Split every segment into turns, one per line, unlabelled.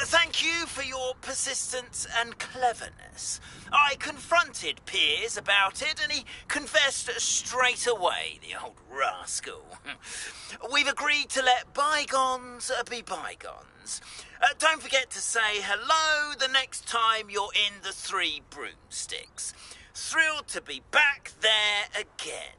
Thank you for your persistence and cleverness. I confronted Piers about it and he confessed straight away, the old rascal. We've agreed to let bygones be bygones. Don't forget to say hello the next time you're in the Three Broomsticks. Thrilled to be back there again.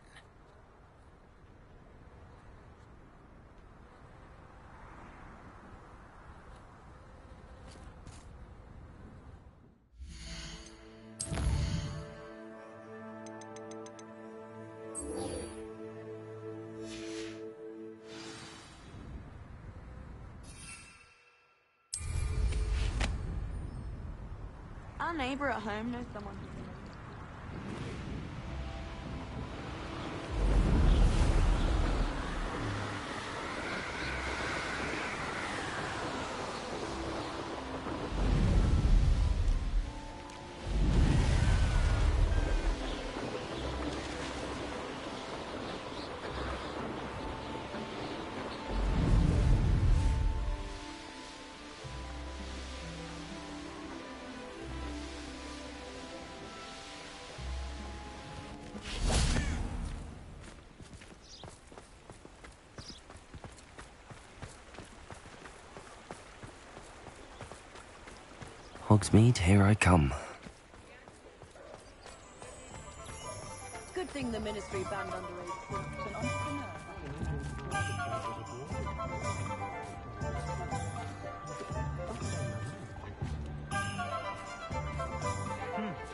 Our neighbour at home knows someone who's...
Hogsmeade, here I come.
Good thing the Ministry banned underage sports and entrepreneurs.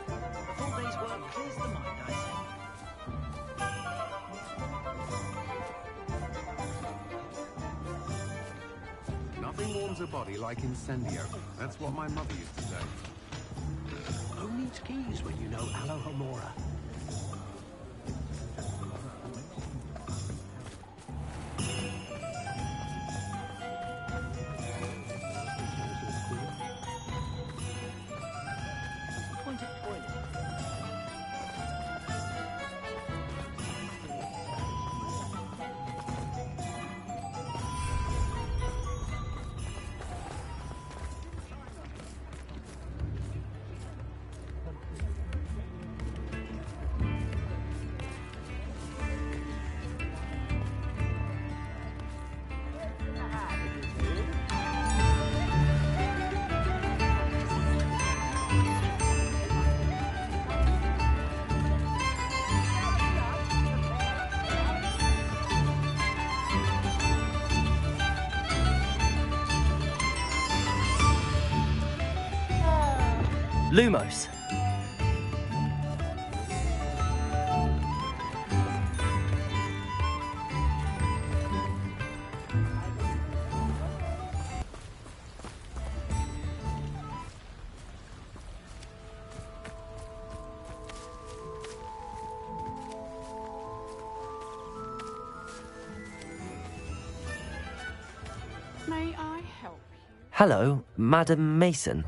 A full day's work clears the mind, I think.
Nothing warms a body like incendio. That's what my mother used to say.
Who needs keys when you know Alohomora?
Lumos.
May I help you?
Hello, Madam Mason.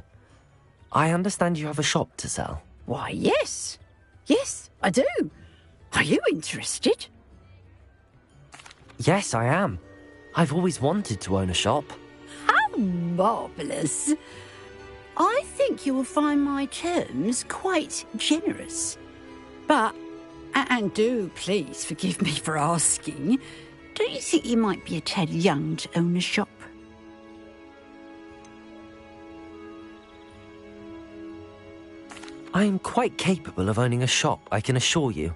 I understand you have a shop to sell.
Why, yes. Yes, I do. Are you interested?
Yes, I am. I've always wanted to own a shop.
How marvellous. I think you will find my terms quite generous. But, and do please forgive me for asking, don't you think you might be a tad young to own a shop?
I am quite capable of owning a shop, I can assure you.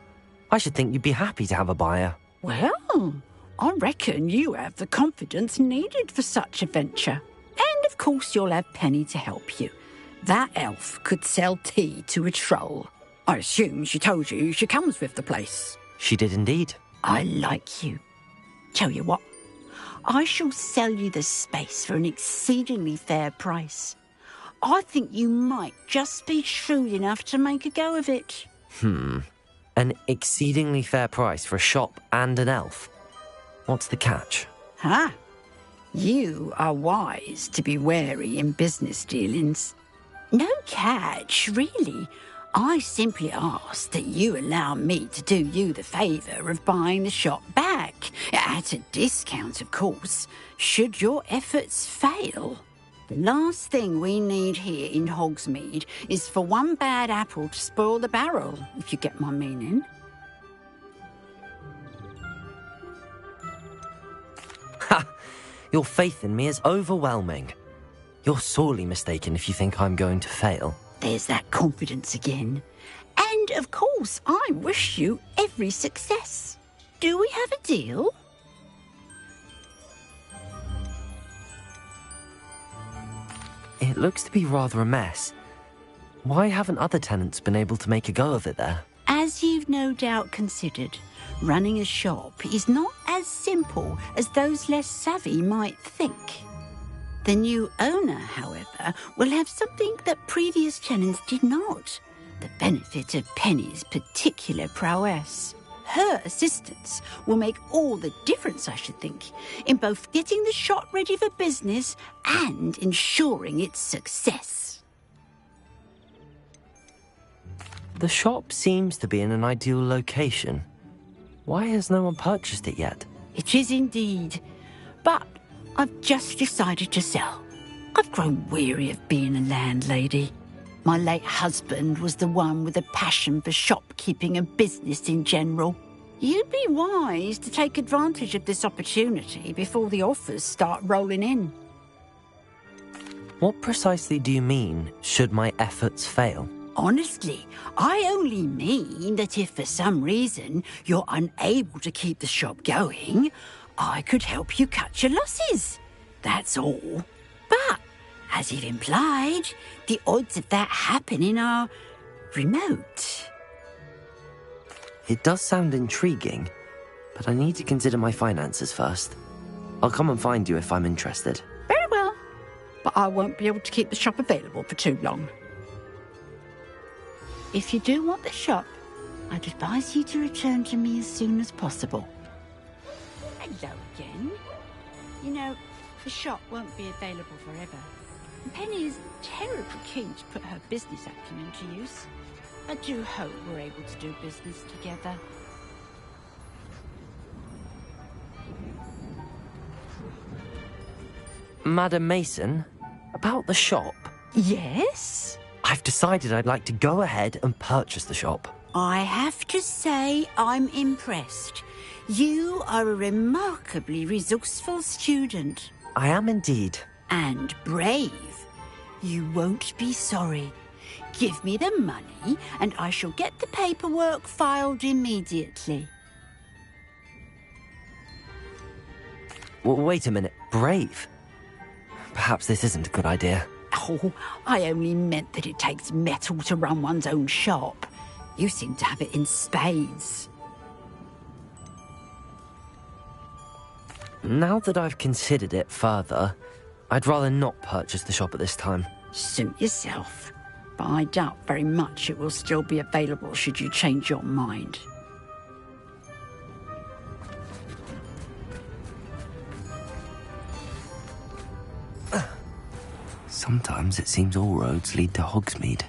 I should think you'd be happy to have a buyer.
Well, I reckon you have the confidence needed for such a venture. And of course you'll have Penny to help you. That elf could sell tea to a troll. I assume she told you she comes with the place.
She did indeed.
I like you. Tell you what, I shall sell you the space for an exceedingly fair price. I think you might just be shrewd enough to make a go of it.
An exceedingly fair price for a shop and an elf. What's the catch?
Ah, you are wise to be wary in business dealings. No catch, really. I simply ask that you allow me to do you the favour of buying the shop back, at a discount, of course, should your efforts fail. The last thing we need here in Hogsmeade is for one bad apple to spoil the barrel, if you get my meaning.
Ha! Your faith in me is overwhelming. You're sorely mistaken if you think I'm going to fail.
There's that confidence again. And, of course, I wish you every success. Do we have a deal?
It looks to be rather a mess. Why haven't other tenants been able to make a go of it there?
As you've no doubt considered, running a shop is not as simple as those less savvy might think. The new owner, however, will have something that previous tenants did not. The benefit of Penny's particular prowess. Her assistance will make all the difference, I should think, in both getting the shop ready for business and ensuring its success.
The shop seems to be in an ideal location. Why has no one purchased it yet?
It is indeed, but I've just decided to sell. I've grown weary of being a landlady. My late husband was the one with a passion for shopkeeping and business in general. You'd be wise to take advantage of this opportunity before the offers start rolling in.
What precisely do you mean, should my efforts fail?
Honestly, I only mean that if for some reason you're unable to keep the shop going, I could help you cut your losses. That's all. But, as you've implied, the odds of that happening are remote.
It does sound intriguing, but I need to consider my finances first. I'll come and find you if I'm interested.
Very well, but I won't be able to keep the shop available for too long. If you do want the shop, I'd advise you to return to me as soon as possible. Hello again. You know, the shop won't be available forever. Penny is terribly keen to put her business acumen to use. I do hope we're able to do business together.
Madam Mason, about the shop.
Yes?
I've decided I'd like to go ahead and purchase the shop.
I have to say I'm impressed. You are a remarkably resourceful student.
I am indeed.
And brave. You won't be sorry. Give me the money and I shall get the paperwork filed immediately.
Well, wait a minute. Brave? Perhaps this isn't a good idea.
Oh, I only meant that it takes metal to run one's own shop. You seem to have it in spades.
Now that I've considered it further, I'd rather not purchase the shop at this time.
Suit yourself. But I doubt very much it will still be available should you change your mind.
Sometimes it seems all roads lead to Hogsmeade.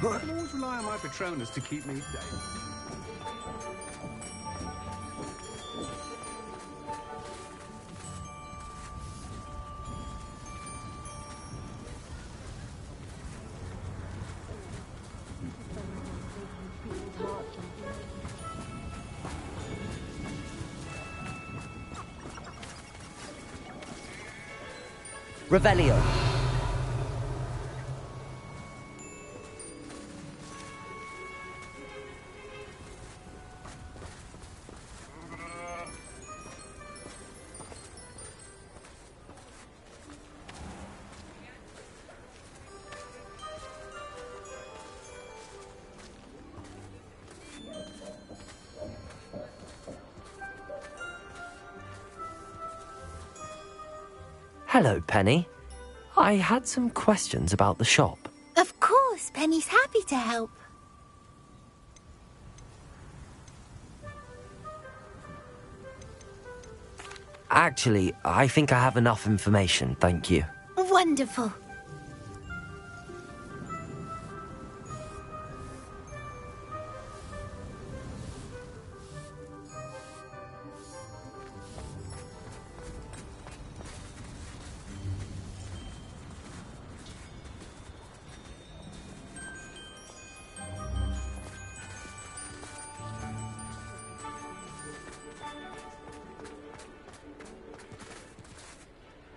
I can always rely on my Patronus to keep me safe.
Revelio. Hello, Penny. I had some questions about the shop.
Of course.
course, Penny's happy to help.
Actually, I think I have enough information, thank you.
Wonderful.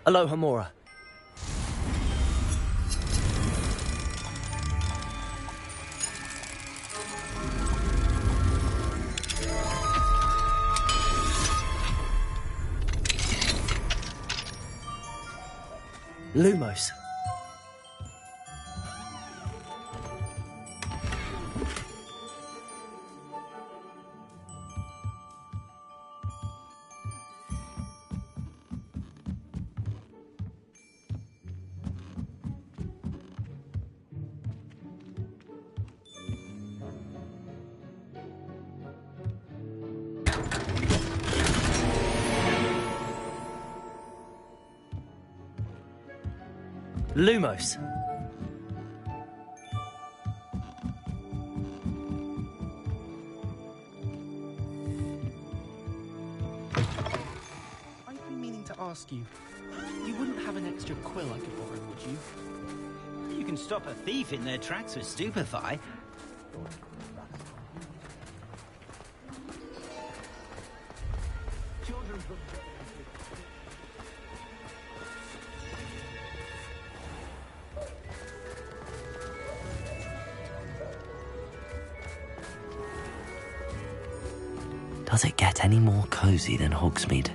Aloha Mora. Lumos. Lumos.
I've been meaning to ask you. You wouldn't have an extra quill I could borrow, would you?
You can stop a thief in their tracks with Stupefy.
Does it get any more cozy than Hogsmeade?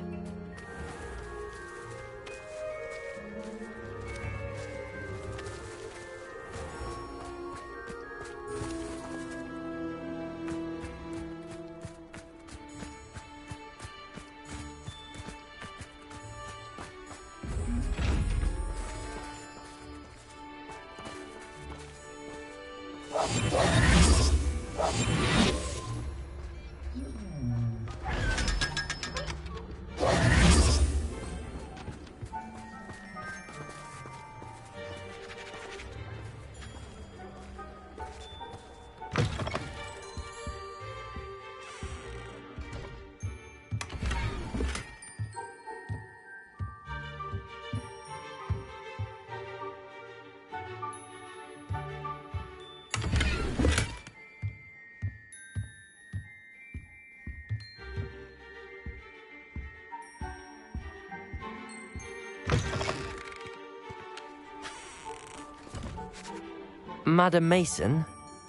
Madam Mason,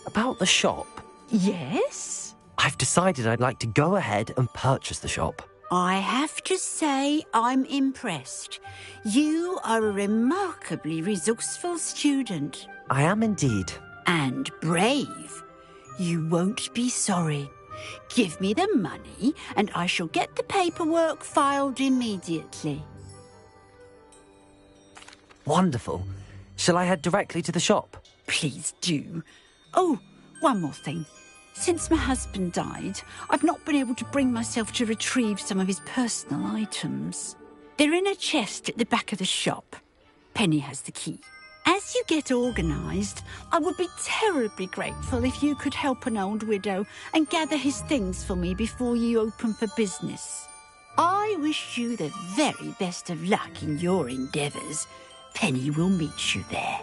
about the shop.
Yes?
I've decided I'd like to go ahead and purchase the shop.
I have to say I'm impressed. You are a remarkably resourceful student.
I am indeed.
And brave. You won't be sorry. Give me the money and I shall get the paperwork filed immediately.
Wonderful. Shall I head directly to the shop?
Please do. Oh, one more thing. Since my husband died, I've not been able to bring myself to retrieve some of his personal items. They're in a chest at the back of the shop. Penny has the key. As you get organised, I would be terribly grateful if you could help an old widow and gather his things for me before you open for business. I wish you the very best of luck in your endeavours. Penny will meet you there.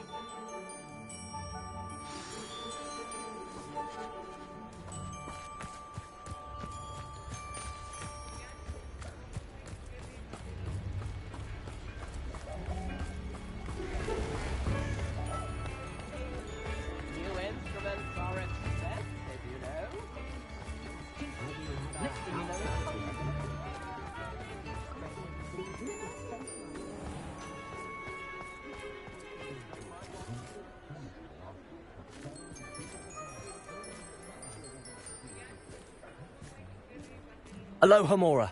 Aloha Mora.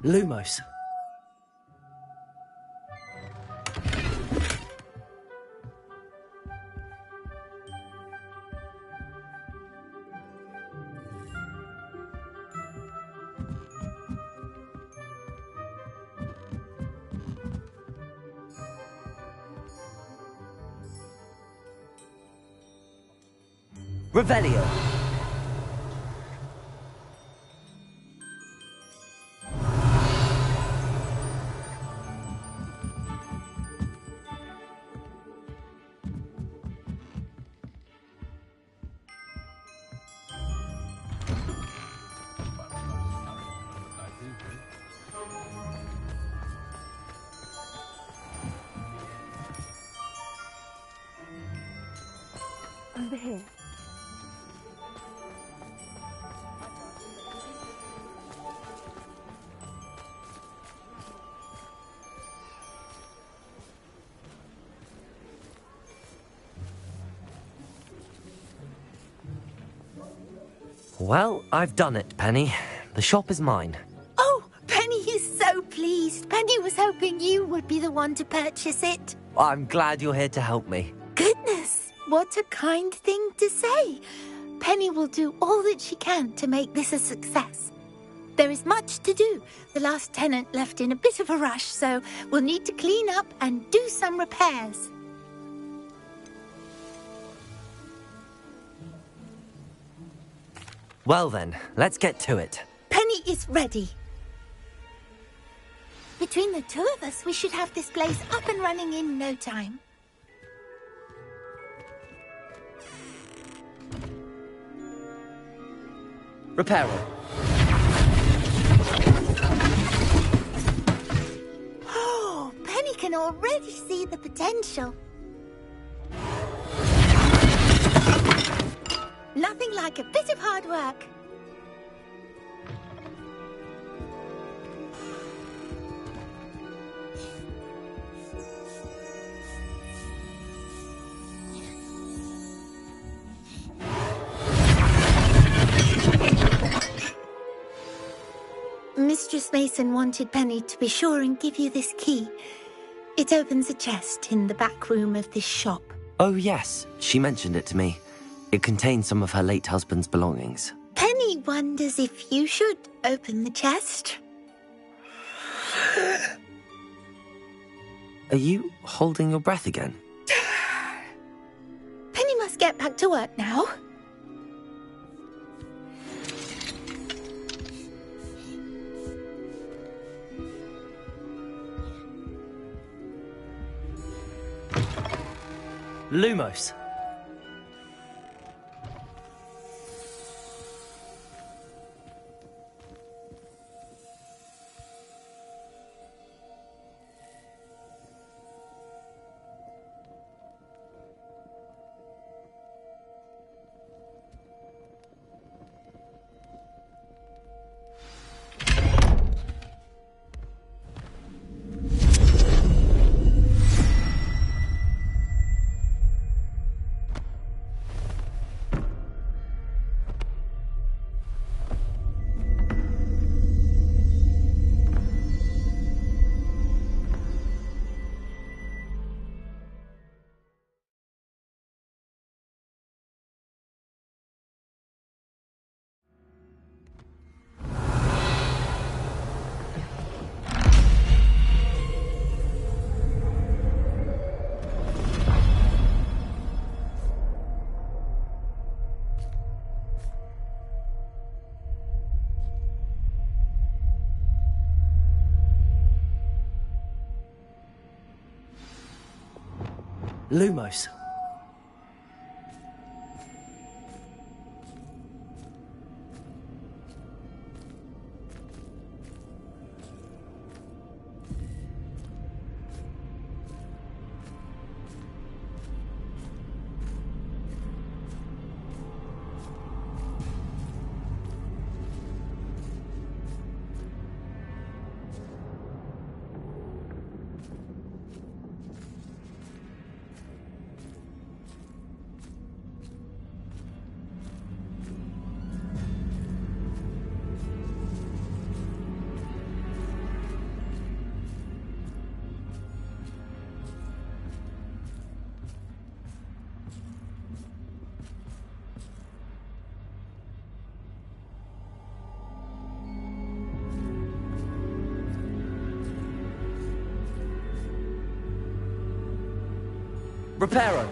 Lumos. Revelio.
Over here.
Well, I've done it, Penny. The shop is mine.
Oh, Penny is so pleased. Penny was hoping you would be the one to purchase it.
I'm glad you're here to help me.
Goodness, what a kind thing to say. Penny will do all that she can to make this a success. There is much to do. The last tenant left in a bit of a rush, so we'll need to clean up and do some repairs.
Well then, let's get to it.
Penny is ready. Between the two of us, we should have this place up and running in no time.
Reparo.
Oh, Penny can already see the potential. Nothing like a bit of hard work. Mistress Mason wanted Penny to be sure and give you this key. It opens a chest in the back room of this shop.
Oh yes, she mentioned it to me. It contains some of her late husband's belongings.
Penny wonders if you should open the chest.
Are you holding your breath again?
Penny must get back to work now.
Lumos. Lumos. Reparo.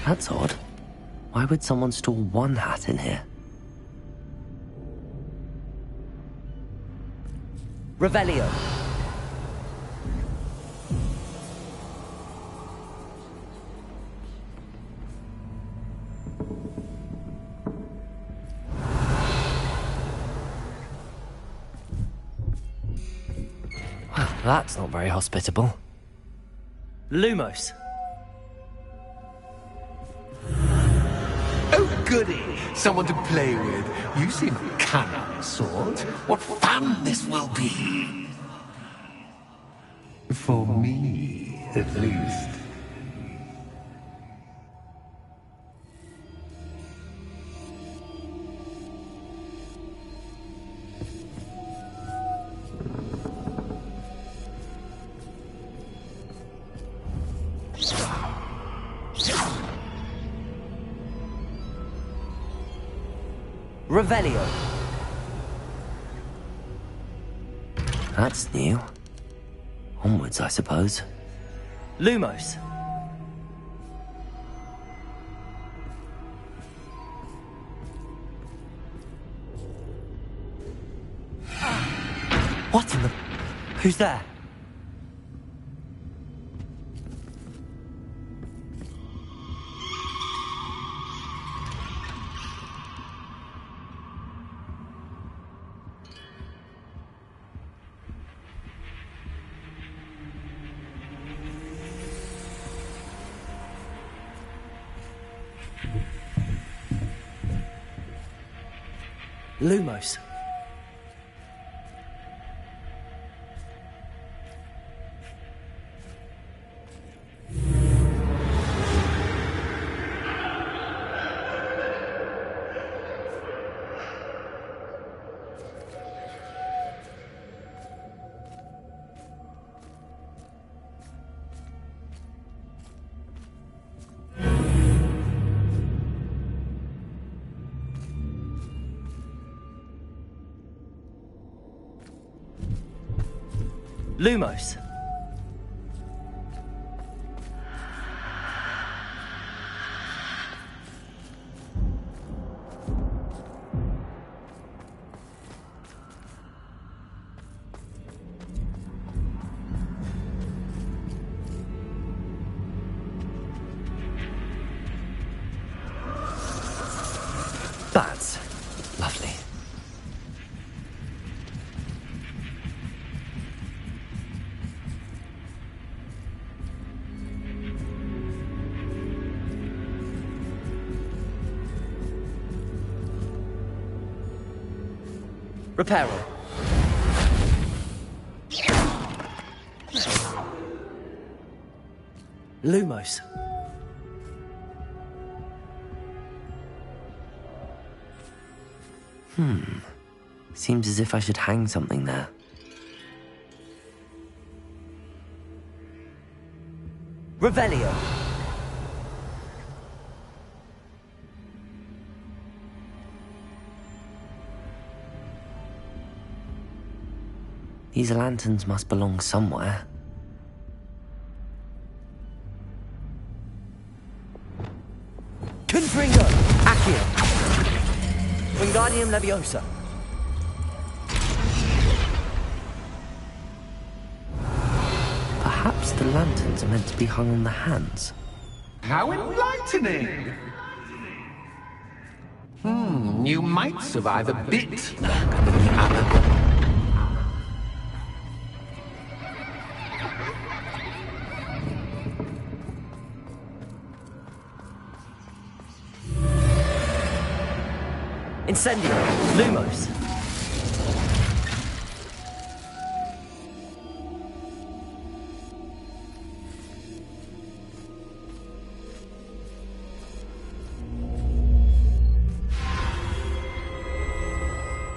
That's odd. Why would someone store one hat in here? Revelio. Well, that's not very hospitable. Lumos.
Oh, goody! Someone to play with. You seem a canine sort. What fun this will be! For me, at least.
Revelio. That's new. Onwards, I suppose. Lumos. What in the... Who's there? Lumos. Lumos. That's lovely. Reparo. Lumos. Seems as if I should hang something there. Revelio. These lanterns must belong somewhere. Confringo! Accio! Wingardium Leviosa! Perhaps the lanterns are meant to be hung on the hands.
How enlightening! You might survive a bit longer than the other.
Incendio! Lumos!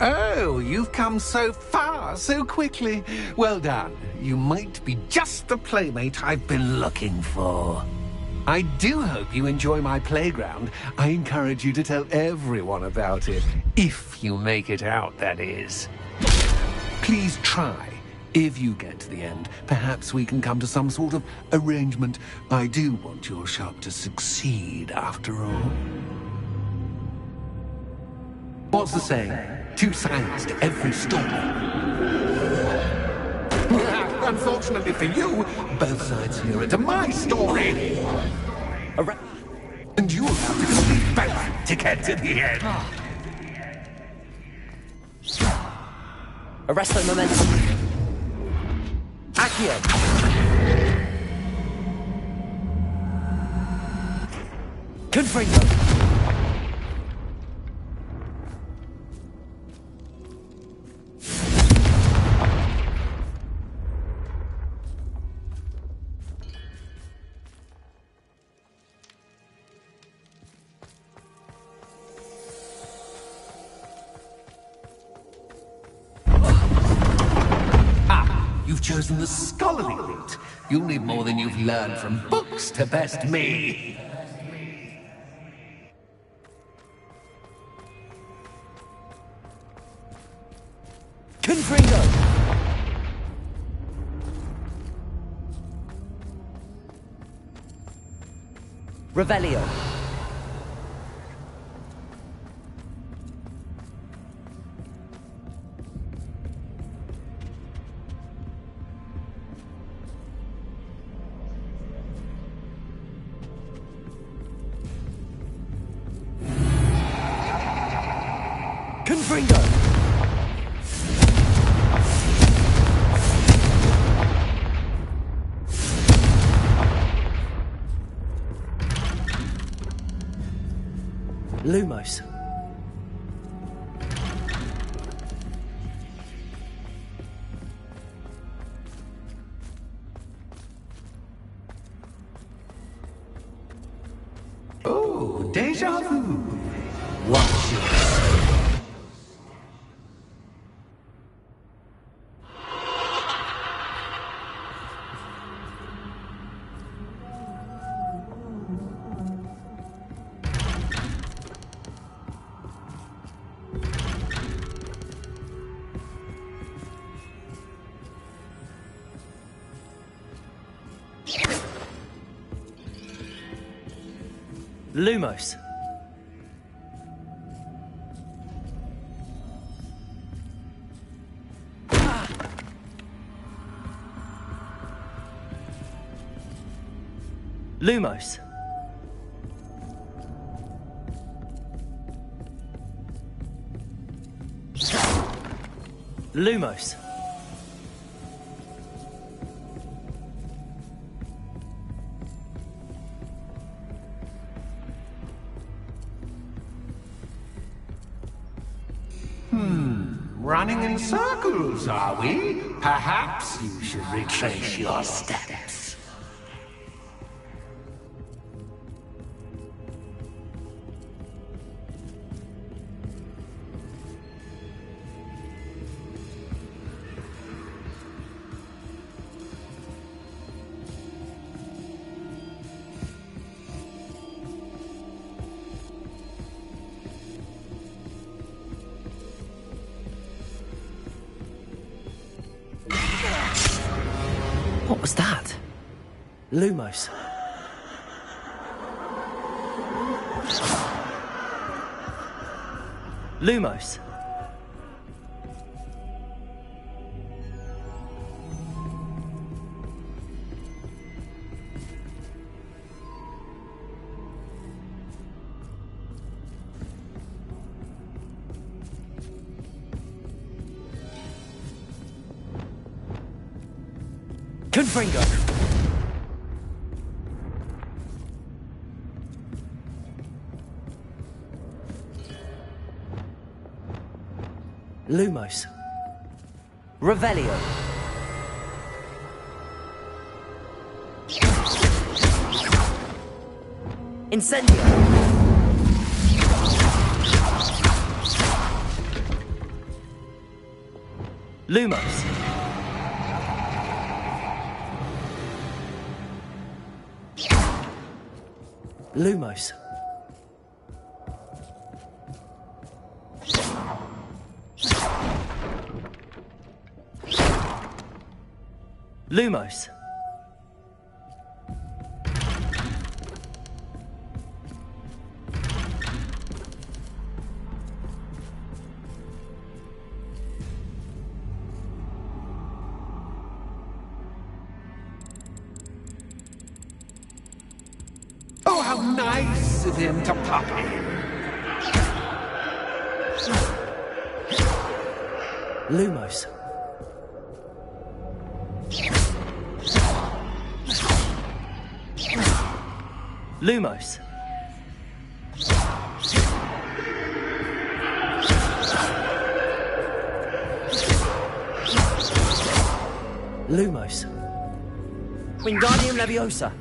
Oh, you've come so far, so quickly. Well done. You might be just the playmate I've been looking for. I do hope you enjoy my playground. I encourage you to tell everyone about it. If you make it out, that is. Please try. If you get to the end, perhaps we can come to some sort of arrangement. I do want your shop to succeed, after all. What's the saying? 2 sides to every story. Unfortunately for you, both sides hear into my story. And you'll have to complete both to get to the end.
Arresto momentum. Accio. Confringo.
You've chosen the scholarly route. You'll need more than you've learned from books to best me.
Confringo. Revelio. Confringo. Lumos.
Oh, déjà vu. Watch your
Lumos. Lumos. Lumos.
Running in circles, are we? Perhaps you should retrace your steps.
What was that? Lumos. Lumos. Confringo. Lumos. Revelio. Incendio. Lumos. Lumos. Lumos.
Oh, how nice of him to pop in.
Lumos. Lumos. Lumos. Wingardium Leviosa.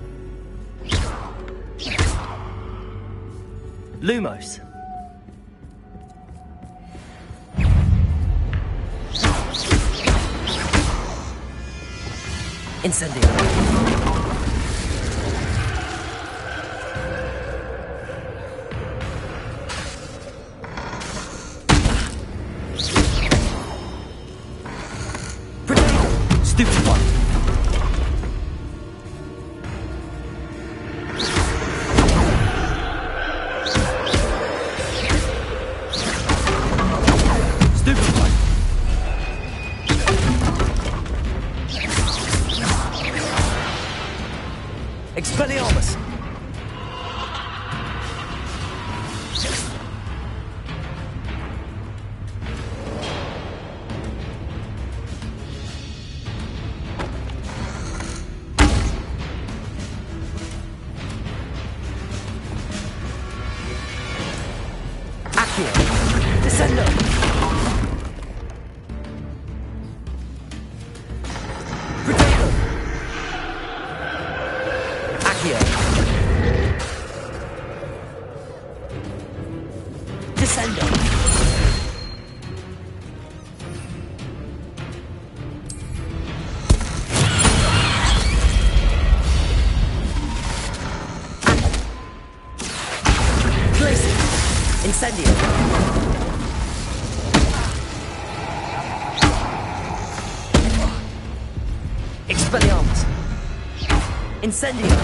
Lumos. Incendio. Potato. Stupefy. Stupefy. Expelliarmus. Accio. Descendo. Potato. Accio. Descendo. Glacier. Incendio. Expelliarmus. Incendio.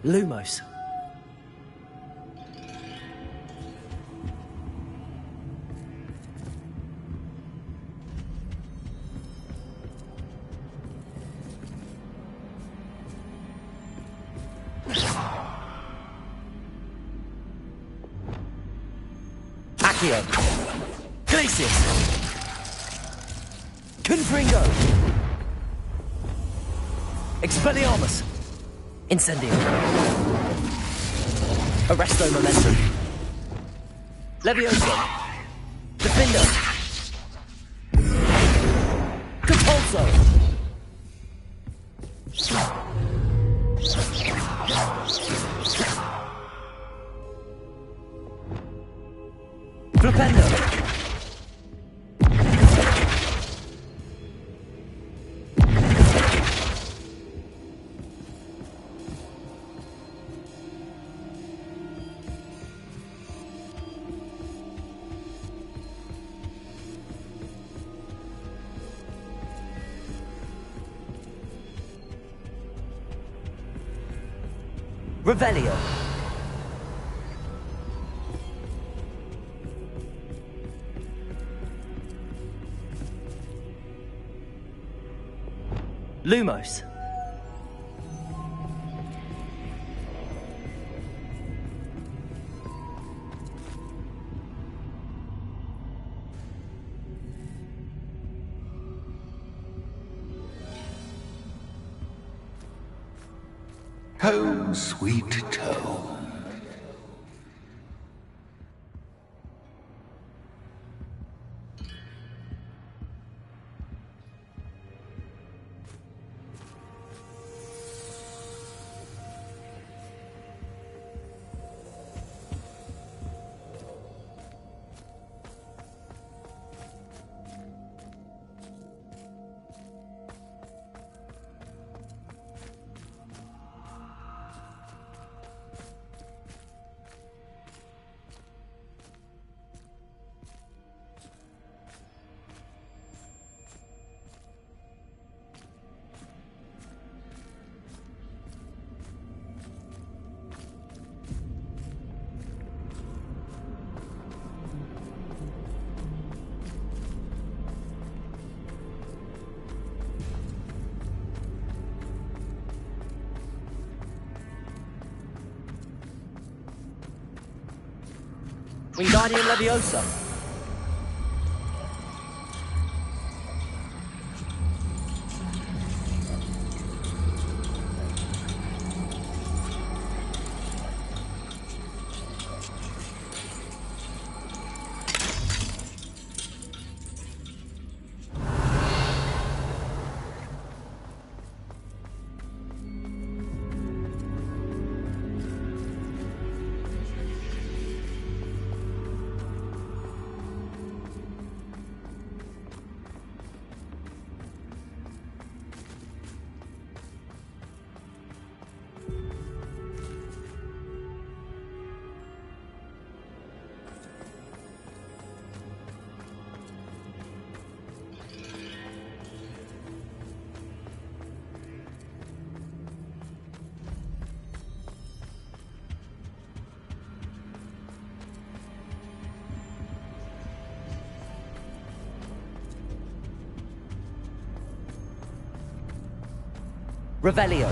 Lumos. Accio. Glacius. Confringo. Expelliarmus. Incendio. Arresto Momentum. Levioso. Defendo. Compulso. Flipendo. Revelio. Lumos.
Home, sweet home.
Wingardium Leviosa. Revelio.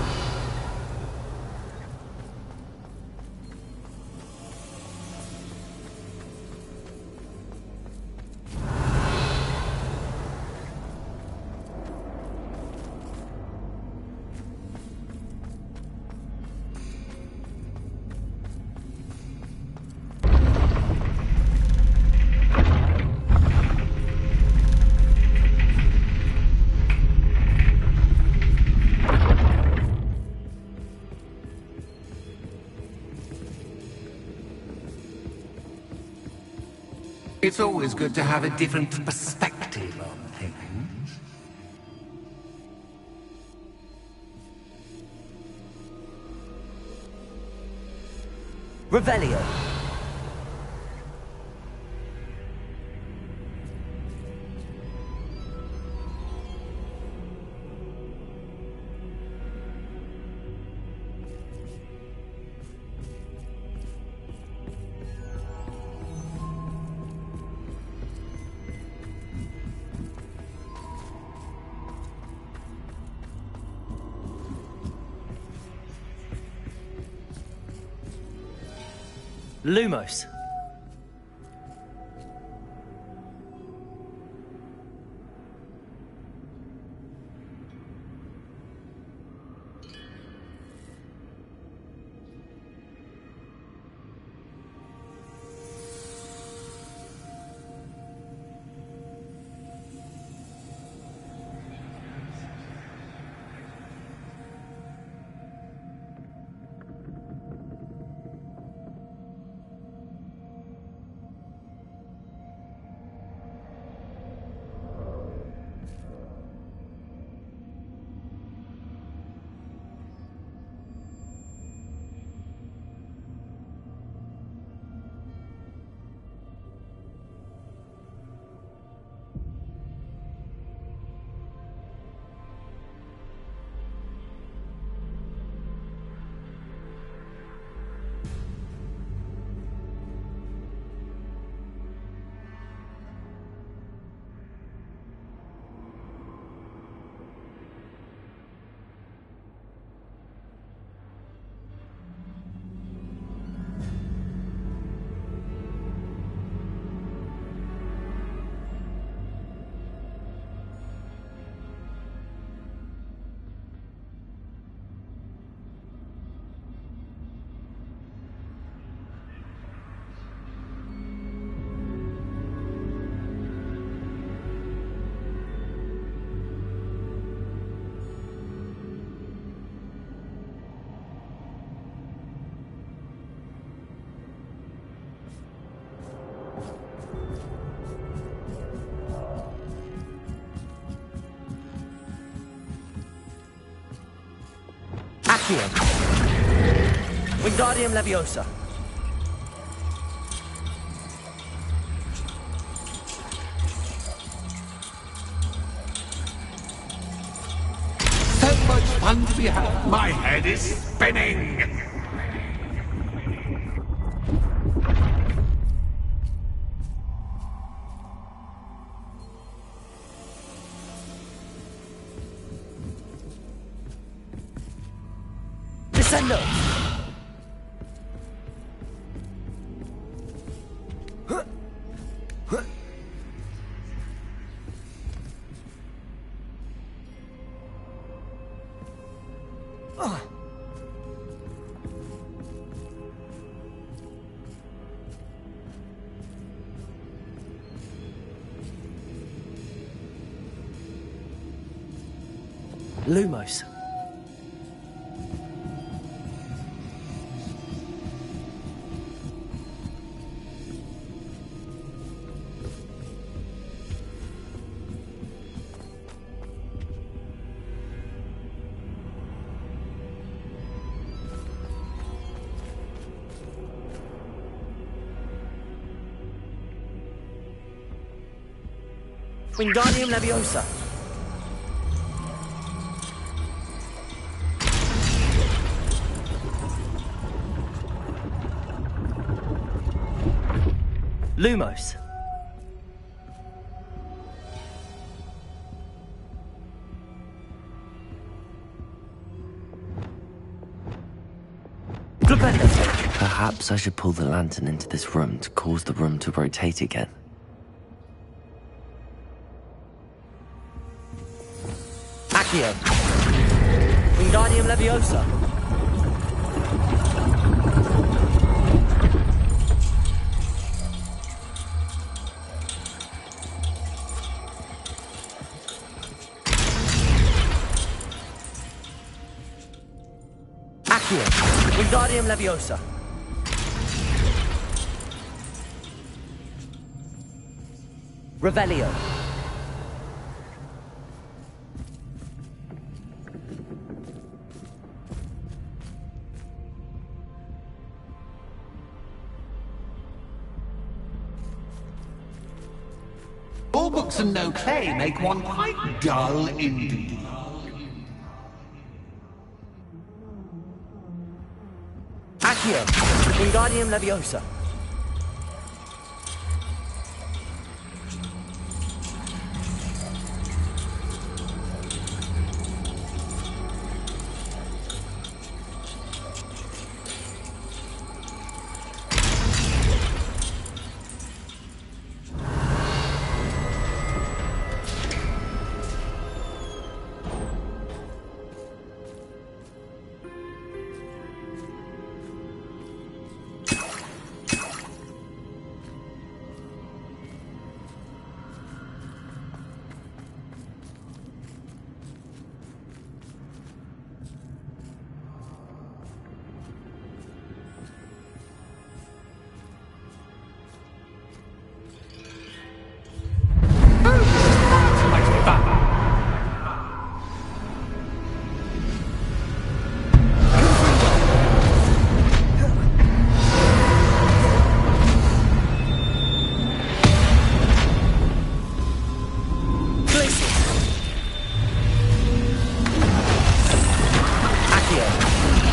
It's always good to have a different perspective on things.
Revelio. Lumos. Accio. Wingardium Leviosa.
So much fun to be had. My head is spinning.
Descendo. Lumos. Wingardium Leviosa. Lumos. Perhaps I should pull the lantern into this room to cause the room to rotate again. Accio. Wingardium Leviosa. Accio. Wingardium Leviosa. Revelio.
All books and no clay make one quite dull indeed.
Accio. Wingardium Leviosa.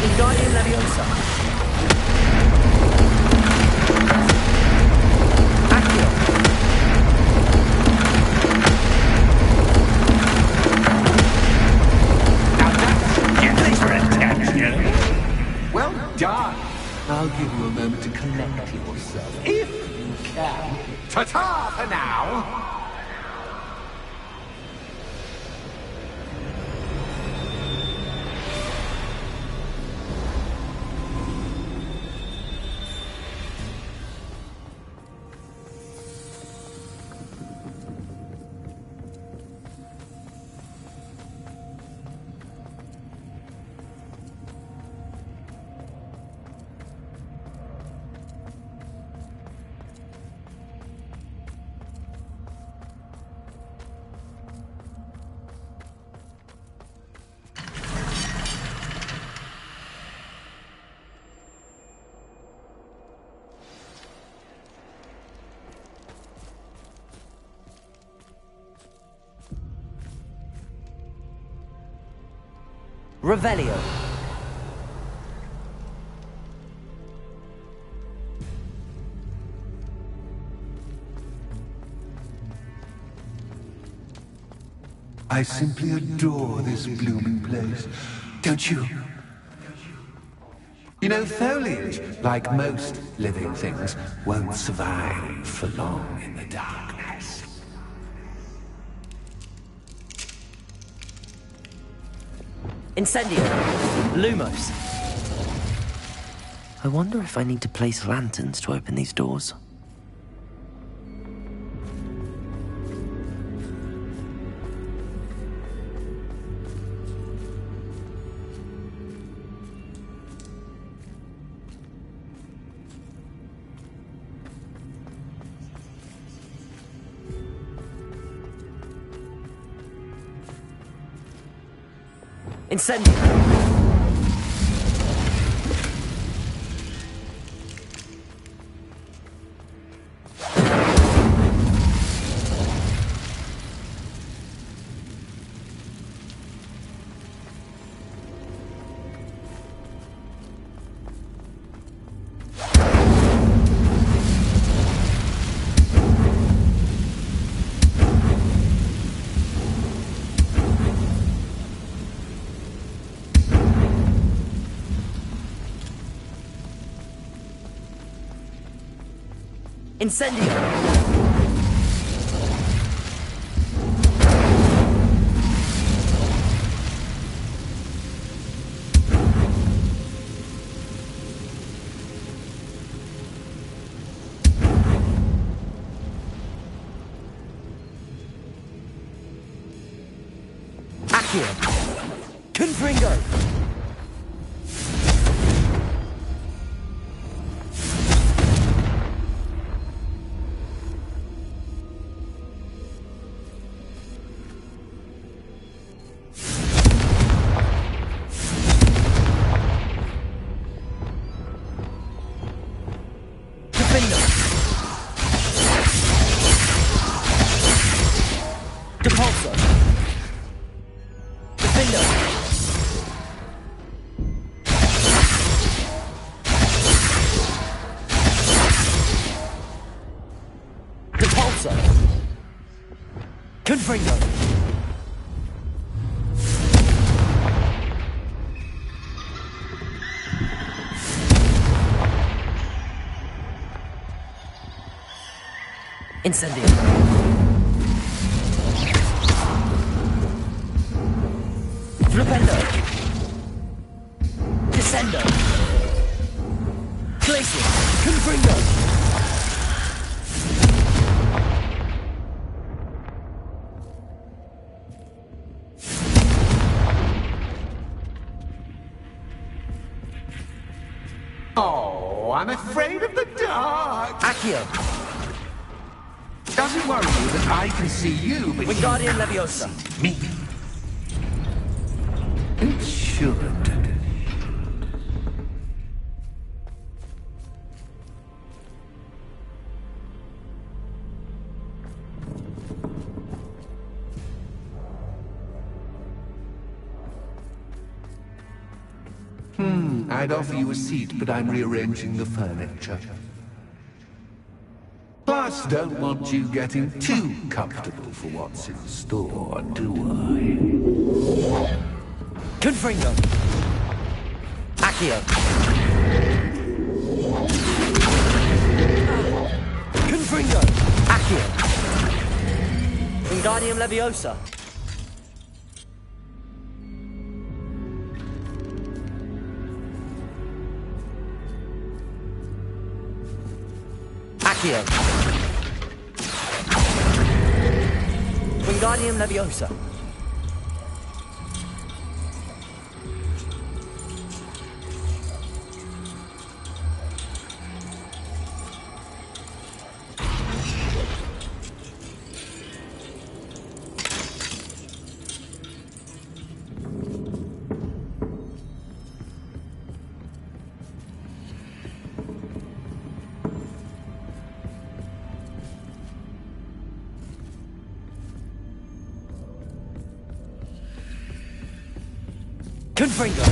Wingardium Leviosa. Accio.
Now that's getting your attention. Well done. I'll give you a moment to collect yourself, if you can. Ta-ta for now.
Revelio.
I simply adore this blooming place, don't you? You know, foliage, like most living things, won't survive for long in the darkness.
Incendio. Lumos. I wonder if I need to place lanterns to open these doors. Incendio! Incendio! Accio! Confringo! Depulso! Defender! Depulso! Confringo! Incendio! Flipendo! Descendo! Glacier! Confringo!
Oh, I'm afraid of the dark.
Accio!
Doesn't worry you that I can see you, but
Wingardium Leviosa!
me. It should. I'd offer you a seat, but I'm rearranging the furniture. Plus, don't want you getting too comfortable for what's in store, do I?
Confringo! Accio! Confringo! Accio! Wingardium Leviosa! Accio! Wingardium Leviosa! Confringo!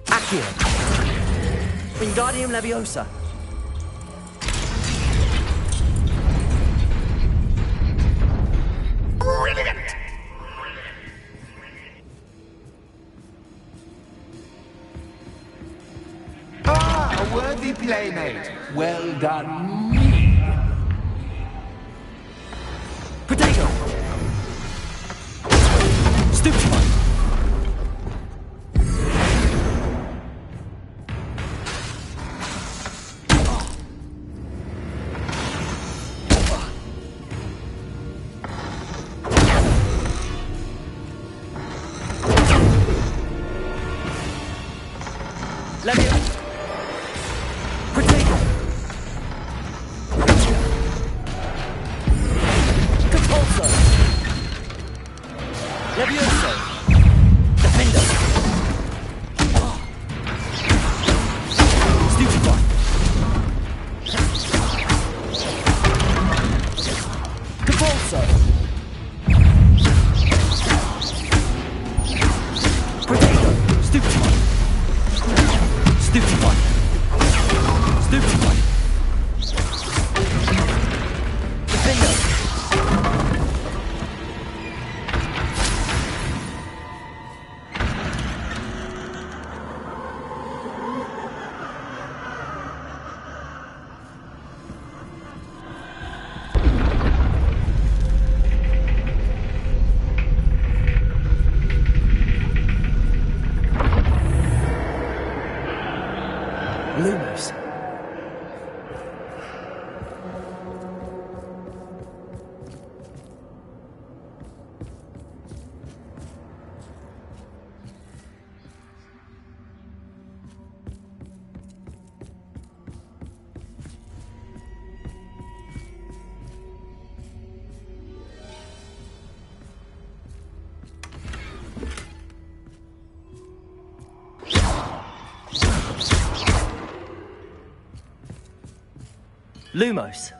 Accio! Wingardium Leviosa!
Ah, a worthy playmate. Well done, me.
Potato! Stupefy! Leviosa! Protego! Compulso! Levioso! Defender! Stupefy! Compulso! Protego! Stupefy! Stupefy! Stupefy! Defender! Lumos. Lumos.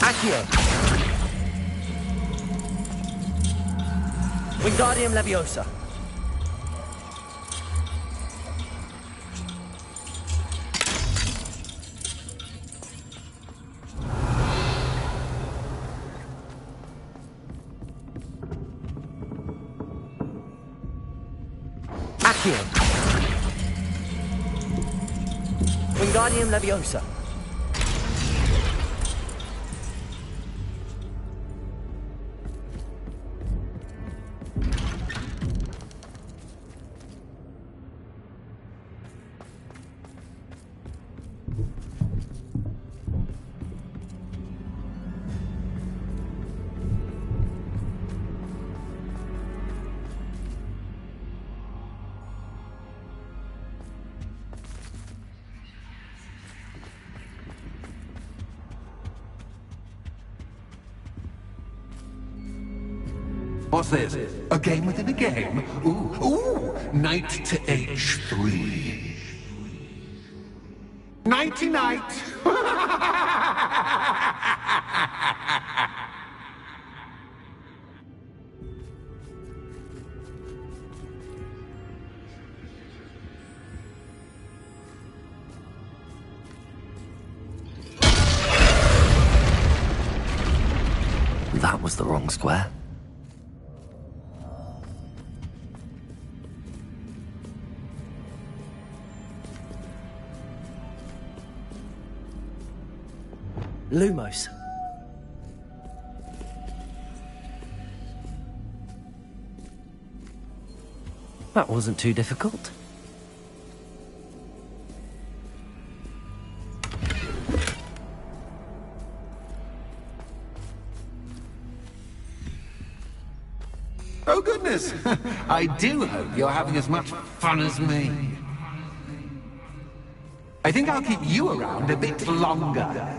Accio. Wingardium Leviosa. Accio. Wingardium Leviosa.
What's this? A game within a game? Ooh, knight to h3. Nighty-night!
That was the wrong square. Lumos. That wasn't too difficult.
Oh goodness! I do hope you're having as much fun as me. I think I'll keep you around a bit longer.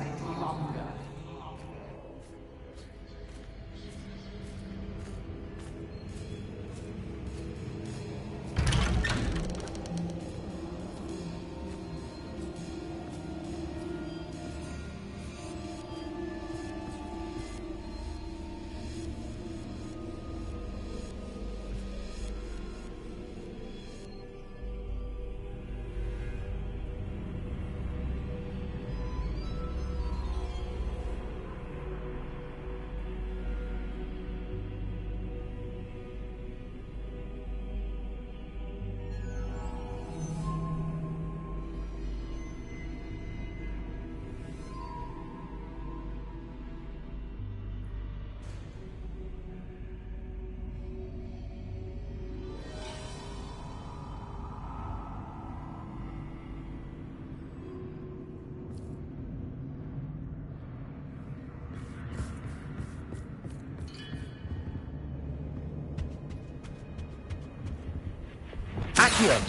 Accio.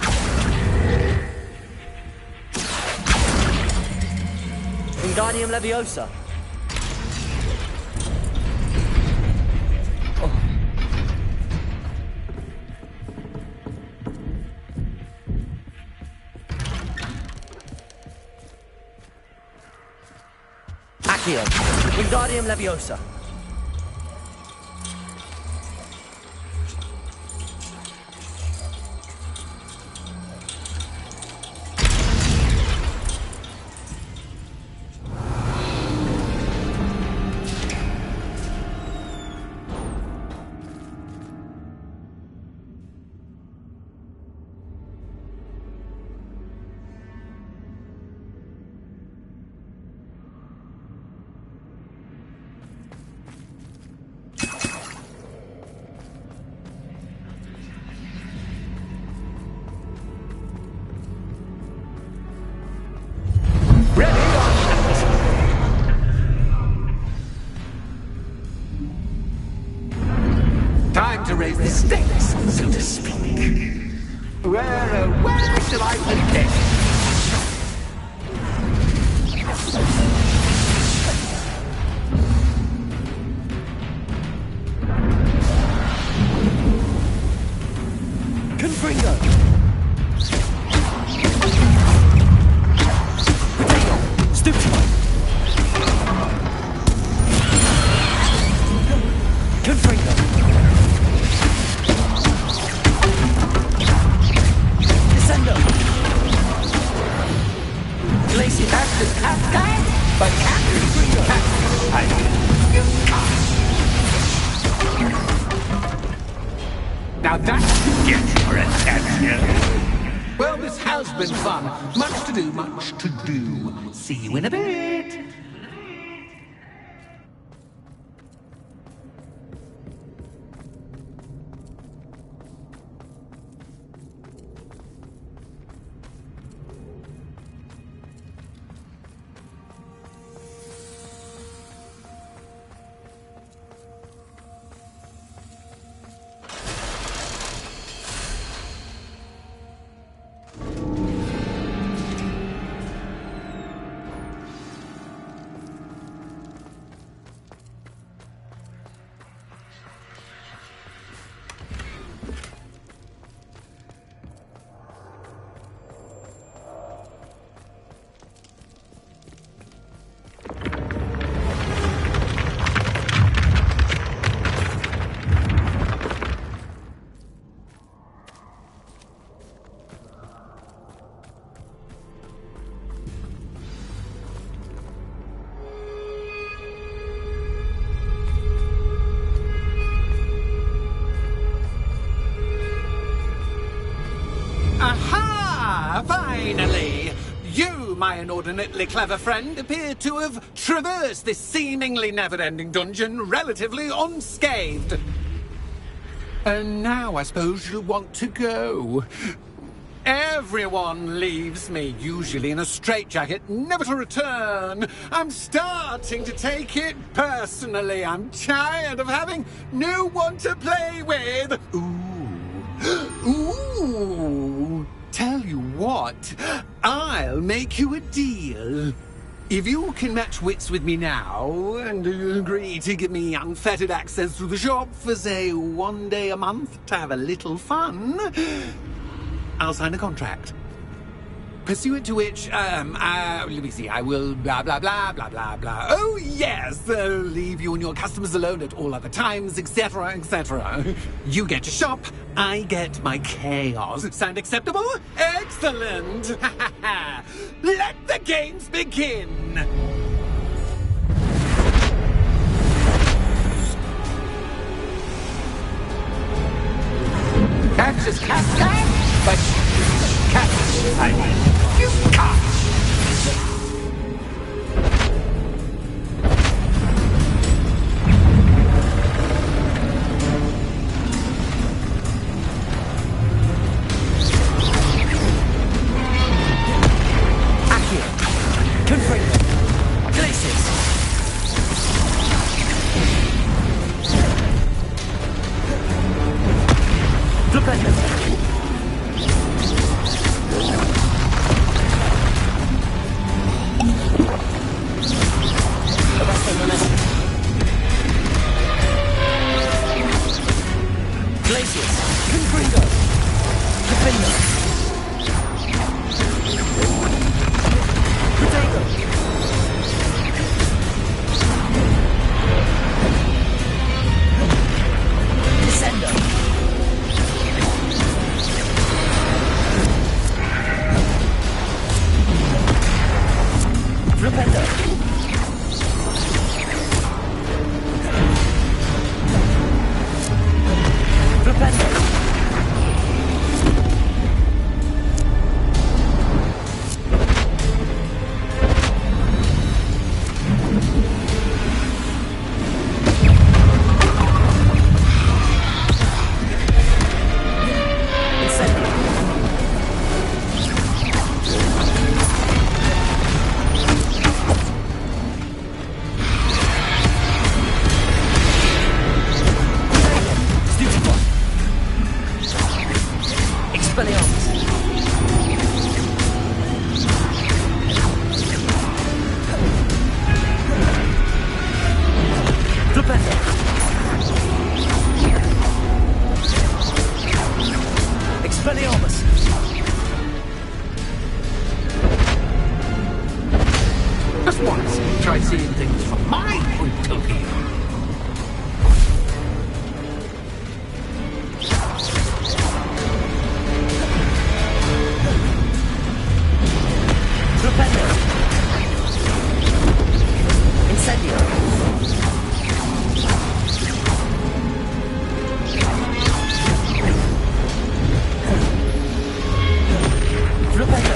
Wingardium Leviosa. Accio. Wingardium Leviosa.
Time to raise the stakes, so to speak. Where shall I begin?
Confringo. Stupefy. Confringo. Descendo. Glacier.
But now that should get your attention. Well, this has been fun. Much to do, much to do. See you in a bit. Aha! Finally! You, my inordinately clever friend, appear to have traversed this seemingly never-ending dungeon relatively unscathed. And now I suppose you want to go. Everyone leaves me, usually in a straitjacket, never to return. I'm starting to take it personally. I'm tired of having no one to play with. Ooh. Tell you what, I'll make you a deal. If you can match wits with me now and agree to give me unfettered access to the shop for, say, 1 day a month to have a little fun, I'll sign a contract. Pursuant to which, let me see, I will blah, blah, blah, blah, blah, blah. Oh, yes, leave you and your customers alone at all other times, etc., etc. You get your shop, I get my chaos. Sound acceptable? Excellent! Let the games begin! Catch is cascade, but catch, I mean, you catch!
Expelliarmus! Flipendo! Expelliarmus!
Just once, try seeing things from my point of view.
Flipendo! Incendio! Flipendo!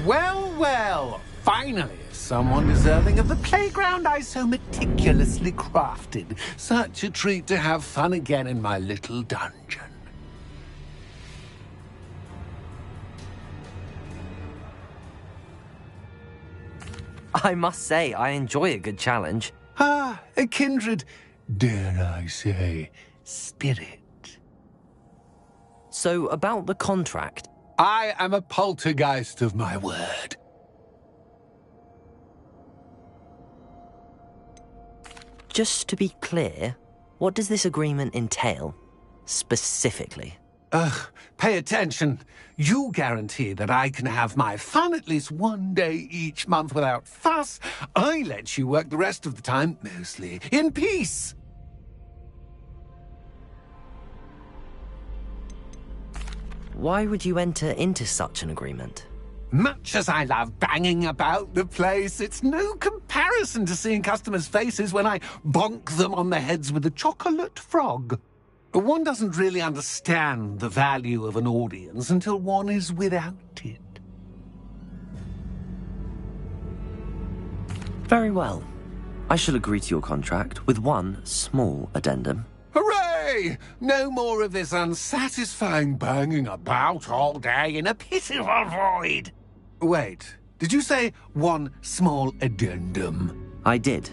Well, well, finally, someone deserving of the playground I so meticulously crafted. Such a treat to have fun again in my little dungeon.
I must say, I enjoy a good challenge.
Ah, a kindred, dare I say, spirit.
So, about the contract.
I am a poltergeist of my word.
Just to be clear, what does this agreement entail, specifically?
Pay attention. You guarantee that I can have my fun at least one day each month without fuss. I let you work the rest of the time, mostly in peace.
Why would you enter into such an agreement?
Much as I love banging about the place, it's no comparison to seeing customers' faces when I bonk them on the heads with a chocolate frog. One doesn't really understand the value of an audience until one is without it.
Very well. I shall agree to your contract with one small addendum.
Hooray! No more of this unsatisfying banging about all day in a pitiful void. Wait, did you say one small addendum?
I did.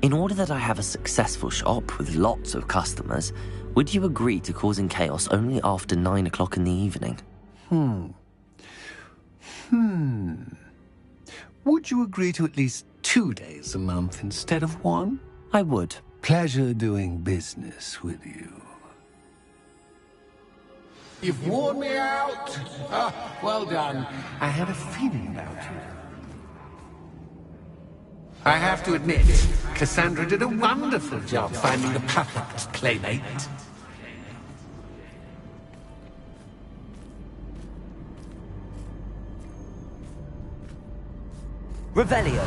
In order that I have a successful shop with lots of customers, would you agree to causing chaos only after 9 o'clock in the evening?
Would you agree to at least 2 days a month instead of one?
I would.
Pleasure doing business with you. You've worn me out. Ah, well done. I had a feeling about you. I have to admit, Cassandra did a wonderful job finding the perfect playmate.
Revelio.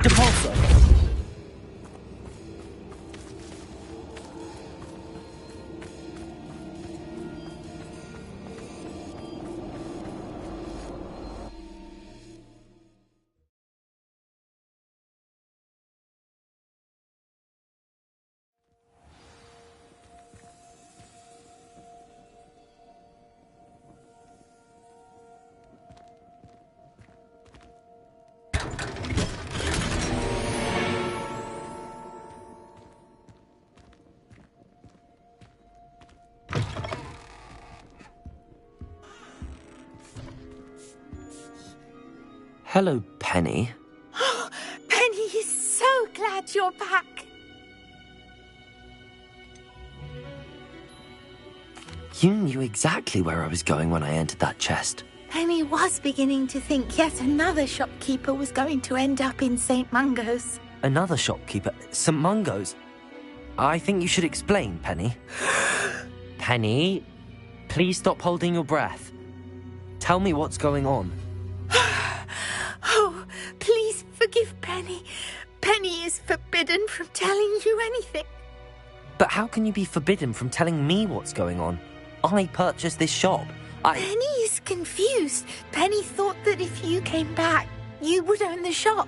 Depulso. Hello, Penny.
Penny is so glad you're back.
You knew exactly where I was going when I entered that chest.
Penny was beginning to think yet another shopkeeper was going to end up in St. Mungo's.
Another shopkeeper, St. Mungo's. I think you should explain, Penny. Penny, please stop holding your breath. Tell me what's going on.
Oh, please forgive Leave, Penny. Penny is forbidden from telling you anything.
But how can you be forbidden from telling me what's going on? I purchased this shop.
Penny is confused. Penny thought that if you came back, you would own the shop.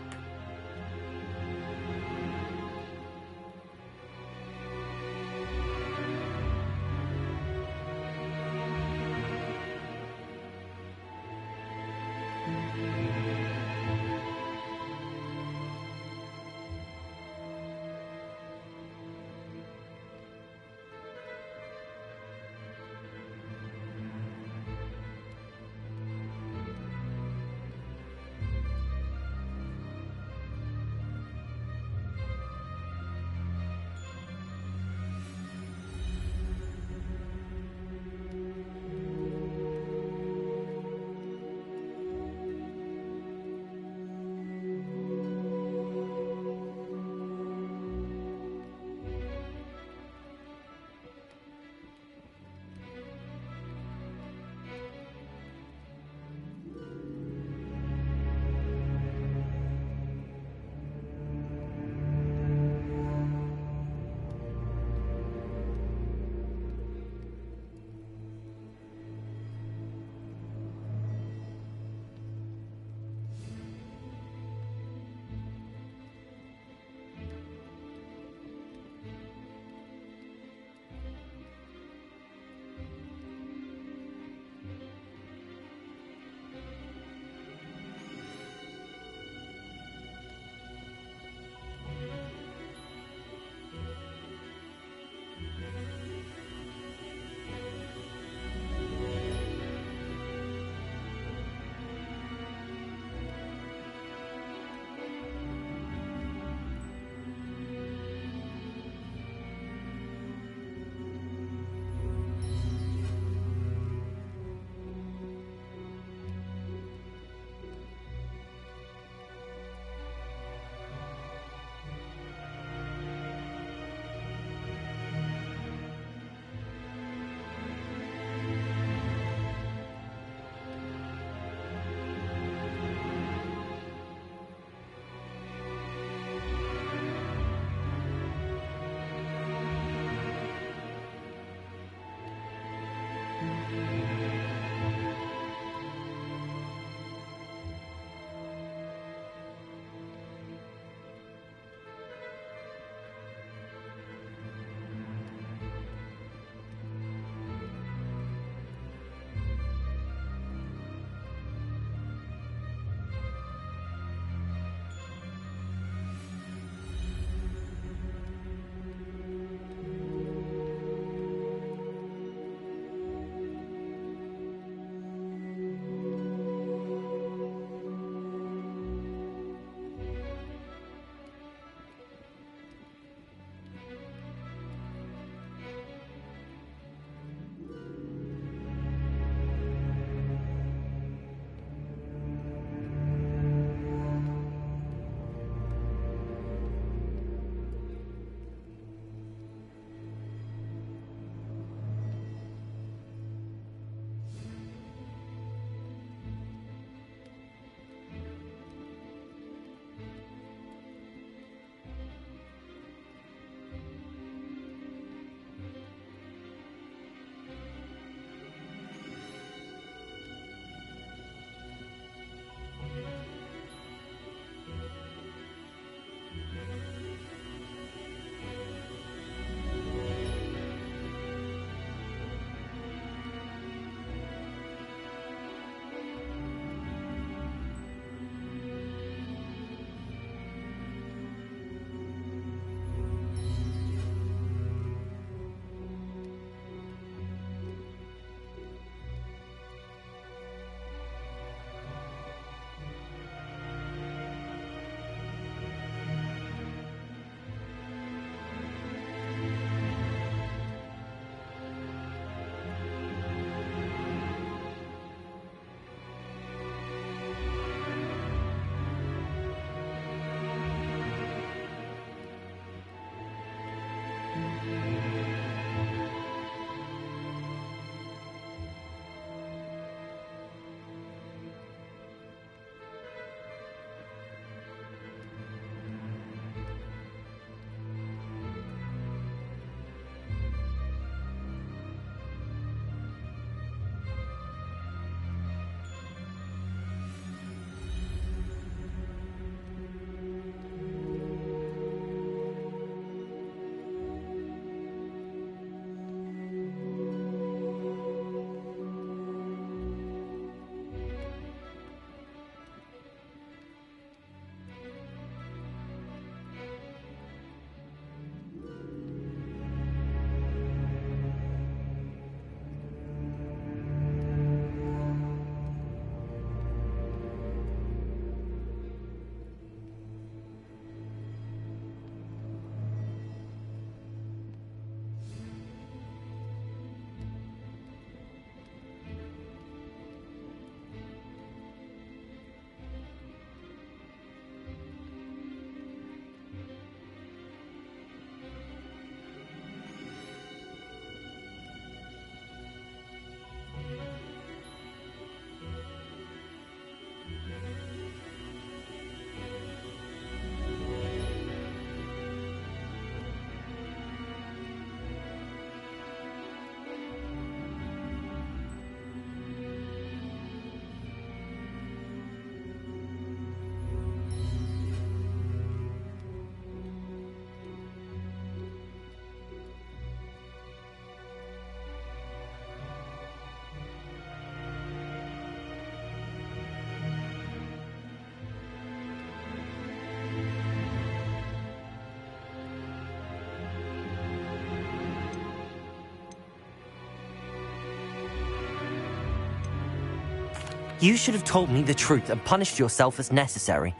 You should have told me the truth and punished yourself as necessary.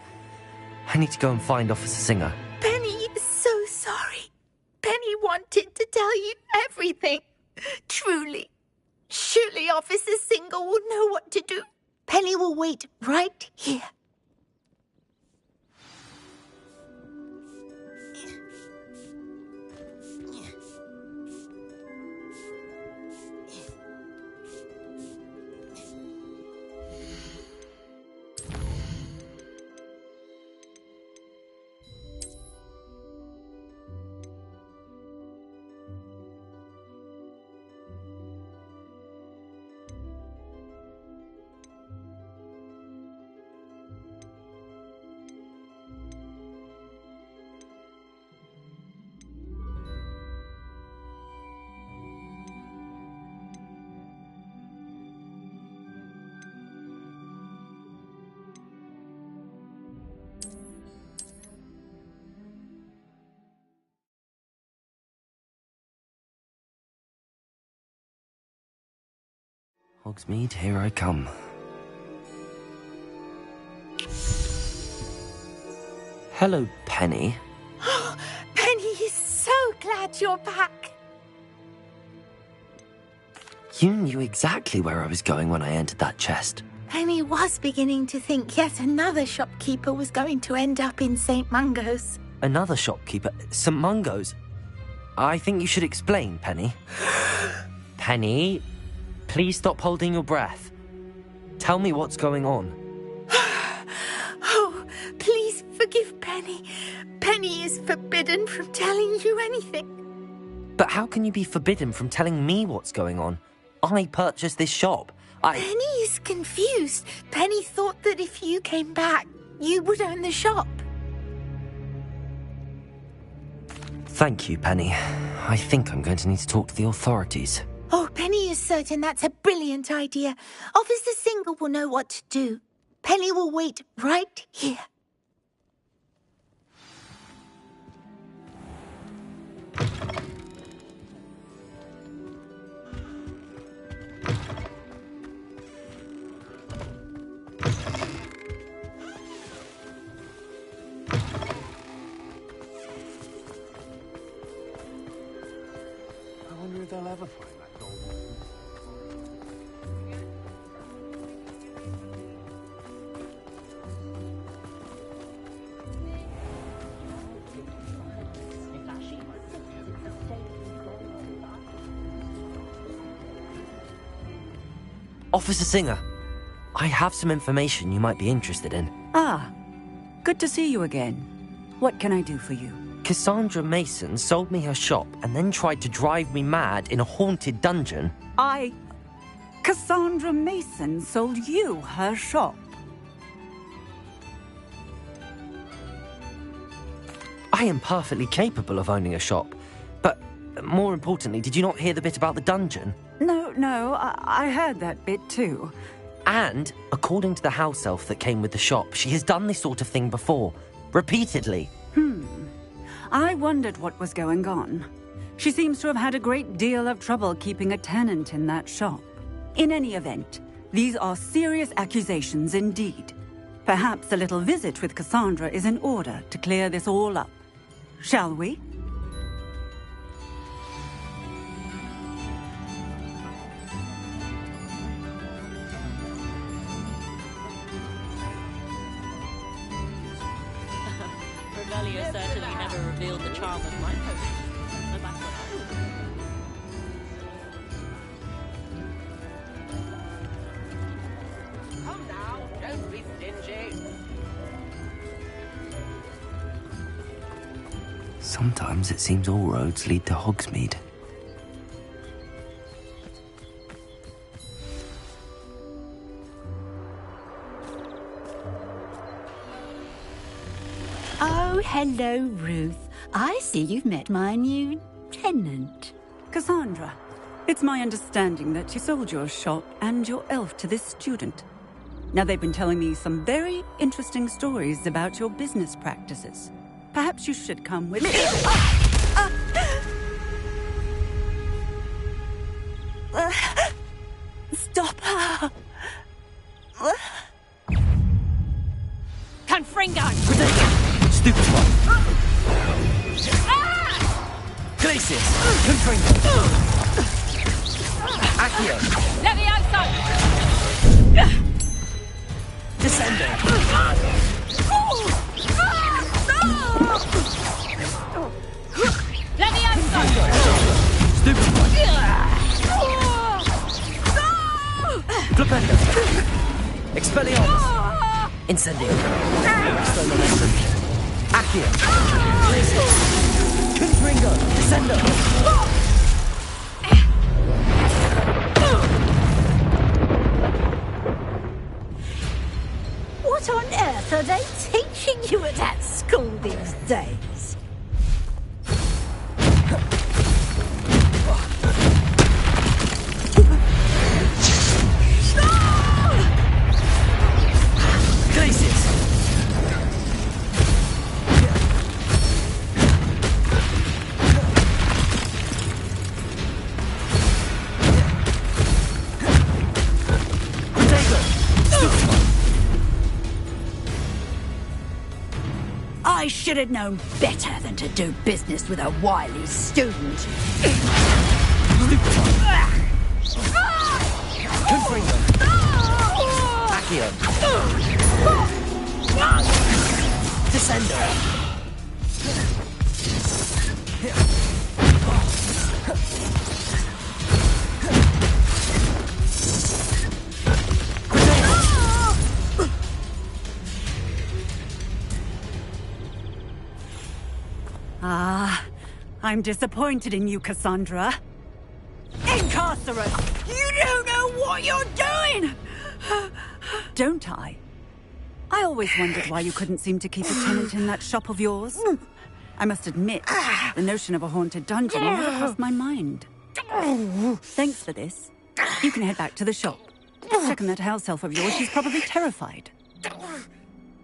I need to go and find Officer Singer.
Penny is so sorry. Penny wanted to tell you everything. Truly. Surely Officer Singer will know what to do. Penny will wait right here.
Hogsmeade, here I come. Hello, Penny.
Penny is so glad you're back.
You knew exactly where I was going when I entered that chest.
Penny was beginning to think yet another shopkeeper was going to end up in St. Mungo's.
Another shopkeeper? St. Mungo's? I think you should explain, Penny. Penny, please stop holding your breath. Tell me what's going on.
Oh, please forgive Penny. Penny is forbidden from telling you anything.
But how can you be forbidden from telling me what's going on? I purchased this shop.
Penny is confused. Penny thought that if you came back, you would own the shop.
Thank you, Penny. I think I'm going to need to talk to the authorities.
Oh, Penny is certain that's a brilliant idea. Officer Singer will know what to do. Penny will wait right here.
I wonder if they'll ever find that gold.
Officer Singer, I have some information you might be interested in.
Ah, good to see you again. What can I do for you?
Cassandra Mason sold me her shop and then tried to drive me mad in a haunted dungeon.
Cassandra Mason sold you her shop?
I am perfectly capable of owning a shop. But more importantly, did you not hear the bit about the dungeon?
No, I heard that bit too.
And, according to the house elf that came with the shop, she has done this sort of thing before. Repeatedly.
I wondered what was going on. She seems to have had a great deal of trouble keeping a tenant in that shop. In any event, these are serious accusations indeed. Perhaps a little visit with Cassandra is in order to clear this all up. Shall we?
Regalia certainly never revealed the charm of my potion. No matter what I do.
Come now, don't be stingy.
Sometimes it seems all roads lead to Hogsmeade.
Oh, hello, Ruth. I see you've met my new tenant.
Cassandra, it's my understanding that you sold your shop and your elf to this student. Now, they've been telling me some very interesting stories about your business practices. Perhaps you should come with me.
Stop her!
done!
Stupid one. Glacius. Confringo. Accio.
Levioso!
Descendo.
Levioso!
Stupid one. Flipendo. Expelliarmus. Incendio. External momentum. Accio. Confringo. Descendo.
What on earth are they teaching you at that school these days?
Glacius.
I should have known better than to do business with a wily student.
Confringo. Accio. Descendo.
Ah, I'm disappointed in you, Cassandra. Incarcerate! You don't know what you're doing! Don't I? I always wondered why you couldn't seem to keep a tenant in that shop of yours. I must admit, the notion of a haunted dungeon never crossed my mind. Thanks for this. You can head back to the shop. Check on that house elf of yours, she's probably terrified.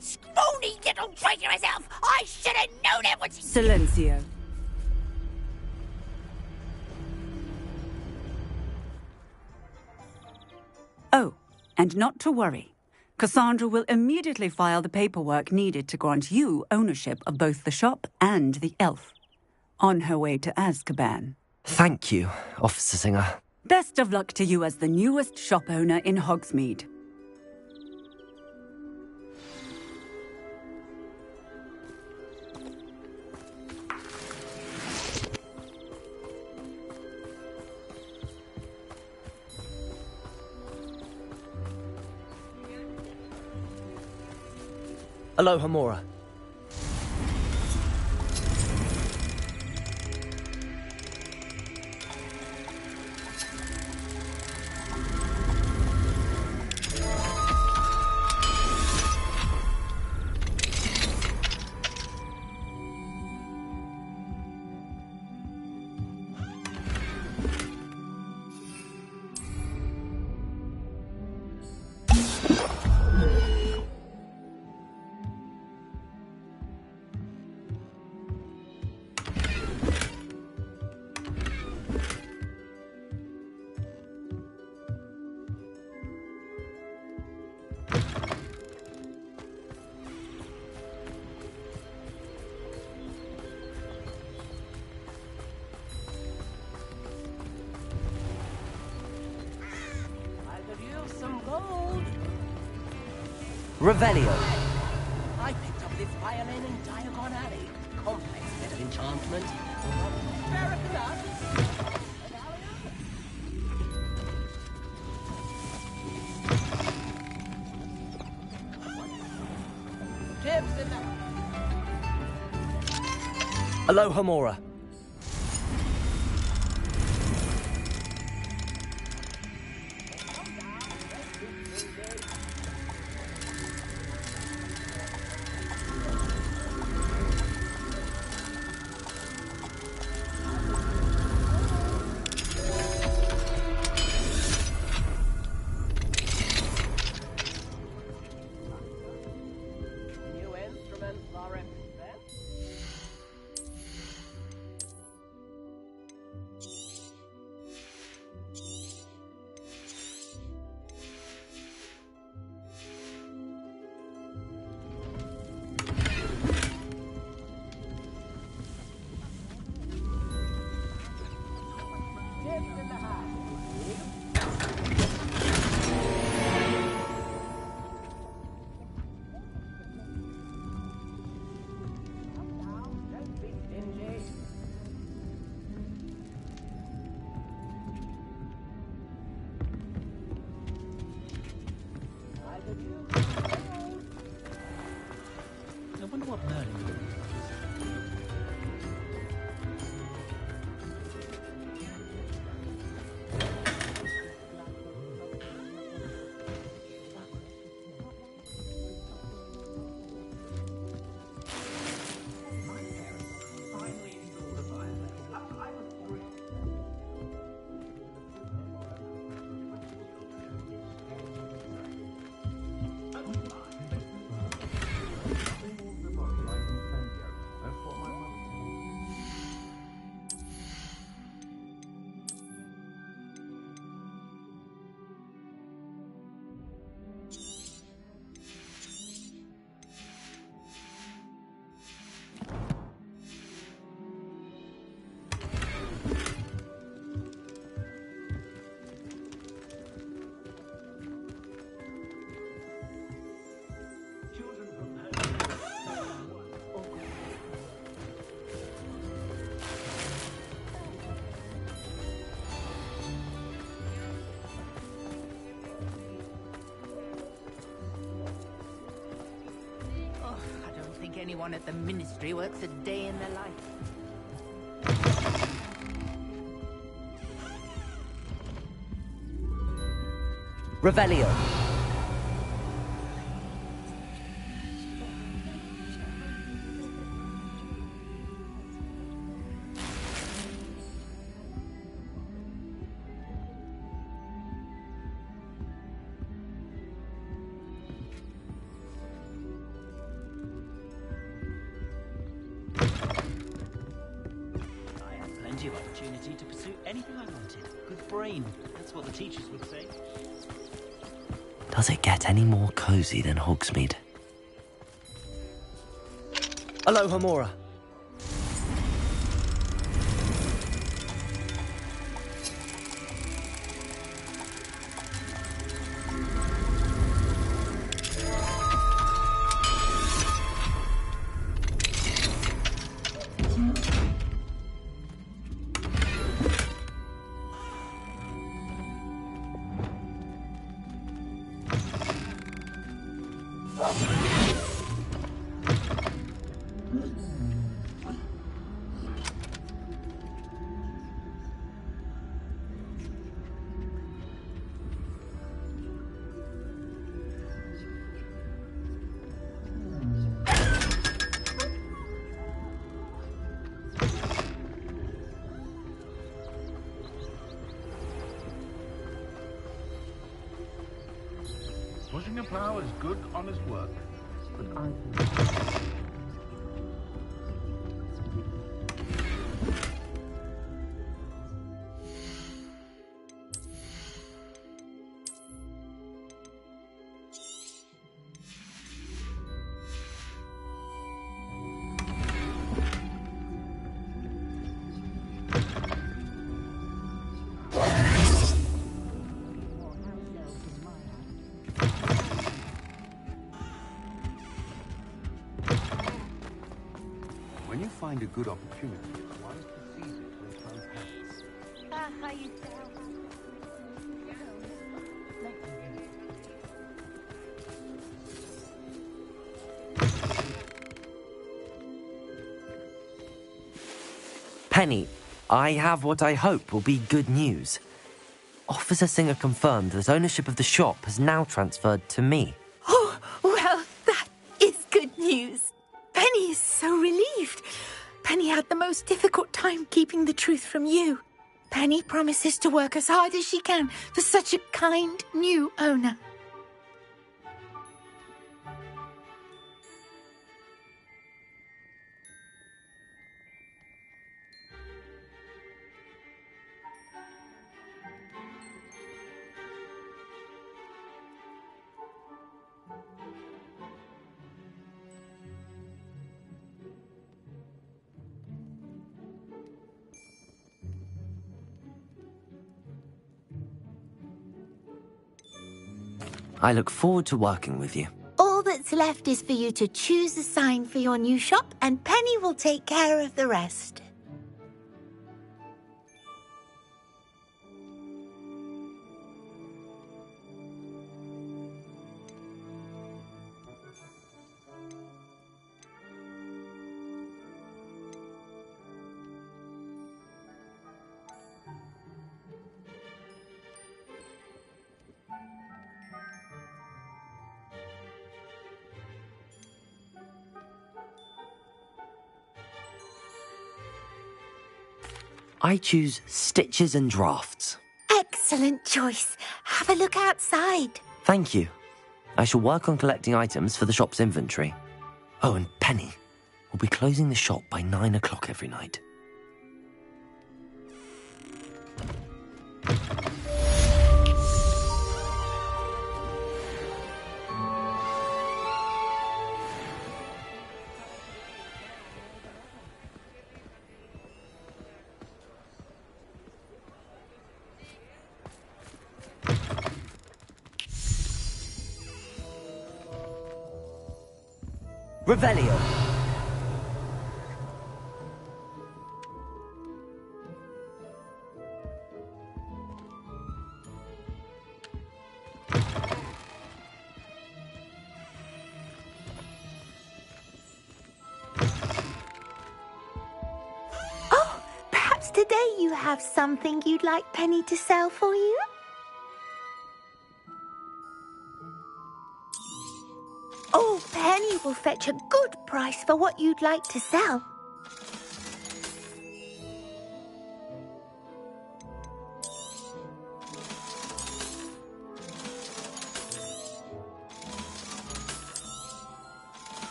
Scrawny little traitor herself! I should have known it was...
Silencio. Oh, and not to worry. Cassandra will immediately file the paperwork needed to grant you ownership of both the shop and the elf. On her way to Azkaban.
Thank you, Officer Singer.
Best of luck to you as the newest shop owner in Hogsmeade.
Aloha Mora. Revelio.
I picked up this violin in Diagon Alley. Complex bit of enchantment. Fair enough. Tips in the...
Aloha Mora.
early.
I don't think anyone at the Ministry works a day in their life.
Revelio.
I had plenty of opportunity to pursue anything I wanted. Good brain, that's what the teachers would say.
Does it get any more cozy than Hogsmeade? Aloha Mora.
Pushing a plough is good, honest work. But I... When you find a good opportunity, one is to seize it with both hands.
How you sound?
Penny, I have what I hope will be good news. Officer Singer confirmed that ownership of the shop has now transferred to me.
Oh, well, that is good news. Penny is so relieved. Penny had the most difficult time keeping the truth from you. Penny promises to work as hard as she can for such a kind new owner.
I look forward to working with you.
All that's left is for you to choose a sign for your new shop, and Penny will take care of the rest.
I choose stitches and drafts.
Excellent choice. Have a look outside.
Thank you. I shall work on collecting items for the shop's inventory. Oh, and Penny, we'll be closing the shop by 9 o'clock every night. Revelio.
Oh, perhaps today you have something you'd like Penny to sell for you? Oh, Penny will fetch a good price for what you'd like to sell.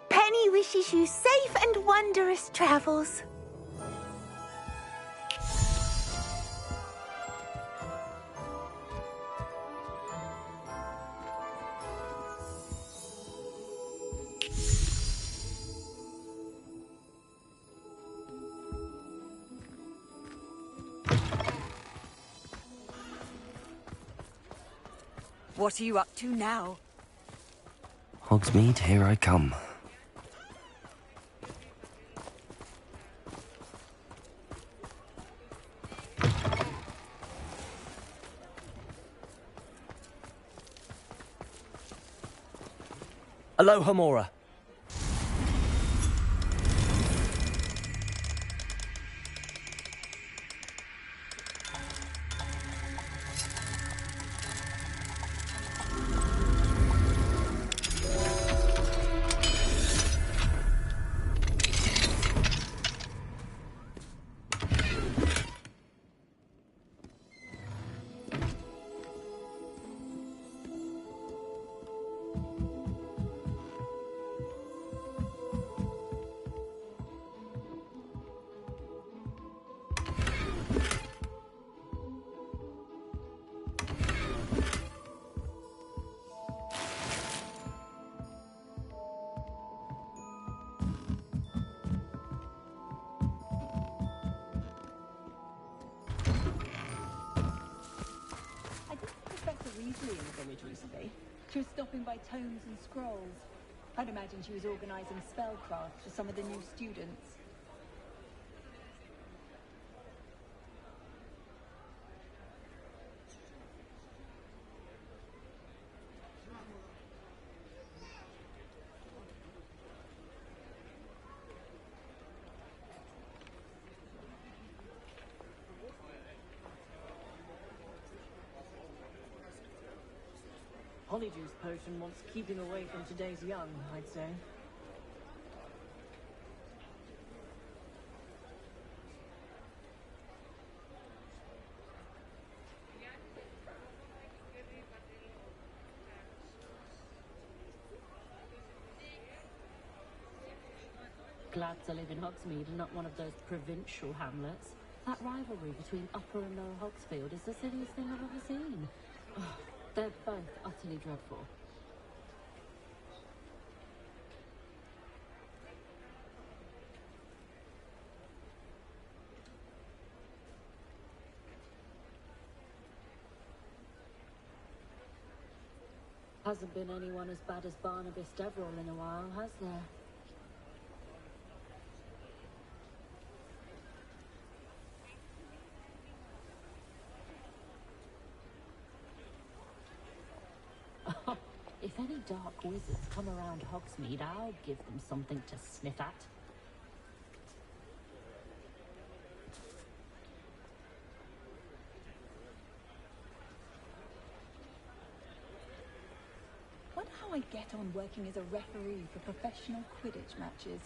Penny wishes you safe and wondrous travels.
What are you up to now?
Hogsmeade, here I come. Aloha Mora.
She was stopping by tomes and scrolls. I'd imagine she was organising spellcraft for some of the new students.
Polyjuice potion wants keeping away from today's young, I'd say. Glad to live in Hogsmeade and not one of those provincial hamlets. That rivalry between Upper and Lower Hogsfield is the silliest thing I've ever seen. Ugh, they're both utterly dreadful. Hasn't been anyone as bad as Barnabas Deverell in a while, has there? If any dark wizards come around Hogsmeade, I'll give them something to sniff at.
Wonder how I get on working as a referee for professional Quidditch matches.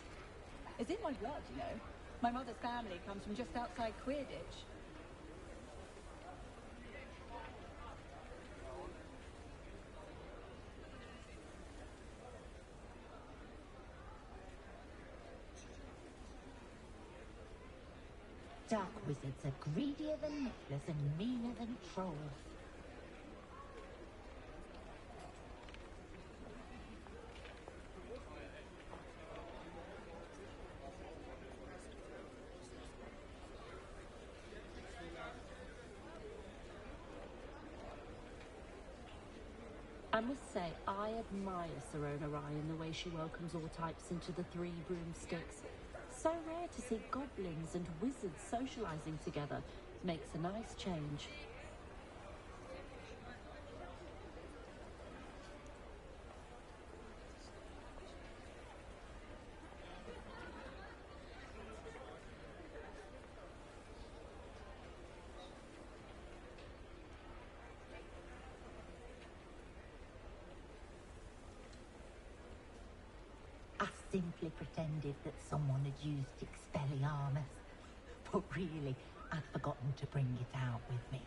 It's in my blood, you know. My mother's family comes from just outside Quidditch.
Dark wizards are greedier than nifflers and meaner than trolls.
I must say, I admire Serona Ryan, the way she welcomes all types into the Three Broomsticks. So rare to see goblins and wizards socializing together. Makes a nice change.
I simply pretended that someone had used Expelliarmus, but really, I'd forgotten to bring it out with me.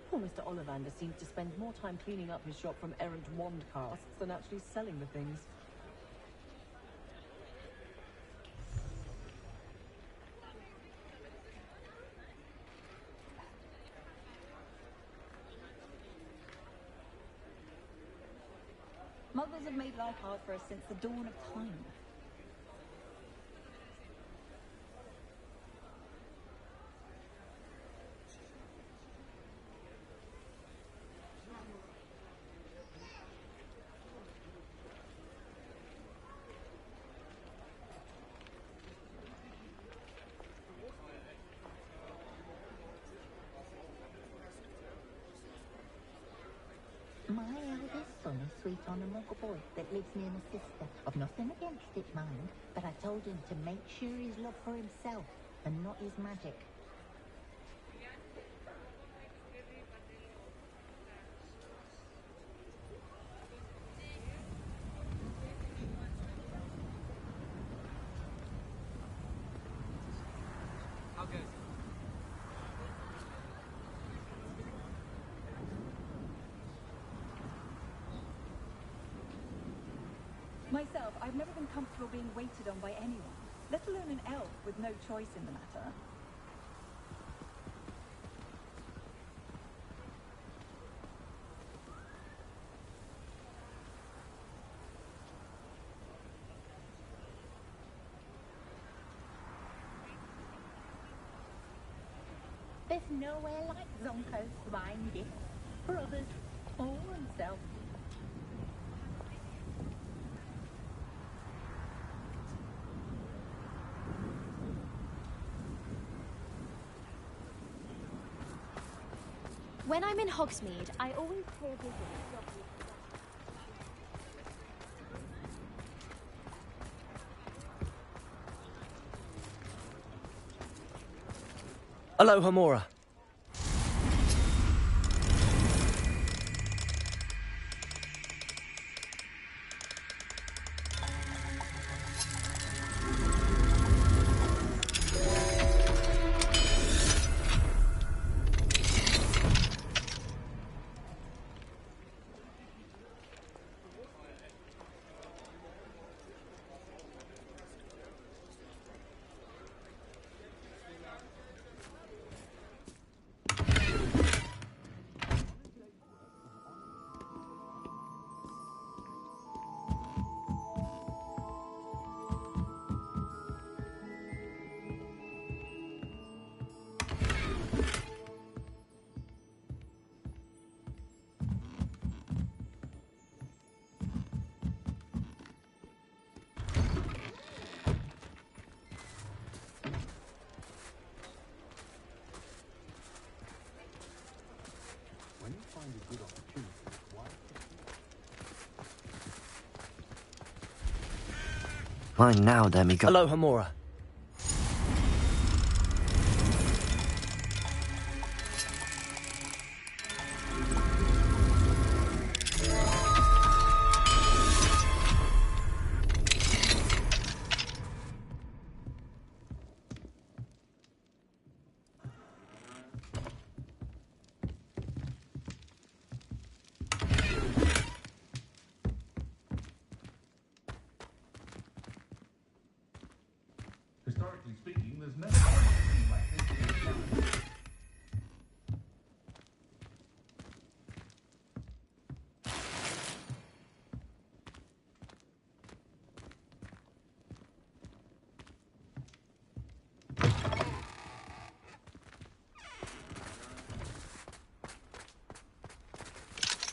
Poor Mr. Ollivander seems to spend more time cleaning up his shop from errant wand casts than actually selling the things.
Mothers have made life hard for us since the dawn of time.
My eldest son is sweet on a muggle boy that lives near my sister. I've nothing against it, mind, but I told him to make sure he's love for himself and not his magic.
Myself, I've never been comfortable being waited on by anyone, let alone an elf with no choice in the matter.
There's nowhere like Zonko's fine gift for others or oneself.
When I'm in Hogsmeade, I always pay a visit to Dr.
Aloha Mora. Mine now, demigod.
Hello, Hamura.
Historically speaking, there's never been anything like this in town.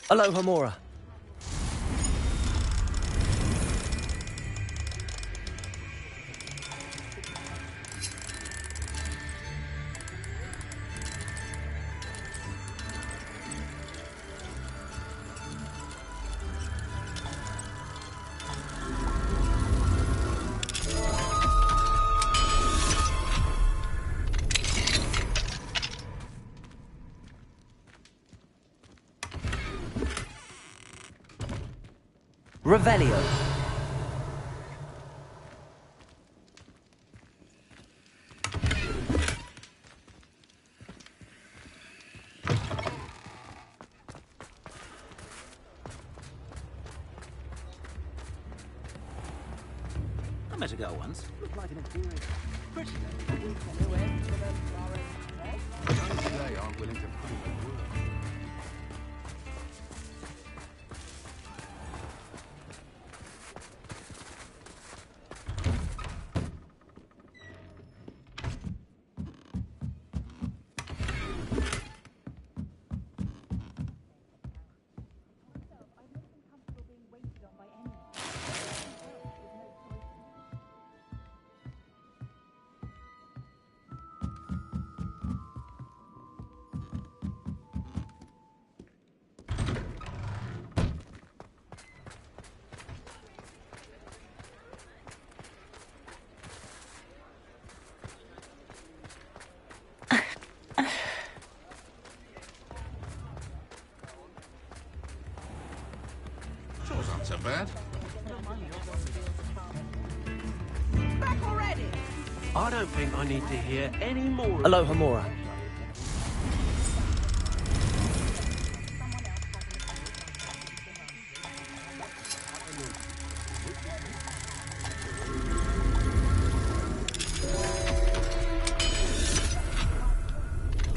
Hello, Hamura.
Revelio.
I met a girl once. Looked like an inferior. Pretty though.
Guys today aren't willing to put in the work.
Chore's not so bad.
Back already!
I don't think I need to hear any more.
Hello, Hamura.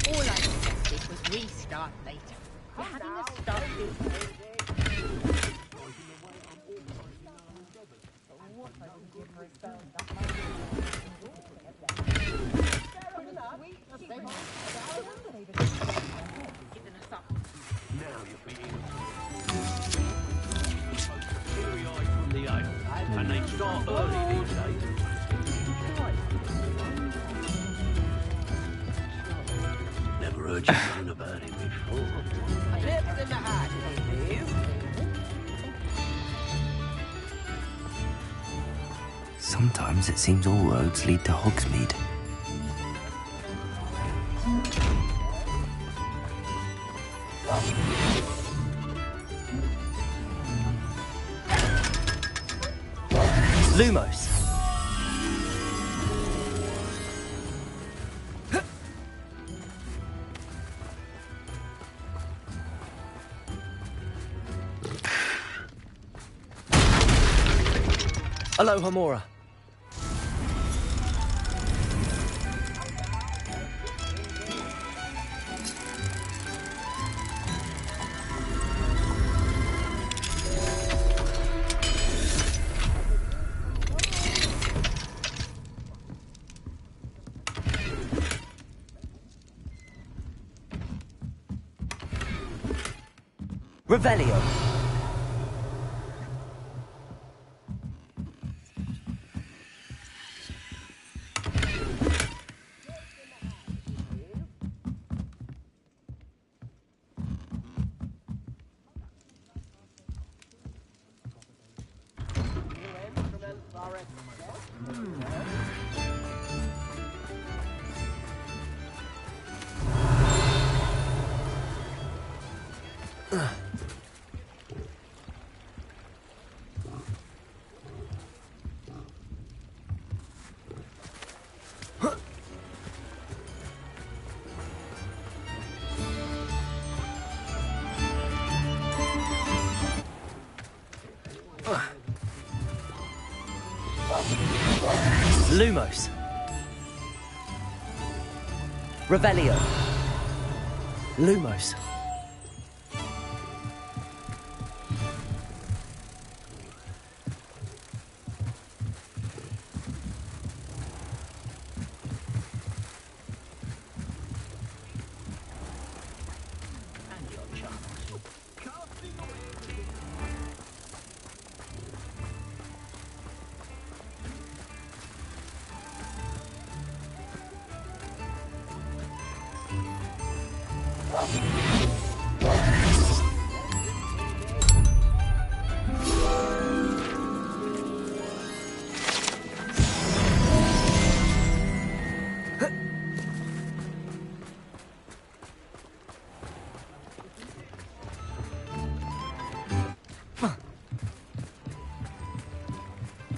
All I suggested was restart later. You're having a start.
Now you're being teary-eyed from the ale, and they start early these days. Never heard you moan about him before.
Lives in the hat, he lives.
Sometimes it seems all roads lead to Hogsmeade.
Lumos. Hello, Hamura. Revelio. Lumos. Revelio. Lumos.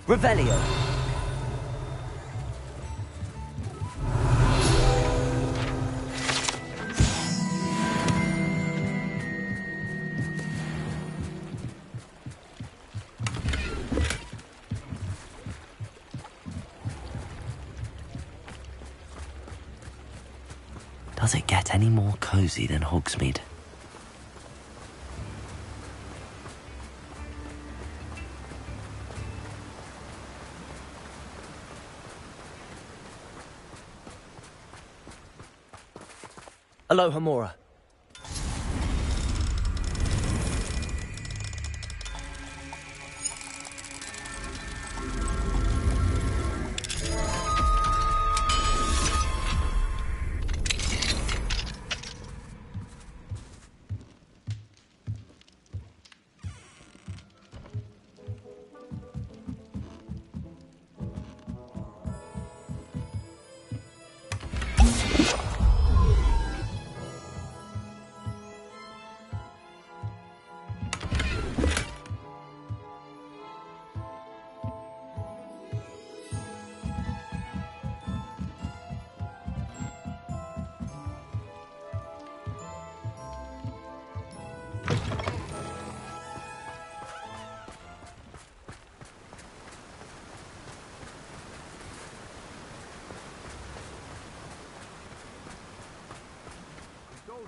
Revelio.
Does it get any more cozy than Hogsmeade?
Aloha Mora.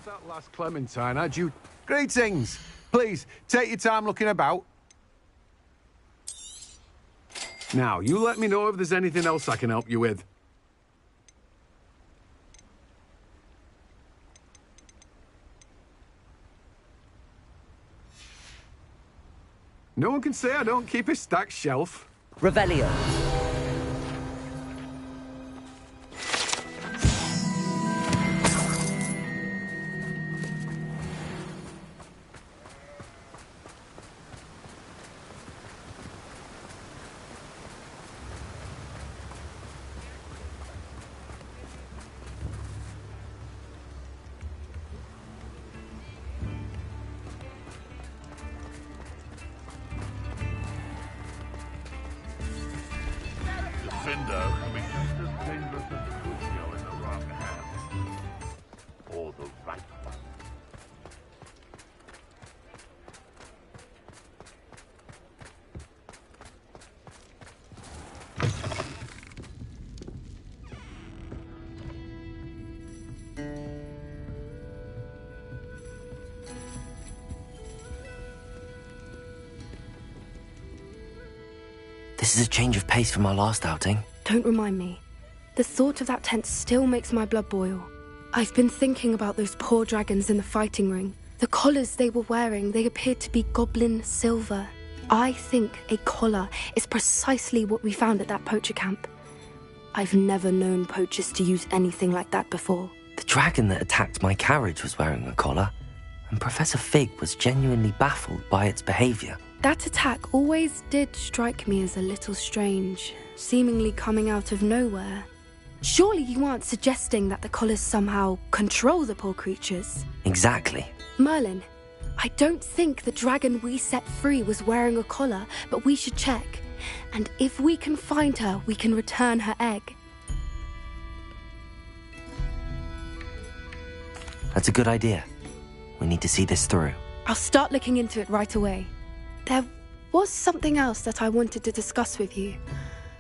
That last Clementine had you... Greetings! Please, take your time looking about. Now, you let me know if there's anything else I can help you with. No one can say I don't keep a stacked shelf.
Revelio.
Defender can be just as dangerous as Crucio in the wrong hands. Or the right one.
This is a change of pace from our last outing.
Don't remind me. The thought of that tent still makes my blood boil. I've been thinking about those poor dragons in the fighting ring. The collars they were wearing, they appeared to be goblin silver. I think a collar is precisely what we found at that poacher camp. I've never known poachers to use anything like that before.
The dragon that attacked my carriage was wearing a collar, and Professor Fig was genuinely baffled by its behavior.
That attack always did strike me as a little strange, seemingly coming out of nowhere. Surely you aren't suggesting that the collars somehow control the poor creatures?
Exactly.
Merlin, I don't think the dragon we set free was wearing a collar, but we should check. And if we can find her, we can return her egg.
That's a good idea. We need to see this through.
I'll start looking into it right away. There was something else that I wanted to discuss with you.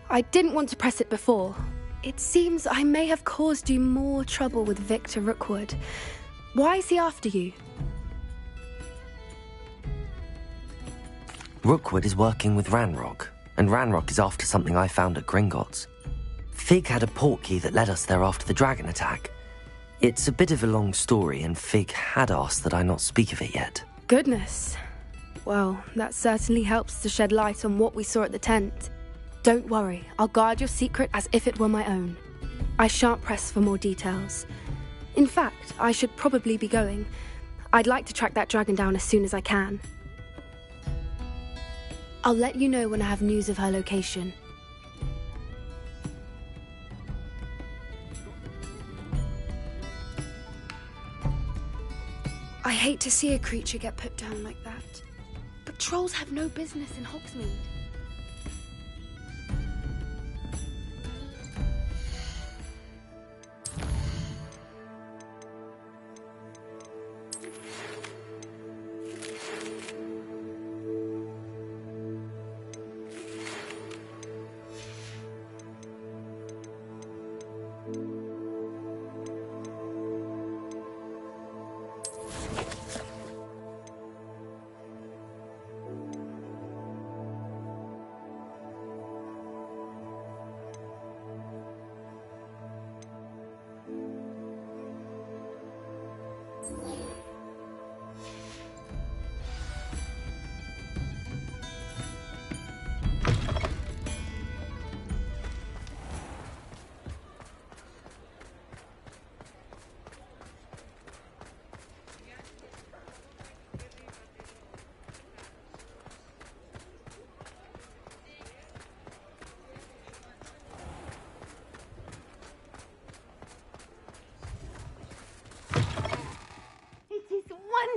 I didn't want to press it before. It seems I may have caused you more trouble with Victor Rookwood. Why is he after you?
Rookwood is working with Ranrock, and Ranrock is after something I found at Gringotts. Fig had a portkey that led us there after the dragon attack. It's a bit of a long story, and Fig had asked that I not speak of it yet.
Goodness. Well, that certainly helps to shed light on what we saw at the tent. Don't worry, I'll guard your secret as if it were my own. I shan't press for more details. In fact, I should probably be going. I'd like to track that dragon down as soon as I can. I'll let you know when I have news of her location. I hate to see a creature get put down like that. But trolls have no business in Hogsmeade.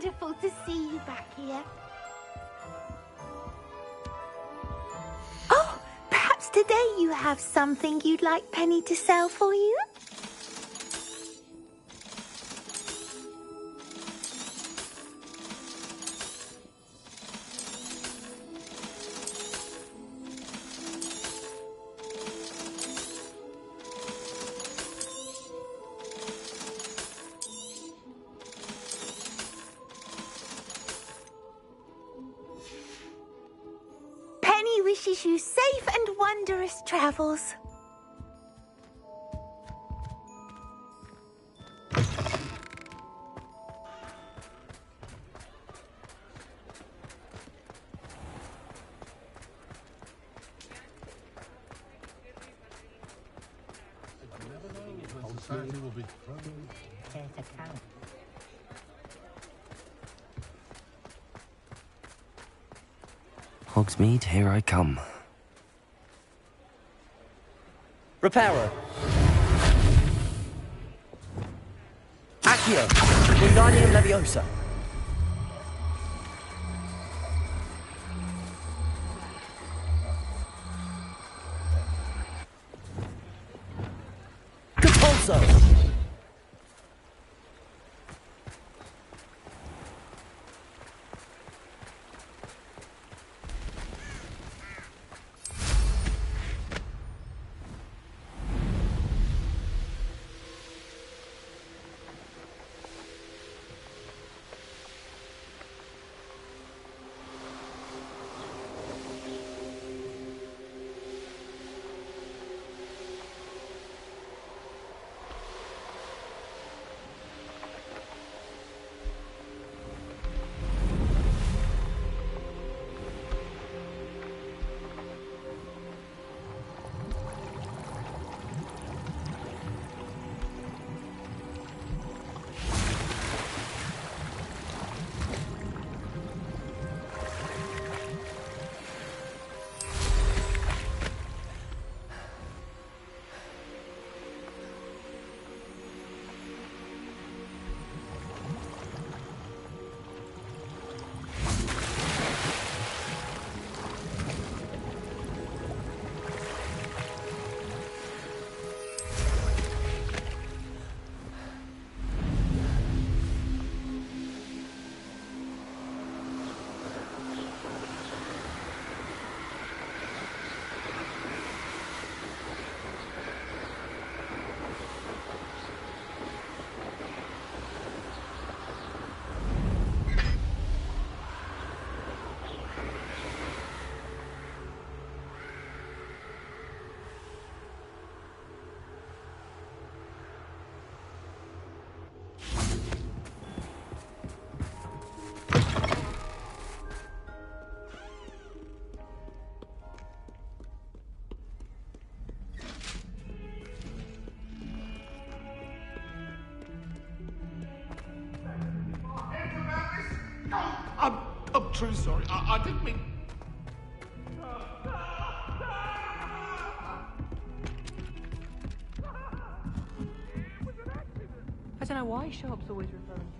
Wonderful to see you back here. Oh, perhaps today you have something you'd like Penny to sell for you? Wishes you safe and wondrous travels.
Hogsmeade, here I come.
Reparo. Accio. Wingardium Leviosa. Capulso.
true story. I didn't mean...
I don't know why Sharp's always referring to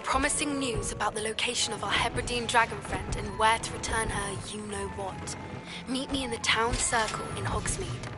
promising news about the location of our Hebridean dragon friend and where to return her you-know-what. Meet me in the town circle in Hogsmeade.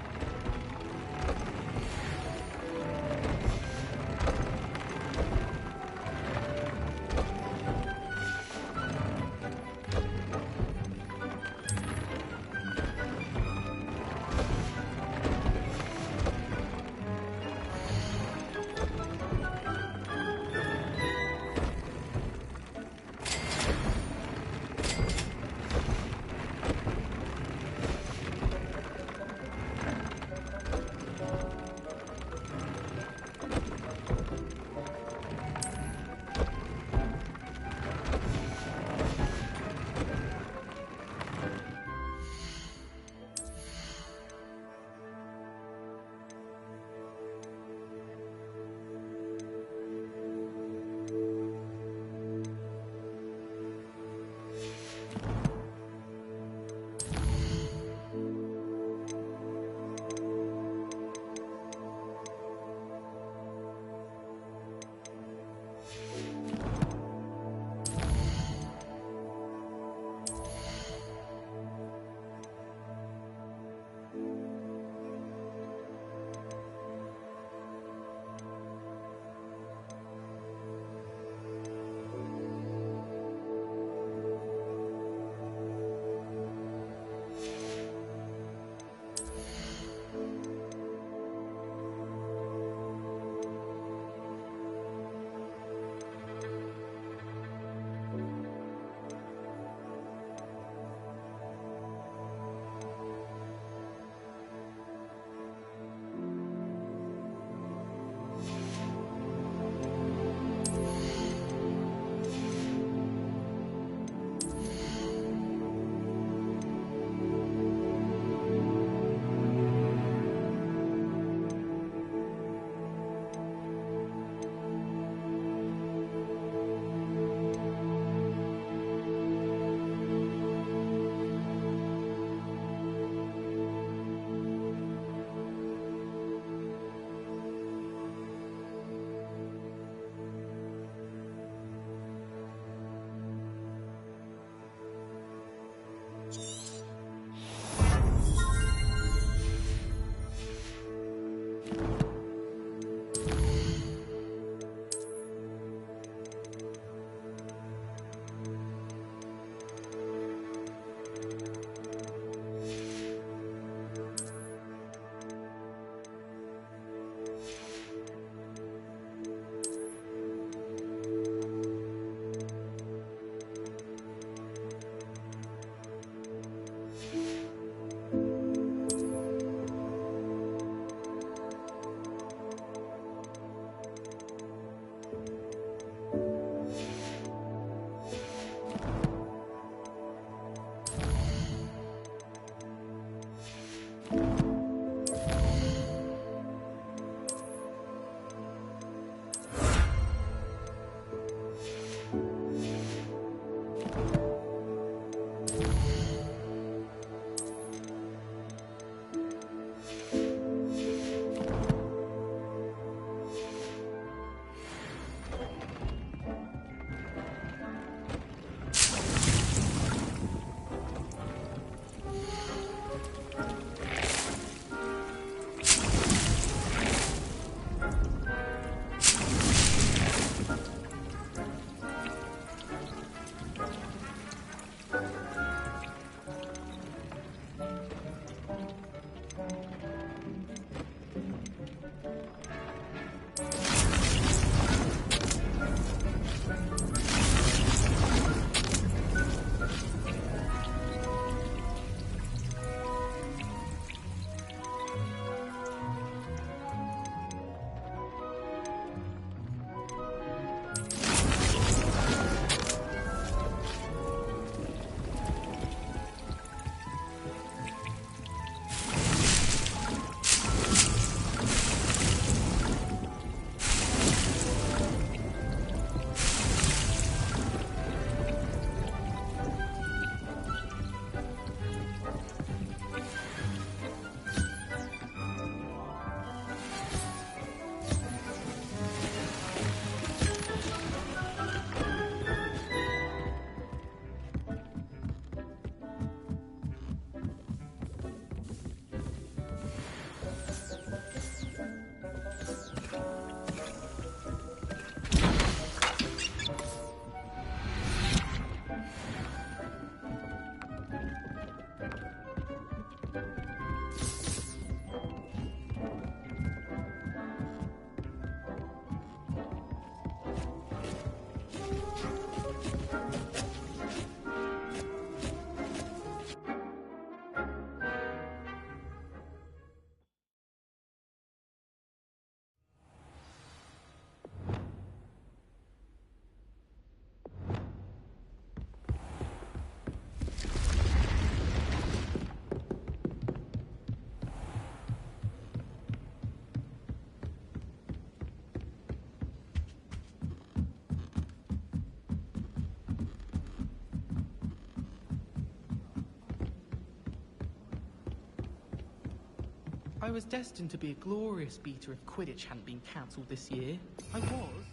I was destined to be a glorious beater if Quidditch hadn't been cancelled this year. I was.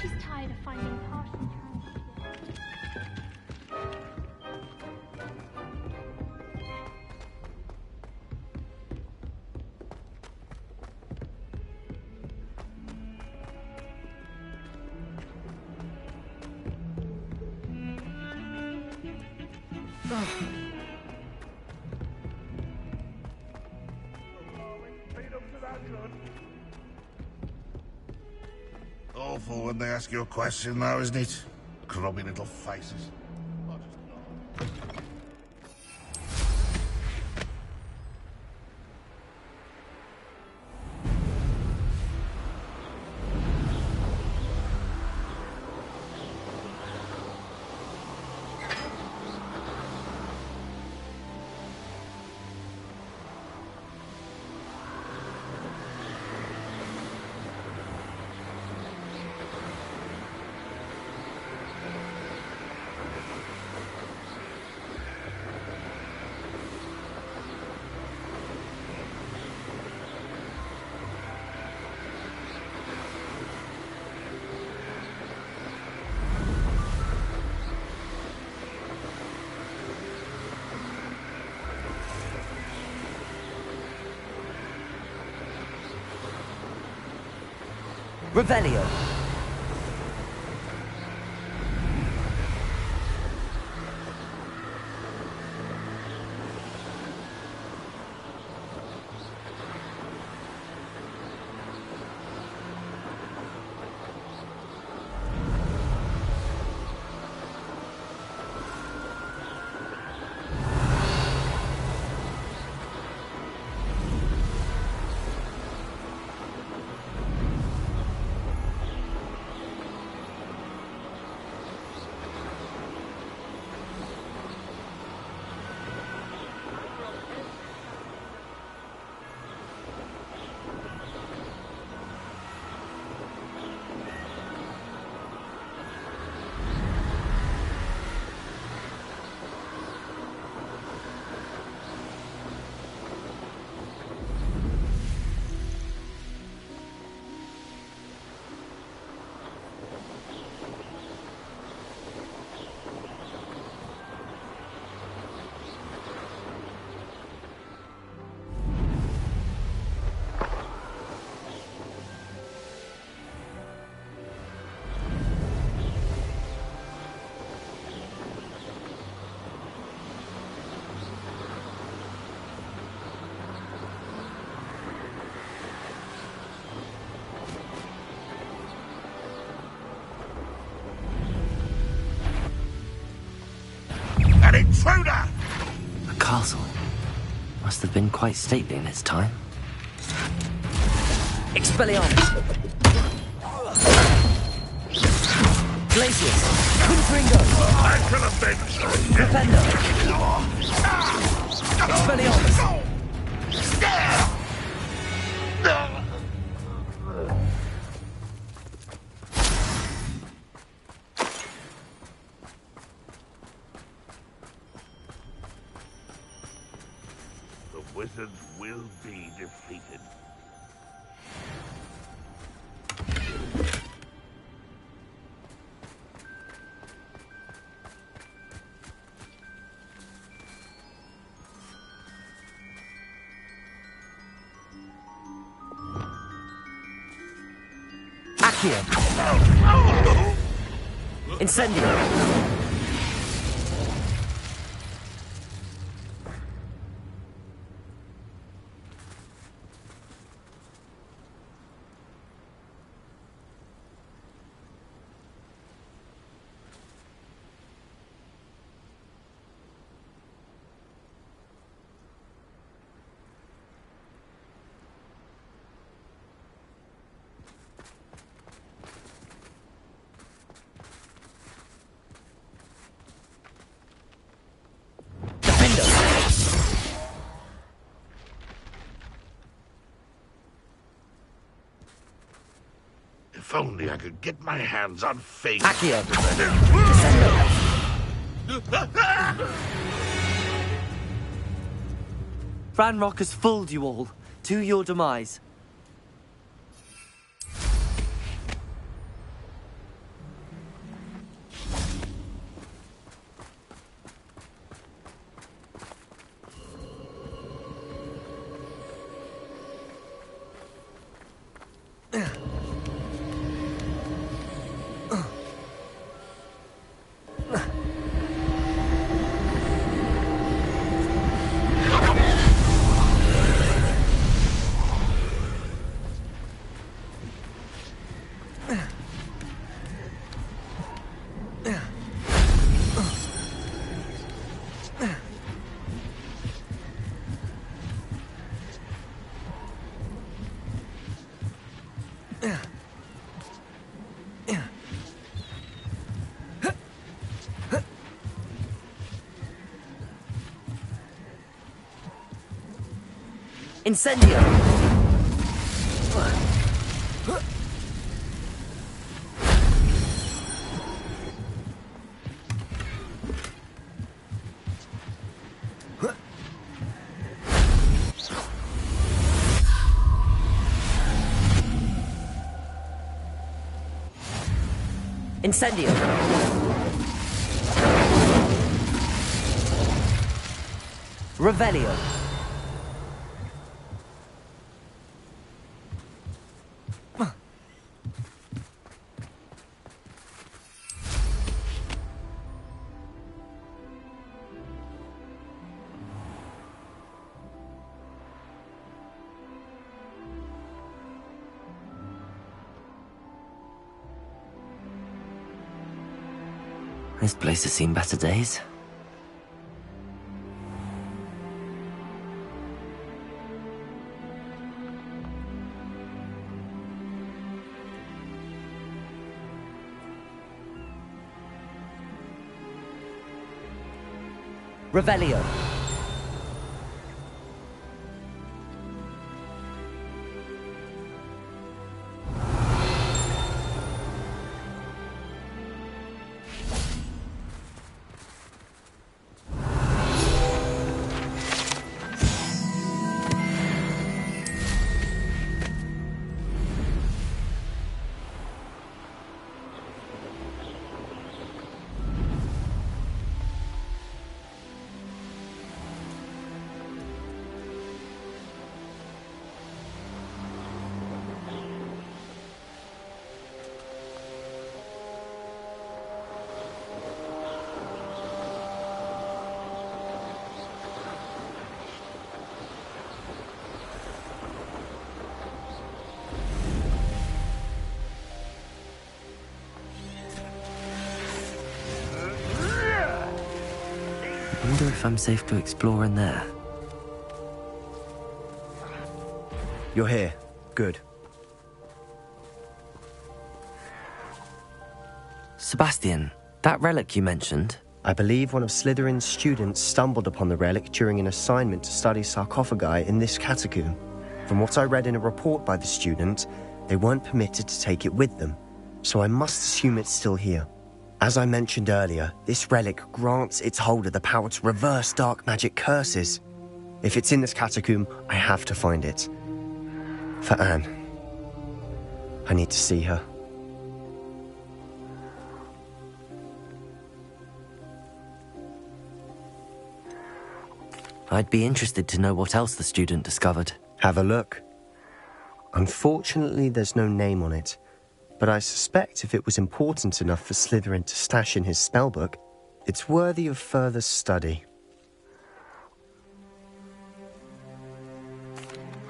She's tired of finding partially talented.
Awful when they ask you a question now, isn't it? Grubby little faces.
Revelio.
Must have been quite stately in its time.
Expelliarmus! Glacius! Confringo!
I can avenge her!
Defender! Expelliarmus!
The wizards will be defeated.
Accio! Incendio!
If only I could get my hands on Fate.
Accio!
Ranrock has fooled you all. To your demise.
Incendio! Incendio! Revelio!
This place has seen better days.
Revelio!
I wonder if I'm safe to explore in there.
You're here. Good.
Sebastian, that relic you mentioned...
I believe one of Slytherin's students stumbled upon the relic during an assignment to study sarcophagi in this catacomb. From what I read in a report by the student, they weren't permitted to take it with them, so I must assume it's still here. As I mentioned earlier, this relic grants its holder the power to reverse dark magic curses. If it's in this catacomb, I have to find it. For Anne. I need to see her.
I'd be interested to know what else the student discovered.
Have a look. Unfortunately, there's no name on it, but I suspect if it was important enough for Slytherin to stash in his spellbook, it's worthy of further study.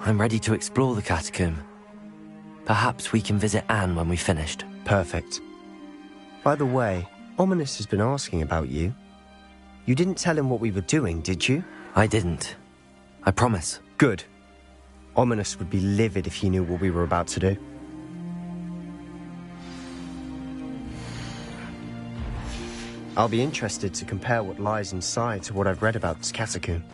I'm ready to explore the catacomb. Perhaps we can visit Anne when we've finished.
Perfect. By the way, Ominous has been asking about you. You didn't tell him what we were doing, did you?
I didn't. I promise.
Good. Ominous would be livid if he knew what we were about to do. I'll be interested to compare what lies inside to what I've read about this catacomb.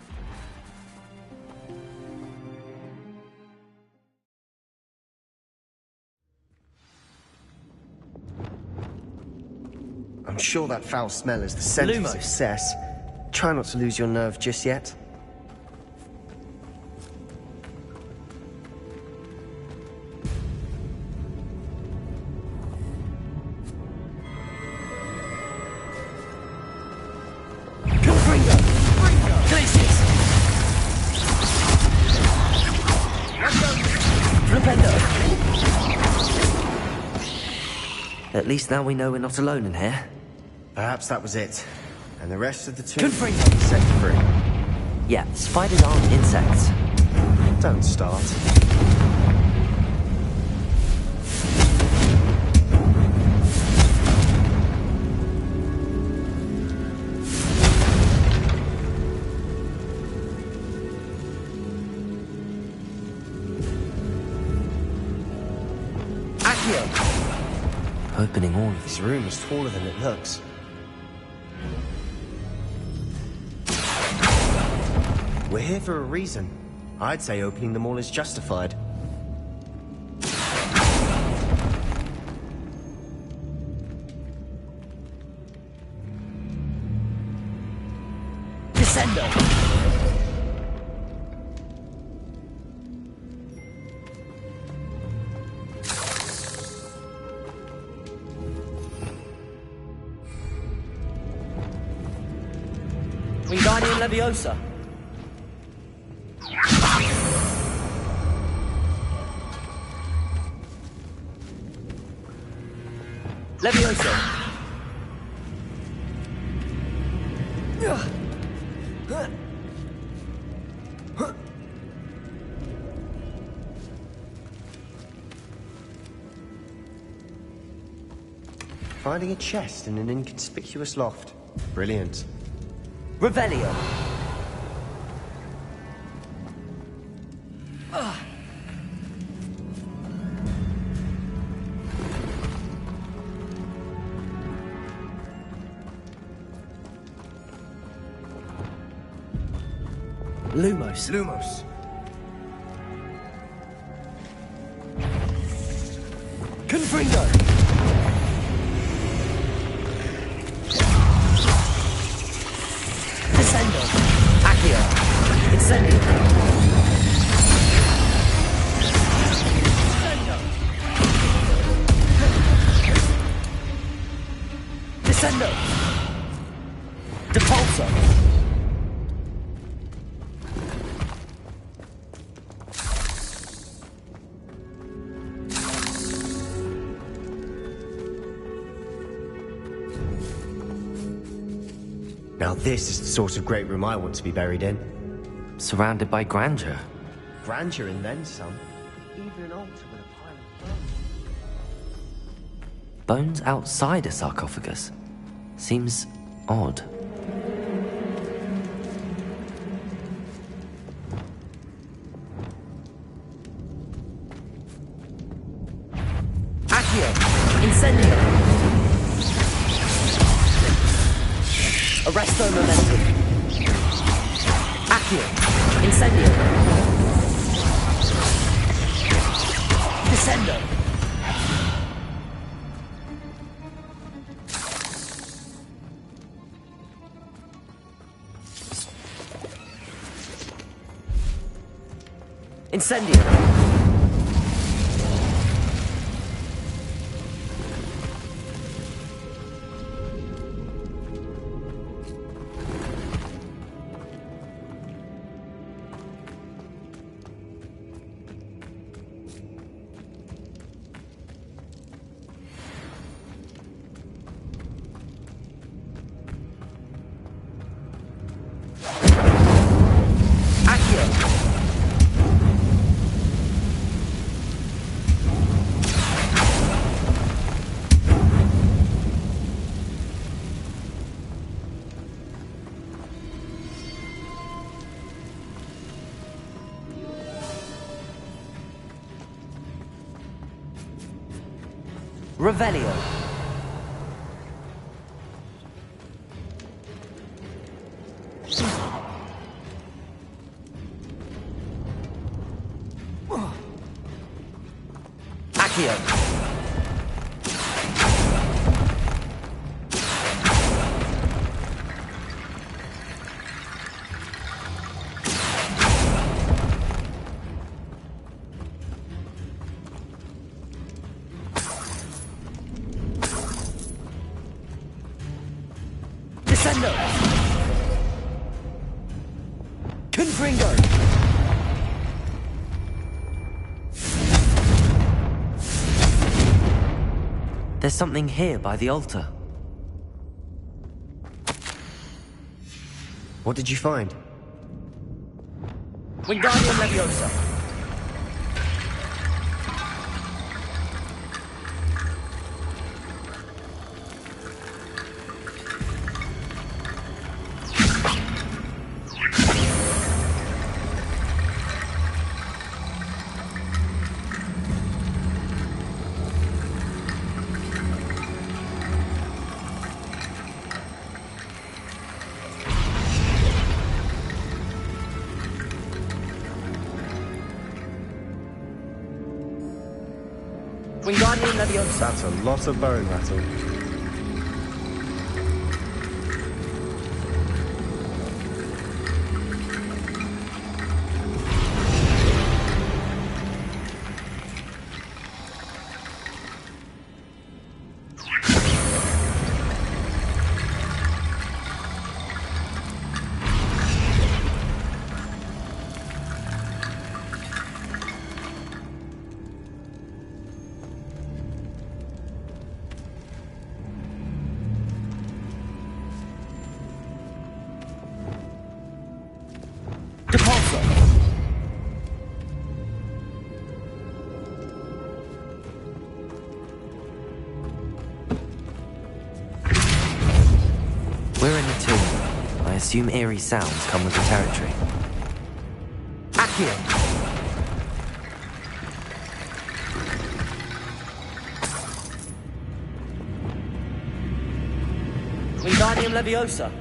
I'm sure that foul smell is the scent of success. Try not to lose your nerve just yet.
At least now we know we're not alone in here.
Perhaps that was it. And the rest of the two
Confringo.
set free.
Yeah, spiders aren't insects.
Don't start.
Opening all of
this room is taller than it looks. We're here for a reason. I'd say opening them all is justified.
Descendo! Wingardium Leviosa. Leviosa.
Finding a chest in an inconspicuous loft. Brilliant.
Revelio. Lumos.
Lumos.
Confringo. Descendo. Accio. Incendio. Descendo. Depulso.
Now this is the sort of great room I want to be buried in.
Surrounded by grandeur.
Grandeur and then some. Even an altar with a pile of bones.
Bones outside a sarcophagus. Seems odd.
Arresto momentum. Accio. Incendio. Descendo. Incendio. Revelio. Accio. Descendo. Confringo.
There's something here by the altar.
What did you find?
Wingardium Leviosa. Wingardium Leviosa.
That's a lot of bone rattle.
We're in a tomb. I assume eerie sounds come with the territory.
Accio. Wingardium Leviosa.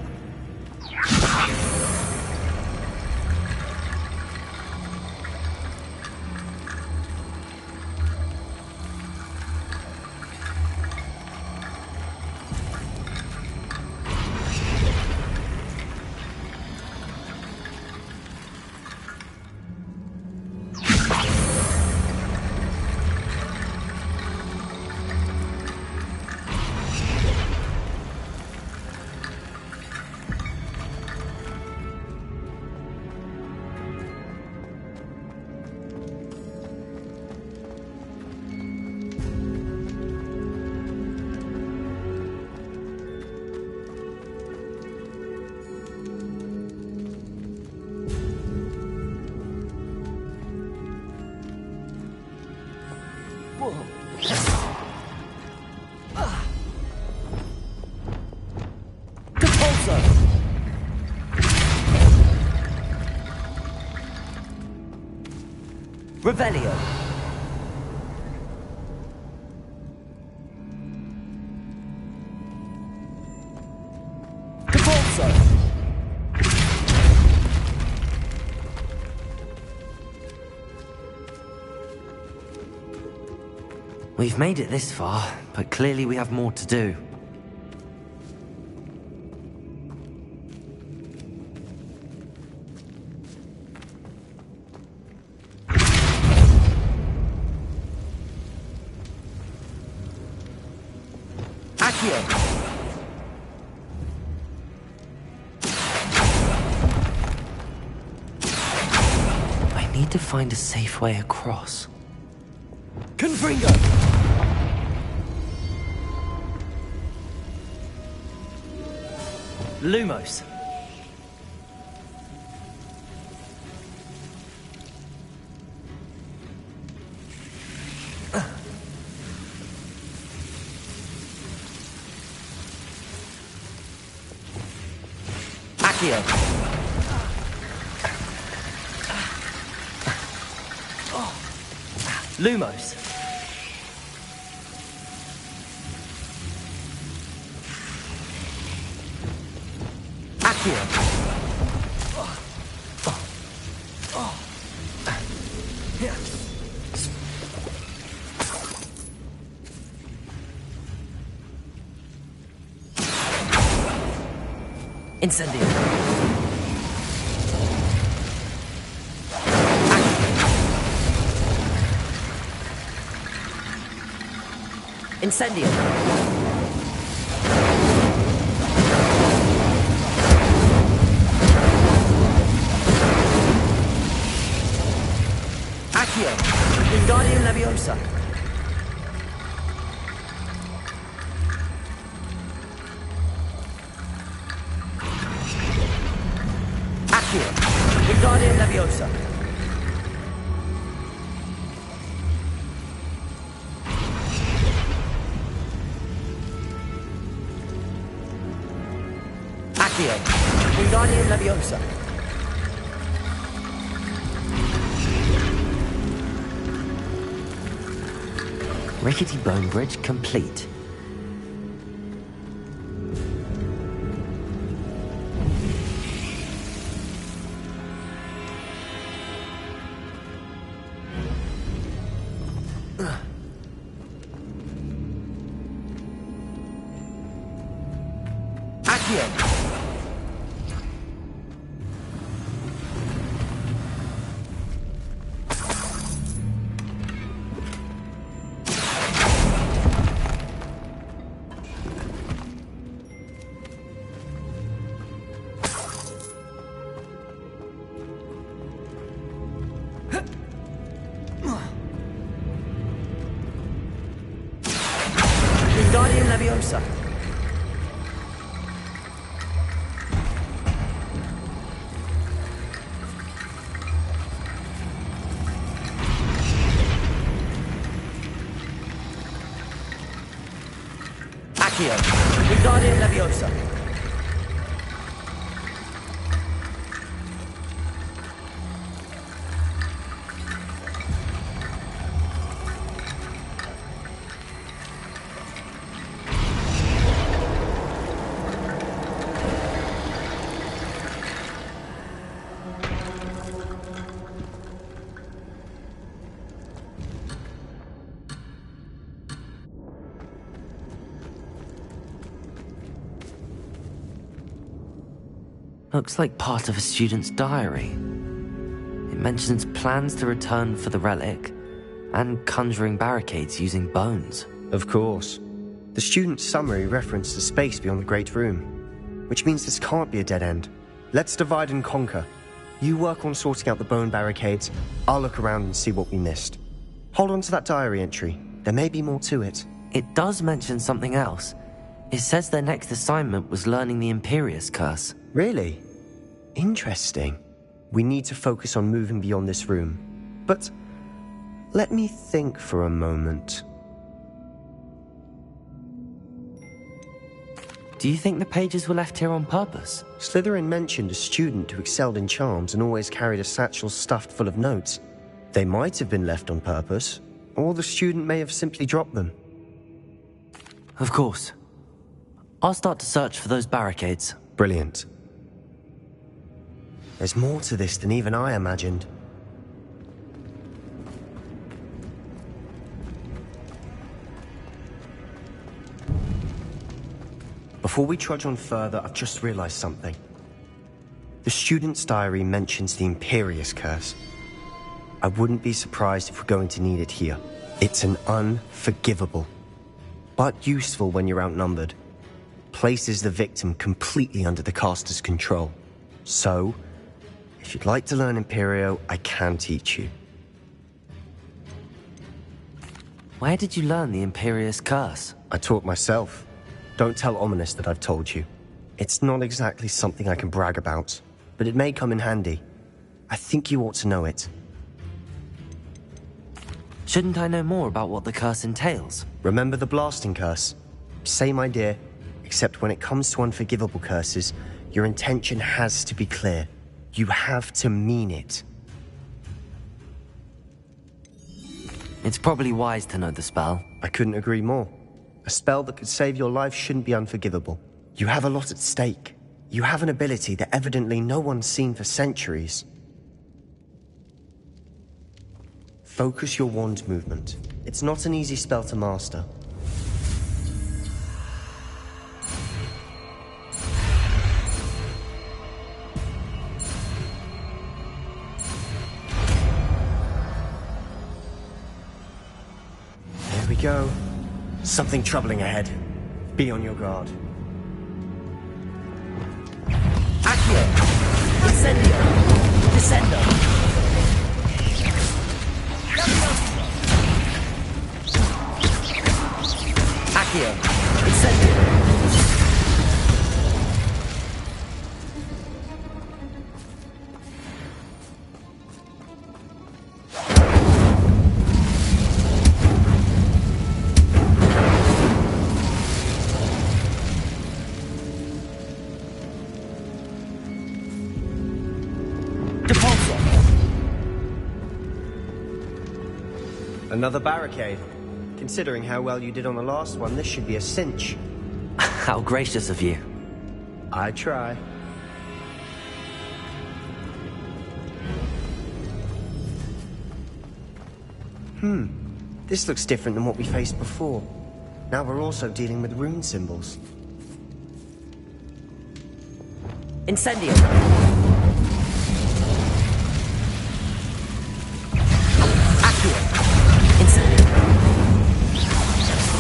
Revelio. Capolso.
We've made it this far, but clearly we have more to do. I need to find a safe way across.
Confringo! Lumos. Accio. Lumos. Accio. Incendio. Incendio. Accio. Wingardium Leviosa. Accio. Wingardium Leviosa. Accio. Wingardium Leviosa.
Rickety Bone Bridge complete.
Accio. Wingardium Leviosa. Accio. Wingardium Leviosa.
Looks like part of a student's diary. It mentions plans to return for the relic and conjuring barricades using bones.
Of course. The student's summary referenced the space beyond the Great Room, which means this can't be a dead end. Let's divide and conquer. You work on sorting out the bone barricades, I'll look around and see what we missed. Hold on to that diary entry. There may be more to it.
It does mention something else. It says their next assignment was learning the Imperius Curse.
Really? Interesting. We need to focus on moving beyond this room. But let me think for a moment.
Do you think the pages were left here on purpose?
Slytherin mentioned a student who excelled in charms and always carried a satchel stuffed full of notes. They might have been left on purpose, or the student may have simply dropped them.
Of course. I'll start to search for those barricades.
Brilliant. There's more to this than even I imagined. Before we trudge on further, I've just realized something. The student's diary mentions the Imperious Curse. I wouldn't be surprised if we're going to need it here. It's an unforgivable, but useful when you're outnumbered. Places the victim completely under the caster's control. So, if you'd like to learn Imperio, I can teach you.
Where did you learn the Imperious Curse?
I taught myself. Don't tell Ominous that I've told you. It's not exactly something I can brag about, but it may come in handy. I think you ought to know it.
Shouldn't I know more about what the curse entails?
Remember the blasting curse? Same idea, except when it comes to unforgivable curses, your intention has to be clear. You have to mean it.
It's probably wise to know the spell.
I couldn't agree more. A spell that could save your life shouldn't be unforgivable. You have a lot at stake. You have an ability that evidently no one's seen for centuries. Focus your wand movement. It's not an easy spell to master. There we go. Something troubling ahead. Be on your guard.
Accio! Incendio! Descendo! Accio! Incendio!
Another barricade. Considering how well you did on the last one, this should be a cinch.
How gracious of you.
I try. This looks different than what we faced before. Now we're also dealing with rune symbols.
Incendio! Accio! Incendio!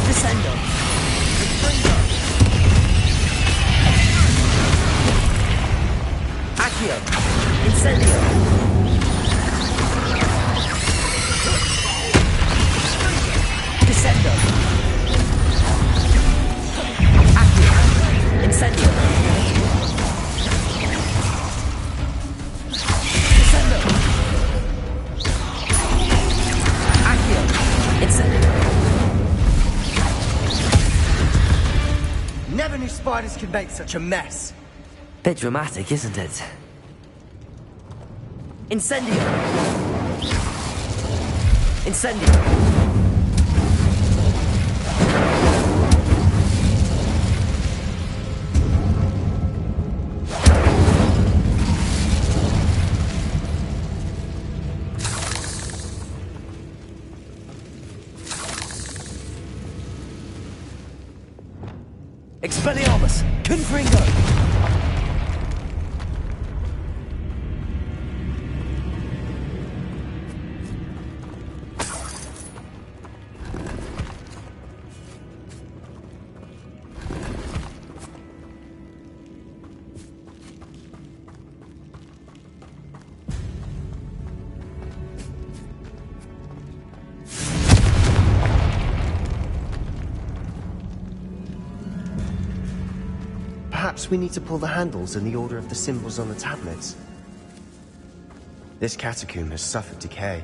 Descendo! Accio! Incendio! Descendo! Accio! Incendio! Descendo! Accio! Incendio!
Never knew spiders could make such a mess.
Bit dramatic, isn't it?
Incendio! Incendio! Expelliarmus! Confringo!
Perhaps we need to pull the handles in the order of the symbols on the tablets. This catacomb has suffered decay,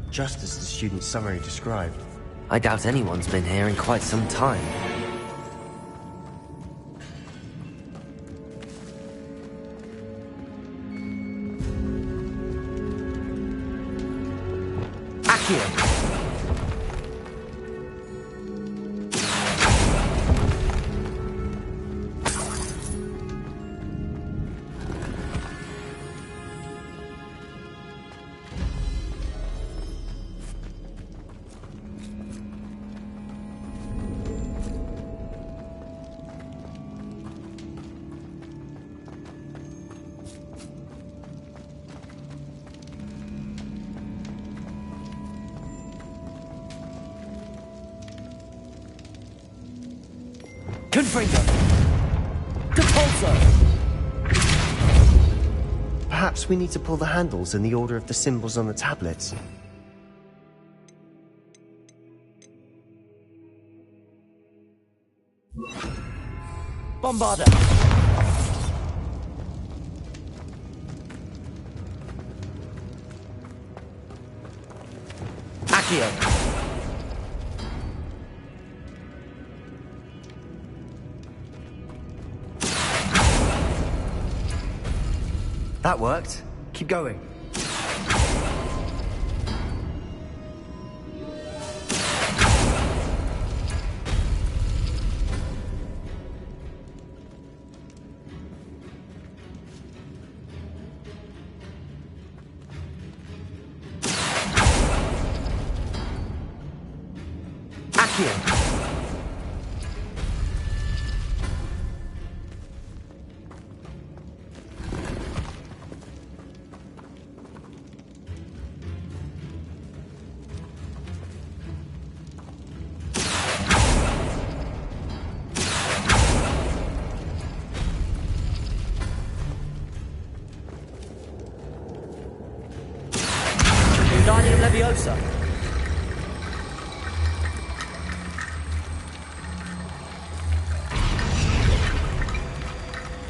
just as the student's summary described.
I doubt anyone's been here in quite some time.
Accio! Confringo! Depulso!
Perhaps we need to pull the handles in the order of the symbols on the tablets.
Bombarda! Accio!
That worked. Keep going.
Accio! Wingardium Leviosa!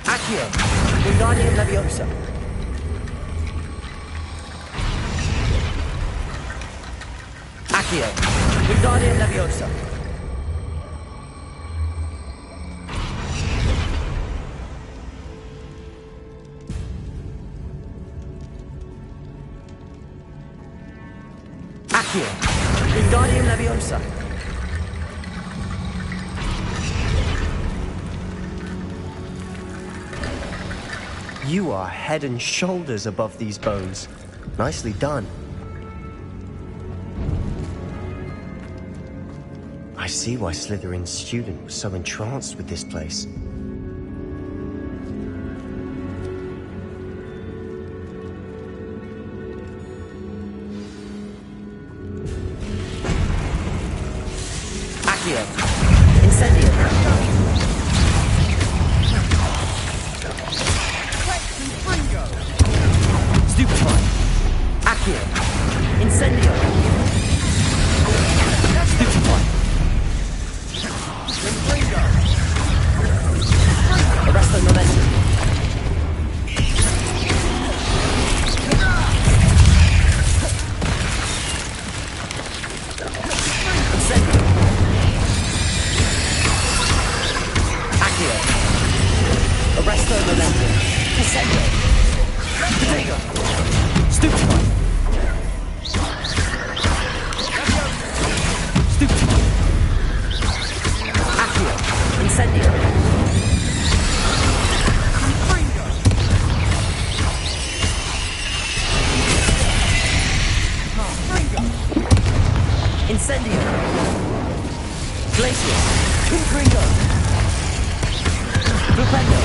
Accio! Wingardium Leviosa! Accio! Wingardium Leviosa! Accio! Wingardium Leviosa!
You are head and shoulders above these bones. Nicely done. I see why Slytherin's student was so entranced with this place.
Accio! Incendio! Stupefy! Accio! Incendio! Stupefy! Arresto Momentum! Incendio! Accio! Arresto Momentum! Incendio! Confringo! Stupefy! Stupefy! Accio! Incendio! Incendio! Glacier! Confringo! Flipendo!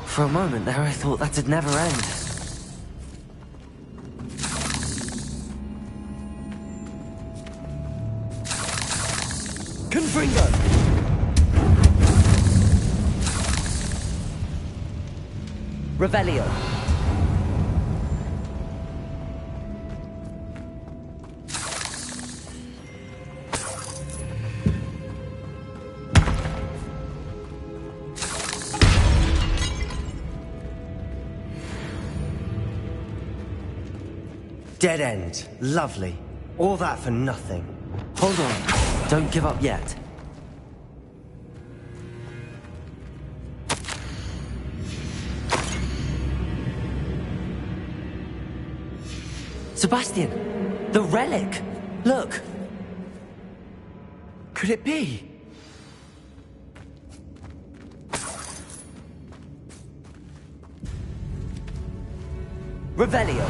For a moment there, I thought that'd never end.
Confringo! Revelio!
Dead end. Lovely. All that for nothing.
Hold on. Don't give up yet. Sebastian! The relic! Look! Could it be?
Revelio!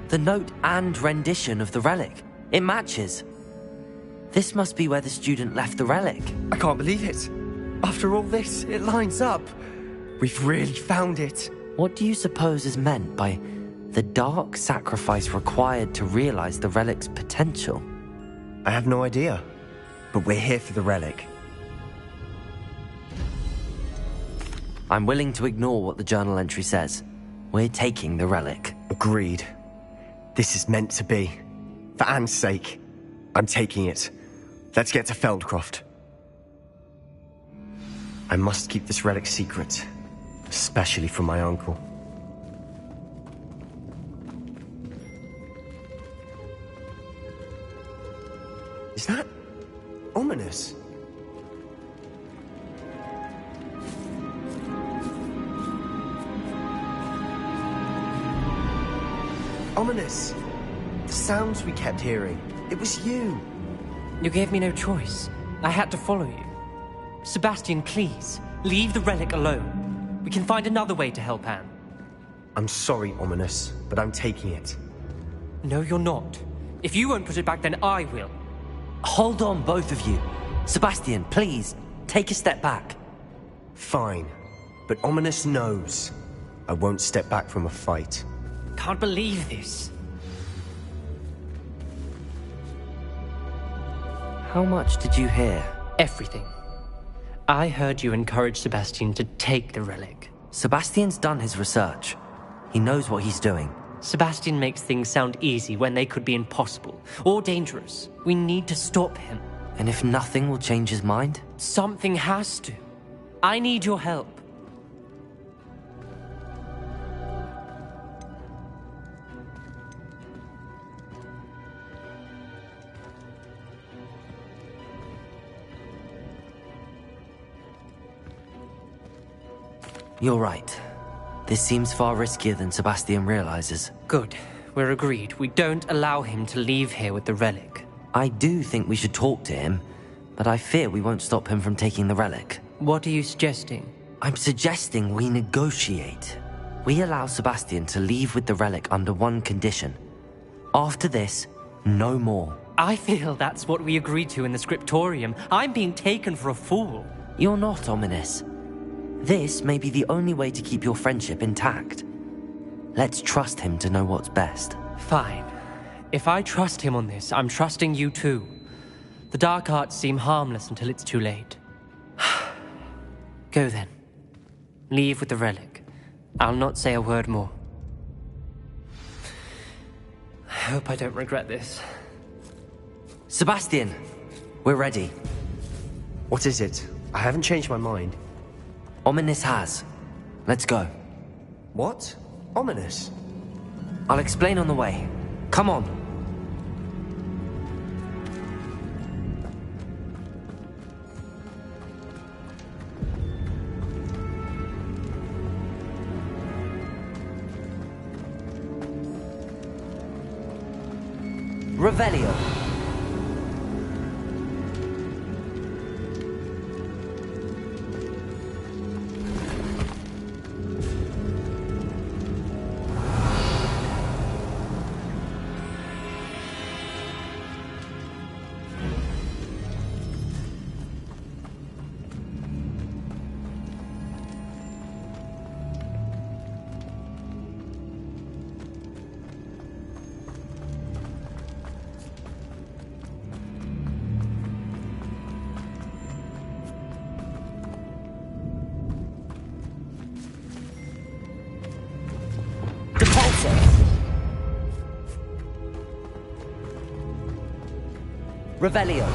The note and rendition of the relic. It matches. This must be where the student left the relic.
I can't believe it. After all this, it lines up. We've really found it.
What do you suppose is meant by the dark sacrifice required to realize the relic's potential?
I have no idea, but we're here for the relic.
I'm willing to ignore what the journal entry says. We're taking the relic.
Agreed. This is meant to be. For Anne's sake, I'm taking it. Let's get to Feldcroft. I must keep this relic secret, especially from my uncle. Is that ominous? Ominous. The sounds we kept hearing. It was you.
You gave me no choice. I had to follow you. Sebastian, please, leave the relic alone. We can find another way to help Anne.
I'm sorry, Ominous, but I'm taking it.
No, you're not. If you won't put it back, then I will.
Hold on, both of you. Sebastian, please, take a step back.
Fine, but Ominous knows I won't step back from a fight.
Can't believe this.
How much did you hear?
Everything. I heard you encourage Sebastian to take the relic.
Sebastian's done his research. He knows what he's doing.
Sebastian makes things sound easy when they could be impossible or dangerous. We need to stop him.
And if nothing will change his mind?
Something has to. I need your help.
You're right. This seems far riskier than Sebastian realizes.
Good. We're agreed. We don't allow him to leave here with the relic.
I do think we should talk to him, but I fear we won't stop him from taking the relic.
What are you suggesting?
I'm suggesting we negotiate. We allow Sebastian to leave with the relic under one condition. After this, no more.
I feel that's what we agreed to in the scriptorium. I'm being taken for a fool.
You're not, Ominous. This may be the only way to keep your friendship intact. Let's trust him to know what's best.
Fine. If I trust him on this, I'm trusting you too. The dark arts seem harmless until it's too late. Go then. Leave with the relic. I'll not say a word more. I hope I don't regret this.
Sebastian, we're ready.
What is it? I haven't changed my mind.
Ominous has. Let's go.
What? Ominous?
I'll explain on the way. Come on. Revelio. Revelio.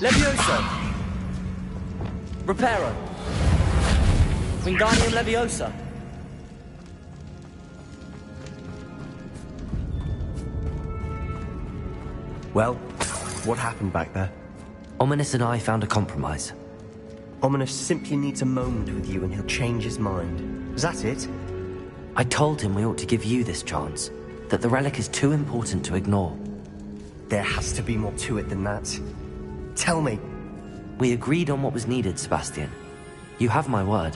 Levioso. Reparo.
Wingardium Leviosa.
Well, what happened back there?
Ominous and I found a compromise.
Ominous simply needs a moment with you and he'll change his mind. Is that it?
I told him we ought to give you this chance, that the relic is too important to ignore.
There has to be more to it than that. Tell me.
We agreed on what was needed, Sebastian. You have my word.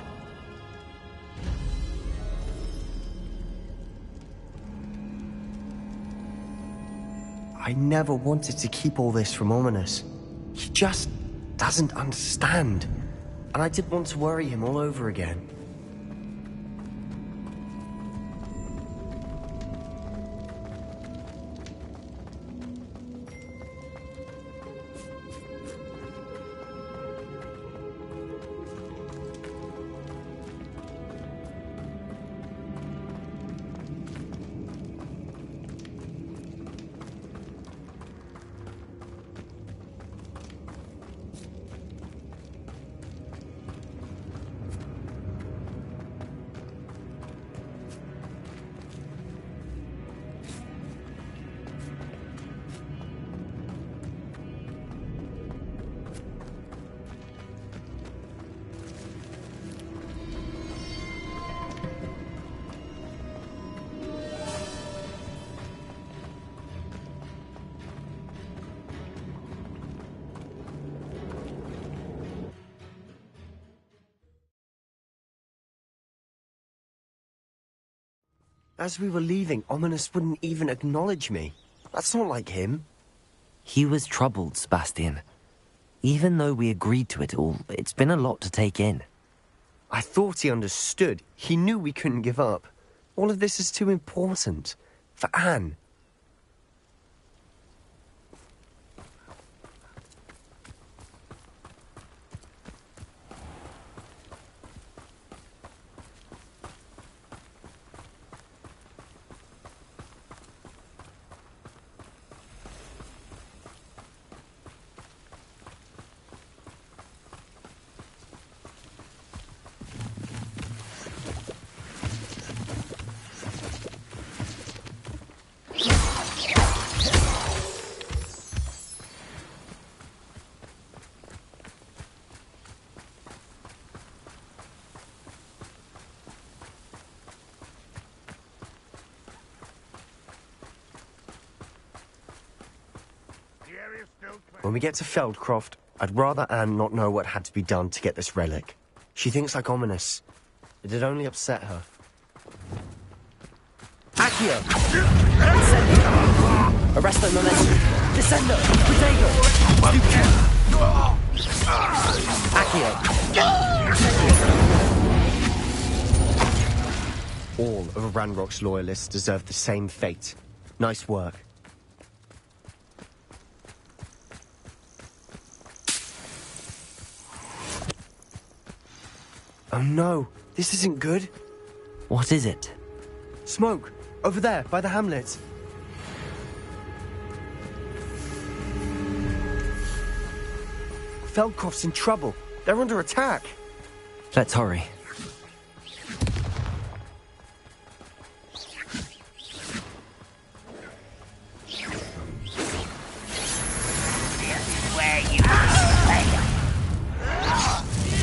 I never wanted to keep all this from Ominous. He just doesn't understand. And I didn't want to worry him all over again. As we were leaving, Ominous wouldn't even acknowledge me. That's not like him.
He was troubled, Sebastian. Even though we agreed to it all, it's been a lot to take in.
I thought he understood. He knew we couldn't give up. All of this is too important. For Anne. When we get to Feldcroft, I'd rather Anne not know what had to be done to get this relic. She thinks like Ominous. It'd only upset her.
Accio! Incendio! Arresto Momentum! Descendo! Protego! Accio!
All of Ranrock's loyalists deserve the same fate. Nice work. Oh no, this isn't good.
What is it?
Smoke, over there, by the hamlet. Feldcroft's in trouble. They're under attack.
Let's hurry.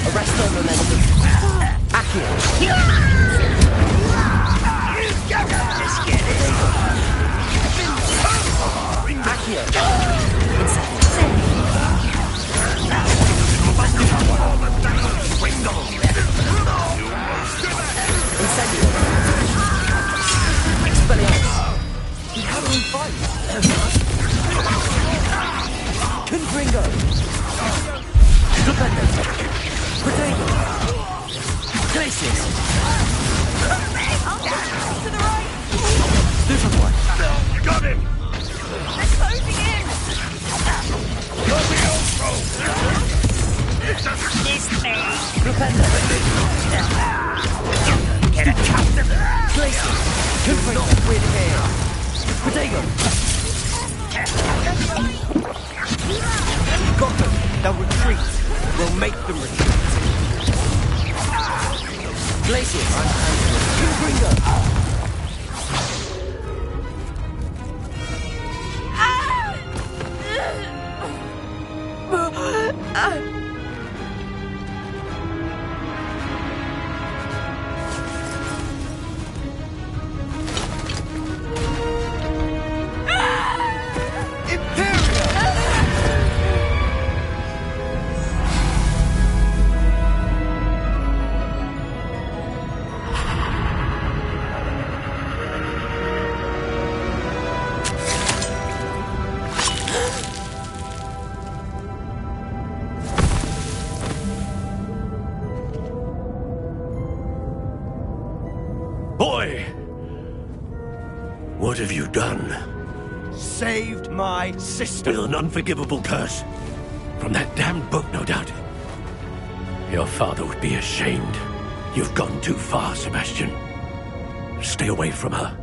Arresto Momentum! Accio! Accio! Incendio! Expelliarmus! How do we fight? Confringo! Stupendo! Protego! Glacius!
To the right!
Stupefy!
You got him!
They're closing in! This me!
Stupendo!
Get a captain!
Glacius! Confringo! Not with him! Protego! Got them! They'll retreat! We'll make them retreat! Glacius, King Gringo.
Boy! What have you done?
Saved my sister.
With an unforgivable curse. From that damned book, no doubt. Your father would be ashamed. You've gone too far, Sebastian. Stay away from her.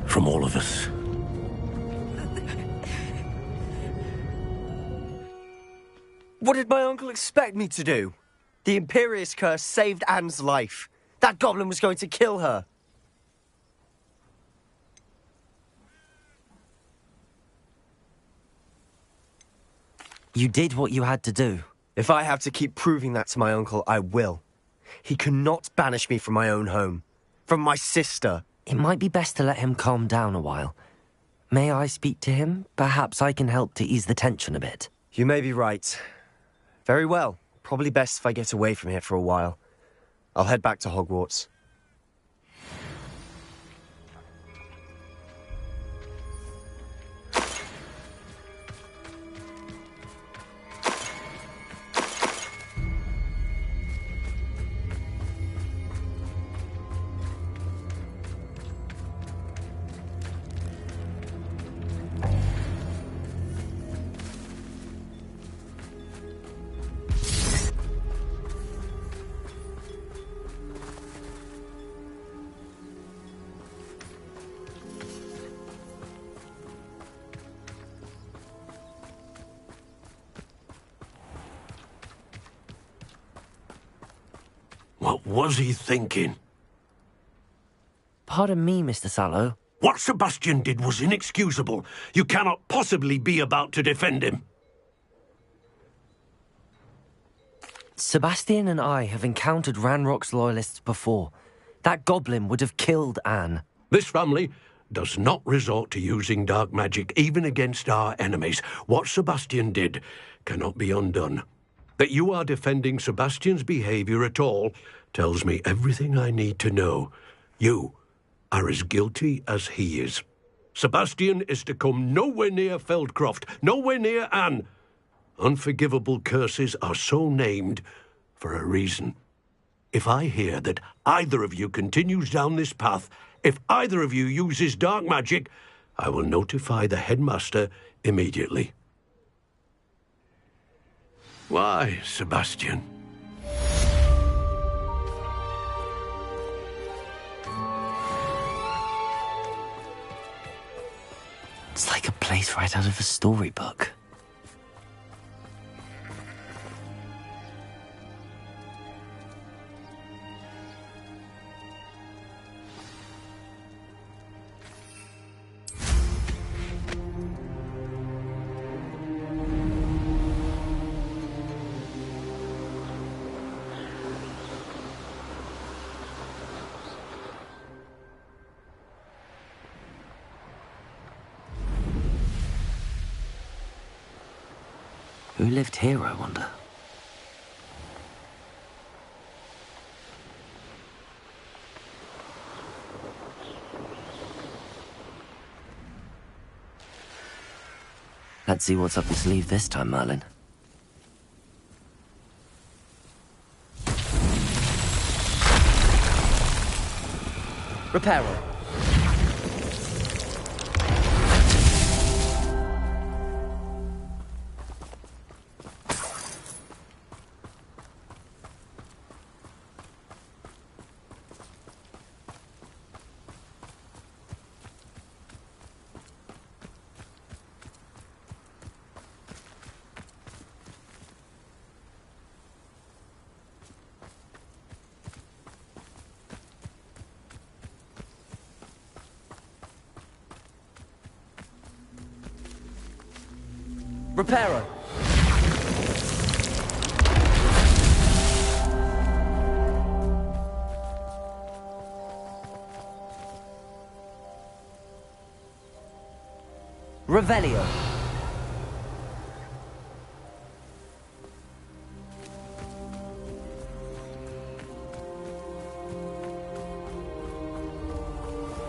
From all of us.
What did my uncle expect me to do? The Imperius curse saved Anne's life. That goblin was going to kill her.
You did what you had to do.
If I have to keep proving that to my uncle, I will. He cannot banish me from my own home. From my sister.
It might be best to let him calm down a while. May I speak to him? Perhaps I can help to ease the tension a bit.
You may be right. Very well. Probably best if I get away from here for a while. I'll head back to Hogwarts.
What was he thinking?
Pardon me, Mr. Sallow.
What Sebastian did was inexcusable. You cannot possibly be about to defend him.
Sebastian and I have encountered Ranrock's loyalists before. That goblin would have killed Anne.
This family does not resort to using dark magic, even against our enemies. What Sebastian did cannot be undone. That you are defending Sebastian's behavior at all tells me everything I need to know. You are as guilty as he is. Sebastian is to come nowhere near Feldcroft, nowhere near Anne. Unforgivable curses are so named for a reason. If I hear that either of you continues down this path, if either of you uses dark magic, I will notify the headmaster immediately. Why, Sebastian?
It's like a place right out of a storybook. Who lived here, I wonder? Let's see what's up your sleeve this time, Merlin.
Reparo. Reparo. Revelio.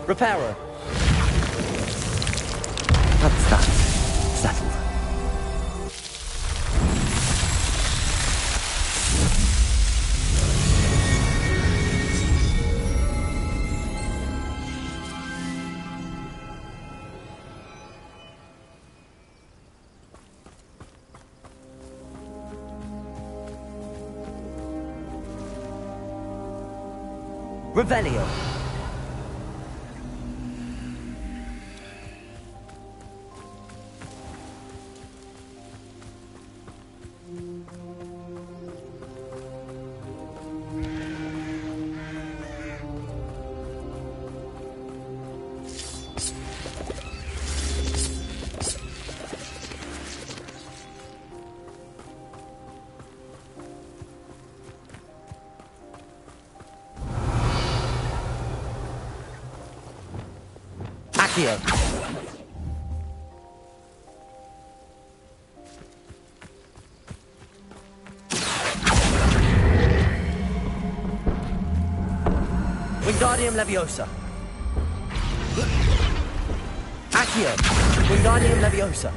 Reparo.
That's that. Settled.
Revelio. Accio. Wingardium Leviosa. Accio. Wingardium Leviosa.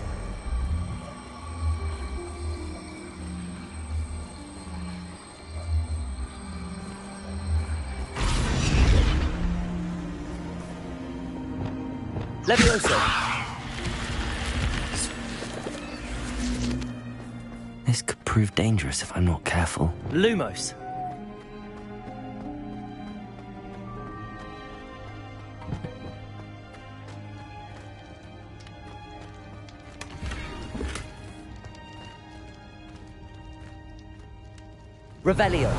Leviosa.
This could prove dangerous if I'm not careful.
Lumos. Revelio.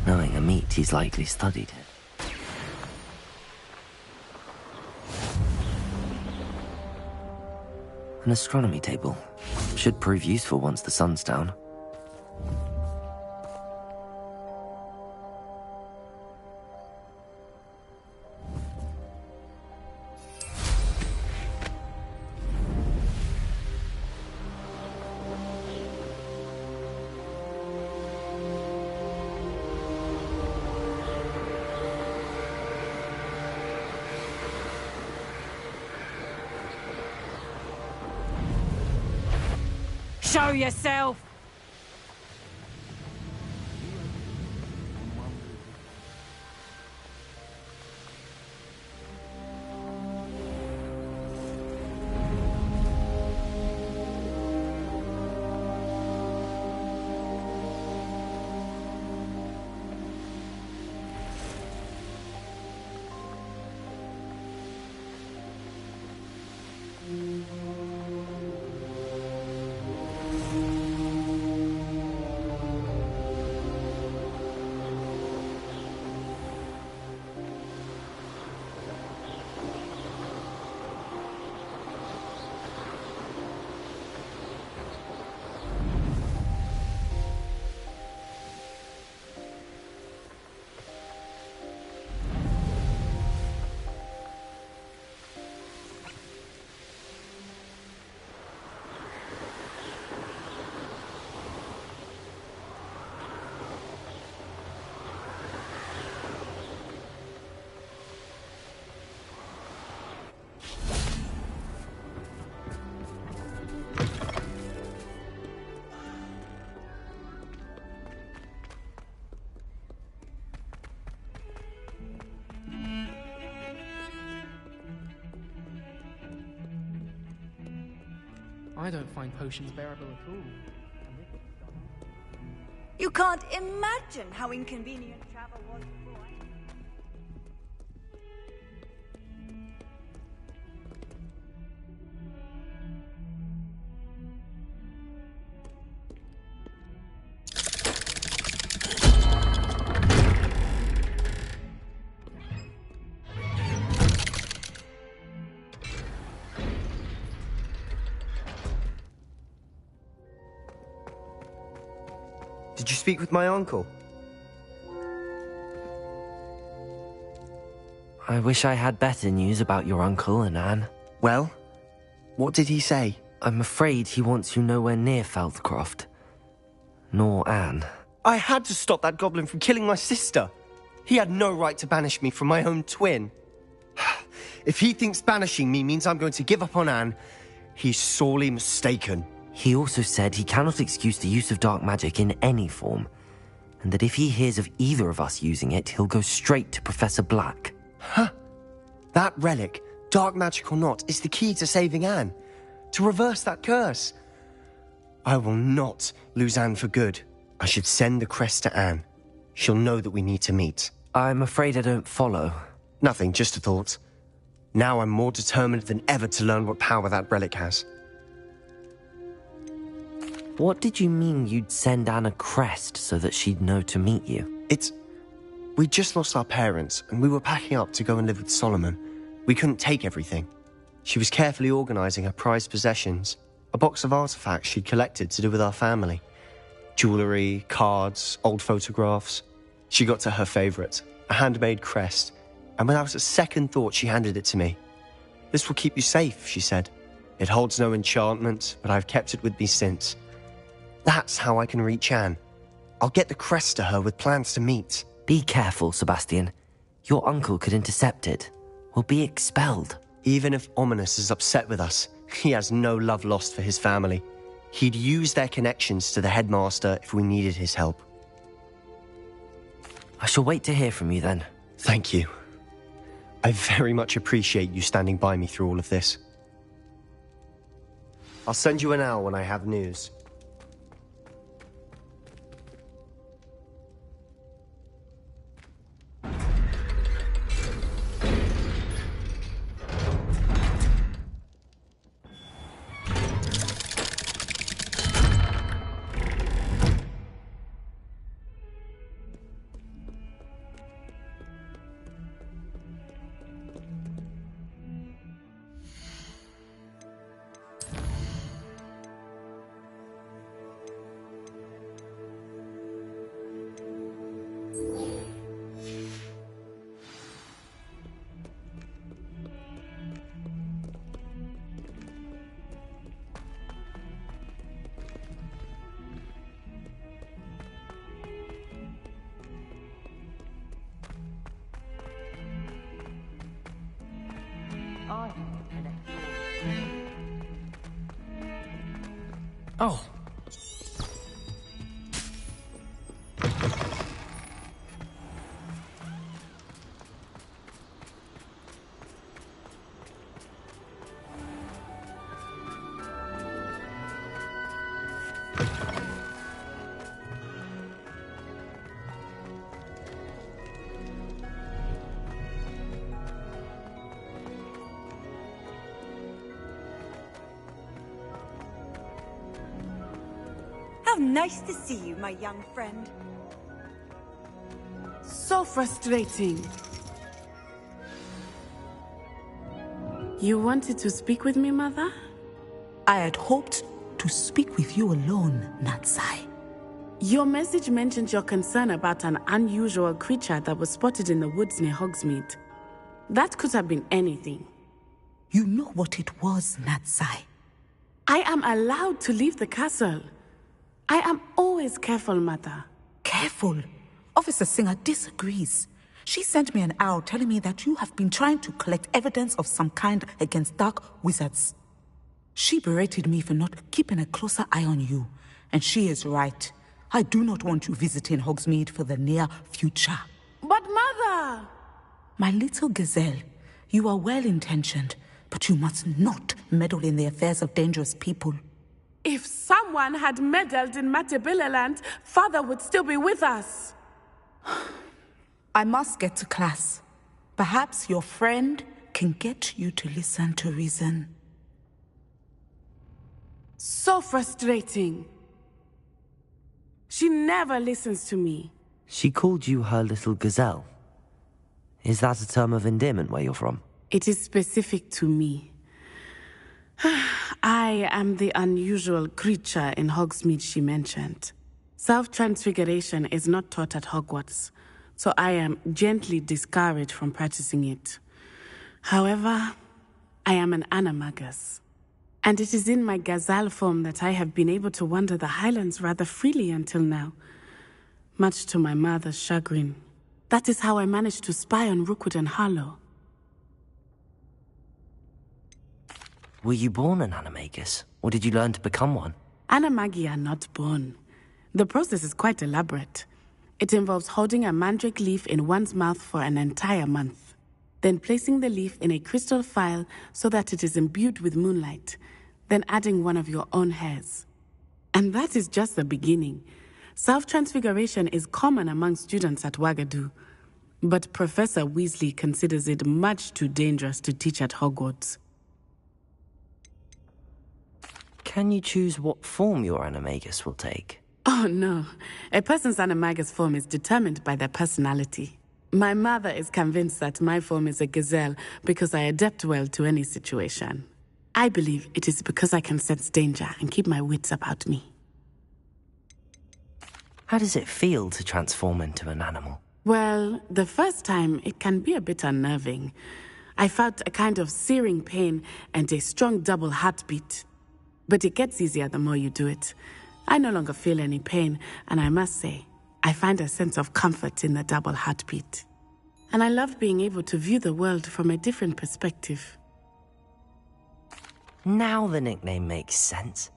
Knowing a meat, he's likely studied it. An astronomy table. Should prove useful once the sun's down.
Show yourself!
I don't find potions bearable at all.
You can't imagine how inconvenient travel was before I...
Did you speak with my uncle?
I wish I had better news about your uncle and Anne.
Well, what did he say?
I'm afraid he wants you nowhere near Feldcroft. Nor Anne.
I had to stop that goblin from killing my sister. He had no right to banish me from my own twin. If he thinks banishing me means I'm going to give up on Anne, he's sorely mistaken.
He also said he cannot excuse the use of dark magic in any form, and that if he hears of either of us using it, he'll go straight to Professor Black.
Huh. That relic, dark magic or not, is the key to saving Anne. To reverse that curse. I will not lose Anne for good. I should send the crest to Anne. She'll know that we need to meet.
I'm afraid I don't follow.
Nothing, just a thought. Now I'm more determined than ever to learn what power that relic has.
What did you mean you'd send Anne a crest so that she'd know to meet you?
We just lost our parents, and we were packing up to go and live with Solomon. We couldn't take everything. She was carefully organising her prized possessions, a box of artifacts she'd collected to do with our family. Jewellery, cards, old photographs. She got to her favourite, a handmade crest, and without a second thought she handed it to me. "This will keep you safe," she said. "It holds no enchantment, but I've kept it with me since. That's how I can reach Anne. I'll get the crest to her with plans to meet."
Be careful, Sebastian. Your uncle could intercept it. We'll be expelled.
Even if Ominous is upset with us, he has no love lost for his family. He'd use their connections to the headmaster if we needed his help.
I shall wait to hear from you then.
Thank you. I very much appreciate you standing by me through all of this. I'll send you an owl when I have news.
Oh.
How nice to see you, my young friend.
So frustrating. You wanted to speak with me, Mother?
I had hoped to speak with you alone, Natsai.
Your message mentioned your concern about an unusual creature that was spotted in the woods near Hogsmeade. That could have been anything.
You know what it was, Natsai.
I am allowed to leave the castle. I am always careful, Mother.
Careful? Officer Singer disagrees. She sent me an owl telling me that you have been trying to collect evidence of some kind against dark wizards. She berated me for not keeping a closer eye on you, and she is right. I do not want you visiting Hogsmeade for the near future.
But Mother!
My little gazelle, you are well-intentioned, but you must not meddle in the affairs of dangerous people.
If someone had meddled in Matabilaland, Father would still be with us.
I must get to class. Perhaps your friend can get you to listen to reason.
So frustrating. She never listens to me.
She called you her little gazelle. Is that a term of endearment where you're from?
It is specific to me. I am the unusual creature in Hogsmeade she mentioned. Self-transfiguration is not taught at Hogwarts, so I am gently discouraged from practicing it. However, I am an animagus, and it is in my gazelle form that I have been able to wander the Highlands rather freely until now, much to my mother's chagrin. That is how I managed to spy on Rookwood and Harlow.
Were you born an animagus, or did you learn to become one?
Animagi are not born. The process is quite elaborate. It involves holding a mandrake leaf in one's mouth for an entire month, then placing the leaf in a crystal phial so that it is imbued with moonlight, then adding one of your own hairs. And that is just the beginning. Self-transfiguration is common among students at Wagadu, but Professor Weasley considers it much too dangerous to teach at Hogwarts.
Can you choose what form your animagus will take?
Oh no, a person's animagus form is determined by their personality. My mother is convinced that my form is a gazelle because I adapt well to any situation. I believe it is because I can sense danger and keep my wits about me.
How does it feel to transform into an animal?
Well, the first time it can be a bit unnerving. I felt a kind of searing pain and a strong double heartbeat. But it gets easier the more you do it. I no longer feel any pain, and I must say, I find a sense of comfort in the double heartbeat. And I love being able to view the world from a different perspective.
Now the nickname makes sense.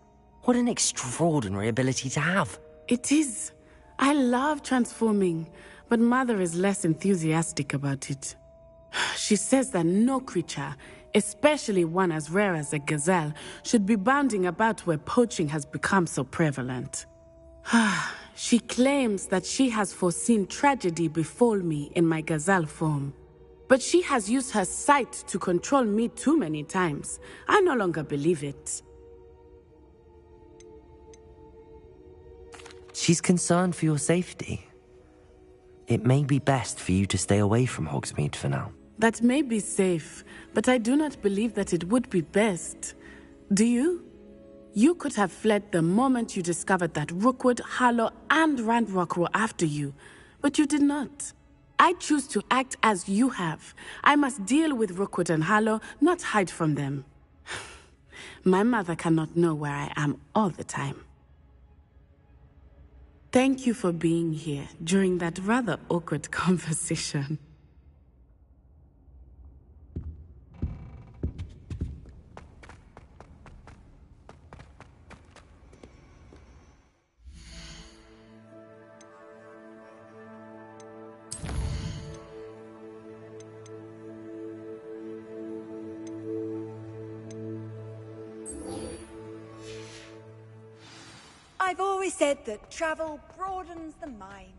What an extraordinary ability to have.
It is. I love transforming, but Mother is less enthusiastic about it. She says that no creature, especially one as rare as a gazelle, should be bounding about where poaching has become so prevalent. She claims that she has foreseen tragedy befall me in my gazelle form. But she has used her sight to control me too many times. I no longer believe it.
She's concerned for your safety. It may be best for you to stay away from Hogsmeade for now.
That may be safe, but I do not believe that it would be best. Do you? You could have fled the moment you discovered that Rookwood, Harlow, and Ranrock were after you, but you did not. I choose to act as you have. I must deal with Rookwood and Harlow, not hide from them. My mother cannot know where I am all the time. Thank you for being here during that rather awkward conversation.
I've always said that travel broadens the mind.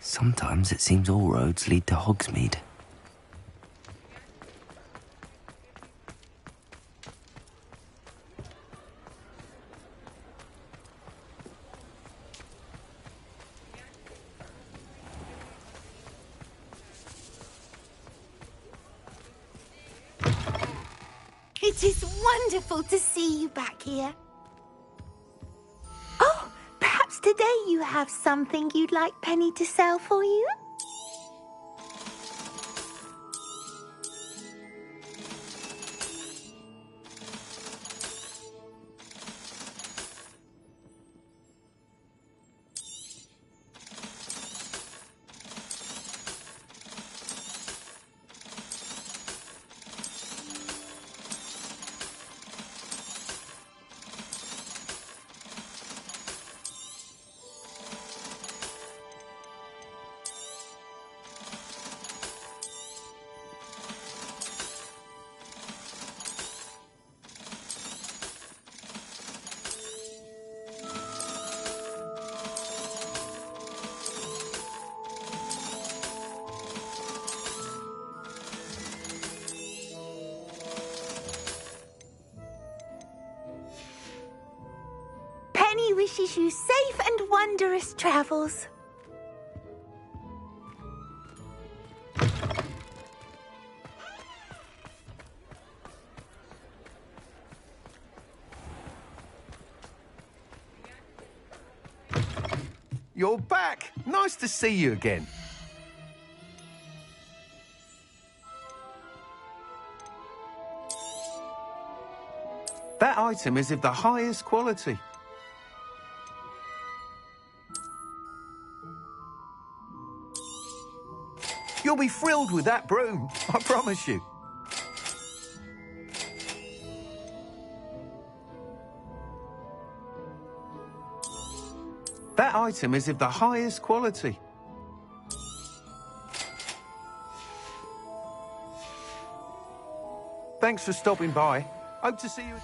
Sometimes it seems all roads lead to Hogsmeade.
It is wonderful to see you back here. Oh, perhaps today you have something you'd like Penny to sell for you? Penny wishes you safe and wondrous travels.
You're back! Nice to see you again. That item is of the highest quality. You'll be thrilled with that broom, I promise you. That item is of the highest quality. Thanks for stopping by. Hope to see you again.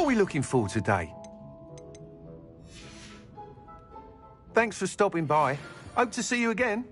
What are we looking for today? Thanks for stopping by. Hope to see you again.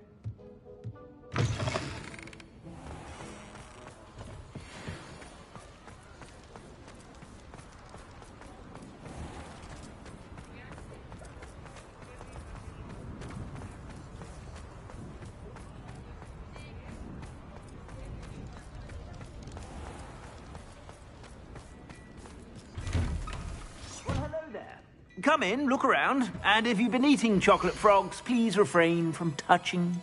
Come in, look around, and if you've been eating chocolate frogs, please refrain from touching.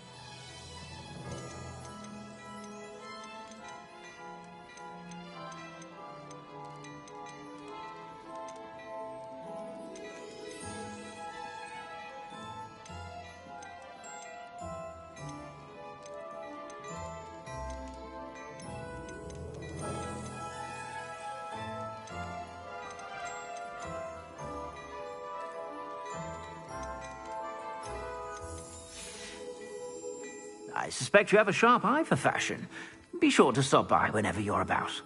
I suspect you have a sharp eye for fashion. Be sure to stop by whenever you're about.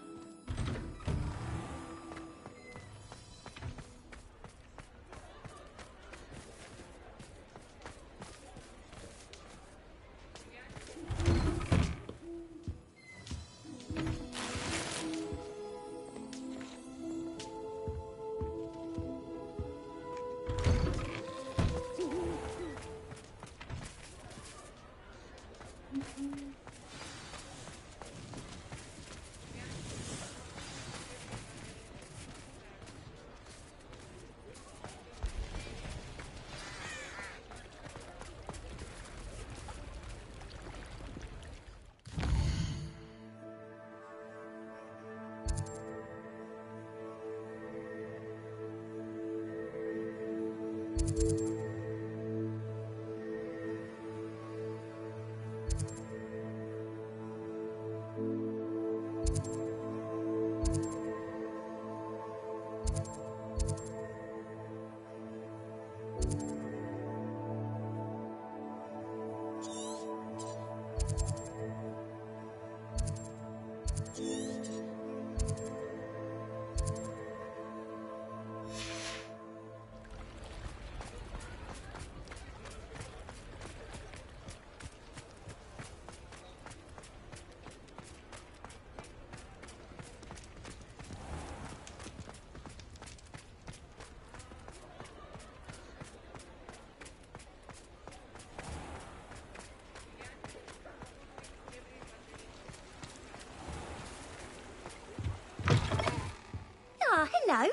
Ah, hello.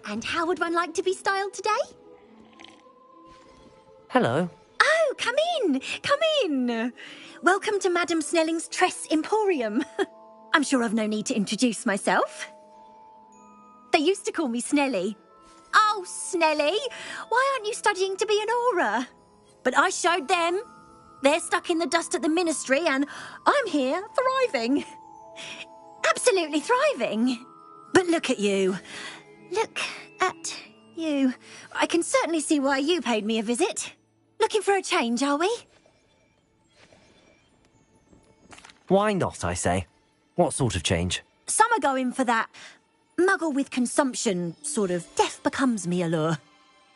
And how would one like to be styled today?
Hello.
Oh, come in. Come in. Welcome to Madame Snelling's Tress Emporium. I'm sure I've no need to introduce myself. They used to call me Snelly. Oh, Snelly, why aren't you studying to be an aura? But I showed them. They're stuck in the dust at the ministry and I'm here thriving. Absolutely thriving. But look at you. Look at you. I can certainly see why you paid me a visit. Looking for a change, are we?
Why not, I say? What sort of change?
Some are going for that muggle with consumption, sort of death becomes me allure.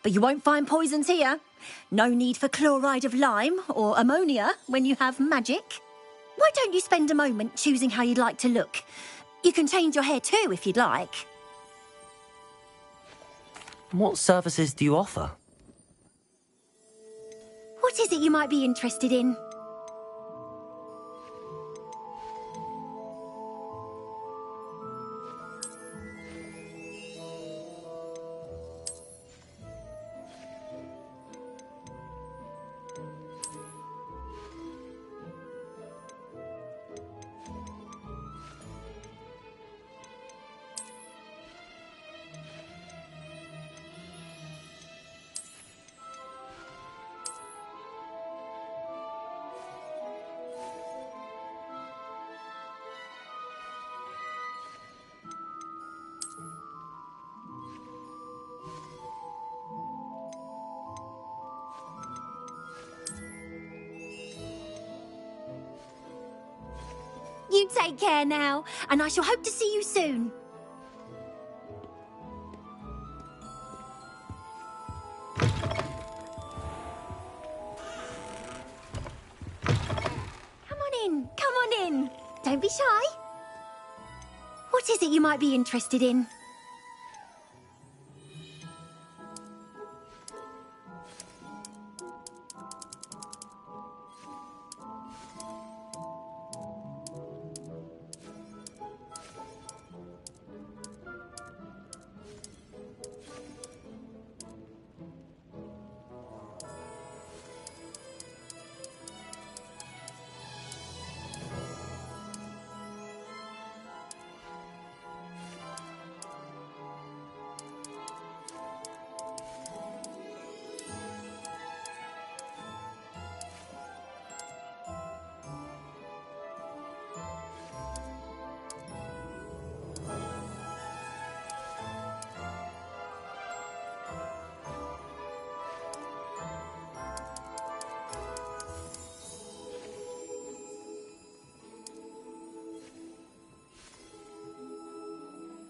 But you won't find poisons here. No need for chloride of lime or ammonia when you have magic. Why don't you spend a moment choosing how you'd like to look? You can change your hair too if you'd like.
What services do you offer?
What is it you might be interested in? You take care now, and I shall hope to see you soon. Don't be shy. What is it you might be interested in?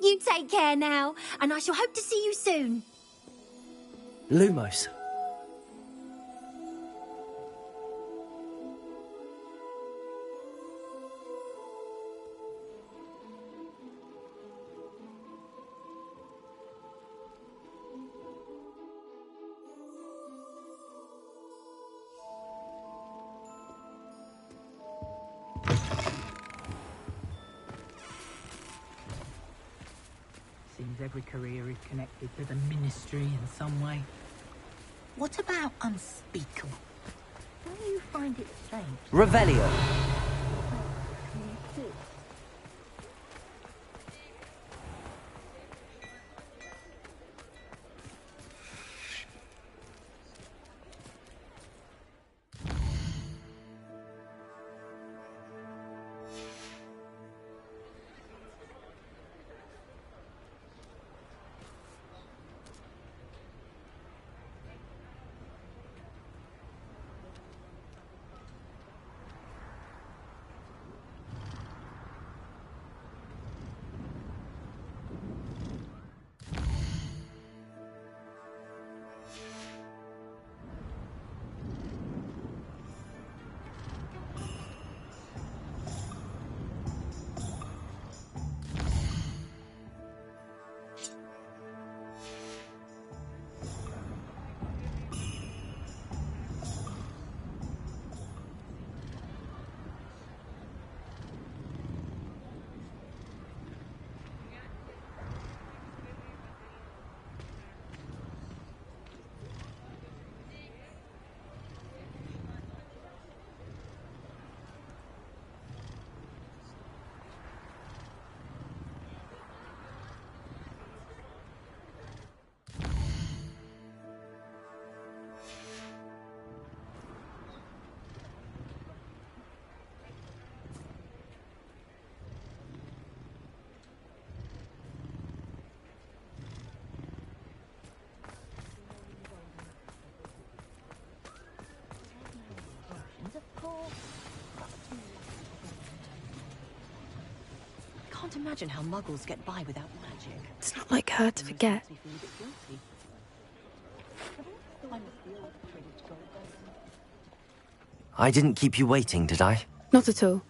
You take care now, and I shall hope to see you soon.
Lumos.
Seems every career is connected to the ministry in some way. What about unspeakable? Don't you find it strange?
Revelio.
Can't imagine how muggles get by without magic.
It's not like her to forget.
I didn't keep you waiting, did I?
Not at all.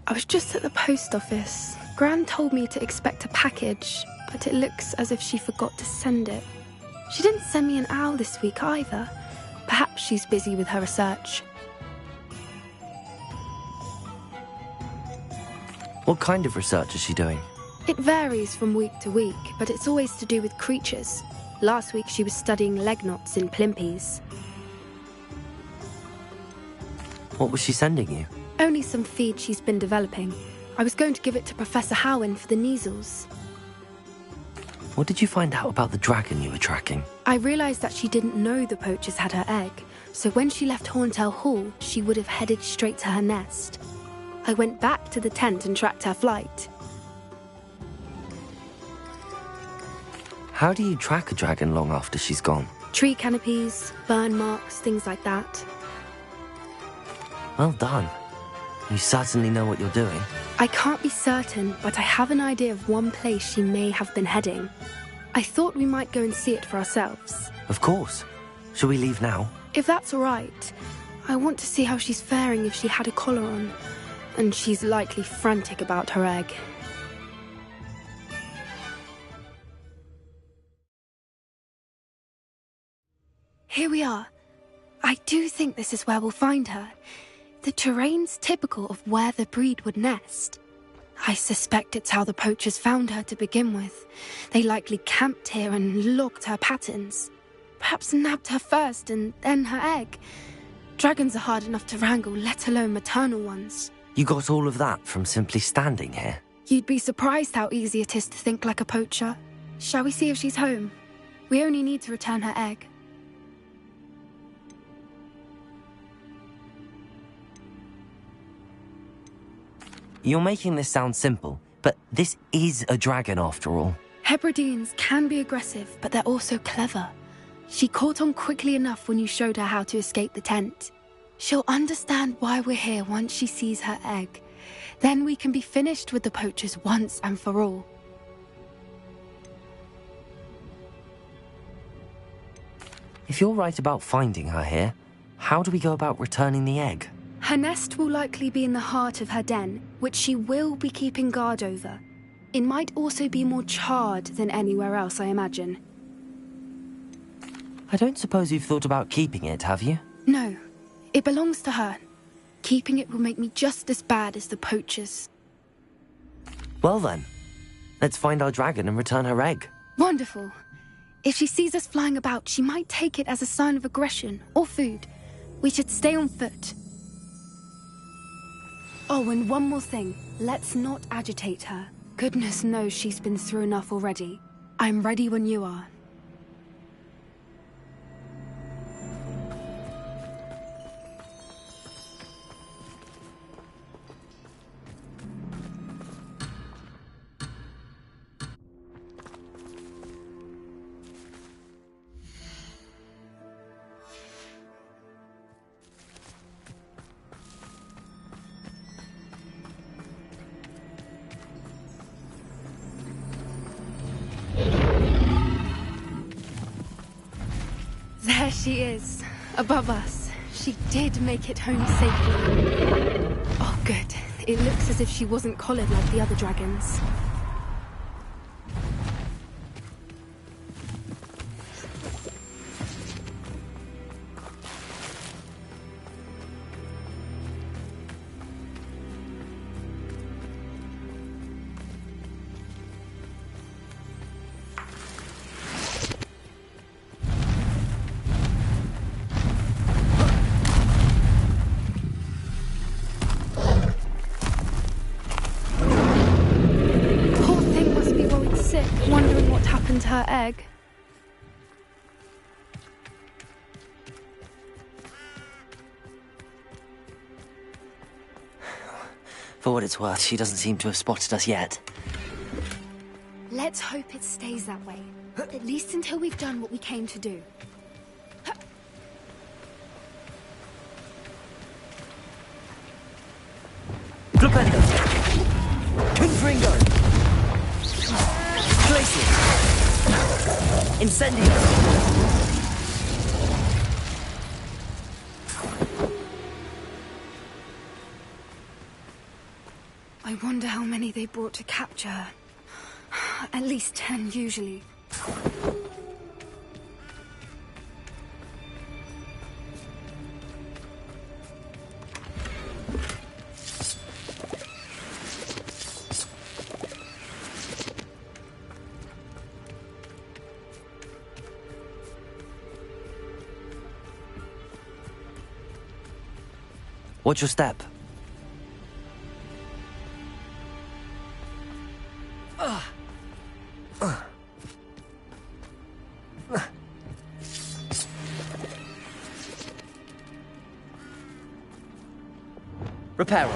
I was just at the post office. Gran told me to expect a package, but it looks as if she forgot to send it. She didn't send me an owl this week either. Perhaps she's busy with her research.
What kind of research is she doing?
It varies from week to week, but it's always to do with creatures. Last week she was studying leg knots in Plimpies.
What was she sending you?
Only some feed she's been developing. I was going to give it to Professor Howen for the measles.
What did you find out about the dragon you were tracking?
I realised that she didn't know the poachers had her egg, so when she left Horntail Hall, she would have headed straight to her nest. I went back to the tent and tracked her flight.
How do you track a dragon long after she's gone?
Tree canopies, burn marks, things like that.
Well done. You certainly know what you're doing.
I can't be certain, but I have an idea of one place she may have been heading. I thought we might go and see it for ourselves.
Of course. Shall we leave now?
If that's all right. I want to see how she's faring if she had a collar on. and she's likely frantic about her egg. Here we are. I do think this is where we'll find her. The terrain's typical of where the breed would nest. I suspect it's how the poachers found her to begin with. They likely camped here and logged her patterns. Perhaps nabbed her first and then her egg. Dragons are hard enough to wrangle, let alone maternal ones.
You got all of that from simply standing here?
You'd be surprised how easy it is to think like a poacher. Shall we see if she's home? We only need to return her egg.
You're making this sound simple, but this is a dragon after all.
Hebrideans can be aggressive, but they're also clever. She caught on quickly enough when you showed her how to escape the tent. She'll understand why we're here once she sees her egg. Then we can be finished with the poachers once and for all.
If you're right about finding her here, how do we go about returning the egg?
Her nest will likely be in the heart of her den, which she will be keeping guard over. It might also be more charred than anywhere else, I imagine.
I don't suppose you've thought about keeping it, have you?
No, it belongs to her. Keeping it will make me just as bad as the poachers.
Well then, let's find our dragon and return her egg.
Wonderful. If she sees us flying about, she might take it as a sign of aggression or food. We should stay on foot. Oh, and one more thing. Let's not agitate her. Goodness knows she's been through enough already. I'm ready when you are. There she is, above us. She did make it home safely. Oh, good. It looks as if she wasn't collared like the other dragons. Wondering what happened to her egg.
For what it's worth, she doesn't seem to have spotted us yet.
Let's hope it stays that way. At least until we've done what we came to do.
Flipendo! Confringo! Glacier! Incendio!
I wonder how many they brought to capture her. At least 10 usually.
Watch your step. Reparo.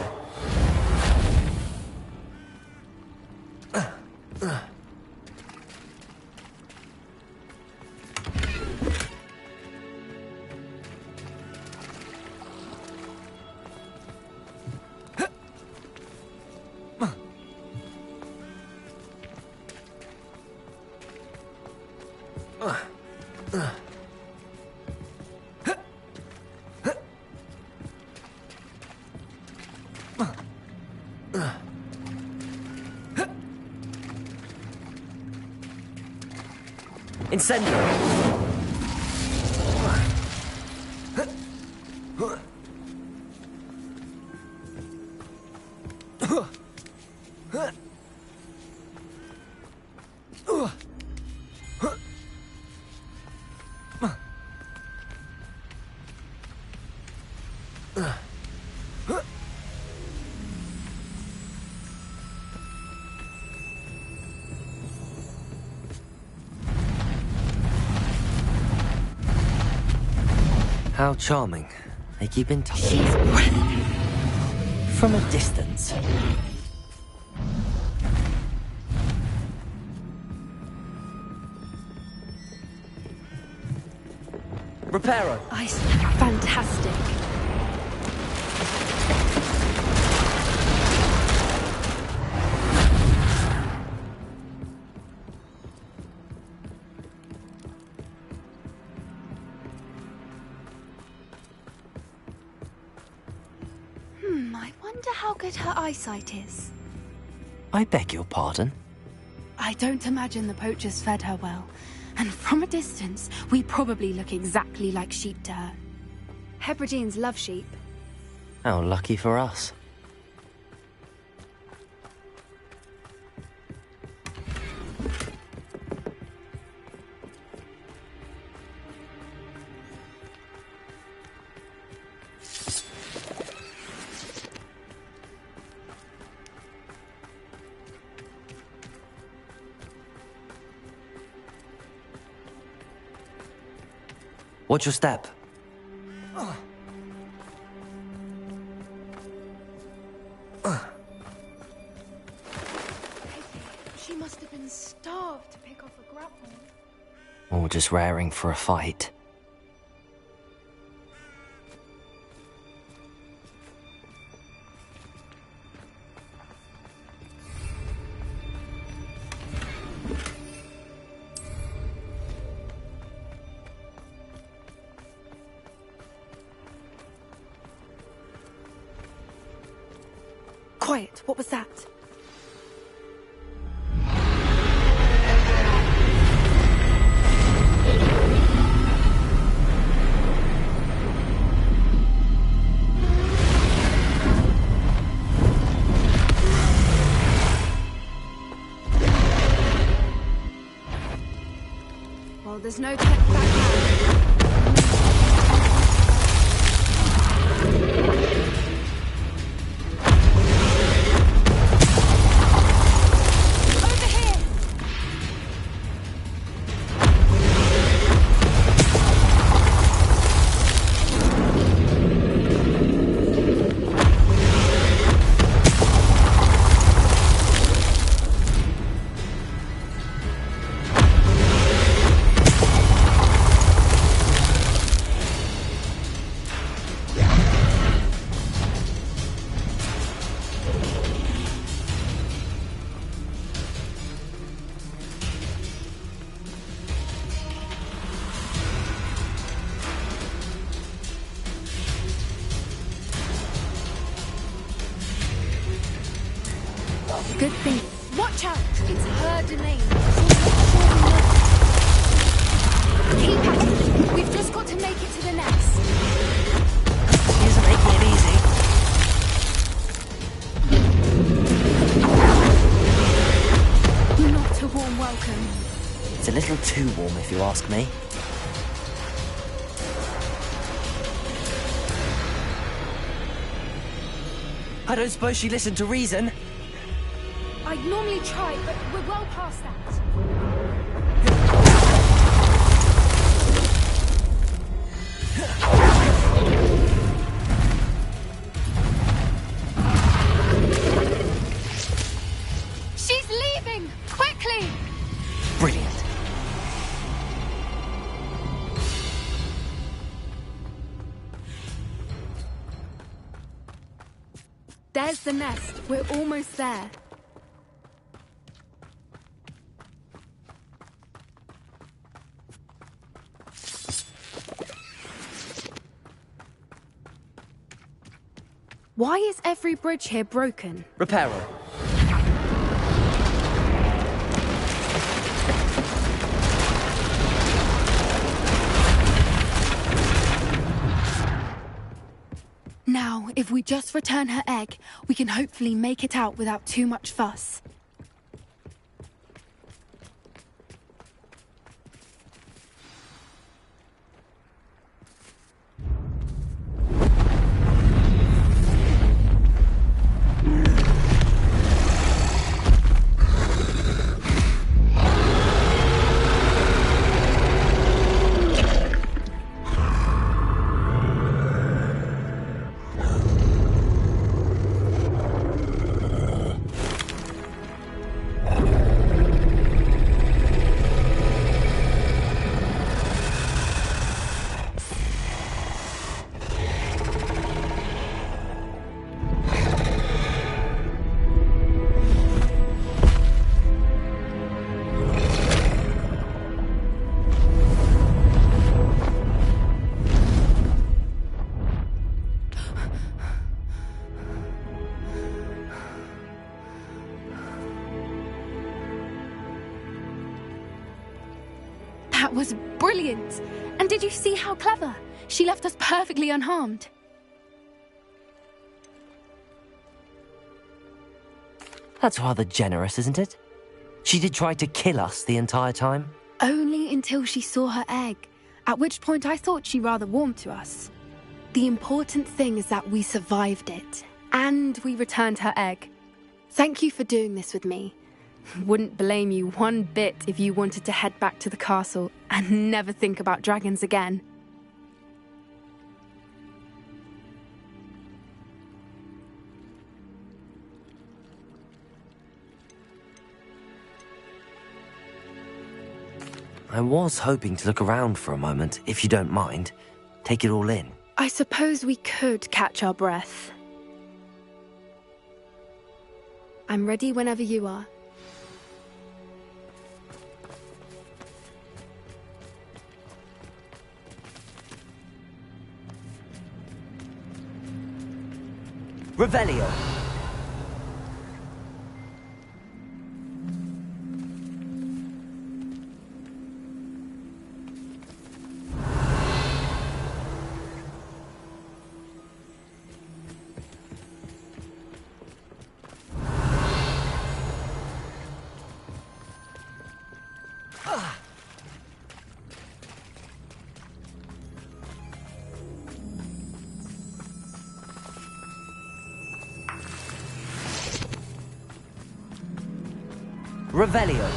Incendio! How charming. They keep in touch.
She's
From a distance. Reparo.
ice. Fantastic. I wonder how good her eyesight is.
I beg your pardon?
I don't imagine the poachers fed her well. And from a distance, we probably look exactly like sheep to her. Hebrideans love sheep.
How lucky for us. Watch your step.
She must have been starved to pick off a grapple.
Or just raring for a fight.
Quiet, what was that? Well, there's no tech back now. Good thing. Watch out! It's her domain. So make sure we know. Keep at it. We've just got to make it to the nest.
She isn't making it easy.
Not a warm welcome.
It's a little too warm, if you ask me. I don't suppose she listened to reason.
I'd normally try, but we're well past that. She's leaving! Quickly!
Brilliant.
There's the nest. We're almost there. Why is every bridge here broken?
Reparo.
If we just return her egg, we can hopefully make it out without too much fuss. That was brilliant! And did you see how clever? She left us perfectly unharmed.
That's rather generous, isn't it? She did try to kill us the entire time.
Only until she saw her egg, at which point I thought she rather warmed to us. The important thing is that we survived it, and we returned her egg. Thank you for doing this with me. Wouldn't blame you one bit if you wanted to head back to the castle and never think about dragons again.
I was hoping to look around for a moment, if you don't mind. Take it all in.
I suppose we could catch our breath. I'm ready whenever you are.
Revelio! Revelio.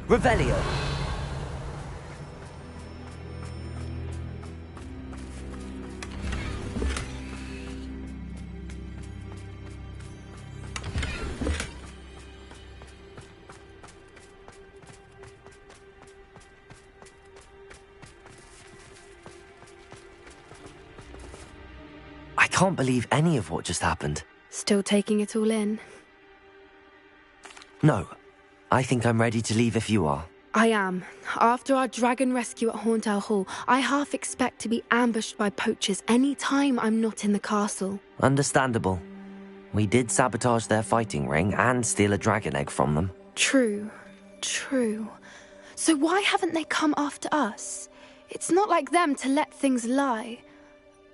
Revelio. I can't believe any of what just happened.
Still taking it all in?
No. I think I'm ready to leave if you are.
I am. After our dragon rescue at Hauntow Hall, I half expect to be ambushed by poachers any time I'm not in the castle.
Understandable. We did sabotage their fighting ring and steal a dragon egg from them.
True. True. So why haven't they come after us? It's not like them to let things lie.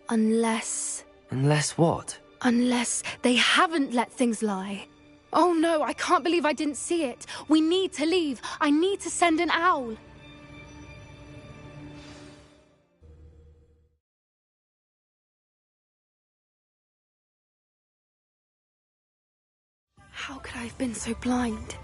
Unless...
Unless what?
Unless they haven't let things lie. Oh no, I can't believe I didn't see it. We need to leave. I need to send an owl. How could I have been so blind?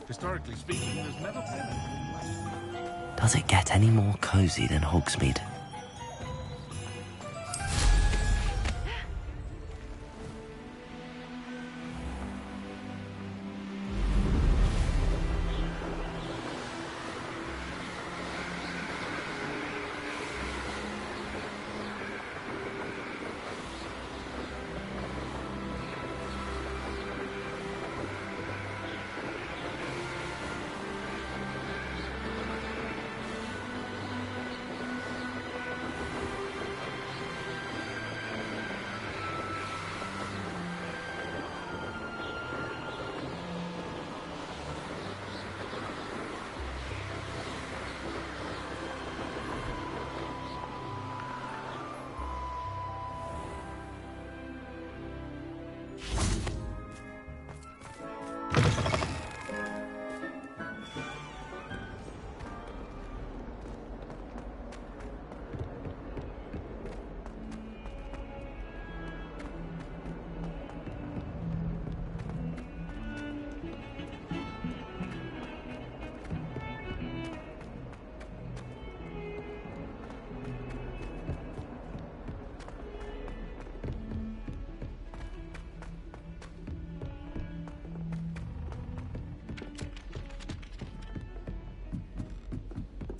Historically speaking, there's never been anything like it.
Does it get any more cozy than Hogsmeade?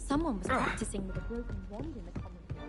Someone was practicing with a broken wand in the common room.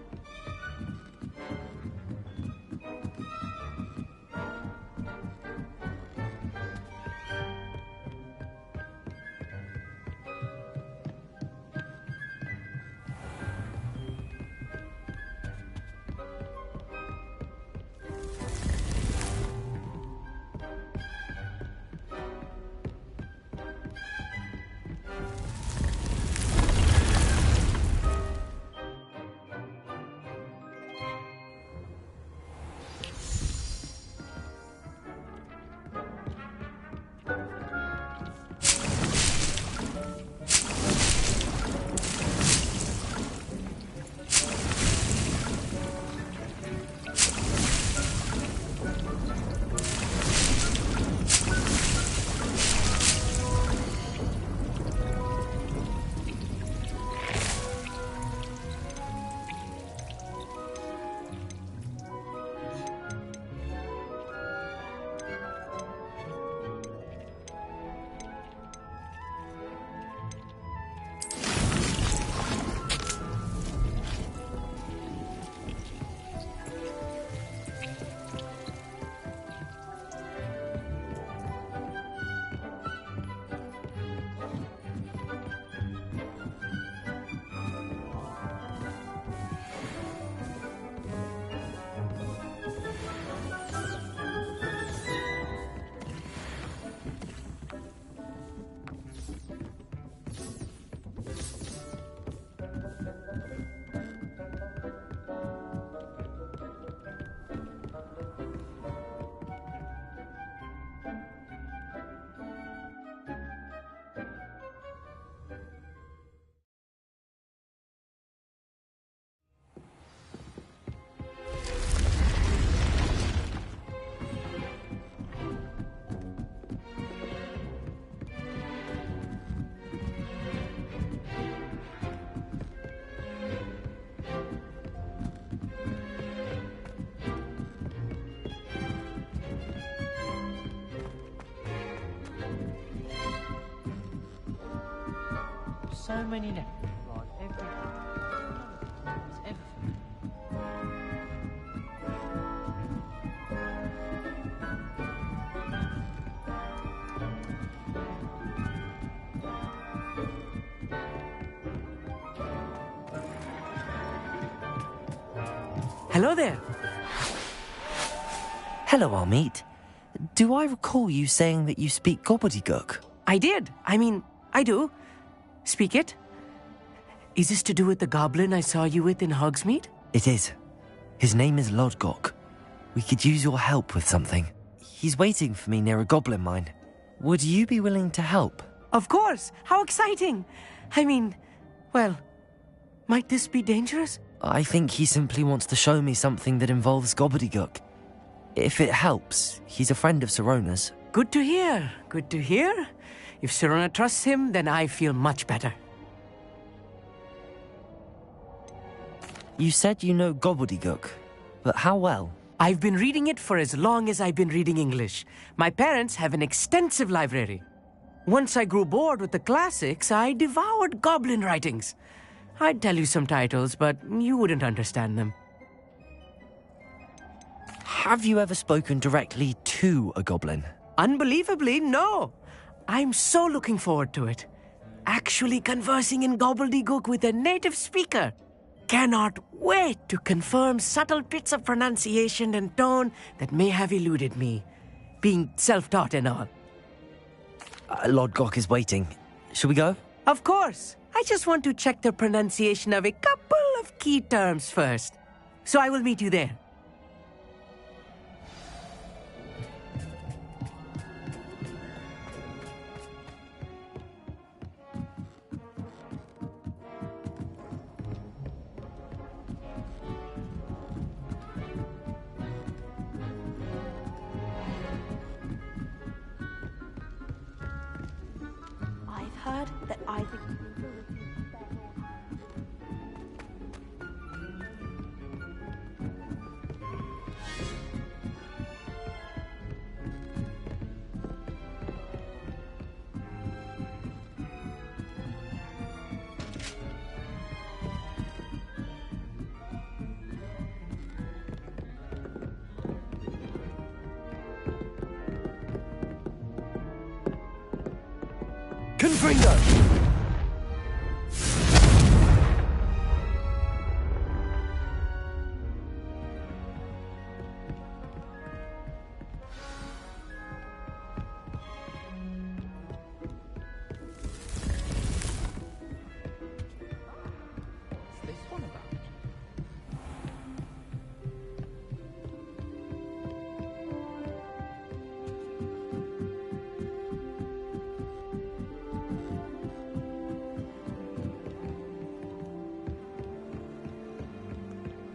So many left right every was ever for me.
Hello there. Hello, Armeet. Do I recall you saying that you speak gobbledygook?
I did. I do. Speak it. Is this to do with the goblin I saw you with in Hogsmeade?
It is. His name is Lodgok. We could use your help with something. He's waiting for me near a goblin mine. Would you be willing to help?
Of course. How exciting. Well, might this be dangerous?
I think he simply wants to show me something that involves gobbledygook. If it helps, he's a friend of Sorona's.
Good to hear. Good to hear. If Sirona trusts him, then I feel much better.
You said you know gobbledygook, but how well?
I've been reading it for as long as I've been reading English. My parents have an extensive library. Once I grew bored with the classics, I devoured goblin writings. I'd tell you some titles, but you wouldn't understand them.
Have you ever spoken directly to a goblin?
Unbelievably, no. I'm so looking forward to it. Actually conversing in gobbledygook with a native speaker. Cannot wait to confirm subtle bits of pronunciation and tone that may have eluded me, being self-taught and all.
Lord Gok is waiting. Shall we go?
Of course. I just want to check the pronunciation of a couple of key terms first. So I will meet you there.
Heard that Isaac.
Confringo!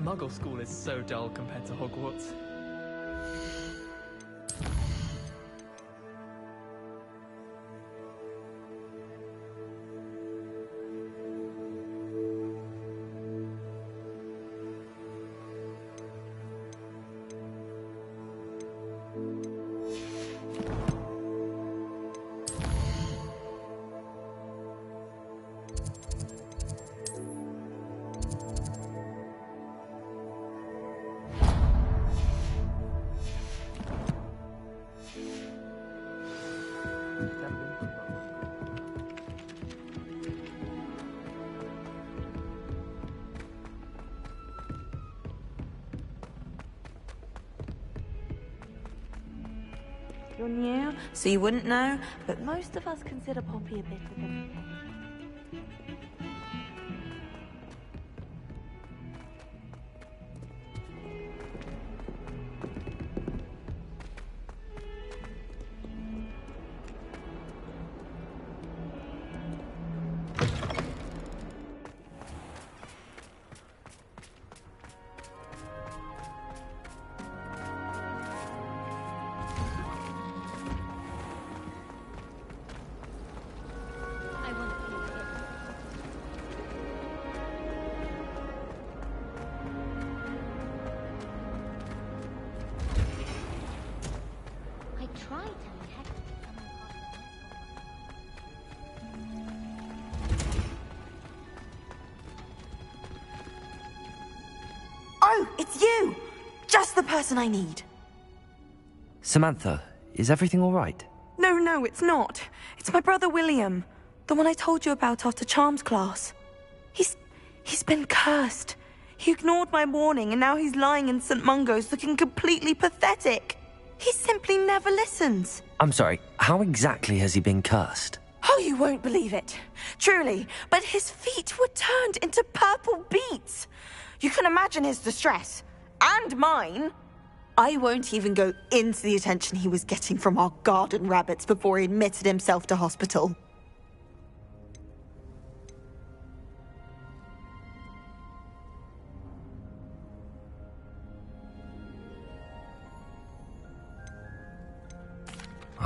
Muggle school is so dull compared to Hogwarts.
You're new, so you wouldn't know, but most of us consider Poppy a bit of a... Oh, it's you! Just the person I need.
Samantha, is everything all right?
No, it's not. It's my brother William. The one I told you about after Charms class. He's been cursed. He ignored my warning and now he's lying in St. Mungo's looking completely pathetic. He simply never listens.
I'm sorry, how exactly has he been cursed?
Oh, you won't believe it. Truly, but his feet were turned into purple beets. You can imagine his distress. And mine. I won't even go into the attention he was getting from our garden rabbits before he admitted himself to hospital.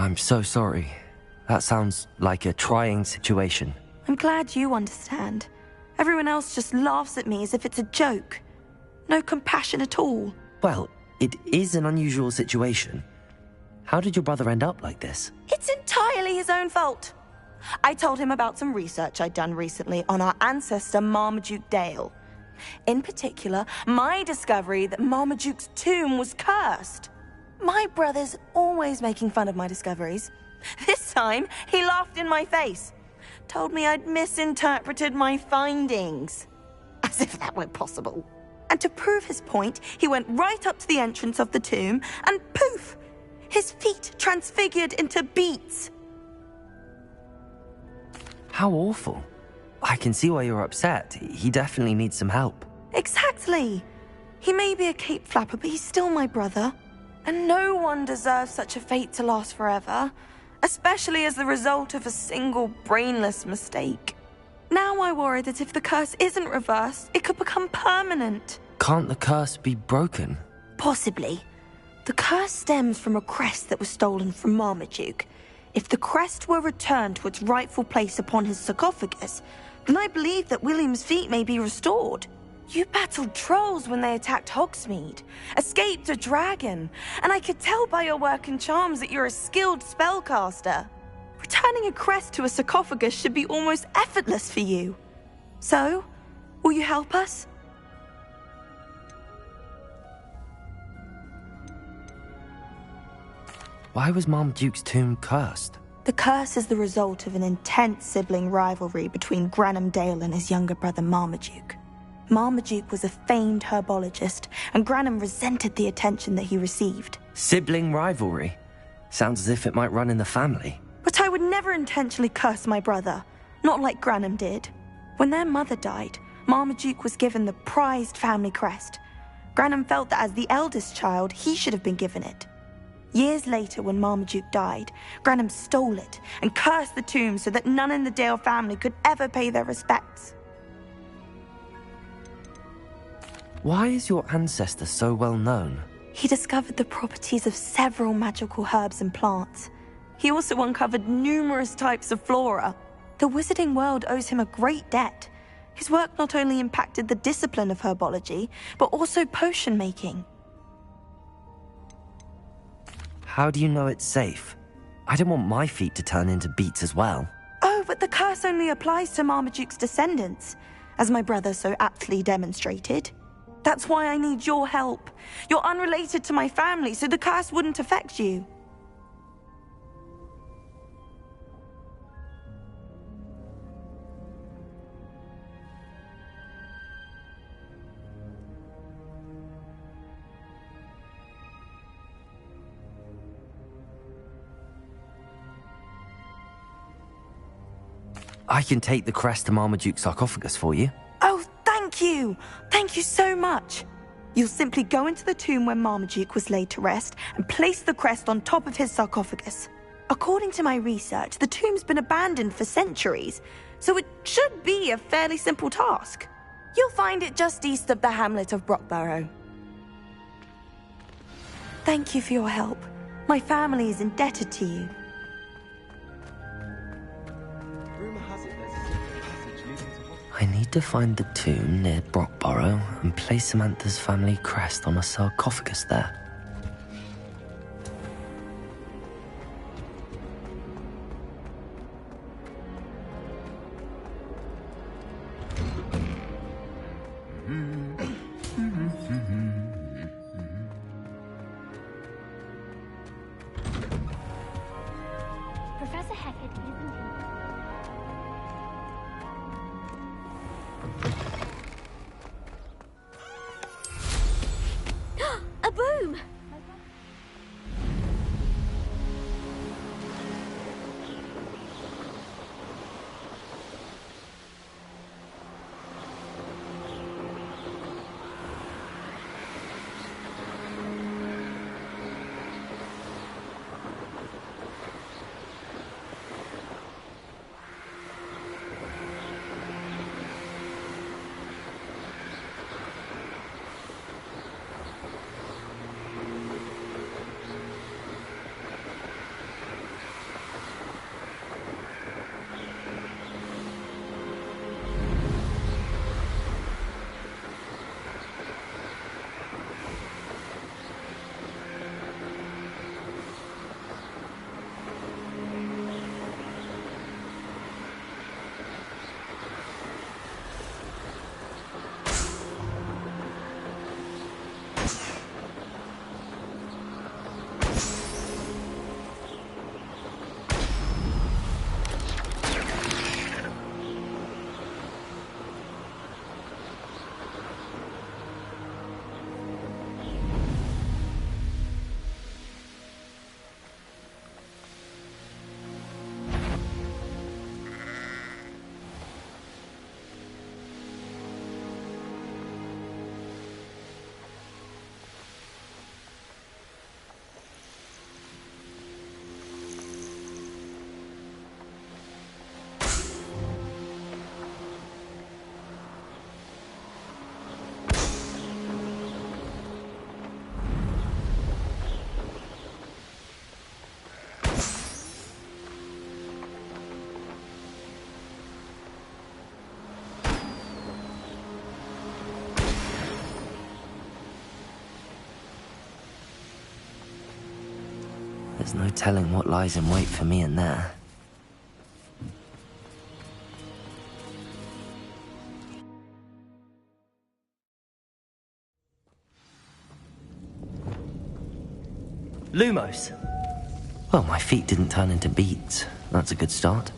I'm so sorry. That sounds like a trying situation.
I'm glad you understand. Everyone else just laughs at me as if it's a joke. No compassion at all.
Well, it is an unusual situation. How did your brother end up like this?
It's entirely his own fault. I told him about some research I'd done recently on our ancestor Marmaduke Dale. In particular, my discovery that Marmaduke's tomb was cursed. My brother's always making fun of my discoveries. This time, he laughed in my face. Told me I'd misinterpreted my findings. As if that were possible. And to prove his point, he went right up to the entrance of the tomb and poof! His feet transfigured into beets.
How awful. I can see why you're upset. He definitely needs some help.
Exactly. He may be a cape flapper, but he's still my brother. And no one deserves such a fate to last forever, especially as the result of a single brainless mistake. Now I worry that if the curse isn't reversed, it could become permanent.
Can't the curse be broken?
Possibly. The curse stems from a crest that was stolen from Marmaduke. If the crest were returned to its rightful place upon his sarcophagus, then I believe that William's feet may be restored. You battled trolls when they attacked Hogsmeade, escaped a dragon, and I could tell by your work and charms that you're a skilled spellcaster. Returning a crest to a sarcophagus should be almost effortless for you. So, will you help us?
Why was Marmaduke's tomb cursed?
The curse is the result of an intense sibling rivalry between Granham Dale and his younger brother Marmaduke. Marmaduke was a famed herbologist, and Granham resented the attention that he received.
Sibling rivalry? Sounds as if it might run in the family.
But I would never intentionally curse my brother, not like Granham did. When their mother died, Marmaduke was given the prized family crest. Granham felt that as the eldest child, he should have been given it. Years later, when Marmaduke died, Granham stole it and cursed the tomb so that none in the Dale family could ever pay their respects.
Why is your ancestor so well known?
He discovered the properties of several magical herbs and plants. He also uncovered numerous types of flora. The wizarding world owes him a great debt. His work not only impacted the discipline of herbology, but also potion making.
How do you know it's safe? I don't want my feet to turn into beets as well.
Oh, but the curse only applies to Marmaduke's descendants, as my brother so aptly demonstrated. That's why I need your help. You're unrelated to my family, so the curse wouldn't affect you.
I can take the crest to Marmaduke's sarcophagus for you.
Oh, thank you! Thank you so much! You'll simply go into the tomb where Marmaduke was laid to rest and place the crest on top of his sarcophagus. According to my research, the tomb's been abandoned for centuries, so it should be a fairly simple task. You'll find it just east of the hamlet of Brockborough. Thank you for your help. My family is indebted to you.
I need to find the tomb near Brockborough and place Samantha's family crest on a sarcophagus there.
Professor Hackett, isn't he? A boom!
There's no telling what lies in wait for me in there. Lumos! Well, my feet didn't turn into beets. That's a good start.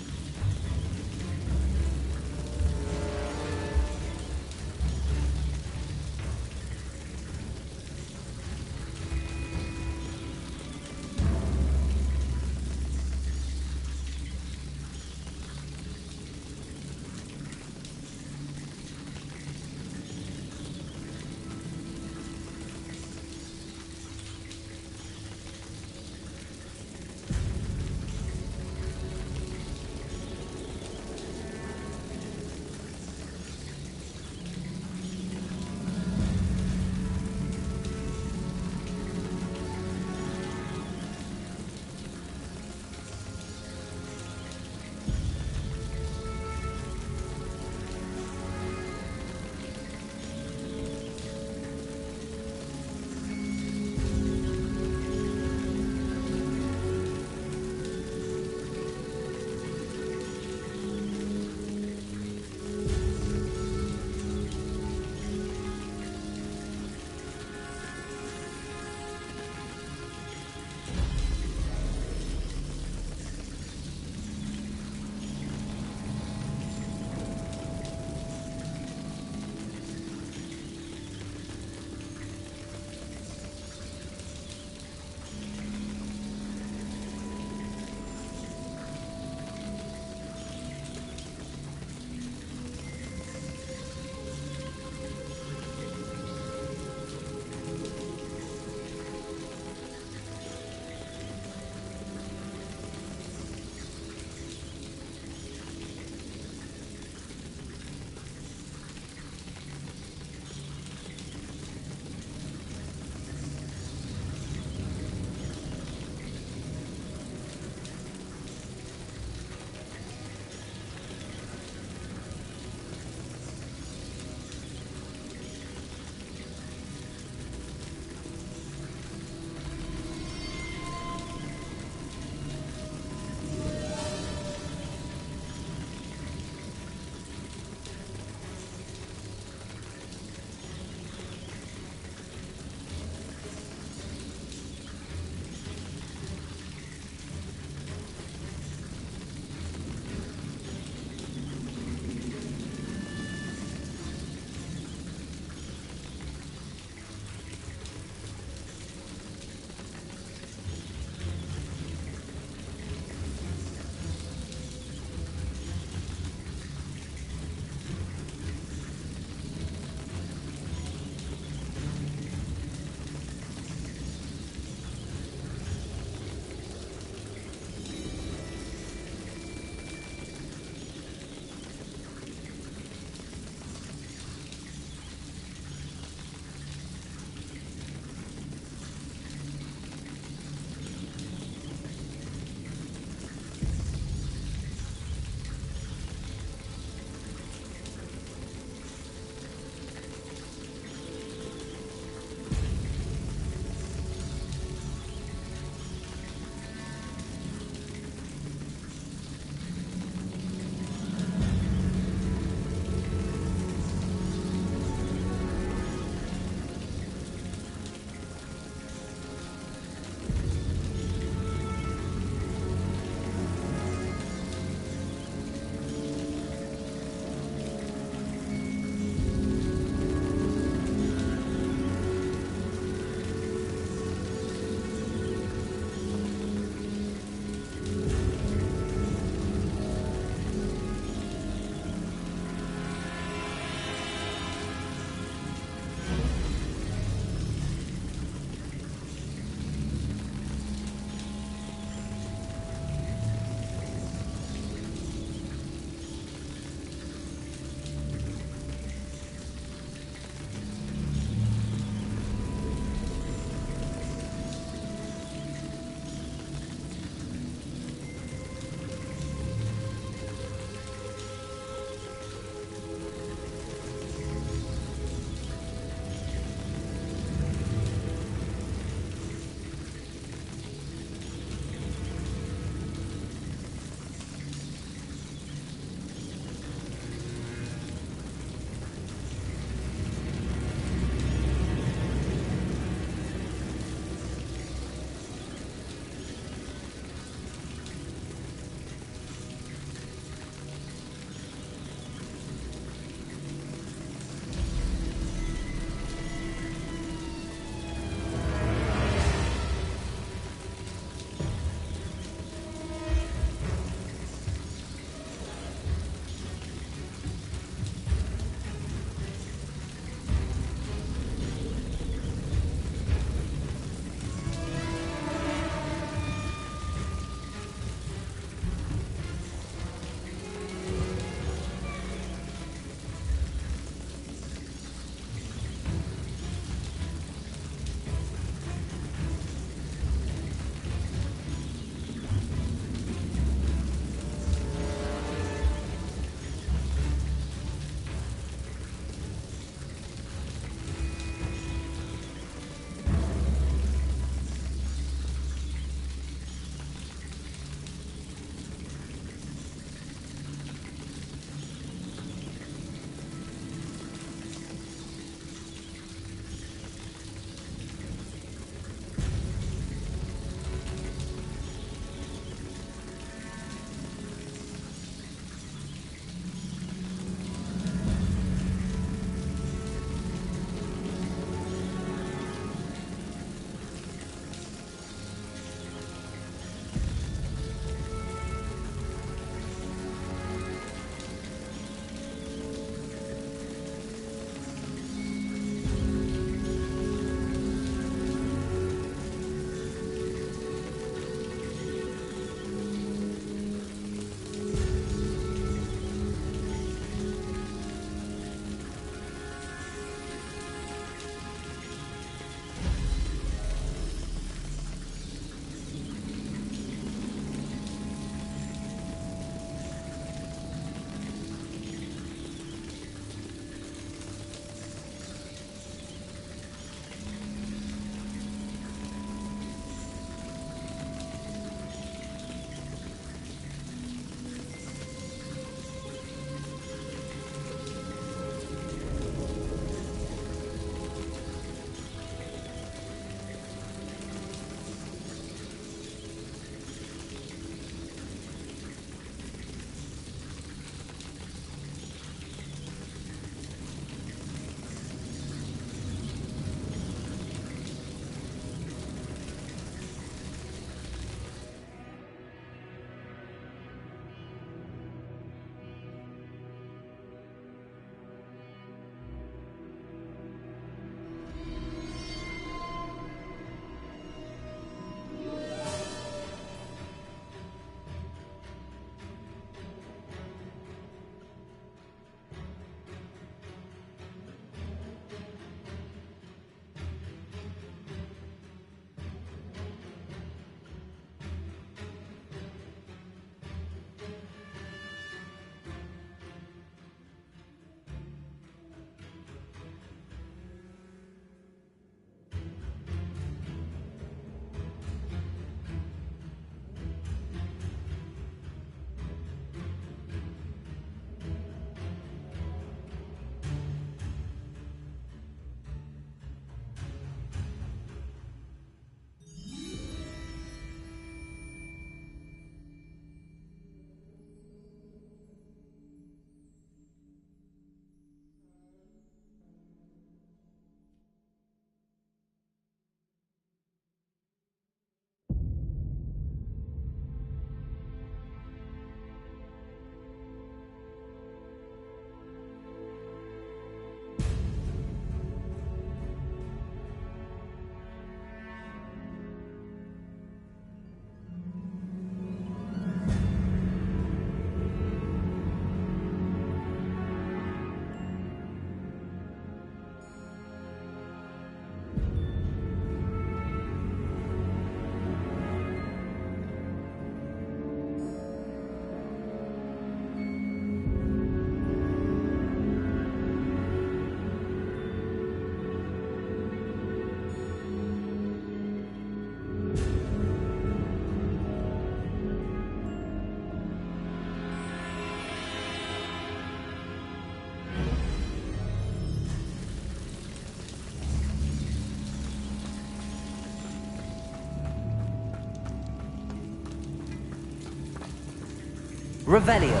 Revelio.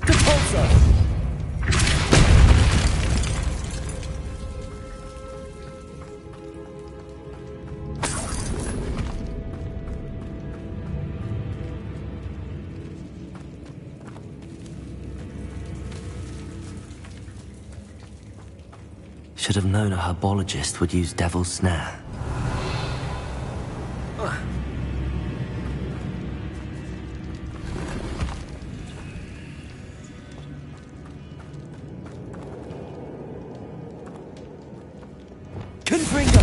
Depulso. Should have known a herbologist would use Devil's Snare. Confringo!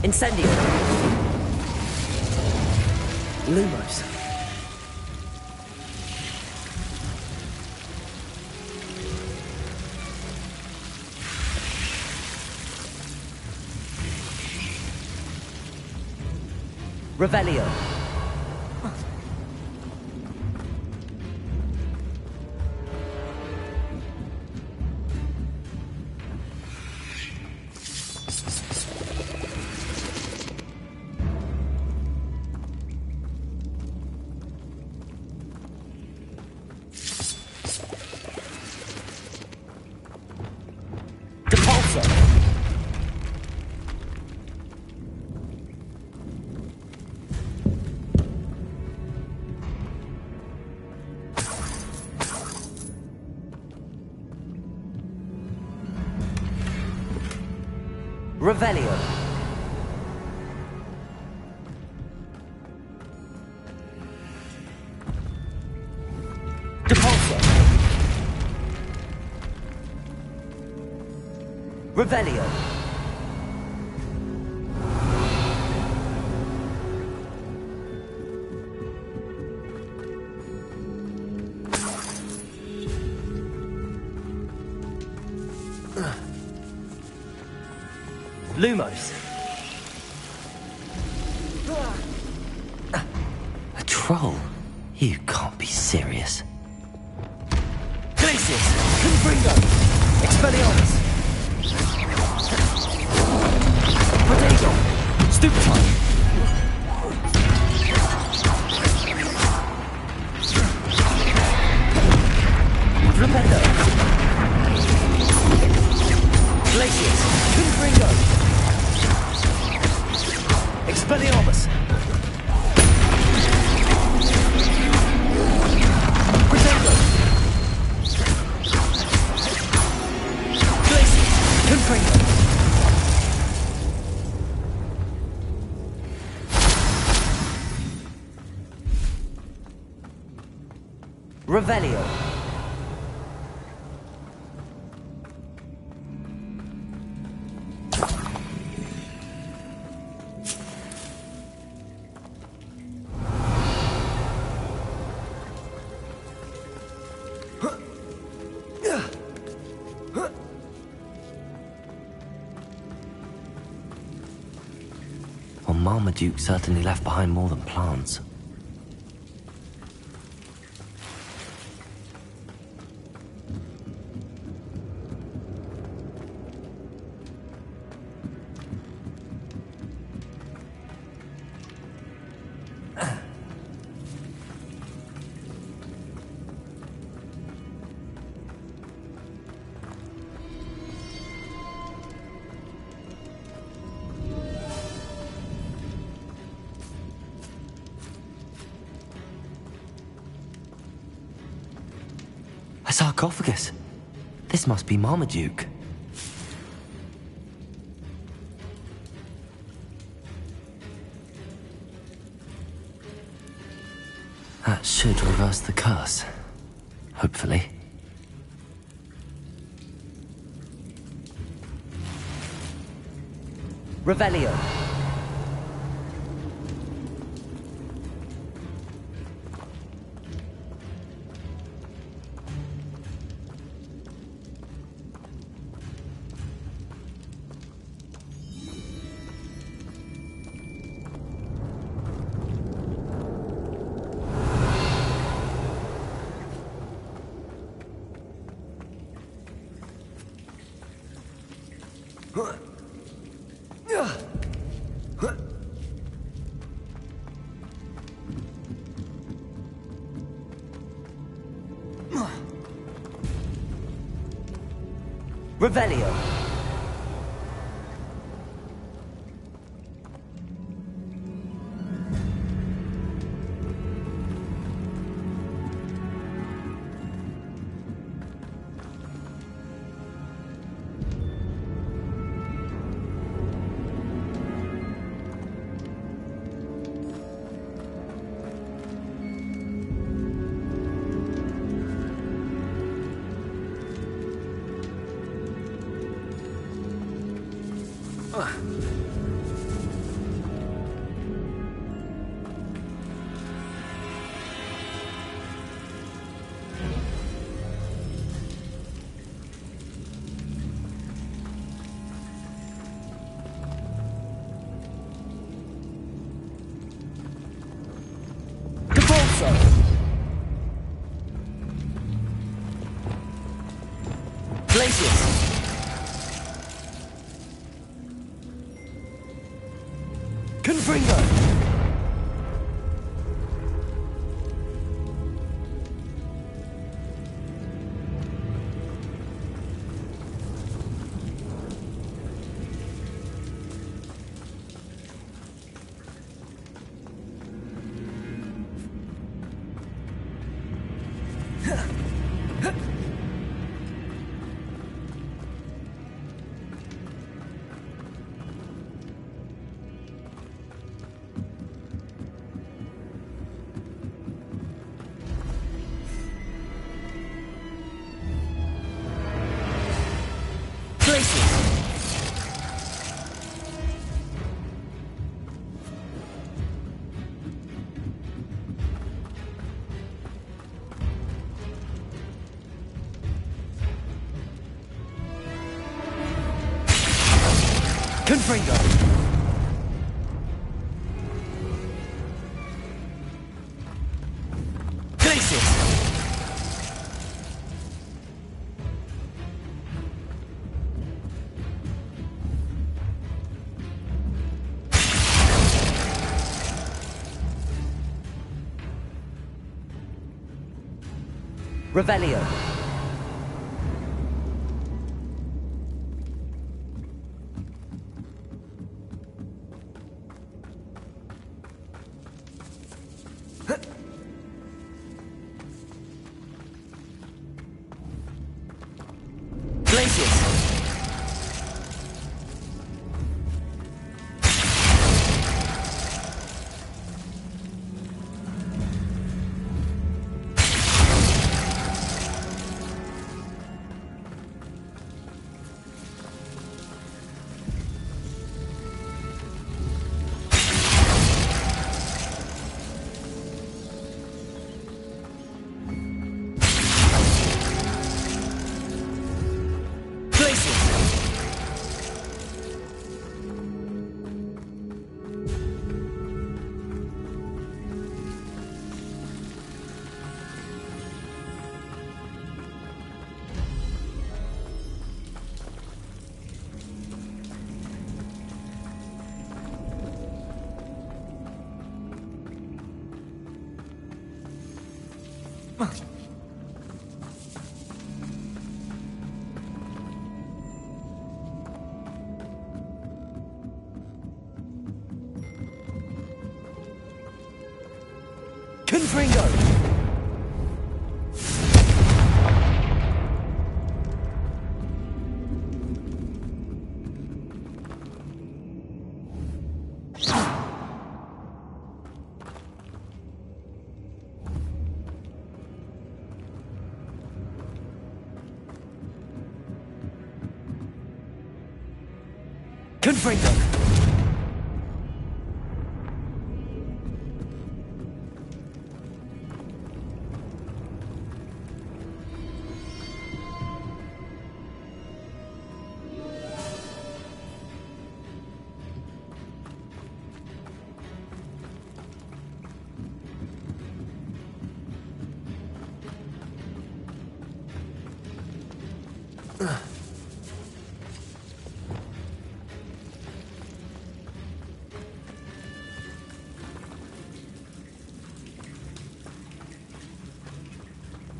Incendio. Lumos. Revelio. Revelio. Depulso. Revelio. Lumos. A troll? You can't be serious. Glacius! Confringo! Expelliarmus! Protego! Stupefy! Flipendo! Glacius! Confringo! Expelliarmus! Protego! Glacius! Confringo! Revelio. Well, Marmaduke certainly left behind more than plants. A sarcophagus. This must be Marmaduke. That should reverse the curse. Hopefully. Revelio. Revelio. Confringo! Confringo! Glacius! Revelio. Confringo! Confringo!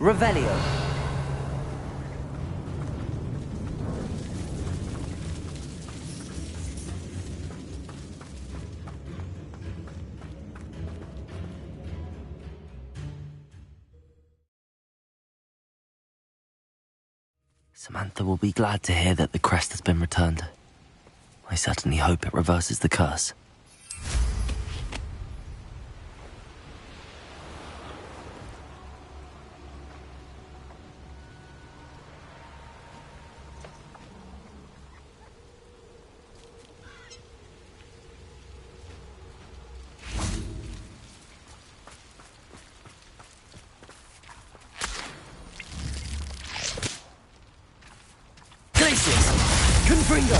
Revelio. Samantha will be glad to hear that the crest has been returned. I certainly hope it reverses the curse.
Confringo!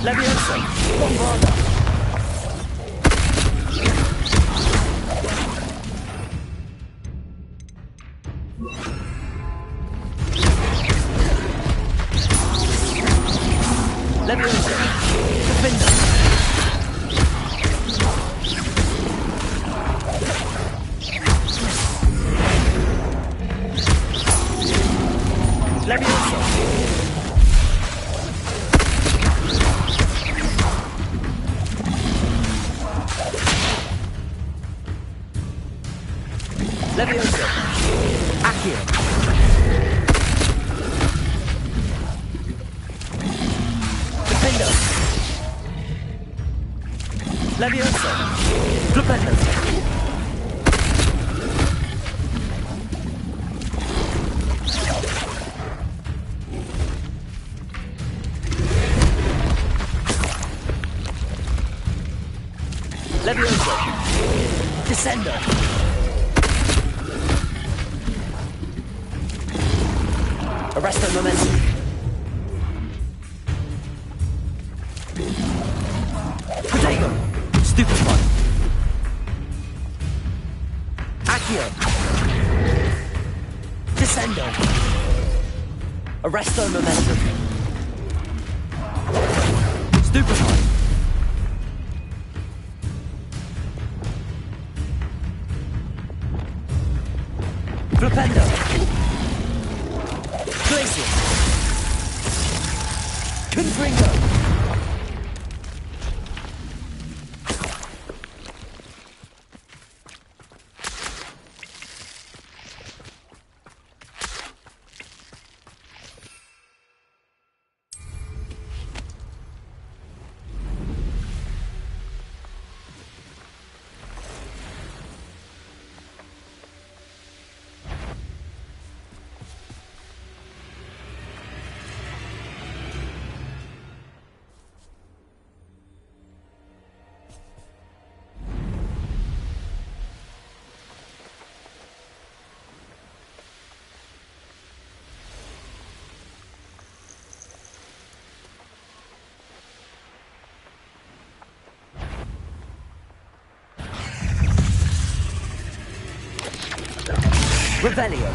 Leviosa! Bombarda! Leviosa! Defender! Leviosa! Leviosa! Accio! Defender! Leviosa! Flipendo! Leviosa! Descender! Arresto momentum! Protego! Stupefy! Accio! Descendo! Arresto momentum! Stupefy! Flipendo! Glacius! Confringo! Revelio!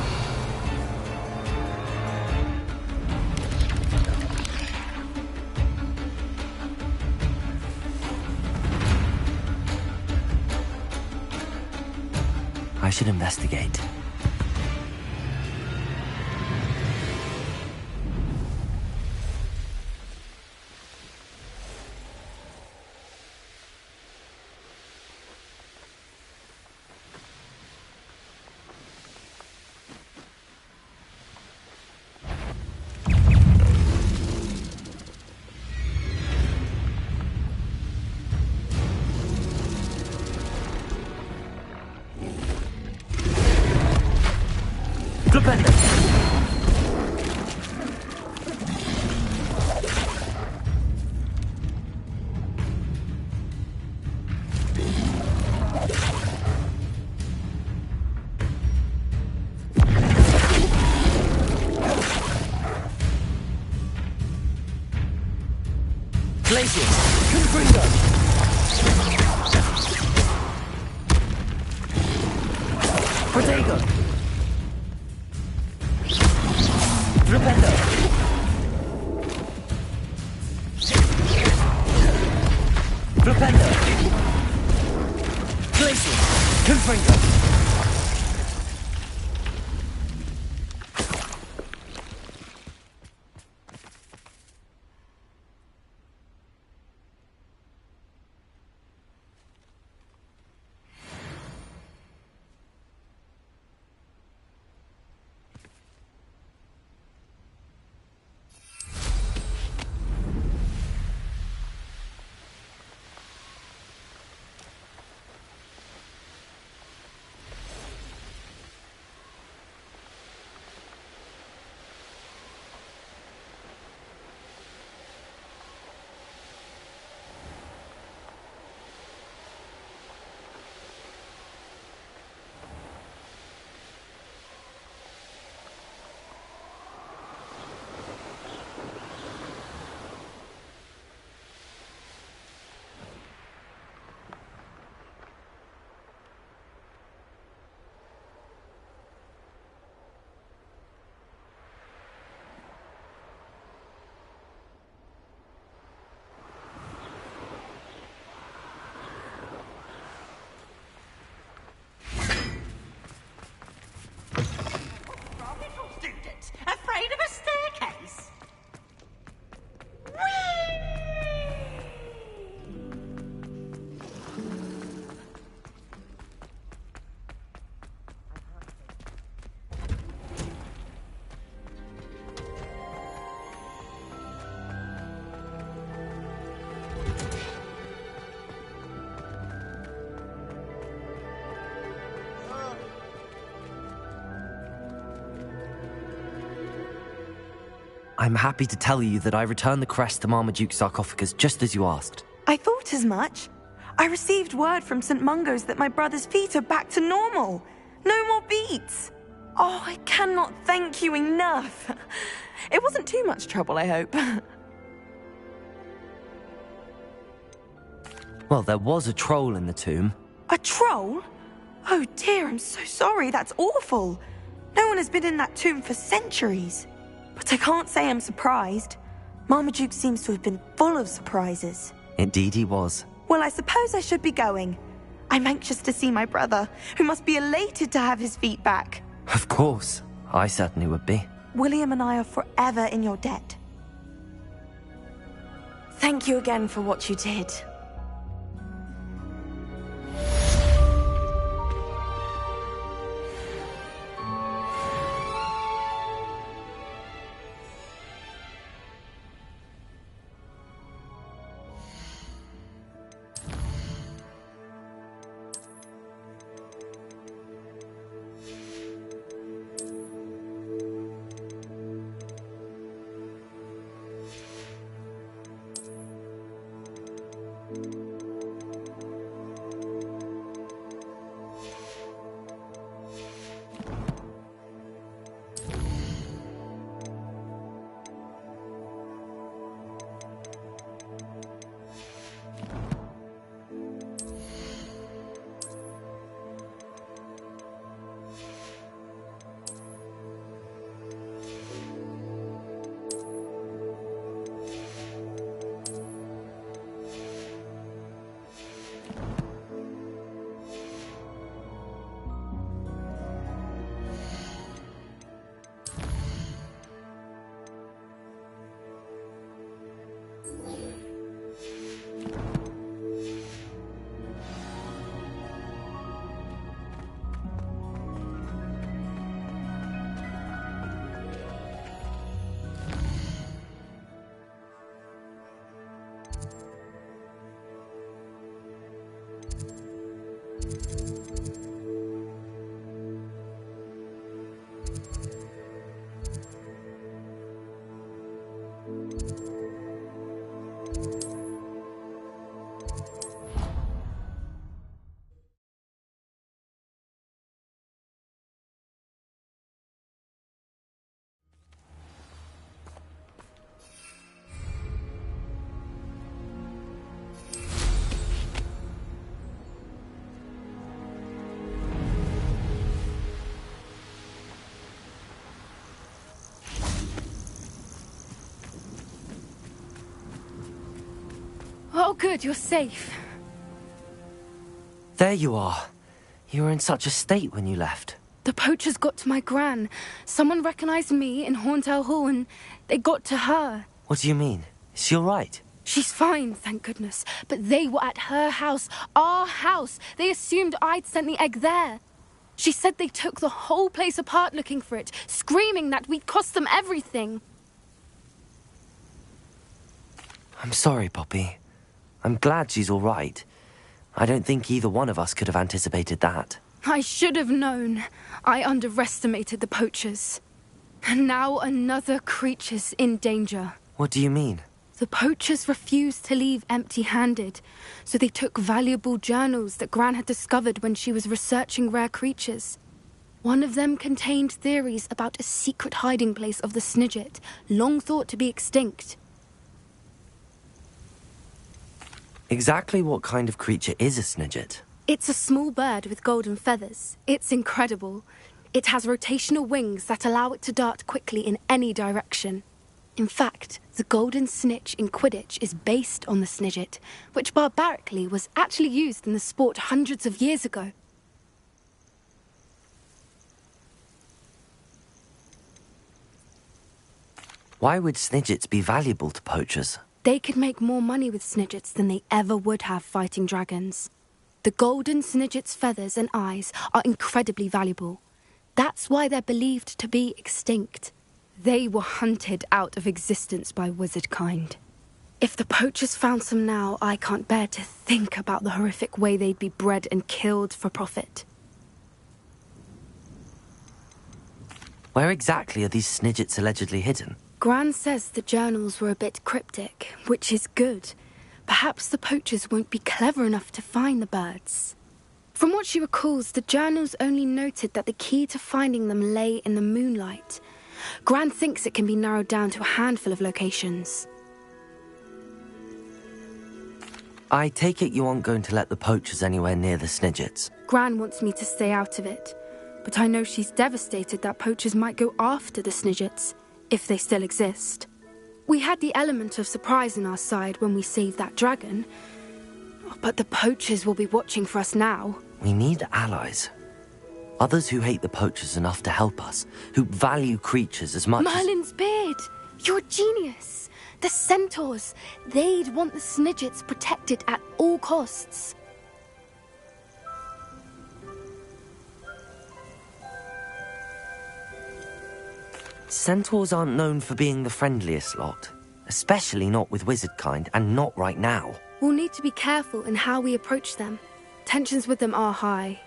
I should investigate.
Flipendo! Glacius! Confringo! Protego! Flipendo! Flipendo! Glacius! Confringo!
I'm happy to tell you that I returned the crest to Marmaduke's sarcophagus just as you asked.
I thought as much. I received word from St. Mungo's that my brother's feet are back to normal. No more beats. Oh, I cannot thank you enough. It wasn't too much trouble, I hope.
Well, there was a troll in the tomb.
A troll? Oh dear, I'm so sorry. That's awful. No one has been in that tomb for centuries. But I can't say I'm surprised. Marmaduke seems to have been full of surprises.
Indeed he was.
Well, I suppose I should be going. I'm anxious to see my brother, who must be elated to have his feet back.
Of course. I certainly would be.
William and I are forever in your debt. Thank you again for what you did.
Oh, good, you're safe.
There you are. You were in such a state when you left.
The poachers got to my gran. Someone recognized me in Horntail Hall and they got to her.
What do you mean? Is she all right?
She's fine, thank goodness. But they were at her house, our house. They assumed I'd sent the egg there. She said they took the whole place apart looking for it, screaming that we'd cost them everything.
I'm sorry, Poppy. I'm glad she's all right. I don't think either one of us could have anticipated that.
I should have known. I underestimated the poachers. And now another creature's in danger.
What do you mean?
The poachers refused to leave empty-handed, so they took valuable journals that Gran had discovered when she was researching rare creatures. One of them contained theories about a secret hiding place of the Snidget, long thought to be extinct.
Exactly what kind of creature is a Snidget?
It's a small bird with golden feathers. It's incredible. It has rotational wings that allow it to dart quickly in any direction. In fact, the golden snitch in Quidditch is based on the Snidget, which barbarically was actually used in the sport hundreds of years ago.
Why would Snidgets be valuable to poachers?
They could make more money with Snidgets than they ever would have fighting dragons. The golden Snidget's feathers and eyes are incredibly valuable. That's why they're believed to be extinct. They were hunted out of existence by wizard kind. If the poachers found some now, I can't bear to think about the horrific way they'd be bred and killed for profit.
Where exactly are these Snidgets allegedly hidden?
Gran says the journals were a bit cryptic, which is good. Perhaps the poachers won't be clever enough to find the birds. From what she recalls, the journals only noted that the key to finding them lay in the moonlight. Gran thinks it can be narrowed down to a handful of locations.
I take it you aren't going to let the poachers anywhere near the Snidgets.
Gran wants me to stay out of it, but I know she's devastated that poachers might go after the Snidgets, if they still exist. We had the element of surprise on our side when we saved that dragon, but the poachers will be watching for us now.
We need allies. Others who hate the poachers enough to help us, who value creatures as much
Merlin's beard! You're a genius! The centaurs! They'd want the Snidgets protected at all costs.
Centaurs aren't known for being the friendliest lot, especially not with wizard kind, and not right now.
We'll need to be careful in how we approach them. Tensions with them are high.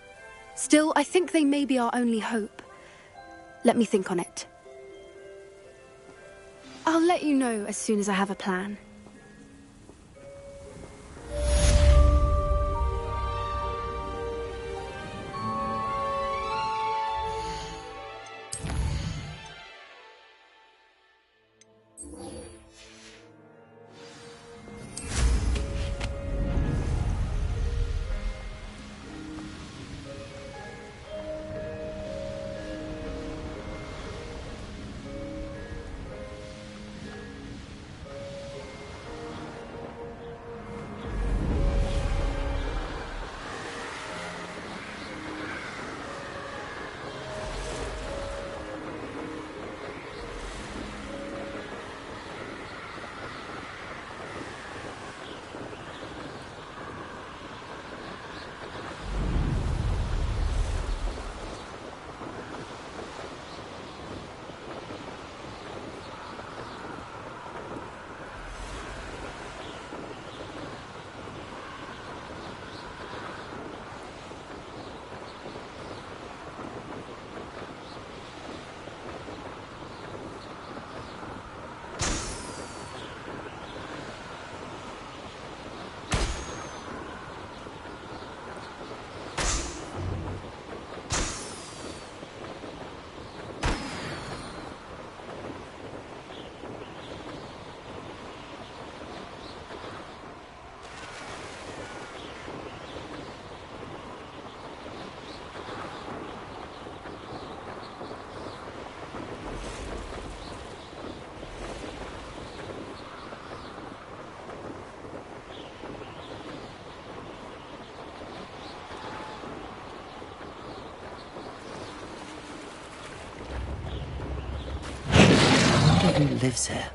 Still, I think they may be our only hope. Let me think on it. I'll let you know as soon as I have a plan.
Who lives here?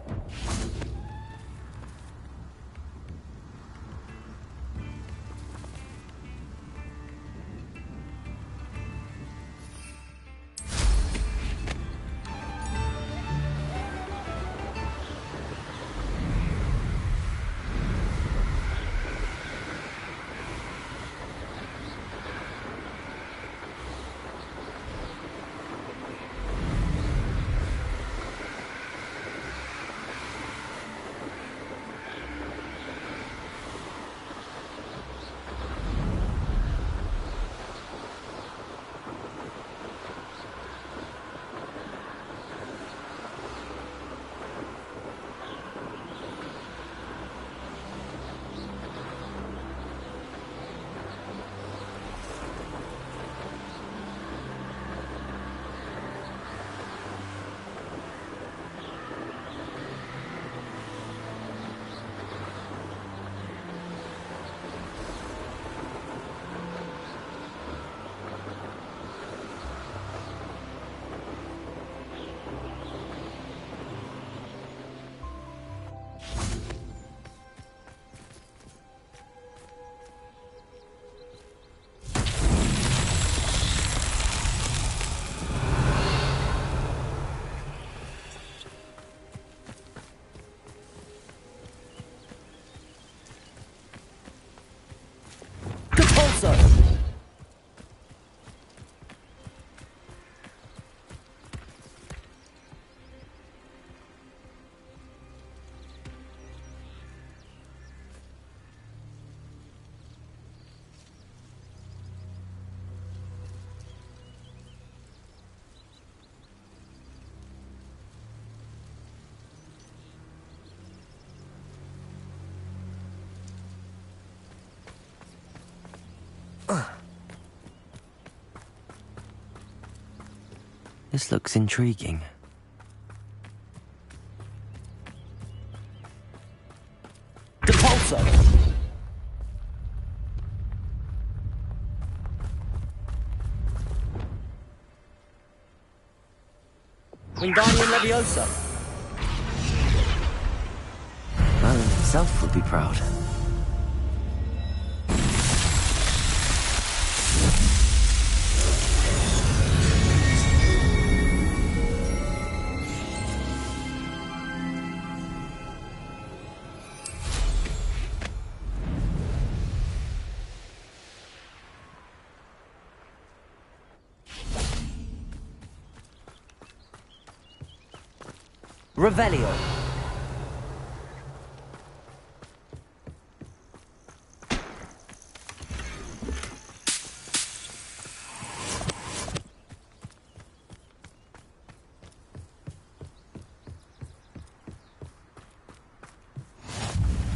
This looks intriguing.
Depulso! Wingardium Leviosa!
Merlin himself would be proud.
Revelio.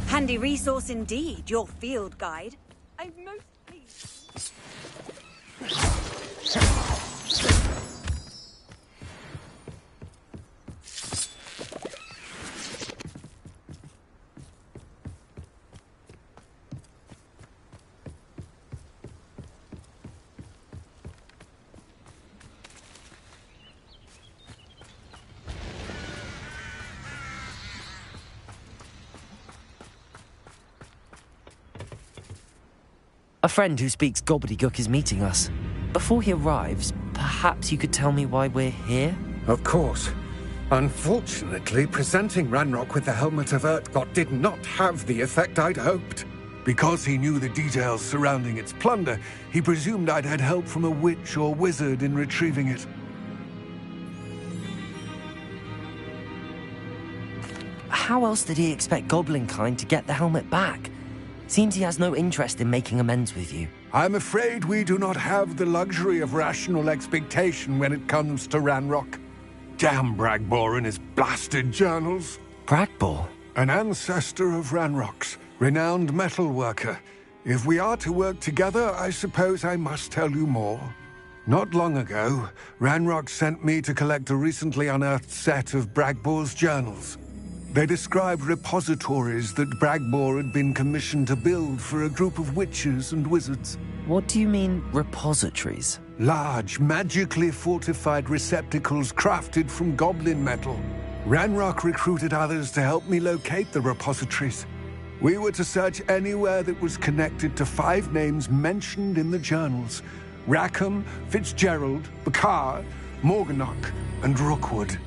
Handy resource indeed, your field guide. I'm most pleased.
A friend who speaks gobbledygook is meeting us. Before he arrives, perhaps you could tell me why we're here?
Of course. Unfortunately, presenting Ranrock with the Helmet of Urtkot did not have the effect I'd hoped. Because he knew the details surrounding its plunder, he presumed I'd had help from a witch or wizard in retrieving it.
How else did he expect Goblinkind to get the helmet back? Seems he has no interest in making amends with you.
I'm afraid we do not have the luxury of rational expectation when it comes to Ranrock. Damn Bragbor and his blasted journals.
Bragbor?
An ancestor of Ranrock's, renowned metalworker. If we are to work together, I suppose I must tell you more. Not long ago, Ranrock sent me to collect a recently unearthed set of Bragbor's journals. They described repositories that Bragbor had been commissioned to build for a group of witches and wizards.
What do you mean, repositories?
Large, magically fortified receptacles crafted from goblin metal. Ranrock recruited others to help me locate the repositories. We were to search anywhere that was connected to 5 names mentioned in the journals: Rackham, Fitzgerald, Bakar, Morganach, and Rookwood.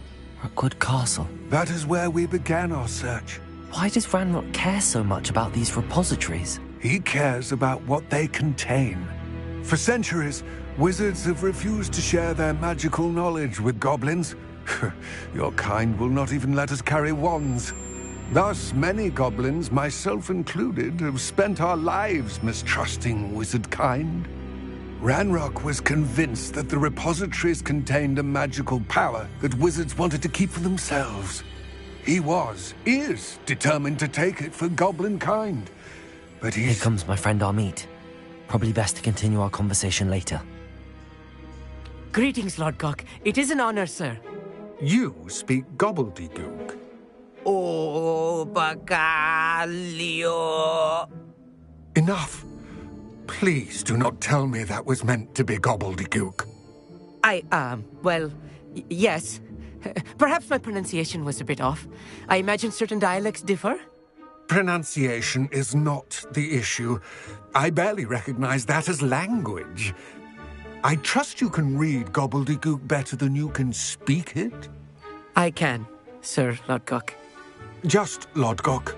Rookwood Castle?
That is where we began our search.
Why does Ranrock care so much about these repositories?
He cares about what they contain. For centuries, wizards have refused to share their magical knowledge with goblins. Your kind will not even let us carry wands. Thus, many goblins, myself included, have spent our lives mistrusting wizard kind. Ranrock was convinced that the repositories contained a magical power that wizards wanted to keep for themselves. He is determined to take it for goblin kind. But
Here comes my friend Amit. Probably best to continue our conversation later.
Greetings, Lord Cock. It is an honor, sir.
You speak gobbledygook.
Oh, Bacalio.
Enough. Please do not tell me that was meant to be gobbledygook.
Yes. Perhaps my pronunciation was a bit off. I imagine certain dialects differ.
Pronunciation is not the issue. I barely recognize that as language. I trust you can read gobbledygook better than you can speak it?
I can, Sir Lodgok.
Just Lodgok.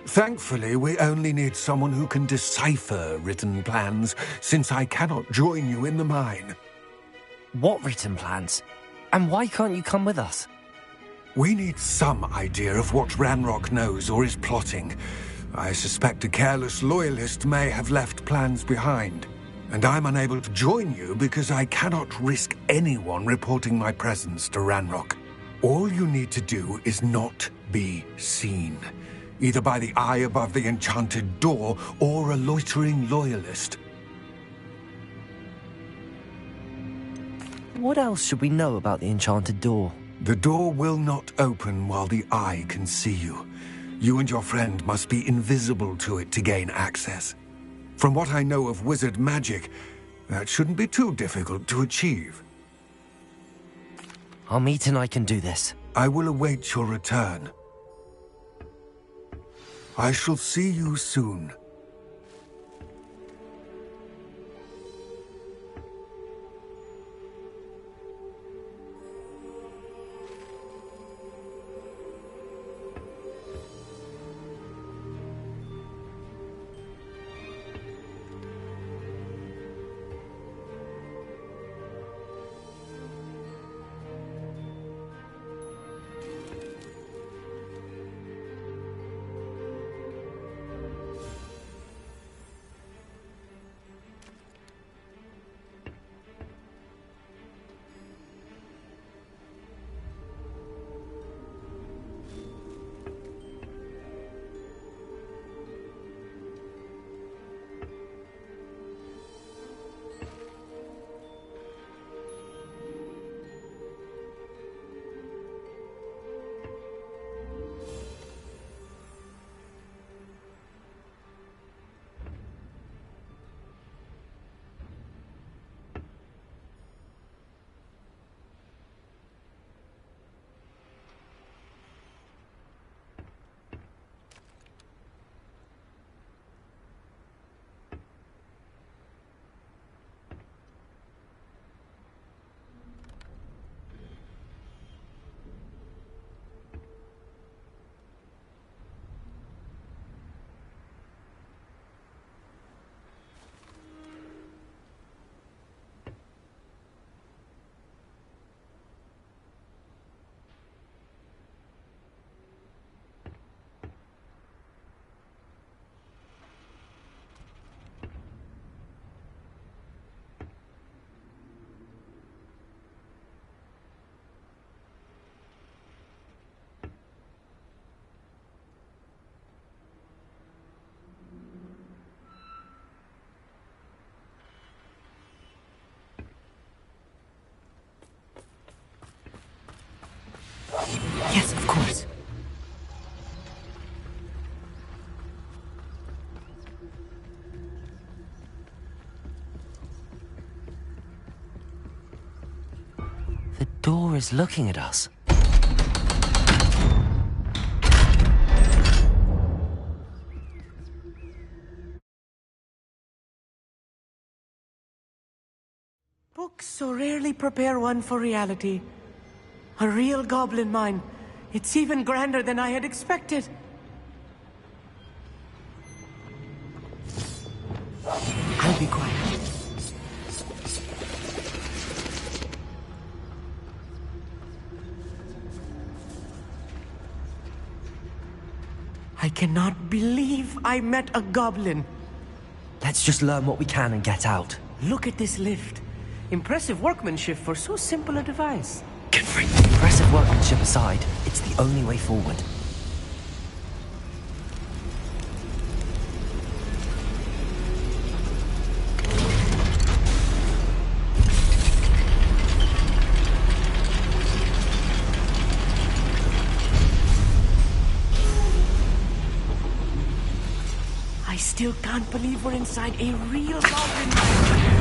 Thankfully, we only need someone who can decipher written plans, since I cannot join you in the mine.
What written plans? And why can't you come with us?
We need some idea of what Ranrock knows or is plotting. I suspect a careless loyalist may have left plans behind. And I'm unable to join you because I cannot risk anyone reporting my presence to Ranrock. All you need to do is not be seen, either by the eye above the enchanted door or a loitering loyalist.
What else should we know about the enchanted door?
The door will not open while the eye can see you. You and your friend must be invisible to it to gain access. From what I know of wizard magic, that shouldn't be too difficult to achieve.
Our meet and I can do this.
I will await your return. I shall see you soon.
Yes, of course.
The door is looking at us.
Books so rarely prepare one for reality. A real goblin mine. It's even grander than I had expected. I'll be quiet. I cannot believe I met a goblin.
Let's just learn what we can and get out.
Look at this lift. Impressive workmanship for so simple a device.
Impressive workmanship aside, it's the only way forward.
I still can't believe we're inside a real goblin mine.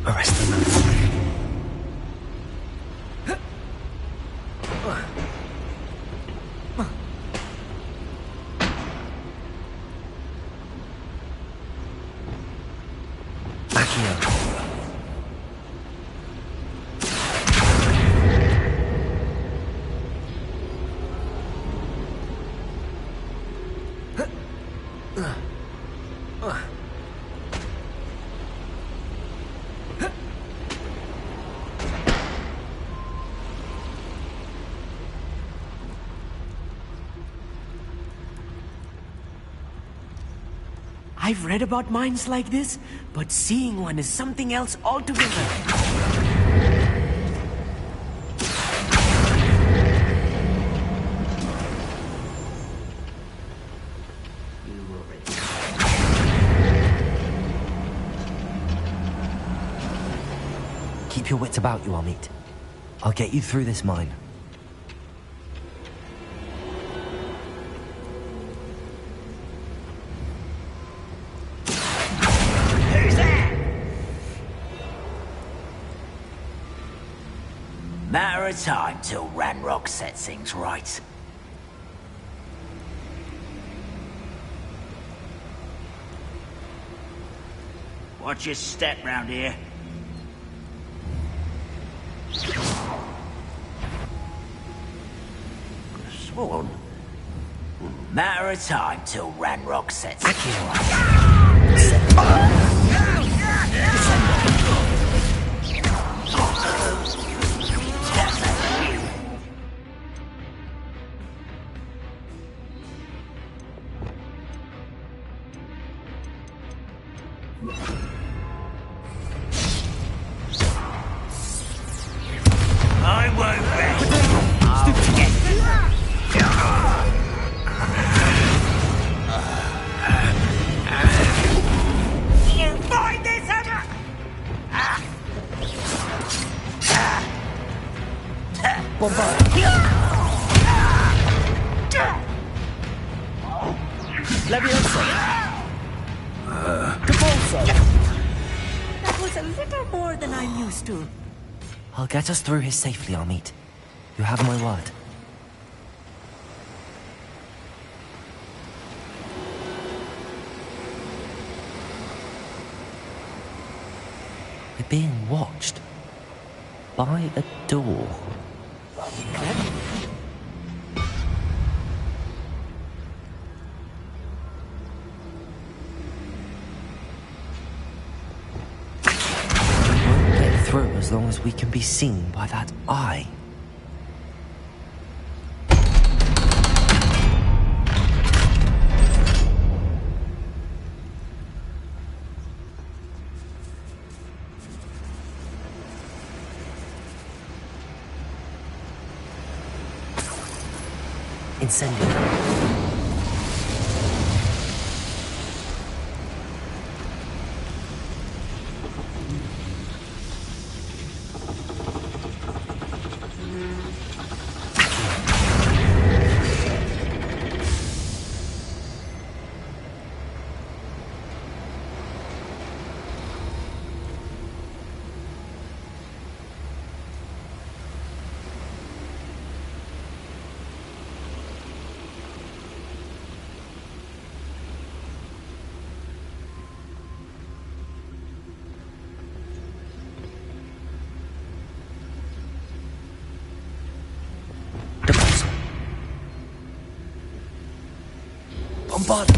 Arrest them.
I've read about mines like this, but seeing one is something else altogether.
Keep your wits about you, Amit. I'll get you through this mine.
Who's there? Matter of time till Ranrock sets things right. Watch your step round here. Sworn. Matter of time till Ranrock sets it I won't rest. I'll get you find this ever?
Leviosa!
That was a little more than I'm used to.
I'll get us through here safely, Amit. You have my word. We're being watched. By a door. We won't get through as long as we can be seen by that eye. Incendio. Bombard!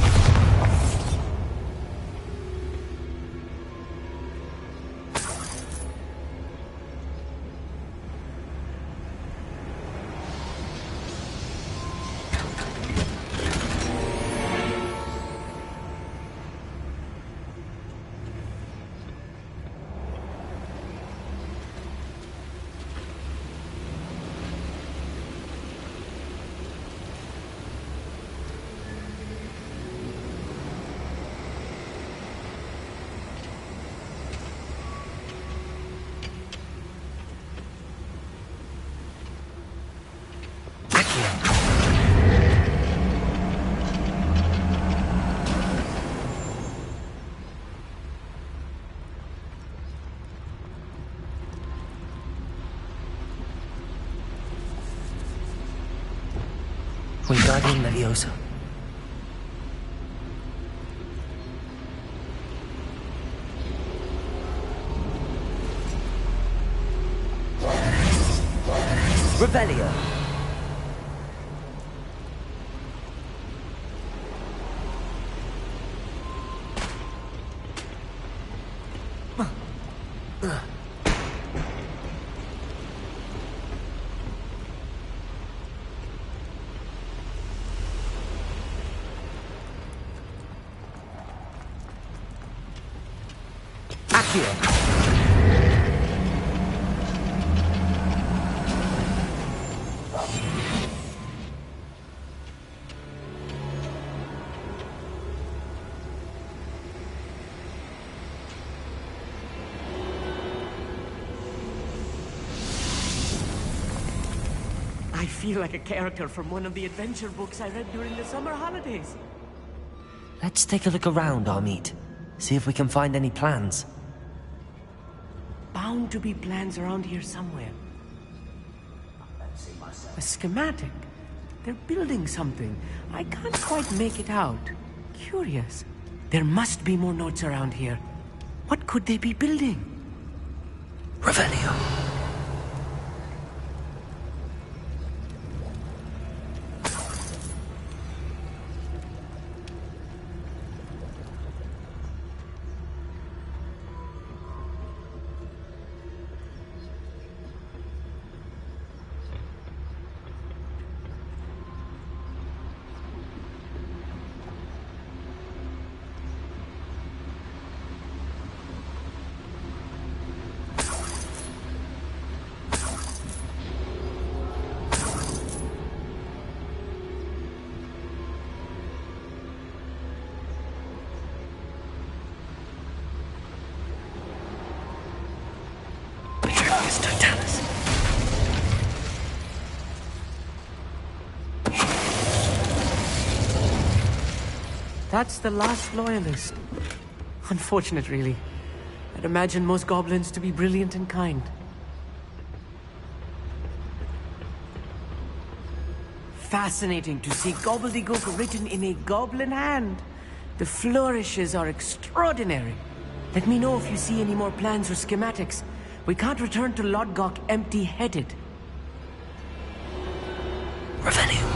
Wingardium Leviosa. Revelio. Accio.
I feel like a character from one of the adventure books I read during the summer holidays.
Let's take a look around, Amit. See if we can find any plans.
Bound to be plans around here somewhere. A schematic. They're building something. I can't quite make it out. Curious. There must be more notes around here. What could they be building?
Revelio.
That's the last loyalist. Unfortunate, really. I'd imagine most goblins to be brilliant and kind. Fascinating to see gobbledygook written in a goblin hand. The flourishes are extraordinary. Let me know if you see any more plans or schematics. We can't return to Lodgok empty-headed.
Revelio.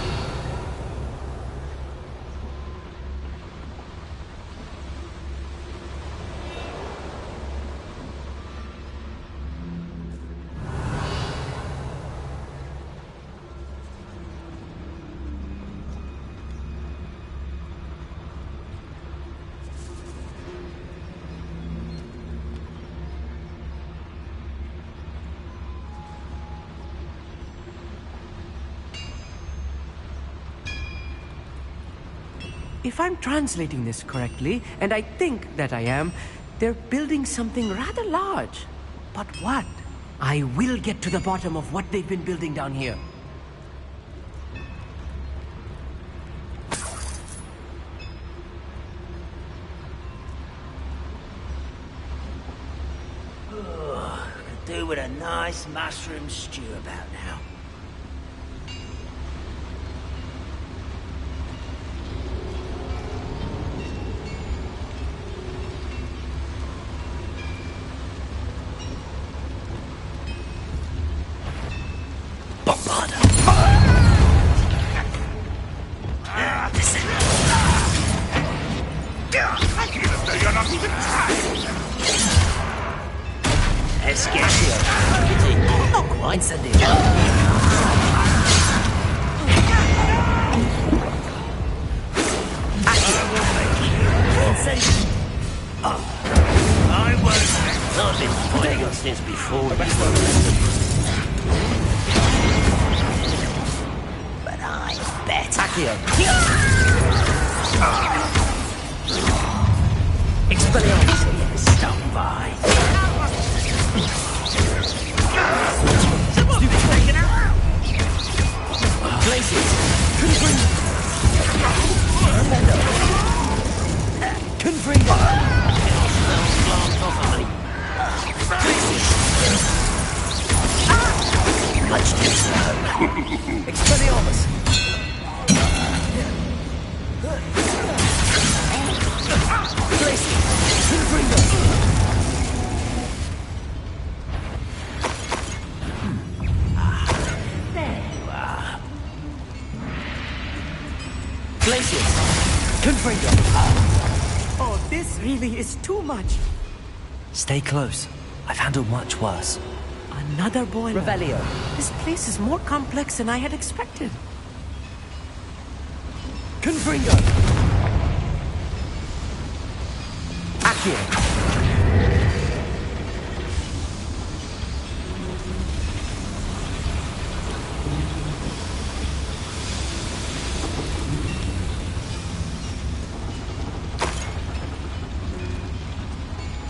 If I'm translating this correctly, and I think that I am, they're building something rather large. But what? I will get to the bottom of what they've been building down here.
Could do with a nice mushroom stew about now.
Oh, this really is too much.
Stay close. I've handled much worse.
Another boiler.
Revelio.
This place is more complex than I had expected.
Confringo. Accio.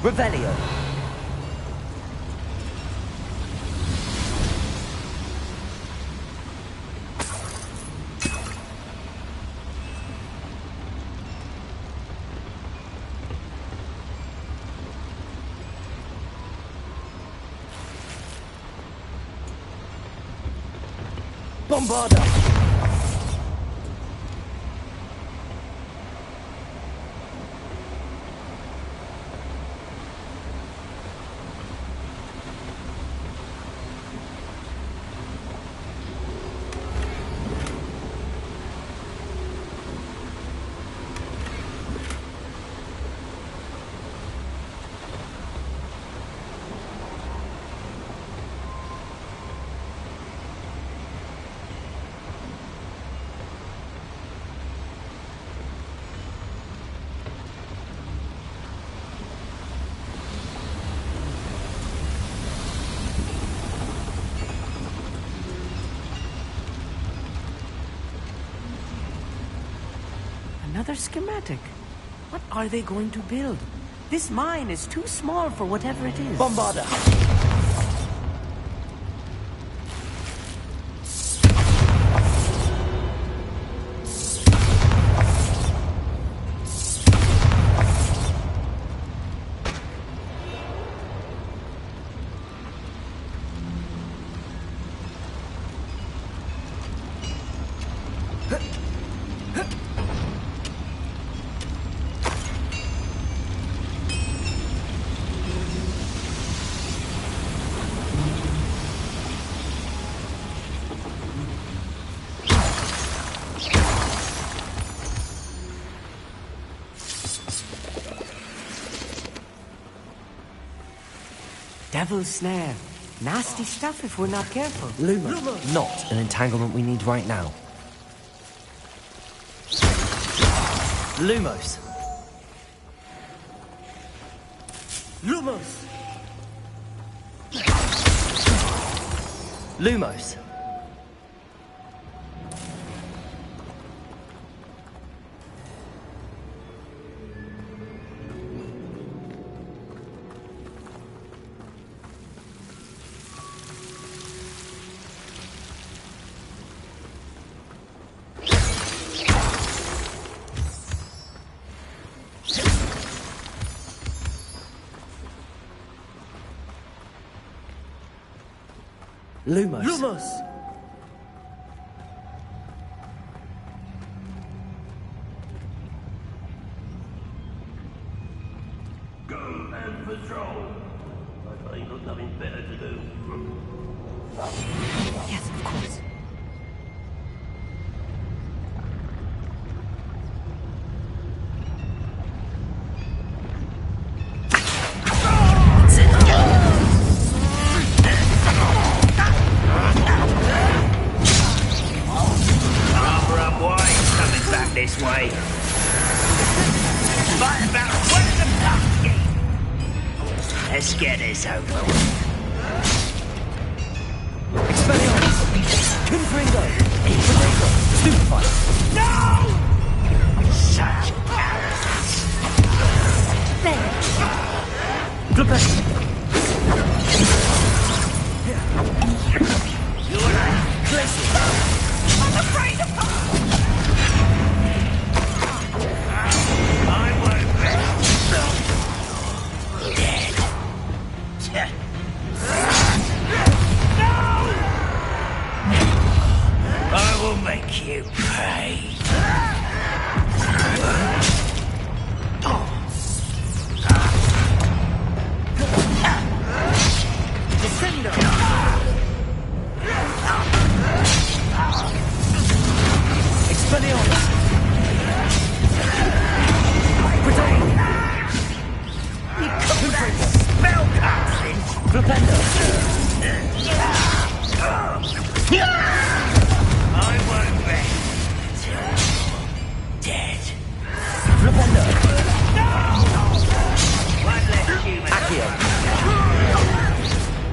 Revelio. Bombarda!
Another schematic. What are they going to build? This mine is too small for whatever it is.
Bombarda!
Devil's snare. Nasty stuff if we're not careful.
Lumos. Not an entanglement we need right now. Lumos.
Lumos!
Lumos. Lumos.
Lumos!
Go and patrol. I ain't got nothing better to do.
Yes, of course.
This way. Fight about one of the pumpkin. Let's get this over with.
Expelliarmus! Confringo! Stupefy!
No! Such arrogance.
Glupest!
Your name?
Glacier!
I'm afraid of her! I won't be dead. I will make you pay.
Descendo!
Expelliarmus!
You call that spell casting?
Flipendo!
I won't rest until dead.
Flipendo!
One less human.
Accio!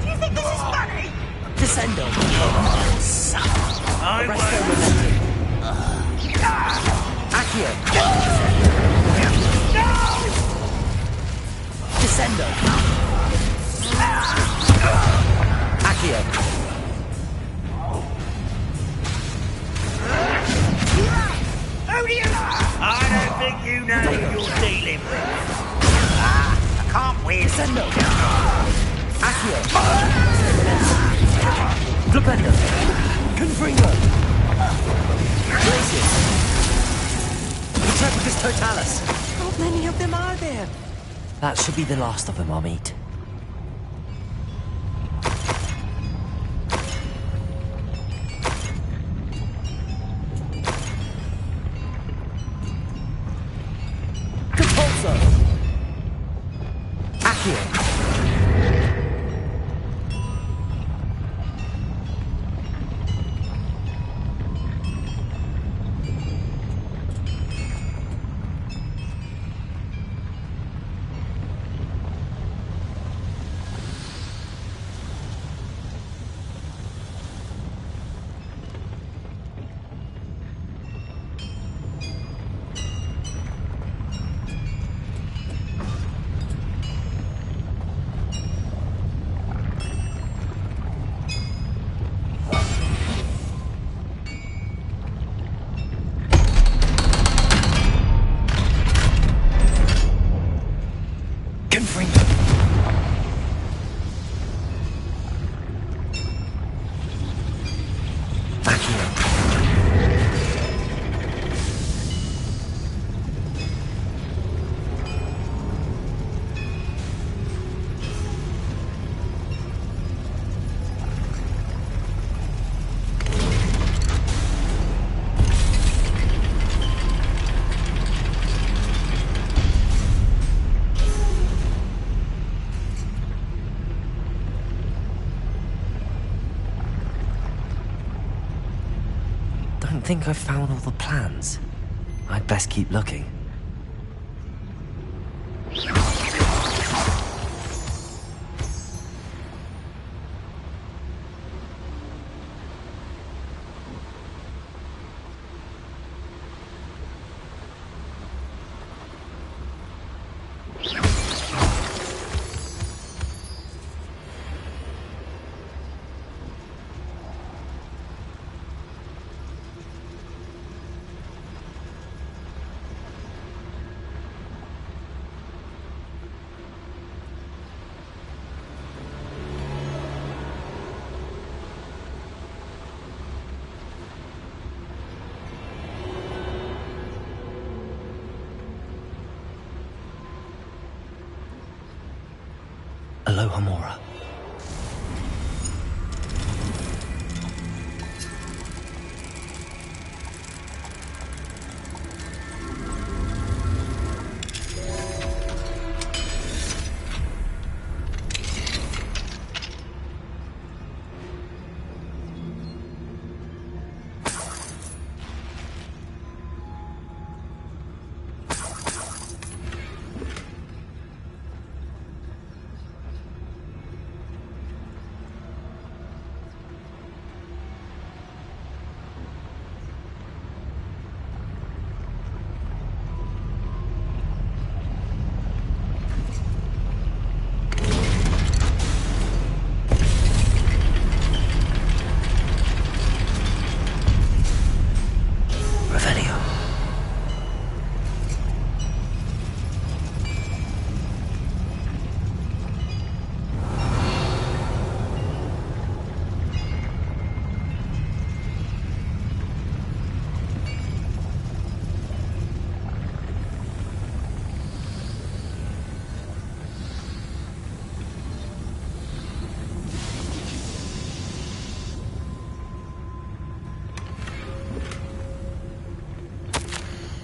Do you think this is funny?
Descendo!
I
Arresto
won't.
Momenti! Accio! Descendo!
you know who you're dealing with? I can't win.
Sendo! Accio! Flipendo! Confringo! Glacius! Intrepidus Totalis!
How many of them are there?
That should be the last of them I'll meet. Compulso! Accio! I think I've found all the plans. I'd best keep looking. Alohomora.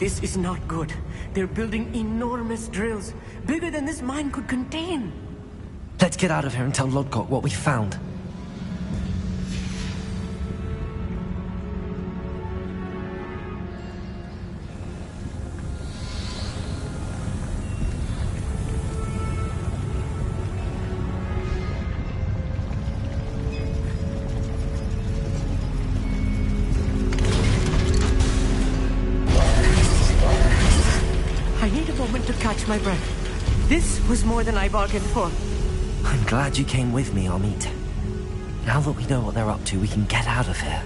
This is not good. They're building enormous drills, bigger than this mine could contain.
Let's get out of here and tell Lodgok what we found.
Catch my breath. This was more than I bargained for.
I'm glad you came with me, Amit. Now that we know what they're up to, we can get out of here.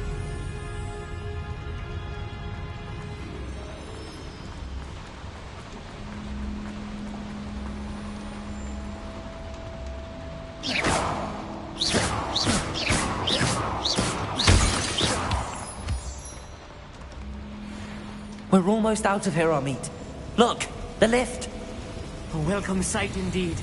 We're almost out of here, Amit. Look, the lift.
A welcome sight indeed.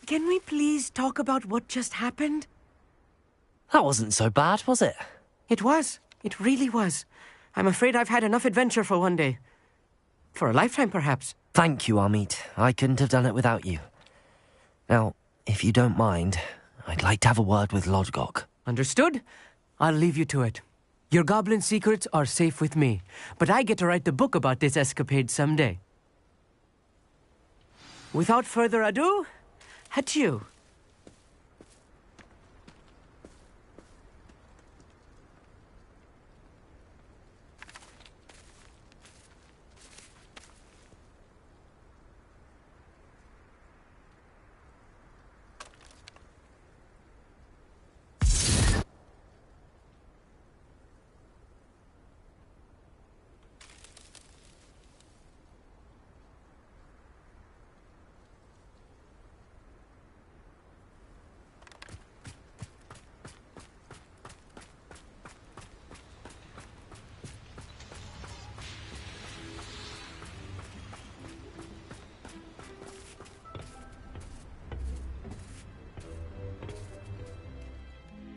Can we please talk about what just happened?
That wasn't so bad, was it?
It was. It really was. I'm afraid I've had enough adventure for one day. For a lifetime, perhaps.
Thank you, Amit. I couldn't have done it without you. Now, if you don't mind, I'd like to have a word with Lodgok.
Understood? I'll leave you to it. Your goblin secrets are safe with me, but I get to write the book about this escapade someday. Without further ado, adieu.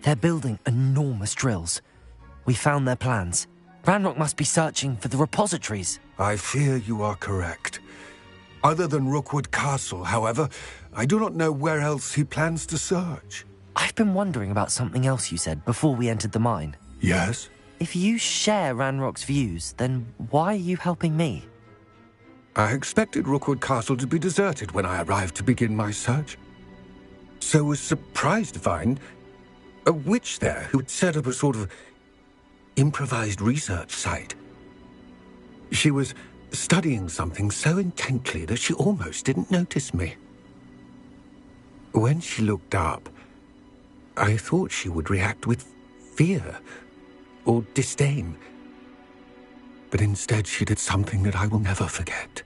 They're building enormous drills. We found their plans. Ranrock must be searching for the repositories.
I fear you are correct. Other than Rookwood Castle, however, I do not know where else he plans to search.
I've been wondering about something else you said before we entered the mine.
Yes?
If you share Ranrock's views, then why are you helping me?
I expected Rookwood Castle to be deserted when I arrived to begin my search. So was surprised to find a witch there who had set up a sort of improvised research site. She was studying something so intently that she almost didn't notice me. When she looked up, I thought she would react with fear or disdain. But instead she did something that I will never forget.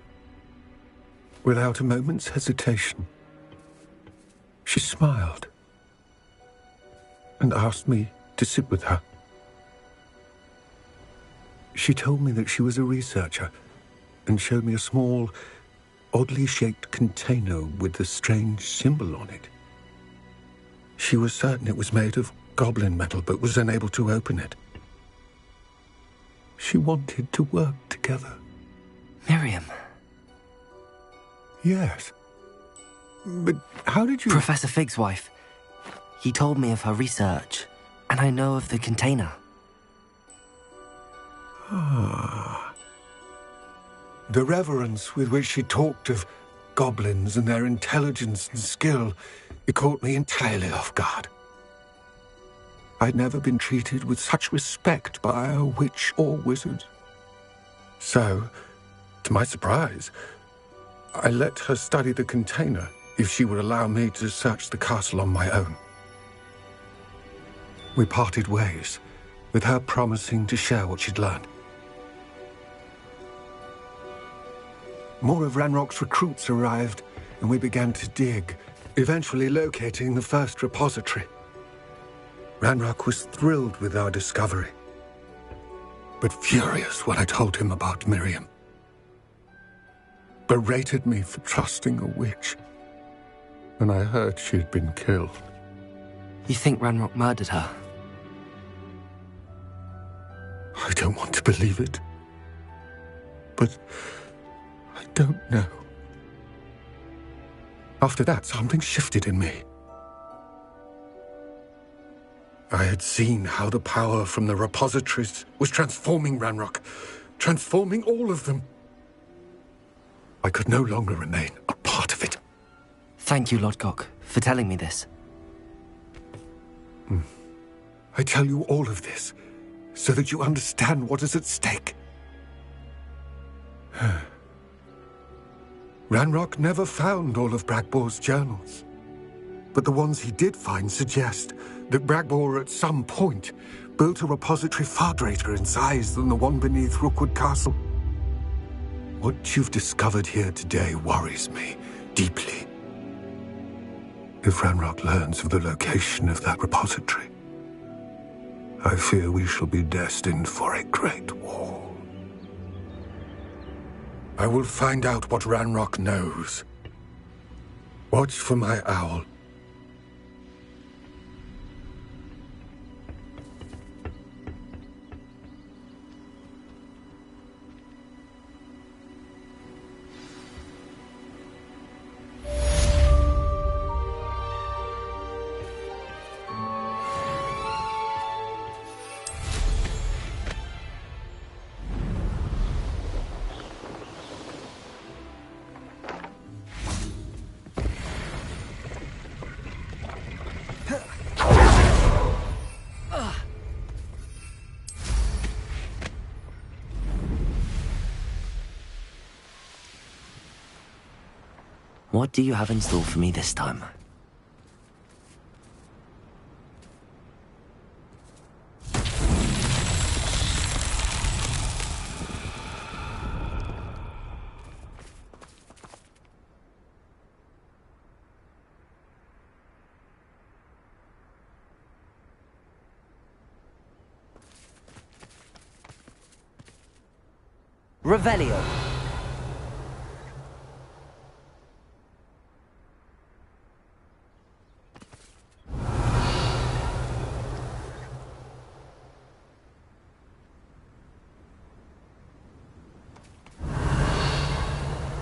Without a moment's hesitation, she smiled and asked me to sit with her. She told me that she was a researcher and showed me a small, oddly shaped container with a strange symbol on it. She was certain it was made of goblin metal, but was unable to open it. She wanted to work together.
Miriam.
Yes. But how did you...
Professor Fig's wife. He told me of her research, and I know of the container.
Ah. The reverence with which she talked of goblins and their intelligence and skill, it caught me entirely off guard. I'd never been treated with such respect by a witch or wizard. So, to my surprise, I let her study the container if she would allow me to search the castle on my own. We parted ways, with her promising to share what she'd learned. More of Ranrock's recruits arrived, and we began to dig, eventually locating the first repository. Ranrock was thrilled with our discovery, but furious when I told him about Miriam. Berated me for trusting a witch, and I heard she'd been killed.
You think Ranrock murdered her?
I don't want to believe it, but I don't know. After that, something shifted in me. I had seen how the power from the repositories was transforming Ranrock, transforming all of them. I could no longer remain a part of it.
Thank you, Lodgok, for telling me this.
I tell you all of this so that you understand what is at stake. Ranrock never found all of Bragbor's journals, but the ones he did find suggest that Bragbor at some point built a repository far greater in size than the one beneath Rookwood Castle. What you've discovered here today worries me deeply. If Ranrock learns of the location of that repository, I fear we shall be destined for a great war. I will find out what Ranrock knows. Watch for my owl.
What do you have in store for me this time? Revelio.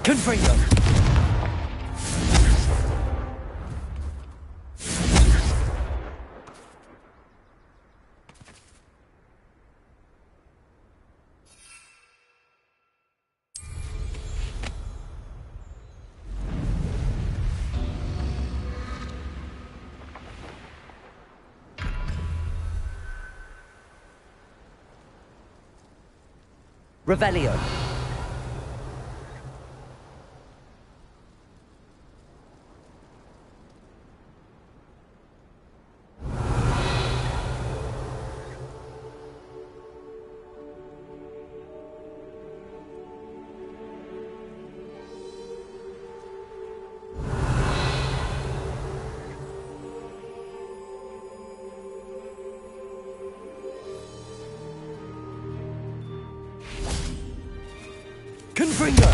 Confringo. Revelio. Confringo.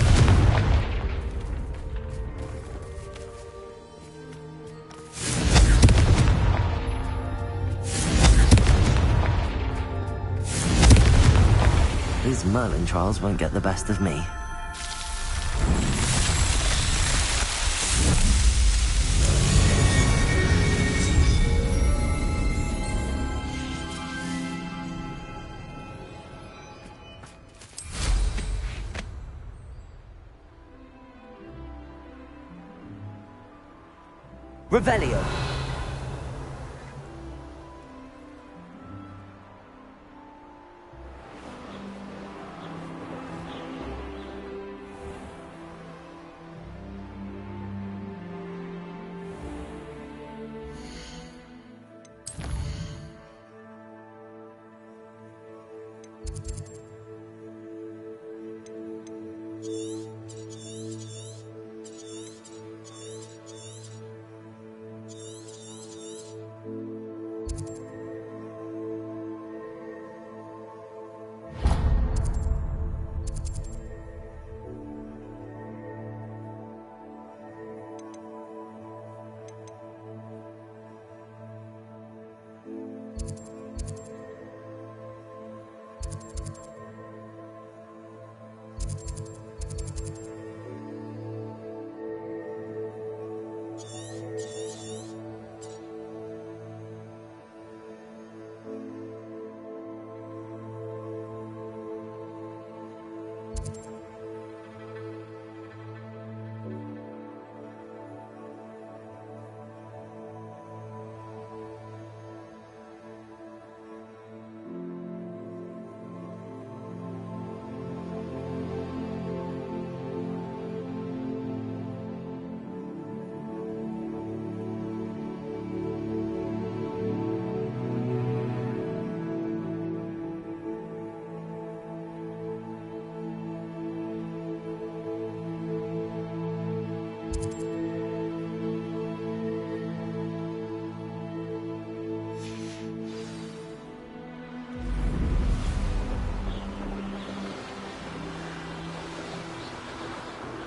These Merlin trials won't get the best of me. Revelio.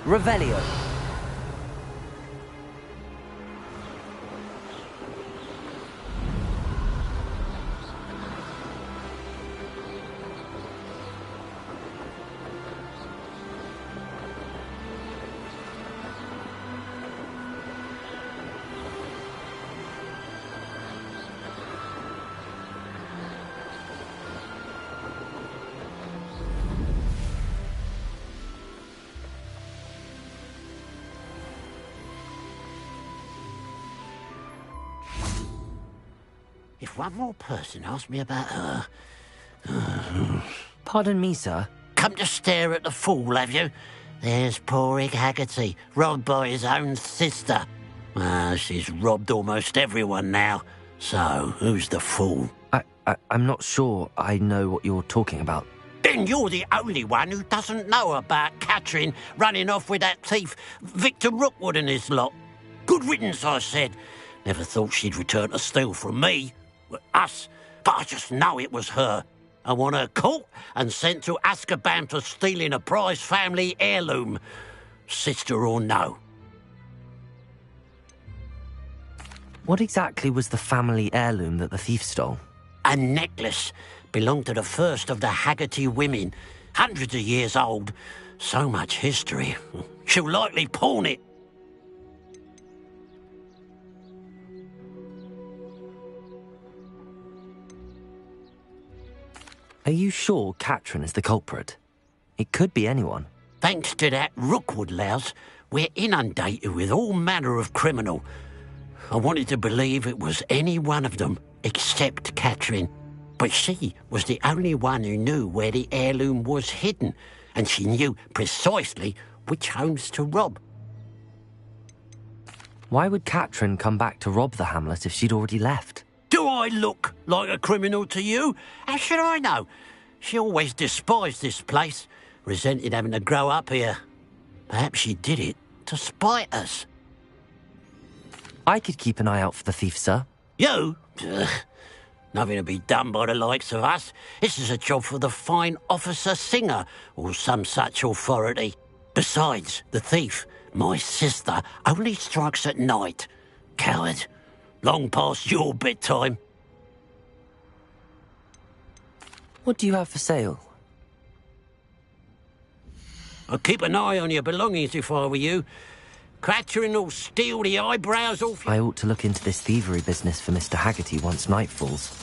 Revelio.
If one more person asks me about her...
Pardon me, sir.
Come to stare at the fool, have you? There's poor Ig Haggerty, robbed by his own sister. She's robbed almost everyone now. So, who's the fool?
I'm not sure I know what you're talking about.
Then you're the only one who doesn't know about Catherine running off with that thief, Victor Rookwood and his lot. Good riddance, I said. Never thought she'd return to steal from me. Us. But I just know it was her. I want her caught and sent to Azkaban for stealing a prize family heirloom. Sister or no.
What exactly was the family heirloom that the thief stole?
A necklace. Belonged to the first of the Haggerty women. Hundreds of years old. So much history. She'll likely pawn it.
Are you sure Catherine is the culprit? It could be anyone.
Thanks to that Rookwood louse, we're inundated with all manner of criminal. I wanted to believe it was any one of them, except Catherine. But she was the only one who knew where the heirloom was hidden, and she knew precisely which homes to rob.
Why would Catherine come back to rob the hamlet if she'd already left?
Do I look like a criminal to you? How should I know? She always despised this place, resented having to grow up here. Perhaps she did it to spite us.
I could keep an eye out for the thief, sir.
You? Nothing to be done by the likes of us. This is a job for the fine officer Singer, or some such authority. Besides, the thief, my sister, only strikes at night. Coward. Long past your bedtime.
What do you have for sale?
I'd keep an eye on your belongings if I were you. Catherine will steal the eyebrows off you.
I ought to look into this thievery business for Mr. Haggerty once night falls.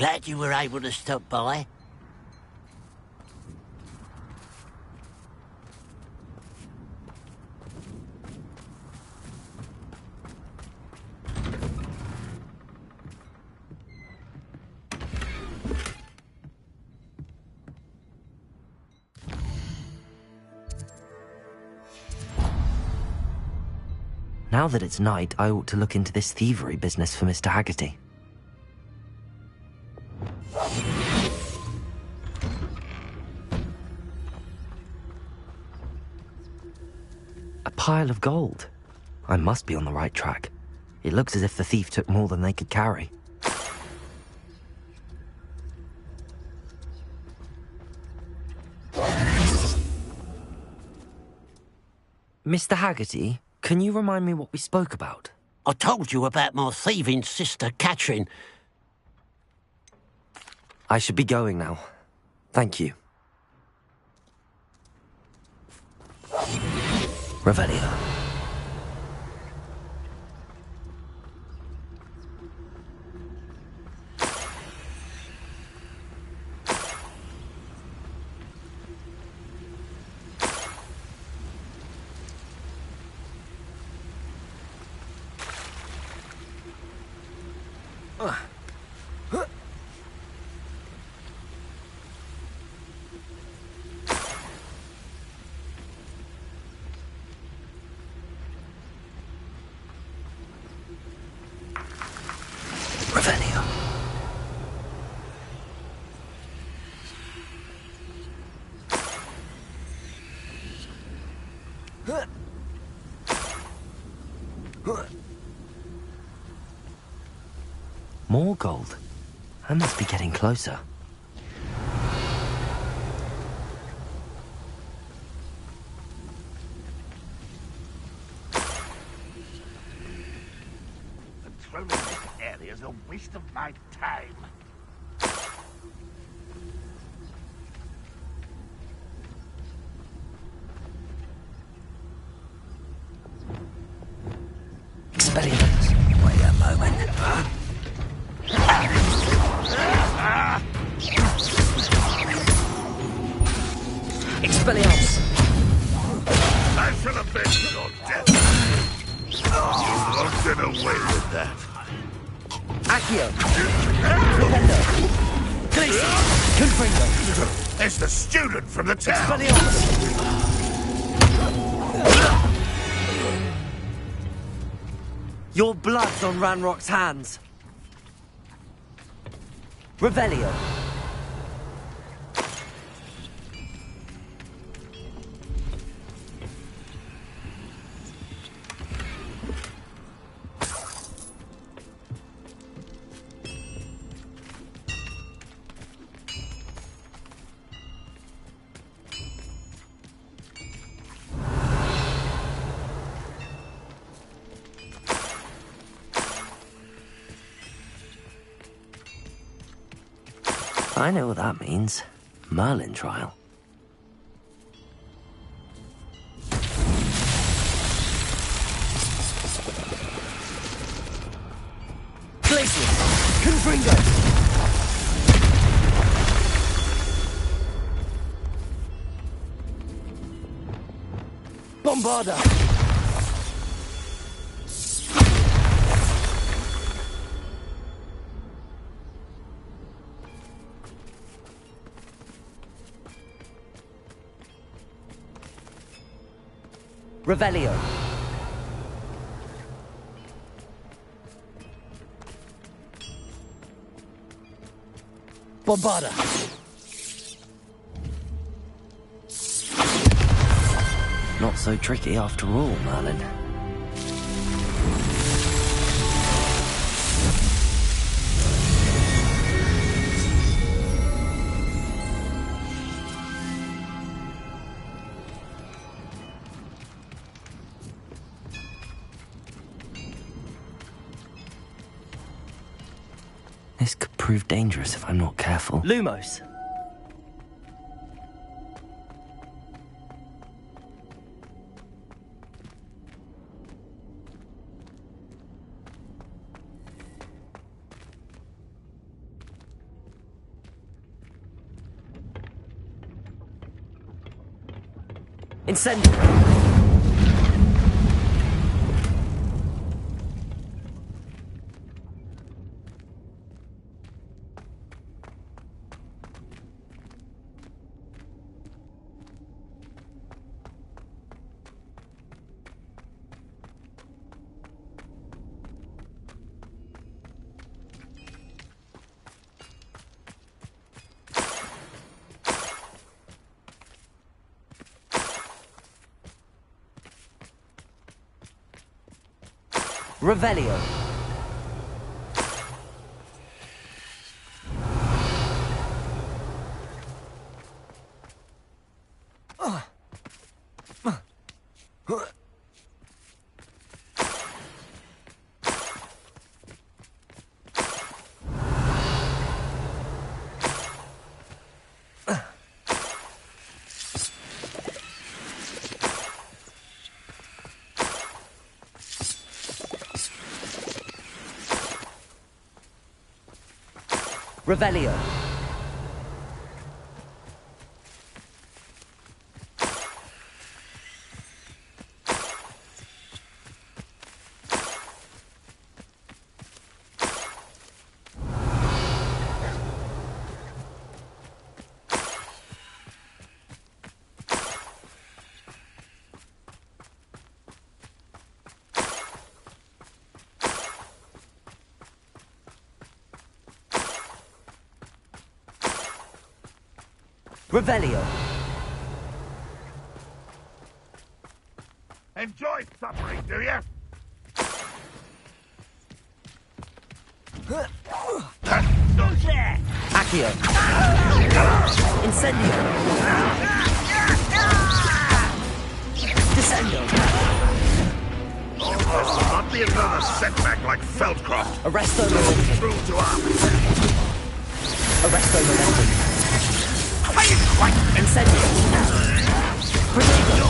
Glad you were able to stop by.
Now that it's night, I ought to look into this thievery business for Mr. Haggerty. A pile of gold. I must be on the right track. It looks as if the thief took more than they could carry. Mr. Haggerty, can you remind me what we spoke about?
I told you about my thieving sister, Catherine.
I should be going now. Thank you. Revelio. More gold. I must be getting closer.
Patrolling this area is a waste of my time.
Expelliarmus. Wait a moment. Expelliarmus.
I shall avenge your death. You won't get away with that.
Accio. Flipendo. Glacier. Confringo.
It's the student from the town.
Expelliarmus. Your blood's on Ranrock's hands. Revelio. I know what that means. Merlin trial. Glacier! Confringo! Bombarda! Revelio. Bombarda. Not so tricky after all, Merlin. This could prove dangerous if I'm not careful. Lumos!
Incendio! Revelio. Revelio. Revelio.
Enjoy suffering, do you?
Accio. Incendio. Descendo.
Oh, this will not be another setback like Feldcroft.
Arresto
Through
momentum.
to arms.
Arresto momentum.
Quite
Incendio. Protego.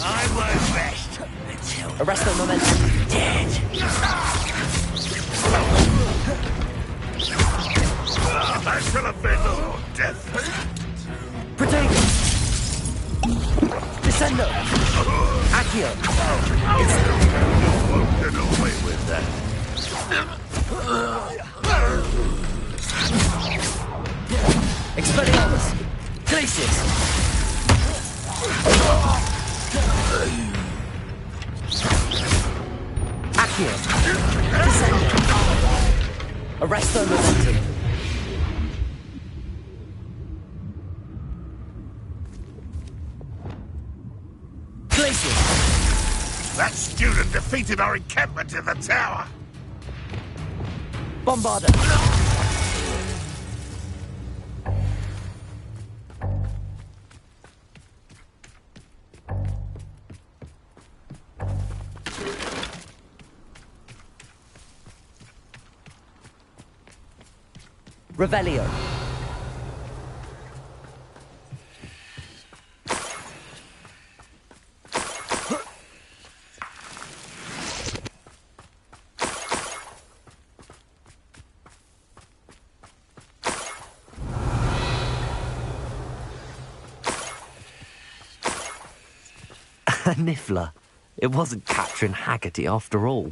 I won't rest until
Arresto momentum.
dead. I shall avenge your death.
Protego. Descendo. Accio.
You won't get away with that.
Expelliarmus. Glacius. Accio. Descendo. Arresto momentum. Glacius.
That student defeated our encampment in the tower.
Bombarda. Revelio. A Niffler. It wasn't Catherine Haggerty after all.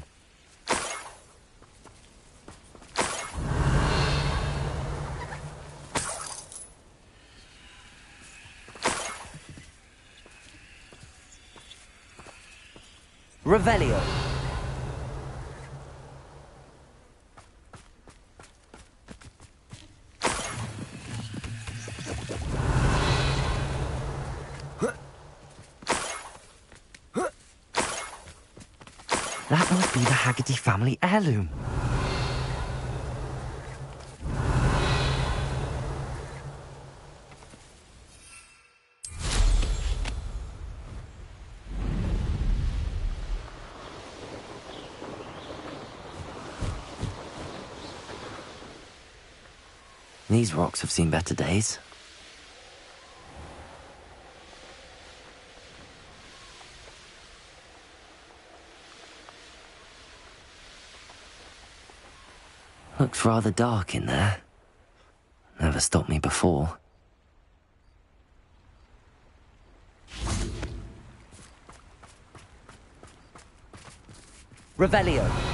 Revelio. That must be the Haggerty family heirloom. These rocks have seen better days.
Looks rather dark in there. Never stopped me before.
Revelio.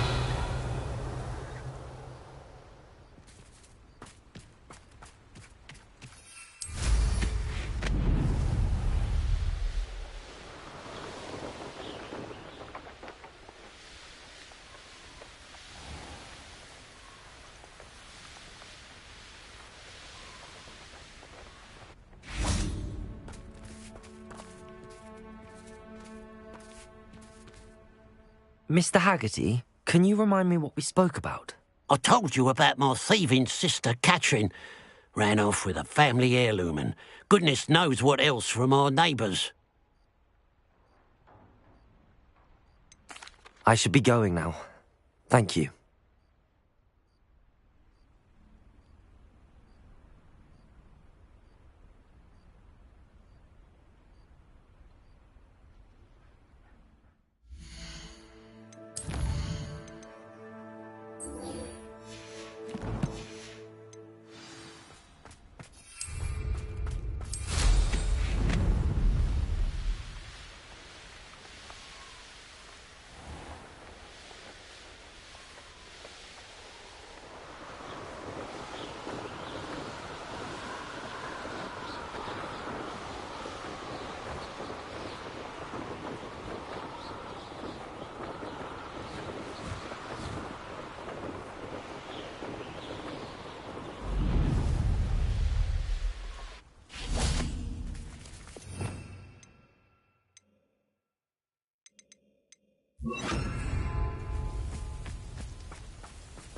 Mr. Haggerty, can you remind me what we spoke about?
I told you about my thieving sister Catherine. Ran off with a family heirloom and goodness knows what else from our neighbours.
I should be going now. Thank you.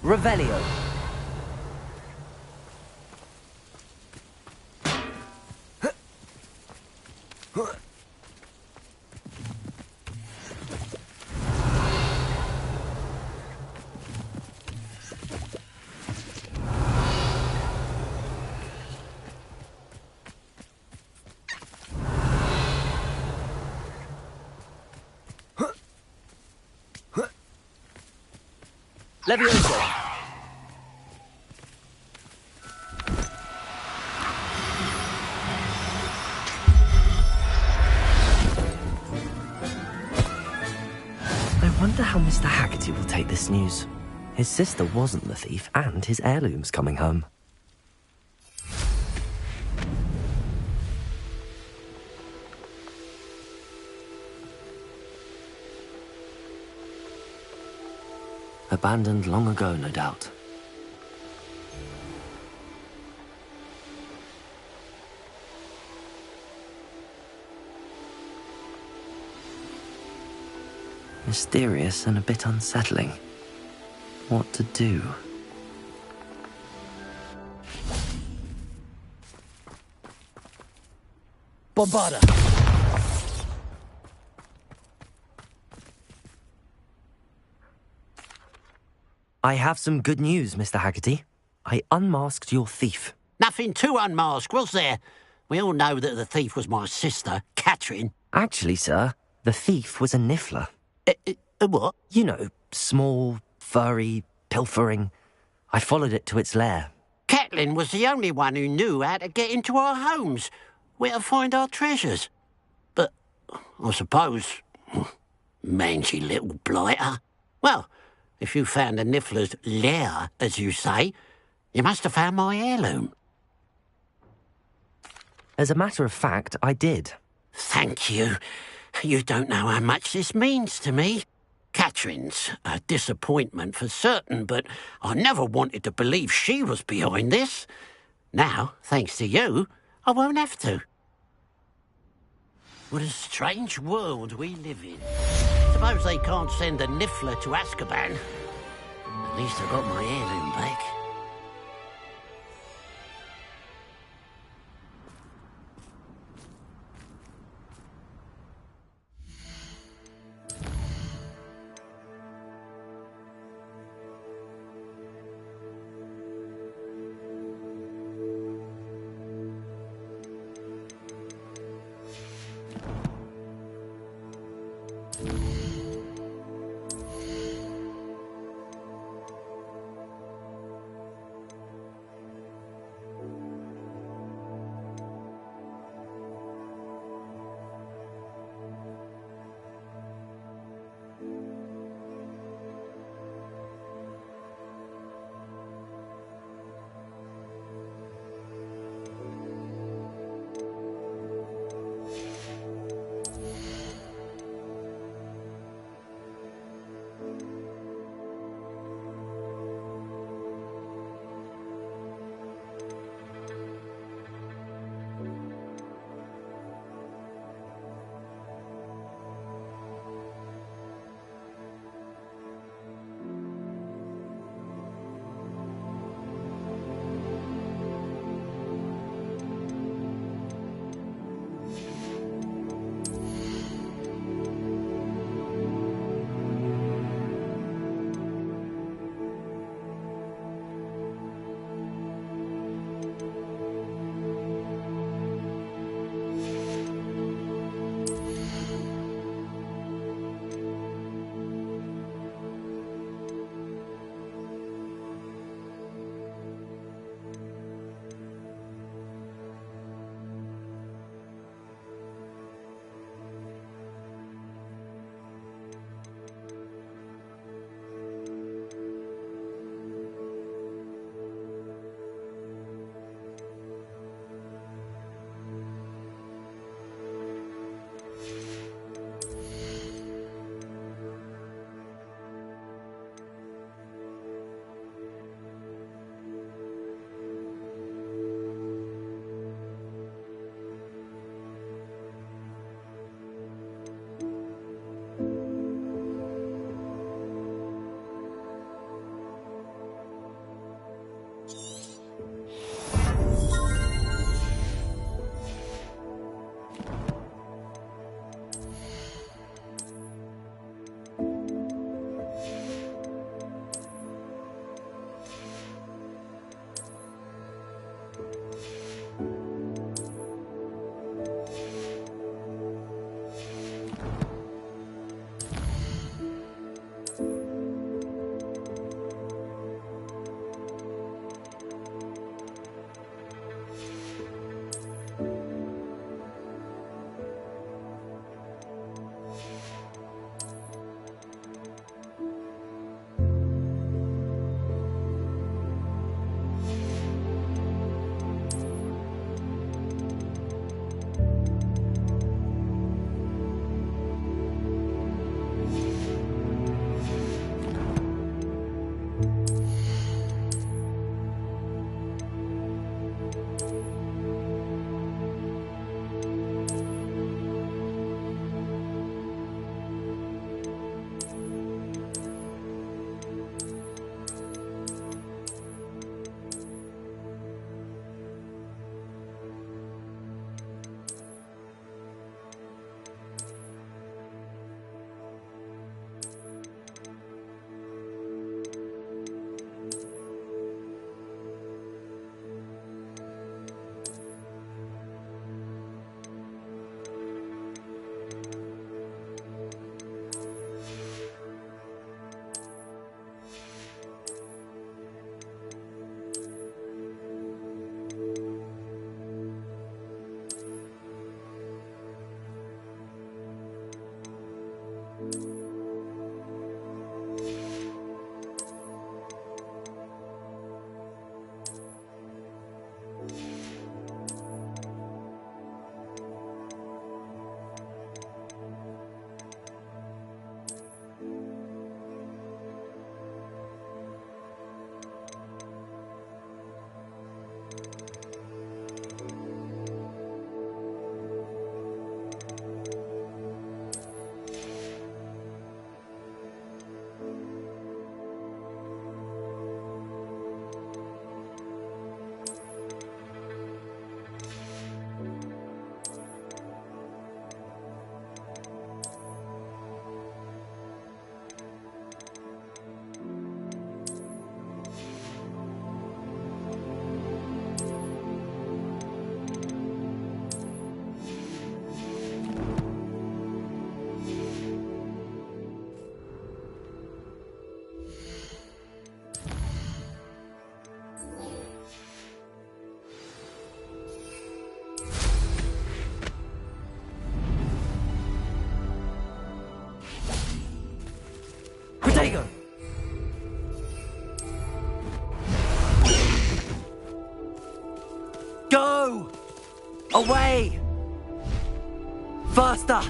Revelio. Levioso.
I wonder how Mr. Haggerty will take this news. His sister wasn't the thief, and his heirloom's coming home. Abandoned long ago, no doubt. Mysterious and a bit unsettling. What to do?
Bombarda.
I have some good news, Mr. Haggerty. I unmasked your thief.
Nothing to unmask, was there? We all know that the thief was my sister, Catherine.
Actually, sir, the thief was a niffler.
What?
You know, small, furry, pilfering. I followed it to its lair.
Catelyn was the only one who knew how to get into our homes, where to find our treasures. But I suppose, mangy little blighter. Well, if you found the niffler's lair, as you say, you must have found my heirloom.
As a matter of fact, I did.
Thank you. You don't know how much this means to me. Catherine's a disappointment for certain, but I never wanted to believe she was behind this. Now, thanks to you, I won't have to. What a strange world we live in. Suppose they can't send a niffler to Azkaban. At least I got my heirloom back.
Away! Faster!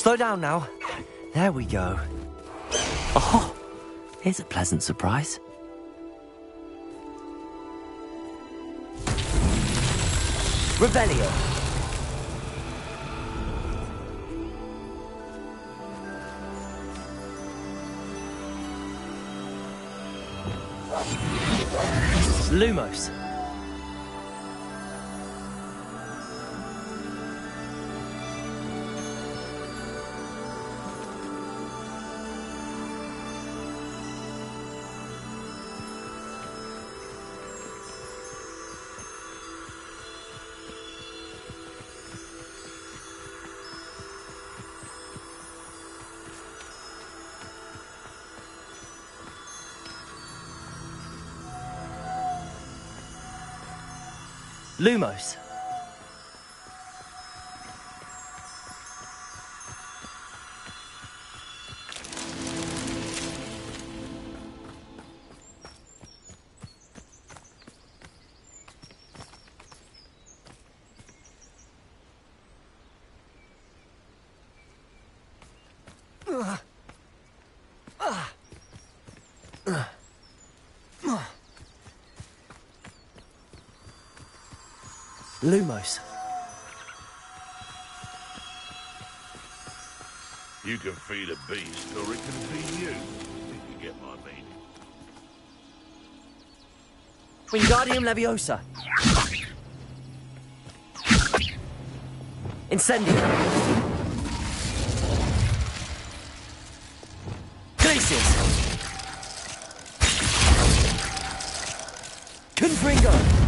Slow down now. There we go. Oh, here's a pleasant surprise. Revelio. Lumos. Lumos. Lumos.
You can feed a beast, or it can feed you. If you get my meaning.
Wingardium Leviosa. Incendio. Glacius. Confringo.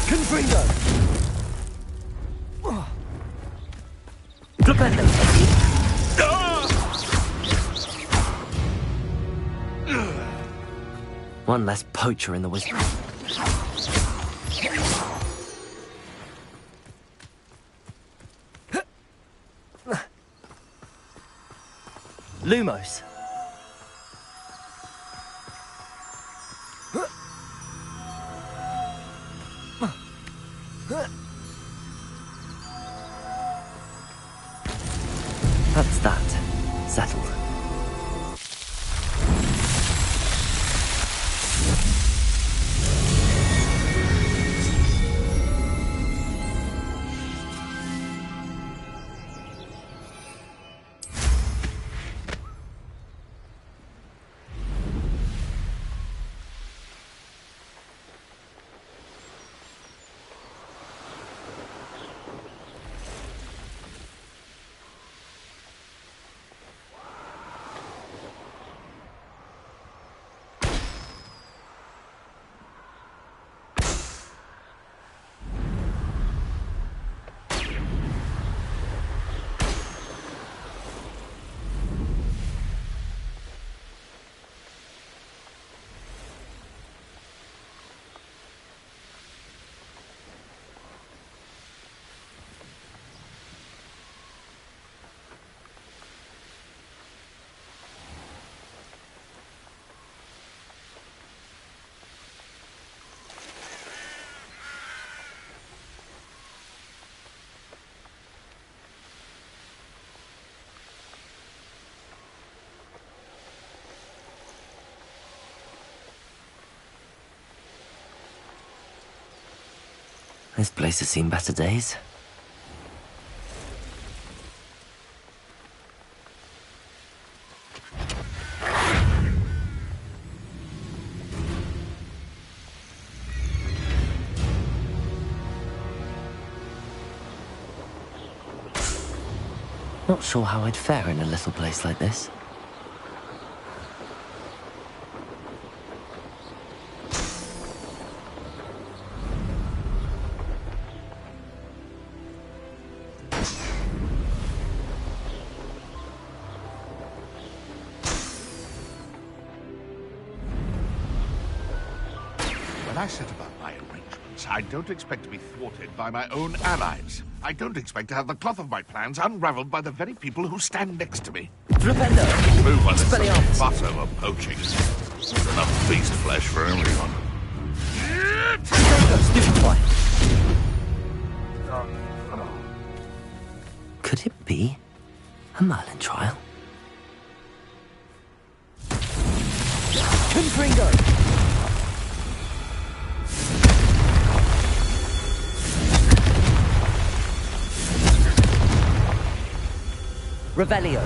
Confringo! Flipendo! One less poacher in the whisper. Lumos.
Settled. This place has seen better days. Not sure how I'd fare in a little place like this.
When I set about my arrangements, I don't expect to be thwarted by my own allies. I don't expect to have the cloth of my plans unraveled by the very people who stand next to me.
Flipendo!
Move on, there's some fuss over poaching. There's enough beast flesh for everyone.
Could it be a Merlin trial?
Confringo! Revelio.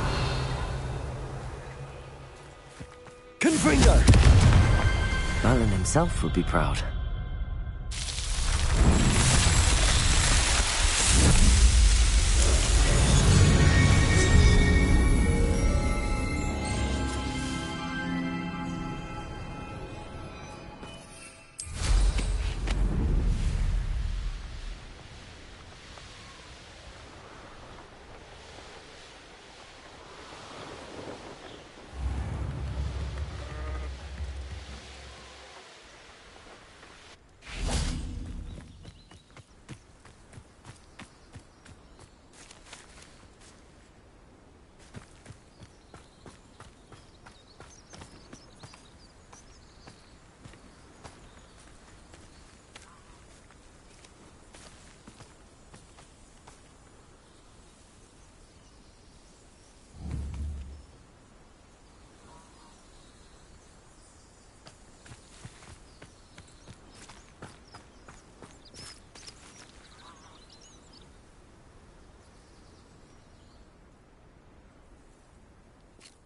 Confringo!
Merlin himself would be proud.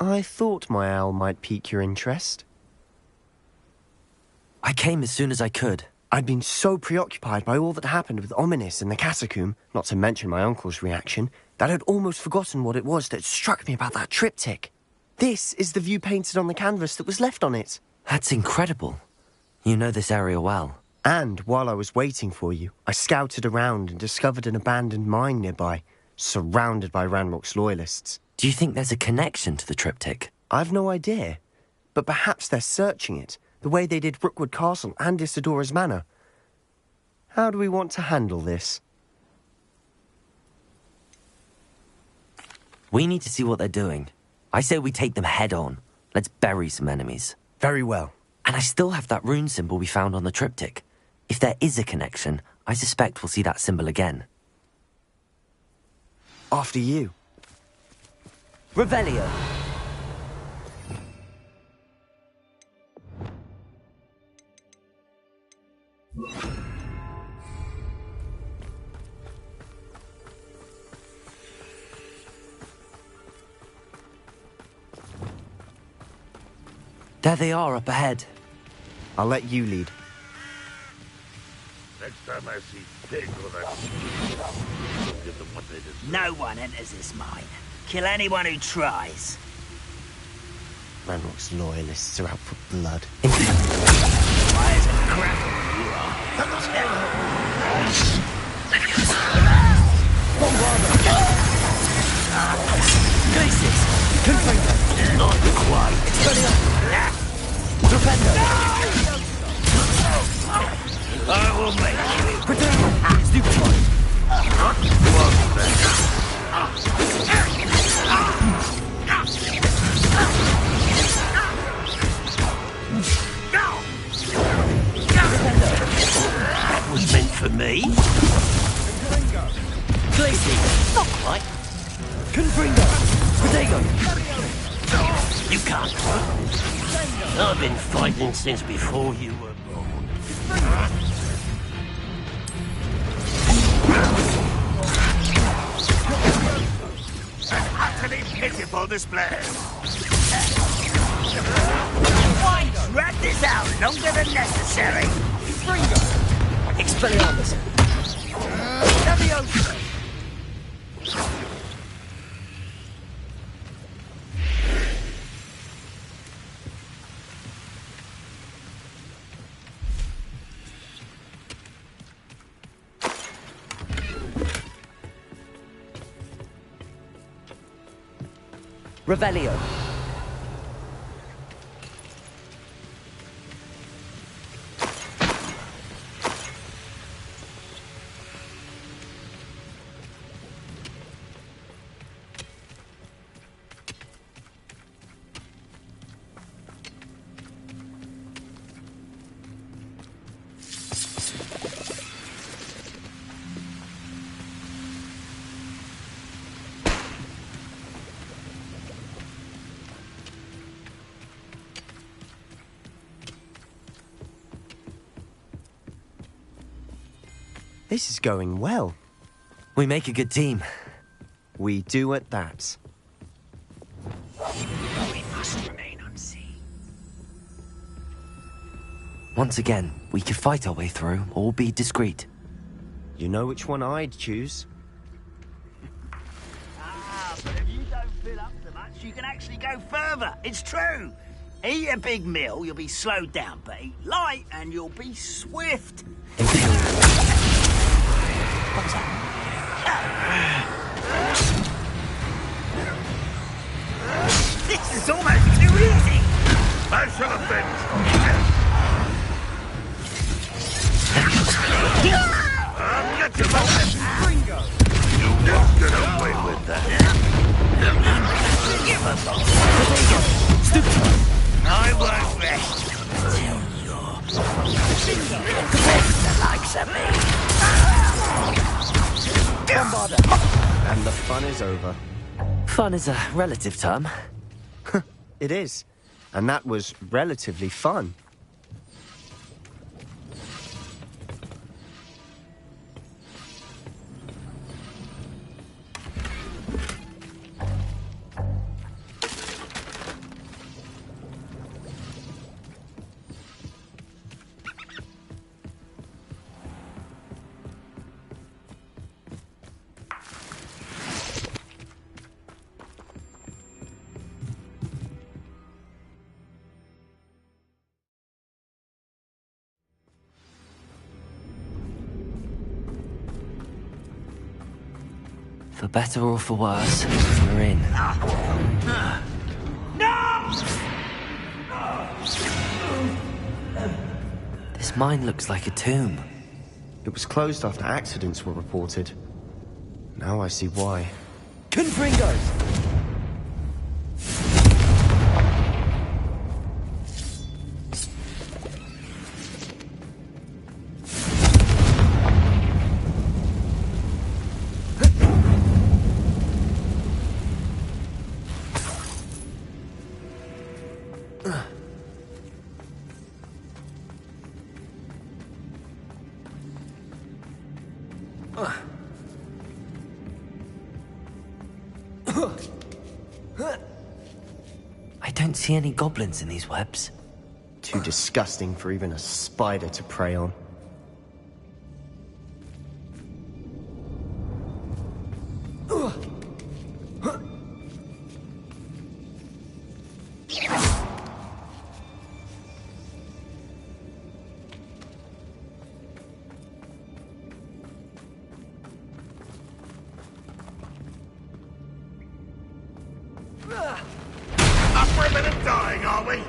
I thought my owl might pique your interest.
I came as soon as I could.
I'd been so preoccupied by all that happened with Ominis in the catacomb, not to mention my uncle's reaction, that I'd almost forgotten what it was that struck me about that triptych. This is the view painted on the canvas that was left on it.
That's incredible. You know this area well.
And while I was waiting for you, I scouted around and discovered an abandoned mine nearby, surrounded by Ranrock's loyalists.
Do you think there's a connection to the triptych?
I've no idea, but perhaps they're searching it, the way they did Rookwood Castle and Isidora's Manor. How do we want to handle this?
We need to see what they're doing. I say we take them head on. Let's bury some enemies.
Very well.
And I still have that rune symbol we found on the triptych. If there is a connection, I suspect we'll see that symbol again.
After you.
Revelio. There they are up ahead.
I'll let you lead.
Next time I see pig or that, I'll give them what they deserve.
No one enters this mine. Kill anyone who tries.
Ranrock's loyalists are out for blood.
Why is it crap you are?
Glacis! Confringo!
Not quite.
Expelliarmus! Rependo!
I will make you.
Pretendo! Stupefy!
Not one thing. That was meant for me.
Glacis!
Not quite.
Confringo! Protego!
You can't. I've been fighting since before you were born.
An utterly pitiful display.
Why drag this out longer than necessary?
Expelliarmus!
Leviosa!
Revelio!
This is going well.
We make a good team.
We do at that.
We must remain unseen.
Once again, we could fight our way through or be discreet.
You know which one I'd choose?
But if you don't fill up so much, you can actually go further. It's true. Eat a big meal, you'll be slowed down, but eat light and you'll be swift. What's that? This is almost too easy.
I shall avenge. I'll get you, boy.
Gringo.
You won't get away with that.
Give us I won't rest until you're the likes of me.
And the fun is over.
Fun is a relative term.
It is. And that was relatively fun.
For better or for worse, we're in. This mine looks like a tomb.
It was closed after accidents were reported. Now I see why.
Confringos! I I don't see any goblins in these webs.
Too disgusting for even a spider to prey on.
Up for a bit of dying, are we?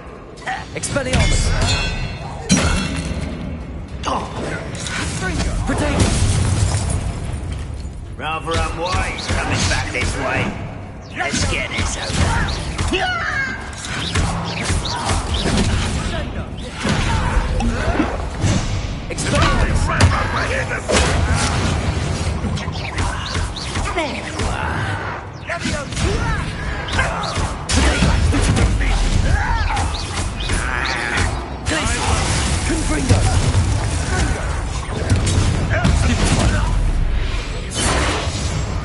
Expelliarmus! Protect!
Rather unwise coming back this way. Let's get this over.
Expelliarmus!
There you are.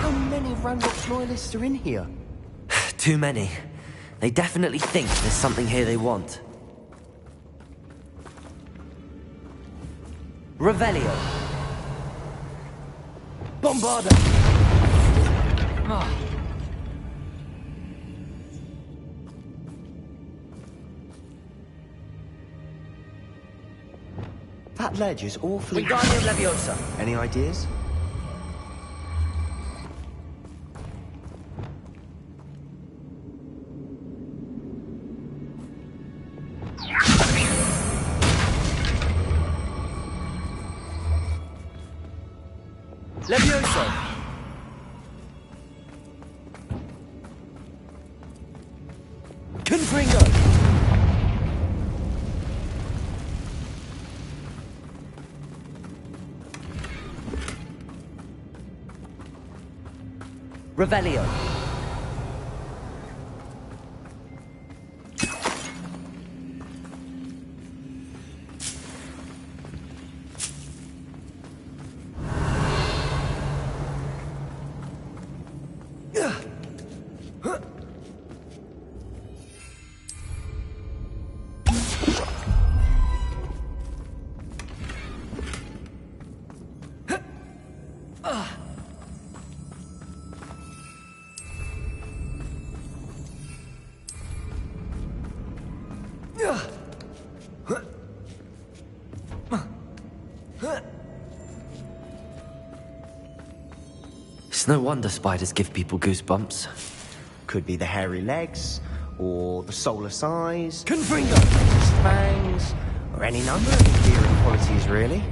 How many of Ranrock's loyalists are in here?
Too many. They definitely think there's something here they want. Revelio. Bombarda. Ah.
That ledge is awfully...
Wingardium Leviosa.
Any ideas?
Leviosa. Confringo. Revelio. It's no wonder spiders give people goosebumps.
Could be the hairy legs, or the soulless eyes,
Confringo!
fangs, or any number of endearing qualities, really.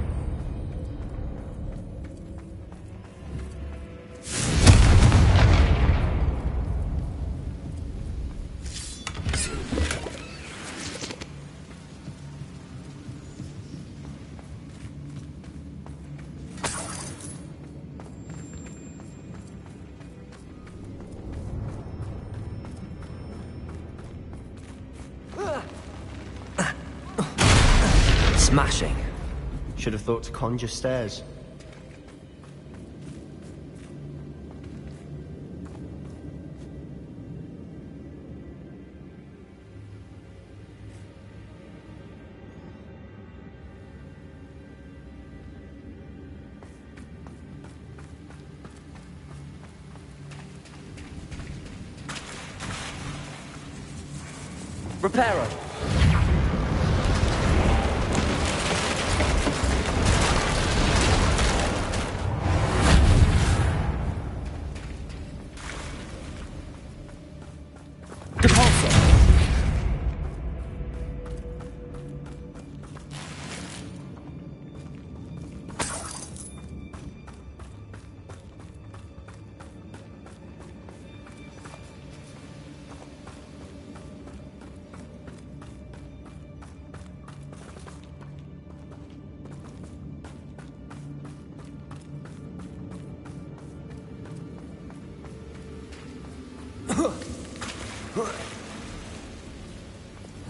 Smashing.
Should have thought to conjure stairs.
Reparo.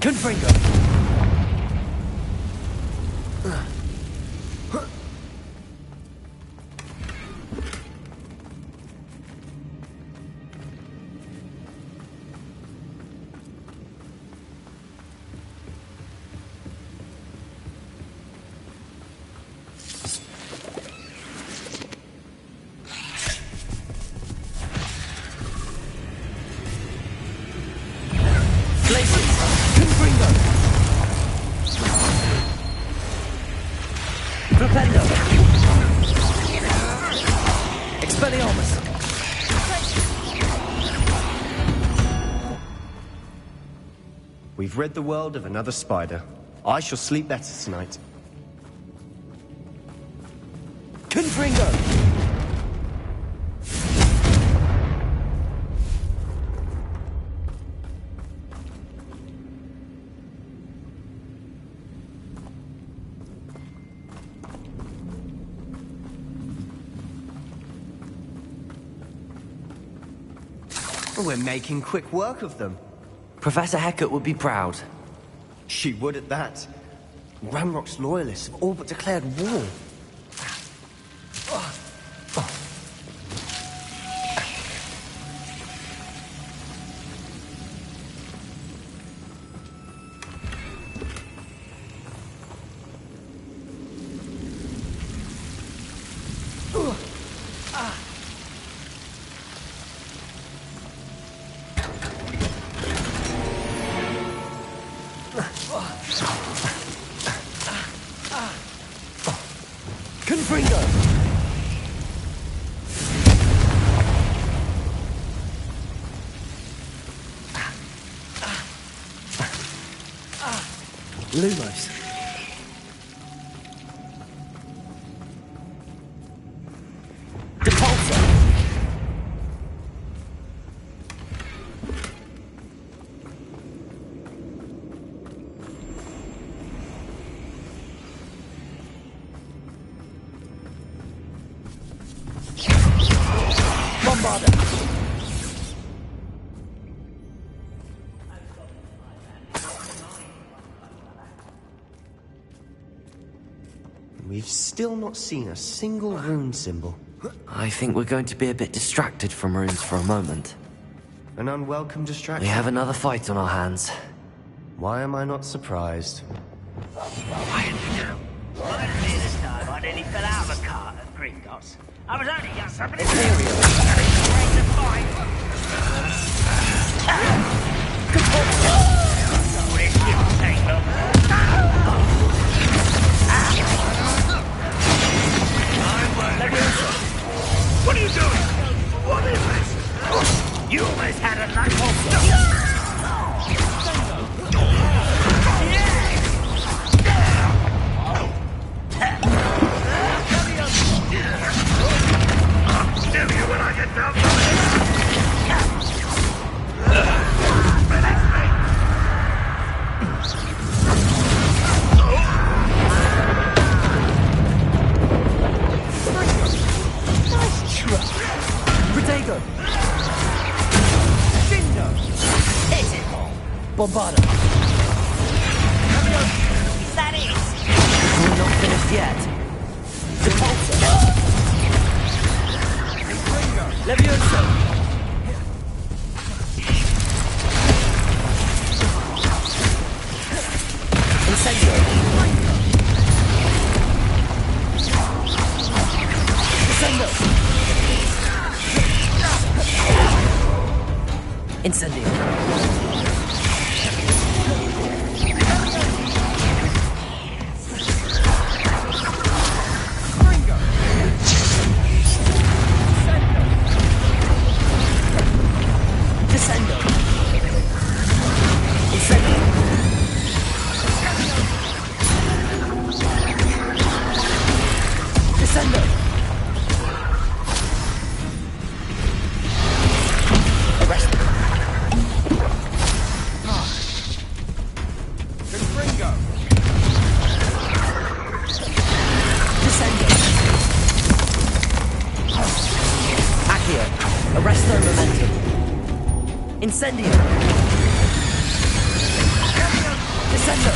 Confringo.
Glaciers! Confringo! Flipendo! Expelliarmus!
We've rid the world of another spider. I shall sleep better tonight.
Confringo!
We're making quick work of them.
Professor Hecat would be proud.
She would at that. Ranrock's loyalists have all but declared war.
Confringo! Lumos. Depulsor. Bombarder.
We've still not seen a single rune symbol.
I think we're going to be a bit distracted from runes for a moment.
An unwelcome distraction.
We have another fight on our hands.
Why am I not surprised?
This time I nearly fell out of a cart at Gringotts. I was only young, somebody What are you doing? What is this? You almost had a knife. Kill you when I get down
Nice try. Protego. Dindo. Hit it. Bombarda.
Is that it?
We're not finished yet.
Depulsor. Levioso. Incendio. Descendo. Incendio. Descendo. Incendio. Descendo. Arrest.
Confringo.
Descendo. Accio. Arresto momentum. Incendio. Descendo.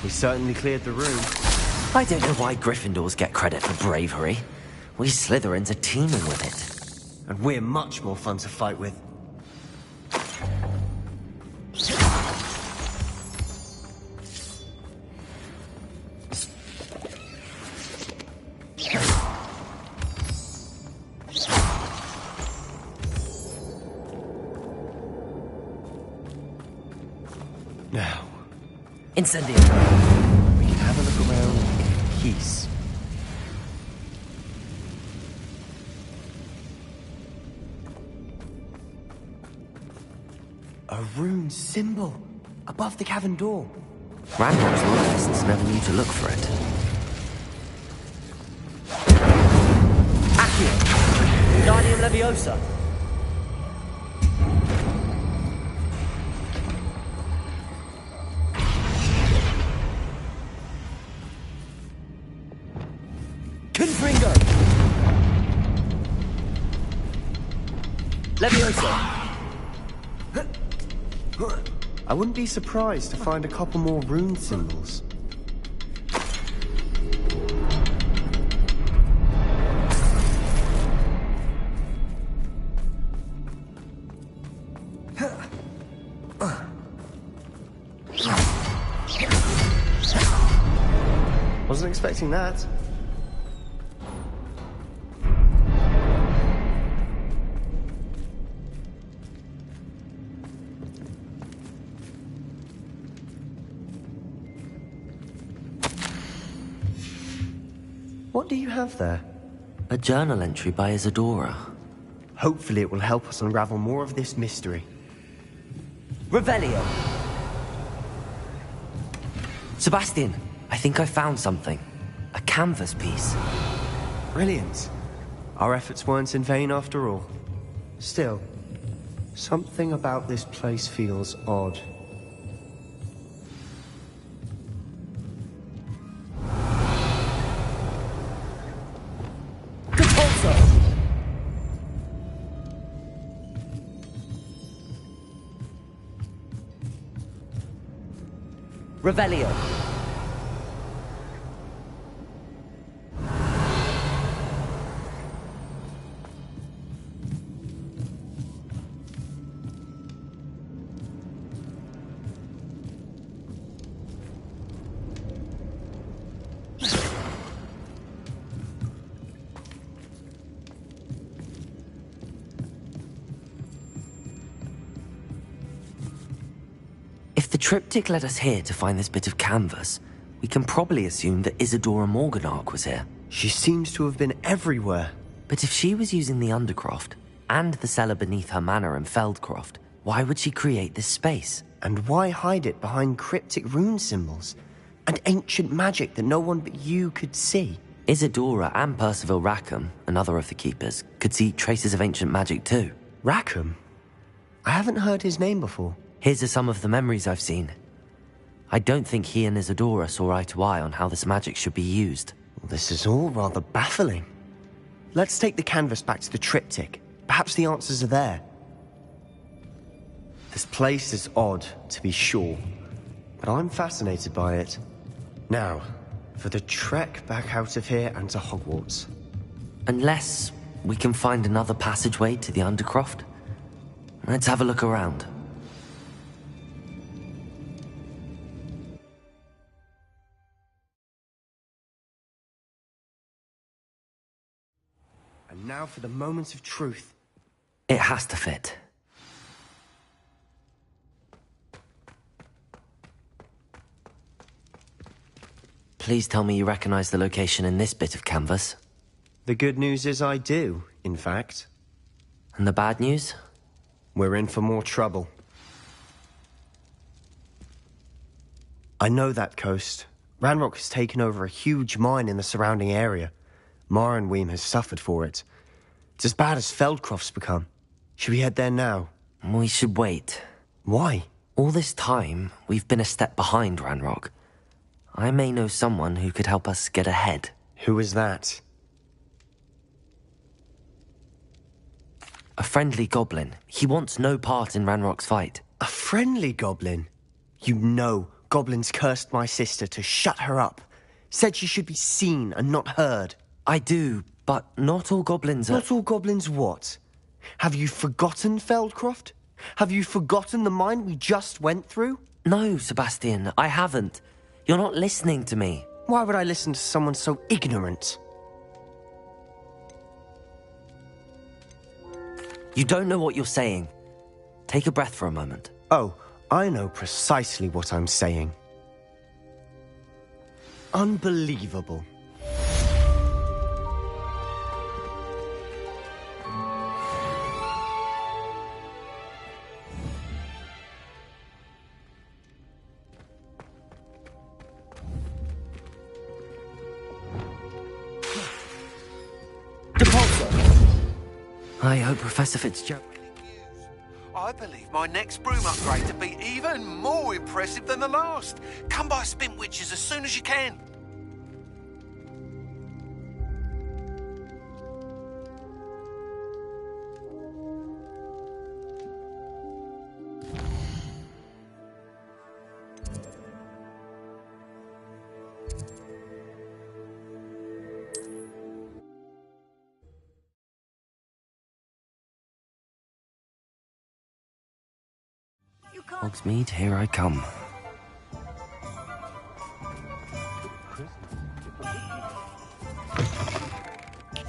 We certainly cleared the room.
I don't know why Gryffindors get credit for bravery. We Slytherins are teeming with it.
And we're much more fun to fight with. Now,
Incendio.
we can have a look around in peace. A rune symbol above the cavern door.
Ranrock's loyalists never knew to look for it.
Accio! Wingardium Leviosa! Confringo! Leviosa!
I wouldn't be surprised to find a couple more rune symbols. Wasn't expecting that. What do you have there?
A journal entry by Isadora.
Hopefully it will help us unravel more of this mystery.
Revelio! Sebastian, I think I found something. A canvas piece.
Brilliant. Our efforts weren't in vain after all. Still, something about this place feels odd.
Revelio.
If the triptych led us here to find this bit of canvas, we can probably assume that Isadora Morganark was here.
She seems to have been everywhere.
But if she was using the Undercroft, and the cellar beneath her manor in Feldcroft, why would she create this space?
And why hide it behind cryptic rune symbols? And ancient magic that no one but you could see?
Isadora and Percival Rackham, another of the Keepers, could see traces of ancient magic too.
Rackham? I haven't heard his name before.
His are some of the memories I've seen. I don't think he and Isadora saw eye to eye on how this magic should be used.
This is all rather baffling. Let's take the canvas back to the triptych. Perhaps the answers are there. This place is odd, to be sure, but I'm fascinated by it. Now, for the trek back out of here and to Hogwarts.
Unless we can find another passageway to the Undercroft. Let's have a look around.
And now for the moment of truth.
It has to fit. Please tell me you recognize the location in this bit of canvas.
The good news is I do, in fact.
And the bad news?
We're in for more trouble. I know that coast. Ranrock has taken over a huge mine in the surrounding area. Marrenweem has suffered for it. It's as bad as Feldcroft's become. Should we head there now?
We should wait.
Why?
All this time, we've been a step behind Ranrock. I may know someone who could help us get ahead.
Who is that?
A friendly goblin. He wants no part in Ranrock's fight.
A friendly goblin? You know, goblins cursed my sister to shut her up. Said she should be seen and not heard.
I do, but not all goblins are...
Not all goblins what? Have you forgotten Feldcroft? Have you forgotten the mine we just went through?
No, Sebastian, I haven't. You're not listening to me.
Why would I listen to someone so ignorant?
You don't know what you're saying. Take a breath for a moment.
Oh, I know precisely what I'm saying. Unbelievable.
I hope Professor Fitzgerald...
I believe my next broom upgrade to be even more impressive than the last. Come by Spintwitches as soon as you can.
Hogsmeade, here I come.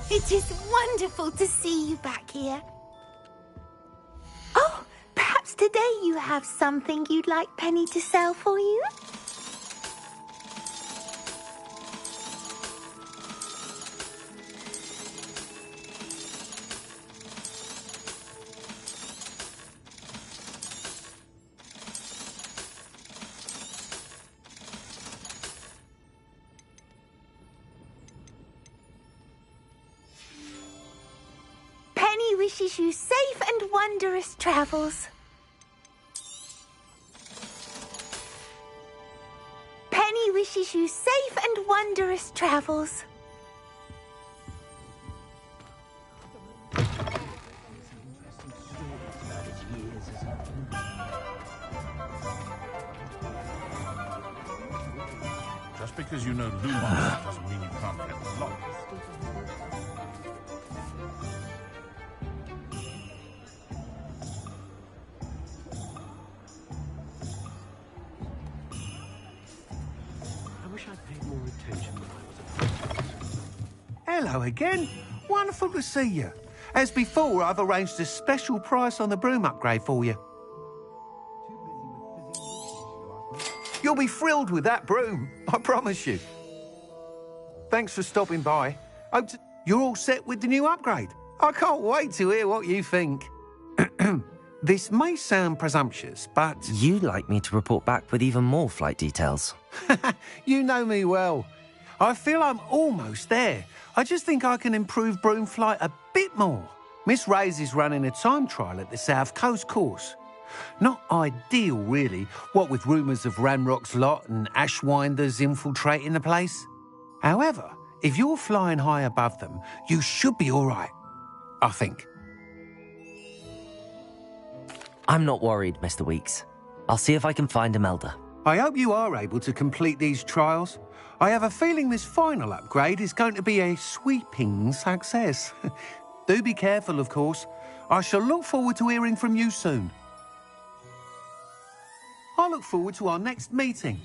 It is wonderful to see you back here. Oh, perhaps today you have something you'd like Penny to sell for you? Penny wishes you safe and wondrous travels. Penny wishes you safe and wondrous travels.
Just because you know Lumos doesn't mean you can't get the lock.
I wish I'd paid more attention when I was at Hogwarts.
Hello again. Wonderful to see you. As before, I've arranged a special price on the broom upgrade for you. You'll be thrilled with that broom, I promise you. Thanks for stopping by. You're all set with the new upgrade. I can't wait to hear what you think. This may sound presumptuous, but...
You'd like me to report back with even more flight details.
You know me well. I feel I'm almost there. I just think I can improve broom flight a bit more. Miss Ray's is running a time trial at the South Coast course. Not ideal, really, what with rumours of Ranrock's lot and Ashwinders infiltrating the place. However, if you're flying high above them, you should be all right, I think.
I'm not worried, Mr. Weeks. I'll see if I can find Imelda.
I hope you are able to complete these trials. I have a feeling this final upgrade is going to be a sweeping success. Do be careful, of course. I shall look forward to hearing from you soon. I look forward to our next meeting.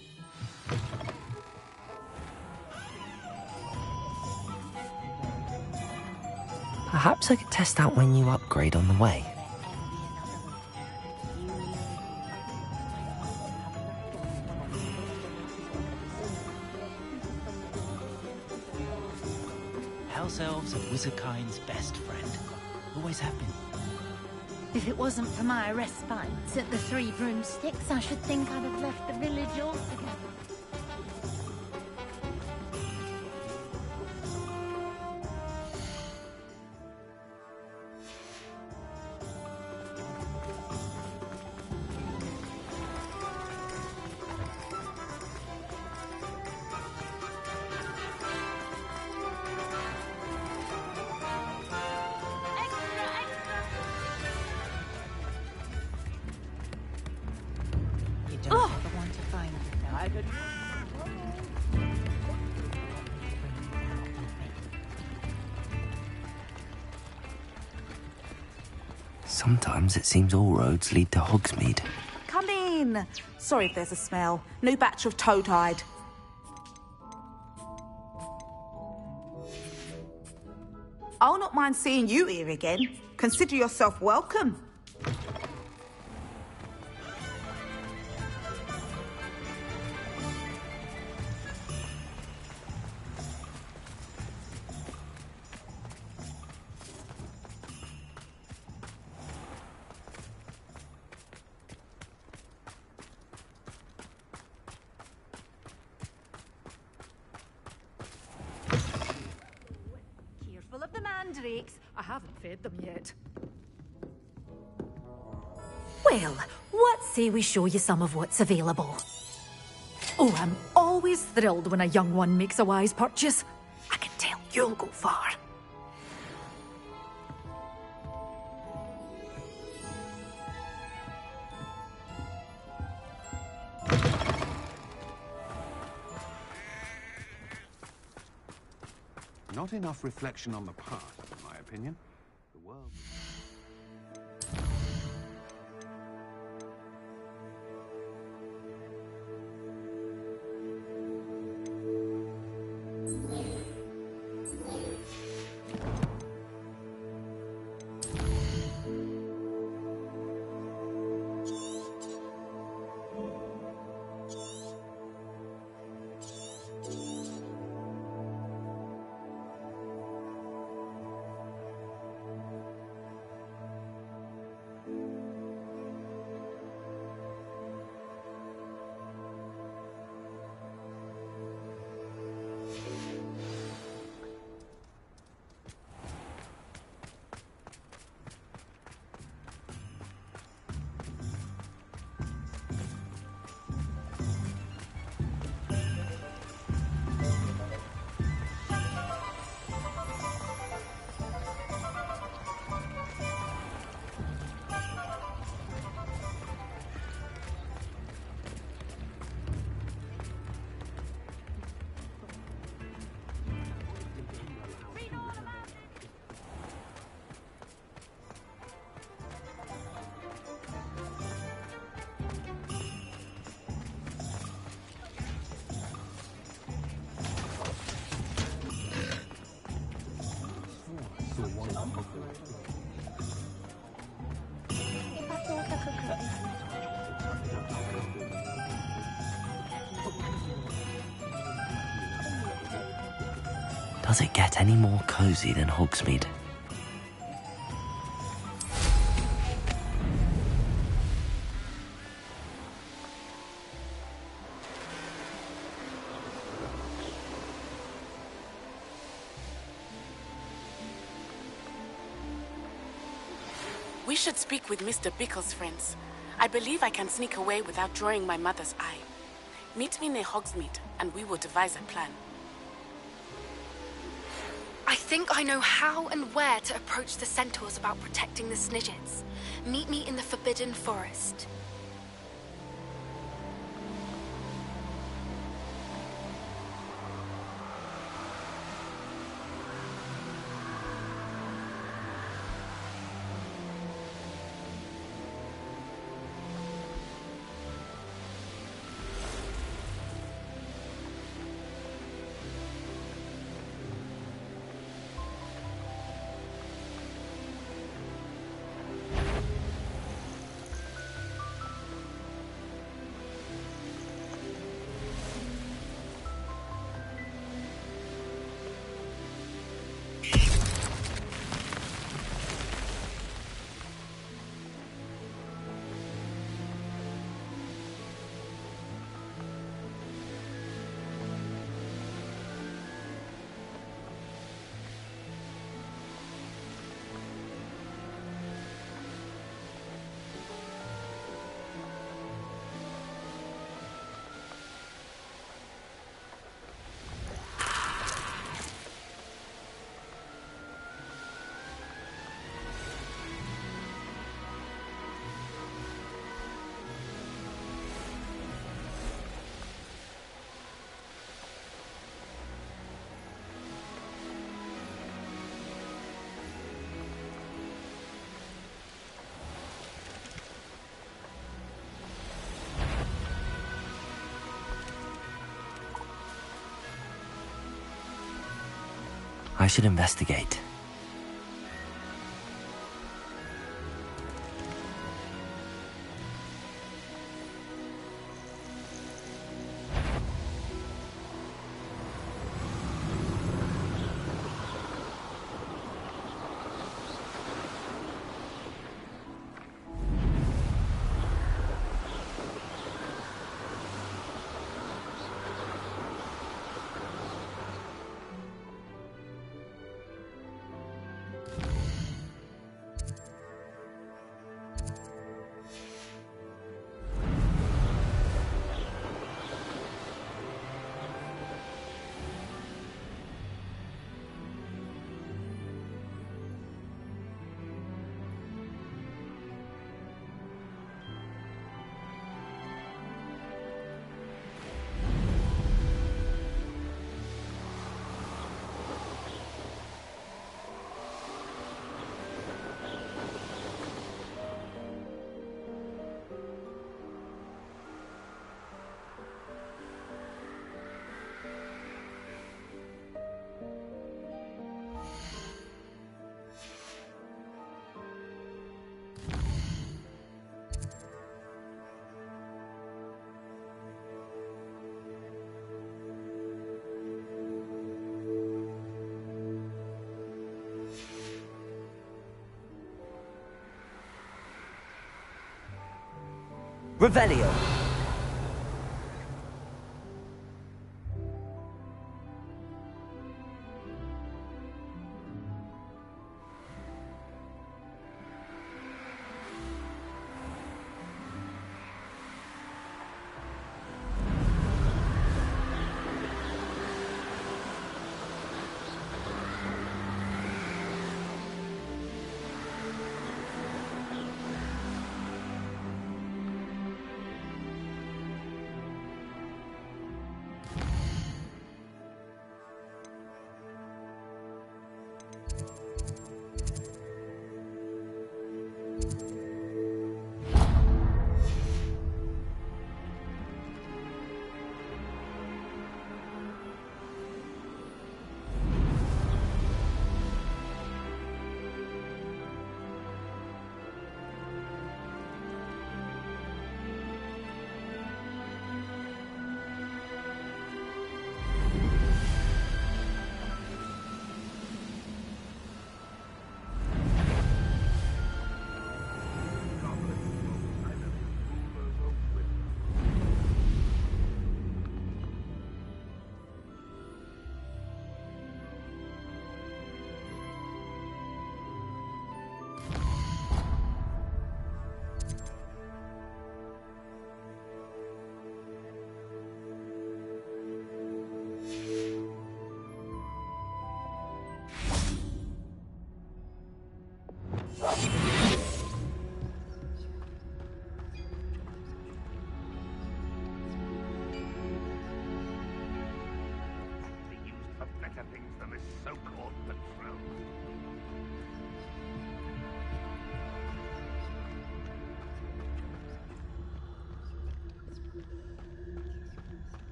Perhaps I could test out my new upgrade on the way.
House elves are wizardkind's best friend. Always have been.
If it wasn't for my respite at the Three Broomsticks, I should think I'd have left the village altogether.
Sometimes it seems all roads lead to Hogsmeade.
Come in. Sorry if there's a smell. New batch of toad-hide. I'll not mind seeing you here again. Consider yourself welcome.
mandrakes. I haven't fed them yet.
Well, what say we show you some of what's available? Oh, I'm always thrilled when a young one makes a wise purchase. I can tell you'll go far.
Not enough reflection on the past, in my opinion. The world...
Does it get any more cozy than Hogsmeade?
We should speak with Mr. Bickle's friends. I believe I can sneak away without drawing my mother's eye. Meet me near Hogsmeade, and we will devise a plan.
I think I know how and where to approach the centaurs about protecting the Snidgets. Meet me in the Forbidden Forest.
I should investigate. Revelio.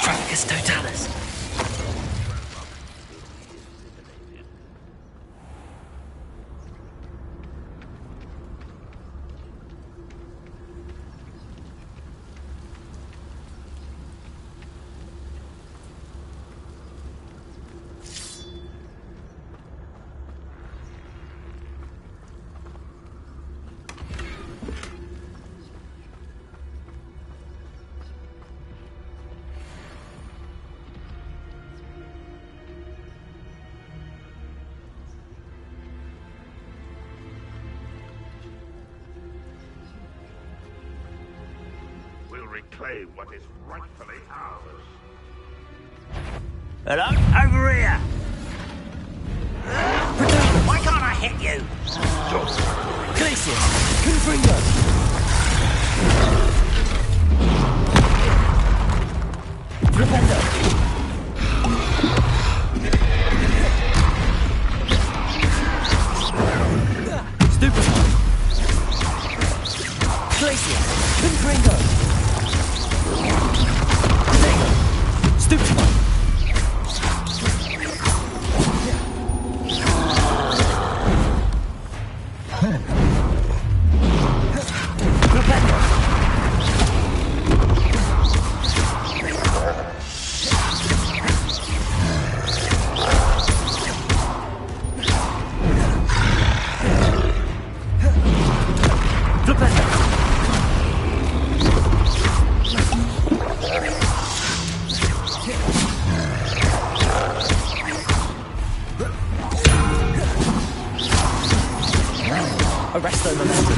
Trafficus Totalis.
Reclaim what is rightfully ours.
Hello? Over here! Why can't I hit you?
Glacius, Confringo. Rependo. Stupefy. Glacius, Confringo. Stupefy. Arresto momentum.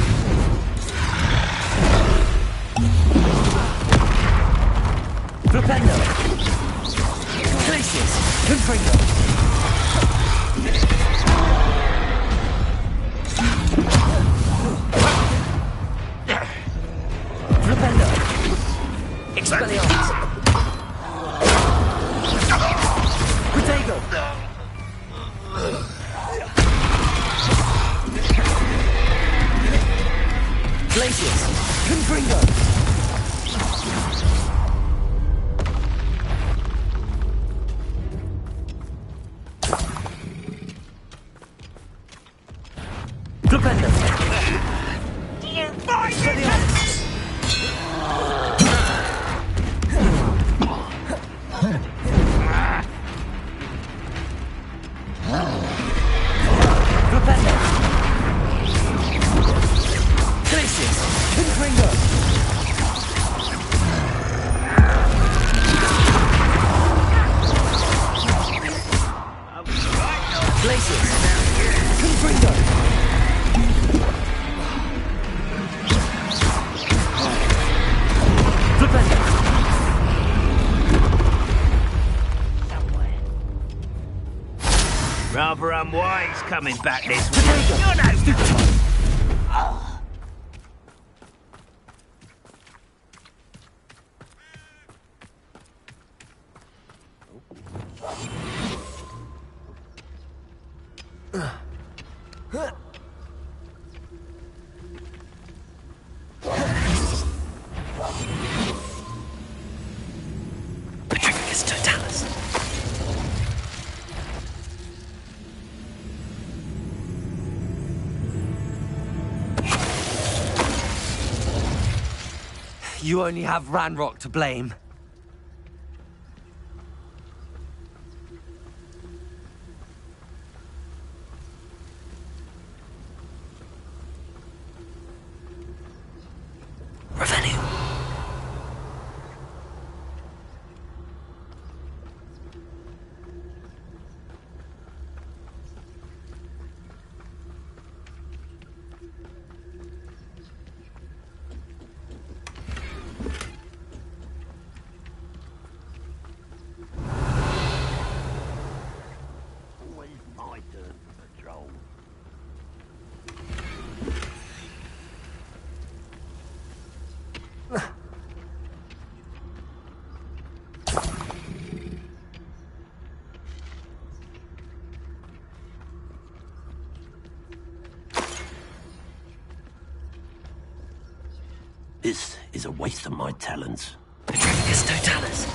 Flipendo. Glacius. Confringo. Flipendo. Expelliarmus. Protego. Glacius, Confringo. Flipendo.
You find it! Rather unwise coming back this way. You're no...
Petrificus totalis. You only have Ranrock to blame. Revelio.
Always my turn for patrol.
This is a waste of my talents.
Petrificus totalis.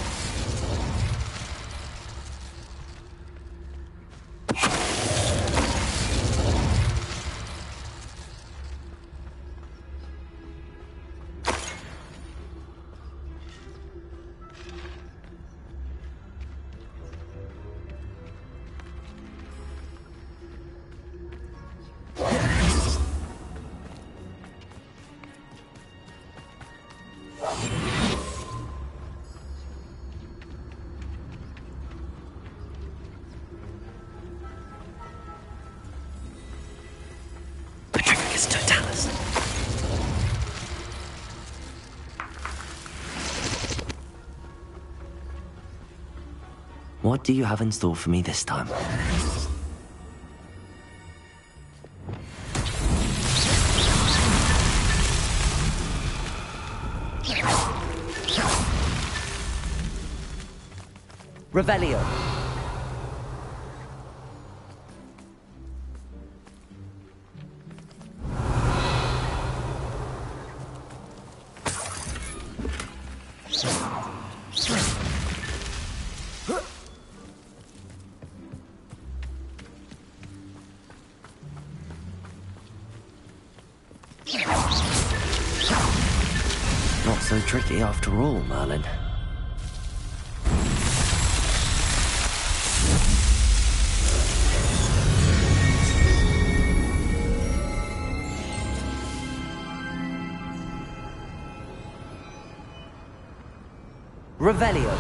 Petrificus totalis. What do you have in store for me this time? Revelio. Not so tricky after all, Merlin. Revelio.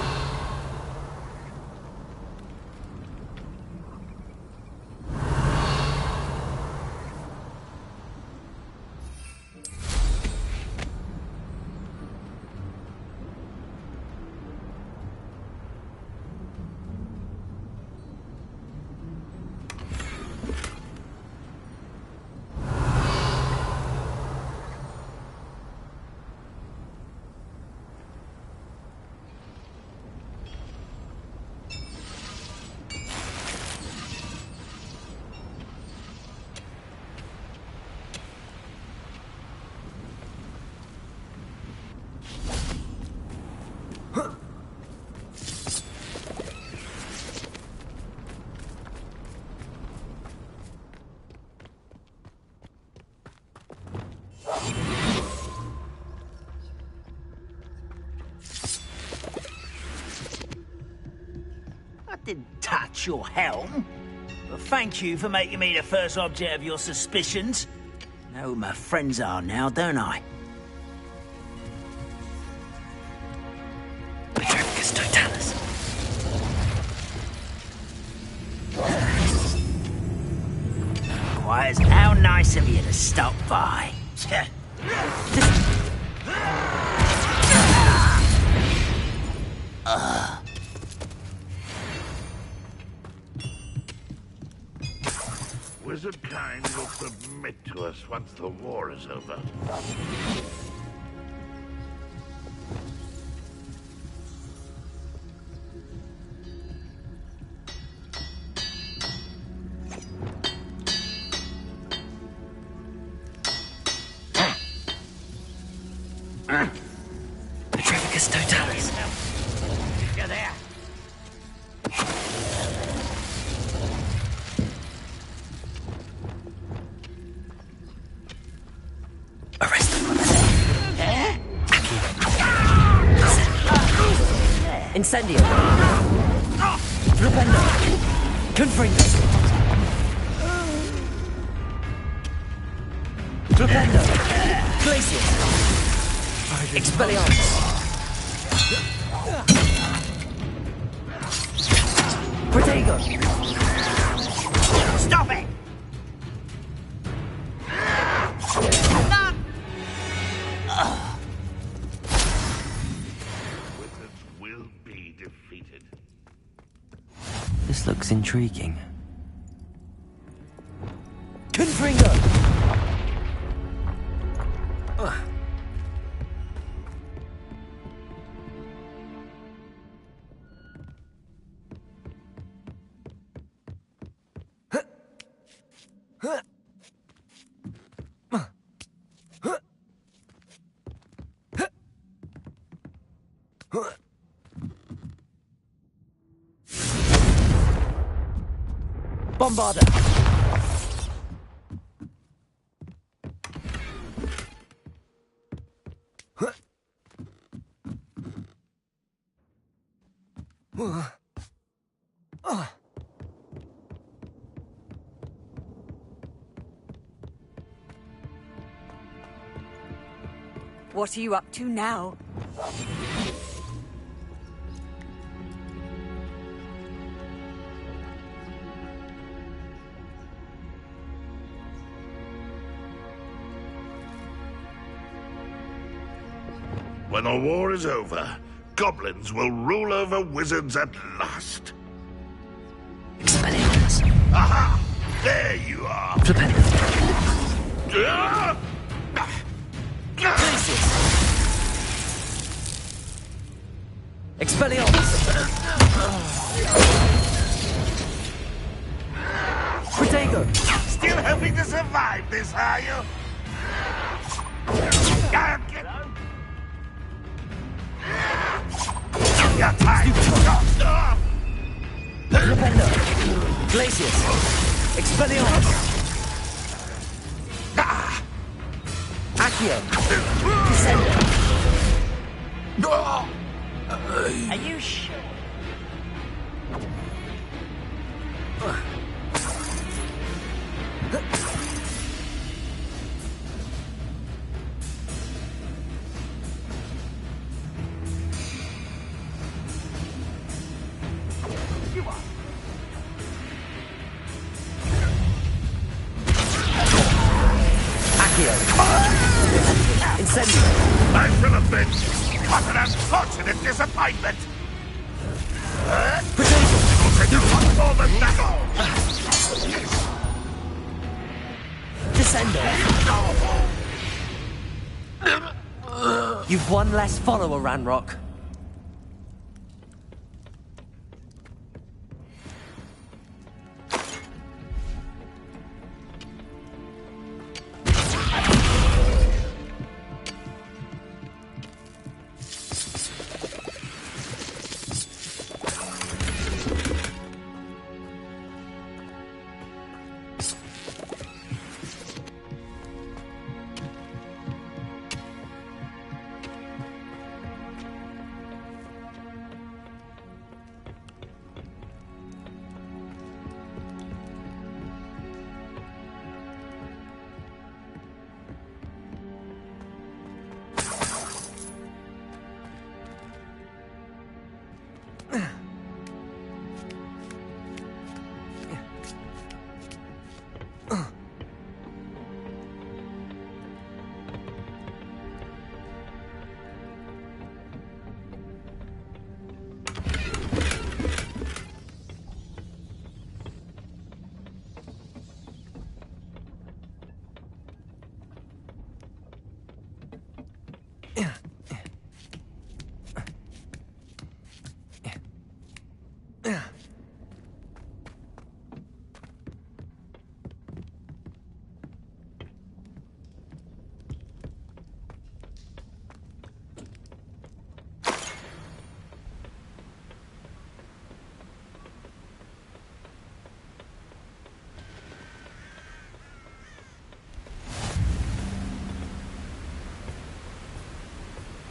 I didn't touch your helm. But thank you for making me the first object of your suspicions. Know who my friends are now, don't I?
Petrificus totalis.
Quite how nice of you to stop by.
wizard kind will submit to us once the war is over.
Petrificus Totalis.
You're there.
Incendio. Flipendo. Confringo. Flipendo. Glacius. Expelliarmus. Protego.
Stop it!
Wizards will be defeated.
This looks intriguing. Confringo. Bombarder.
What are you up to now?
When the war is over, goblins will rule over wizards at last.
Expelliarmus.
Aha! There you are!
Flipendo.
Glacius!
Expelliarmus. Protego.
Still hoping to survive this, are you? Your time!
Flipendo. Glacius. Expelliarmus. Accio. Descendo.
Are you sure?
Incendio.
I'm from a bench. What an unfortunate disappointment!
Protego.
It'll take a lot more than that!
Descendo. You've one less follower, Ranrock.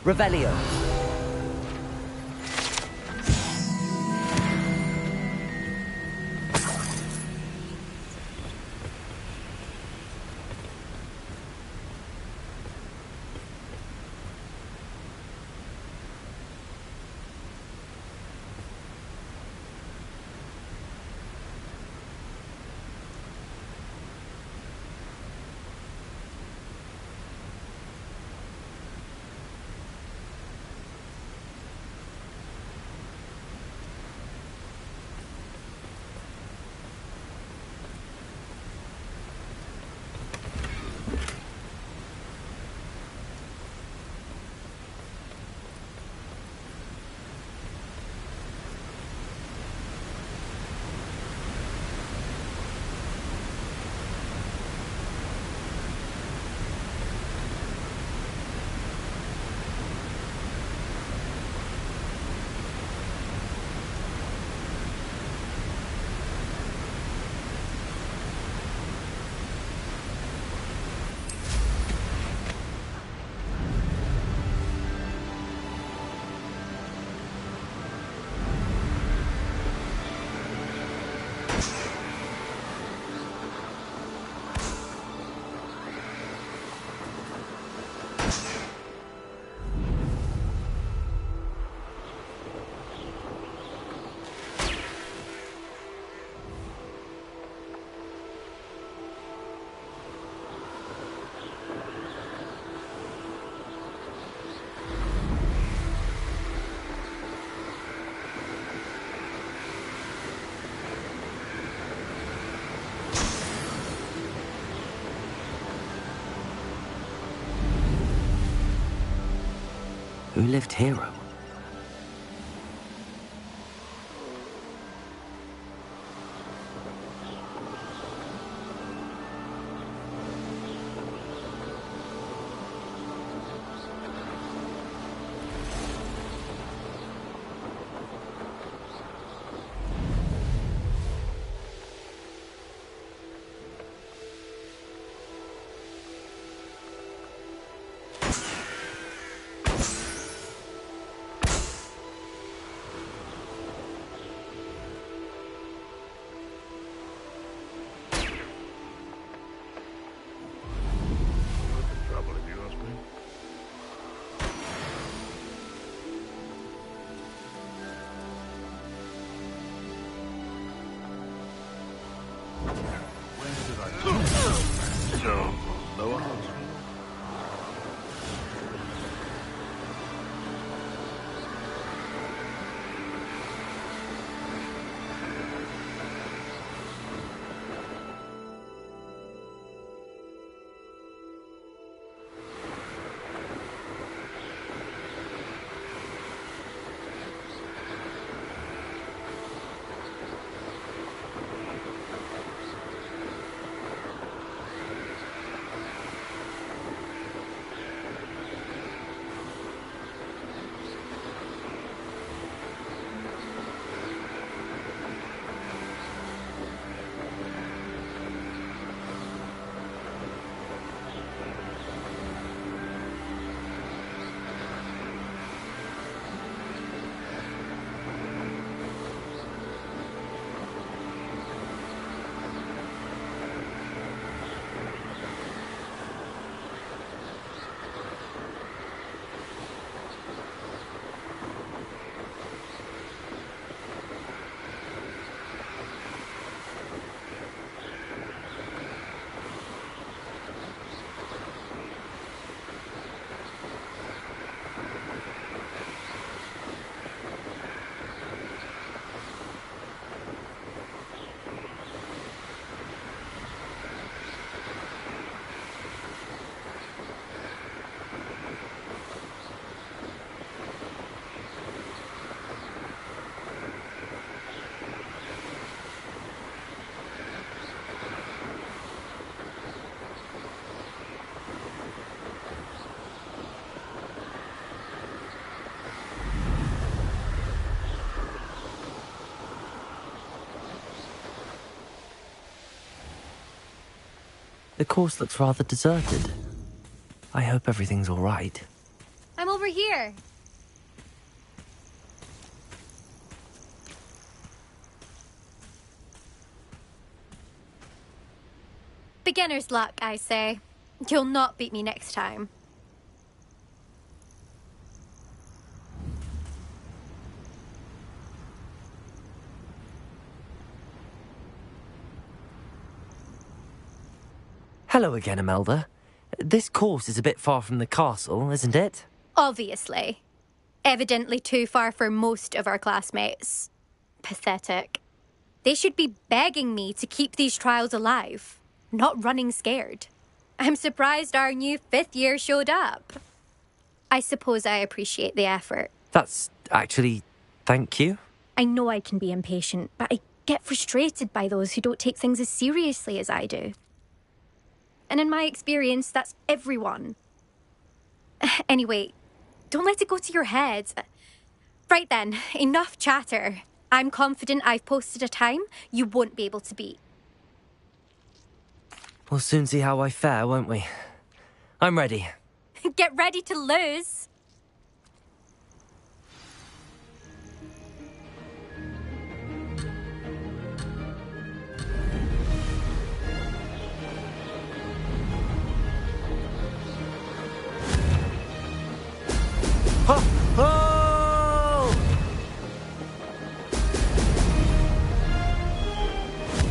Revelio. Who lived here?
Trouble, if you ask me. Where did I go? So, no one else.
The course looks rather deserted. I hope everything's all right.
I'm over here. Beginner's luck, I say. You'll not beat me next time.
Hello again, Imelda. This course is a bit far from the castle, isn't it?
Obviously. Evidently too far for most of our classmates. Pathetic. They should be begging me to keep these trials alive, not running scared. I'm surprised our new 5th year showed up. I suppose I appreciate the effort.
That's actually... thank you.
I know I can be impatient, but I get frustrated by those who don't take things as seriously as I do. And in my experience, that's everyone. Anyway, don't let it go to your head. Right then, enough chatter. I'm confident I've posted a time you won't be able to beat.
We'll soon see how I fare, won't we? I'm ready.
Get ready to lose.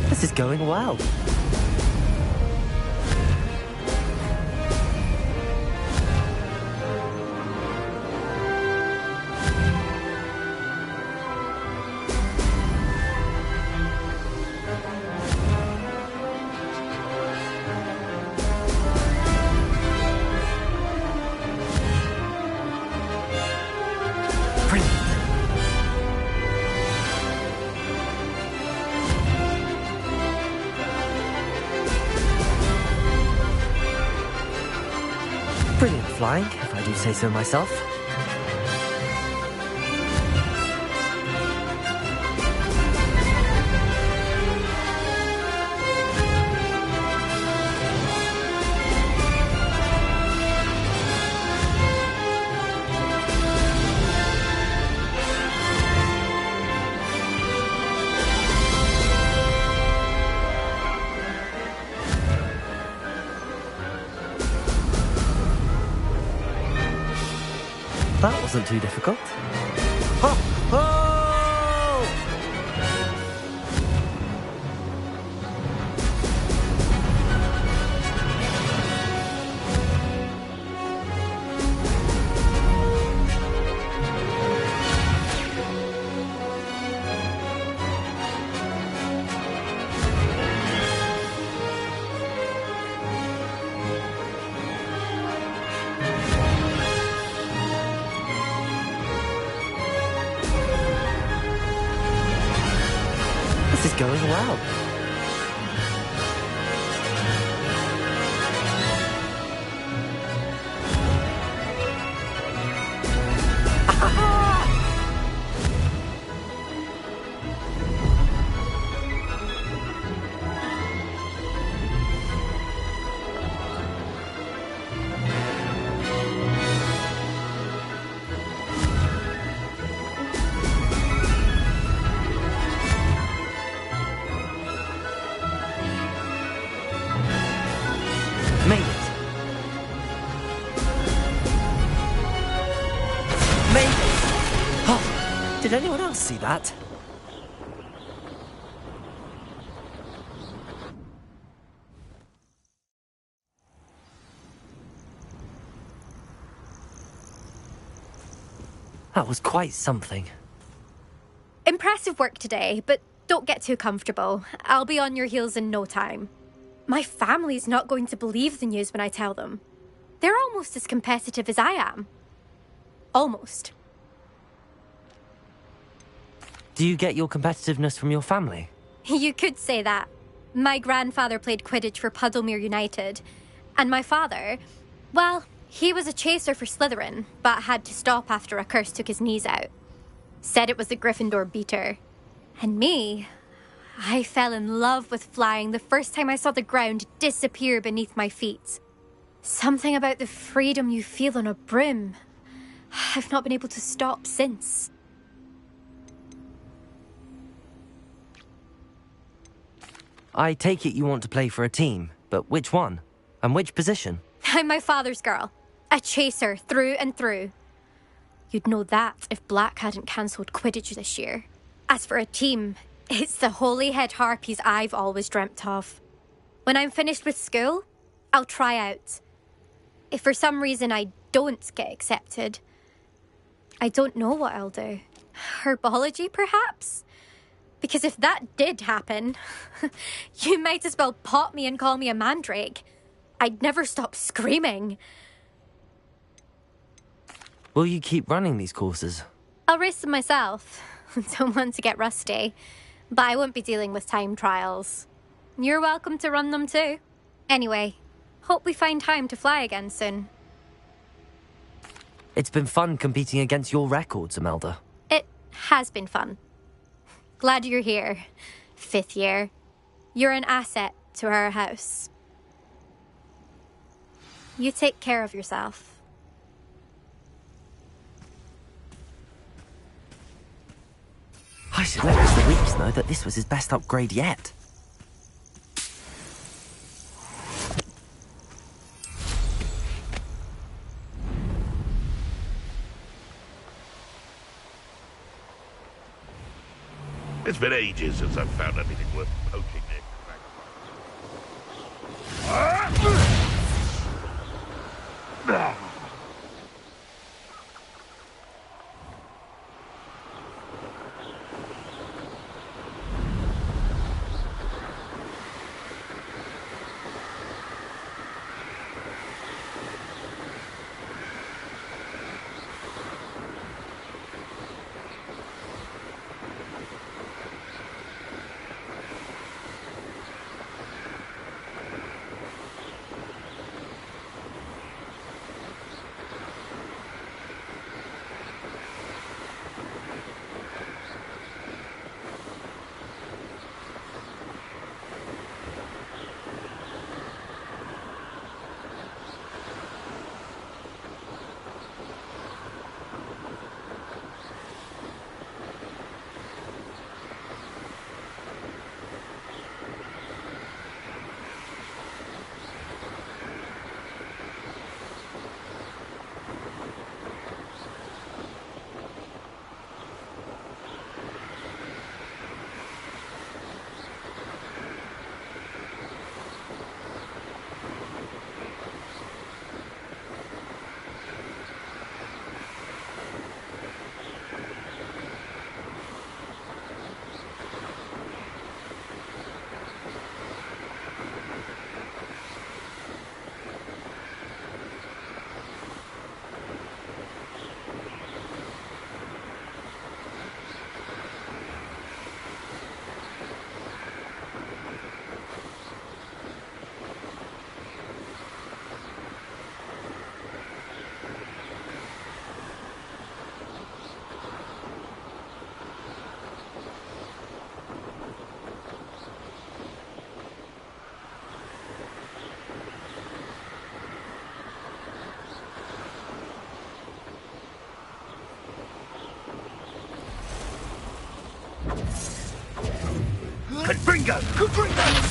This is going well. Brilliant flying, if I do say so myself. That wasn't too difficult. Ho! Ho! This is going well. Made it. Made it! Oh, did anyone else see that? That was quite something.
Impressive work today, but don't get too comfortable. I'll be on your heels in no time. My family's not going to believe the news when I tell them. They're almost as competitive as I am. Almost.
Do you get your competitiveness from your family?
You could say that. My grandfather played Quidditch for Puddlemere United. And my father, well, he was a chaser for Slytherin, but had to stop after a curse took his knees out. Said it was the Gryffindor beater. And me, I fell in love with flying the first time I saw the ground disappear beneath my feet. Something about the freedom you feel on a broom. I've not been able to stop since.
I take it you want to play for a team, but which one? And which position?
I'm my father's girl. A chaser through and through. You'd know that if Black hadn't cancelled Quidditch this year. As for a team, it's the Holyhead Harpies I've always dreamt of. When I'm finished with school, I'll try out. If for some reason I don't get accepted, I don't know what I'll do. Herbology, perhaps? Because if that did happen, you might as well pop me and call me a mandrake. I'd never stop screaming.
Will you keep running these courses?
I'll race them myself. Don't want to get rusty. But I won't be dealing with time trials. You're welcome to run them too. Anyway, hope we find time to fly again soon.
It's been fun competing against your records, Imelda.
It has been fun. Glad you're here, 5th year. You're an asset to our house. You take care of yourself.
I should let Mr. Weeks know that this was his best upgrade yet.
It's been ages since I've found anything worth poking in.
Confringo! Confringo!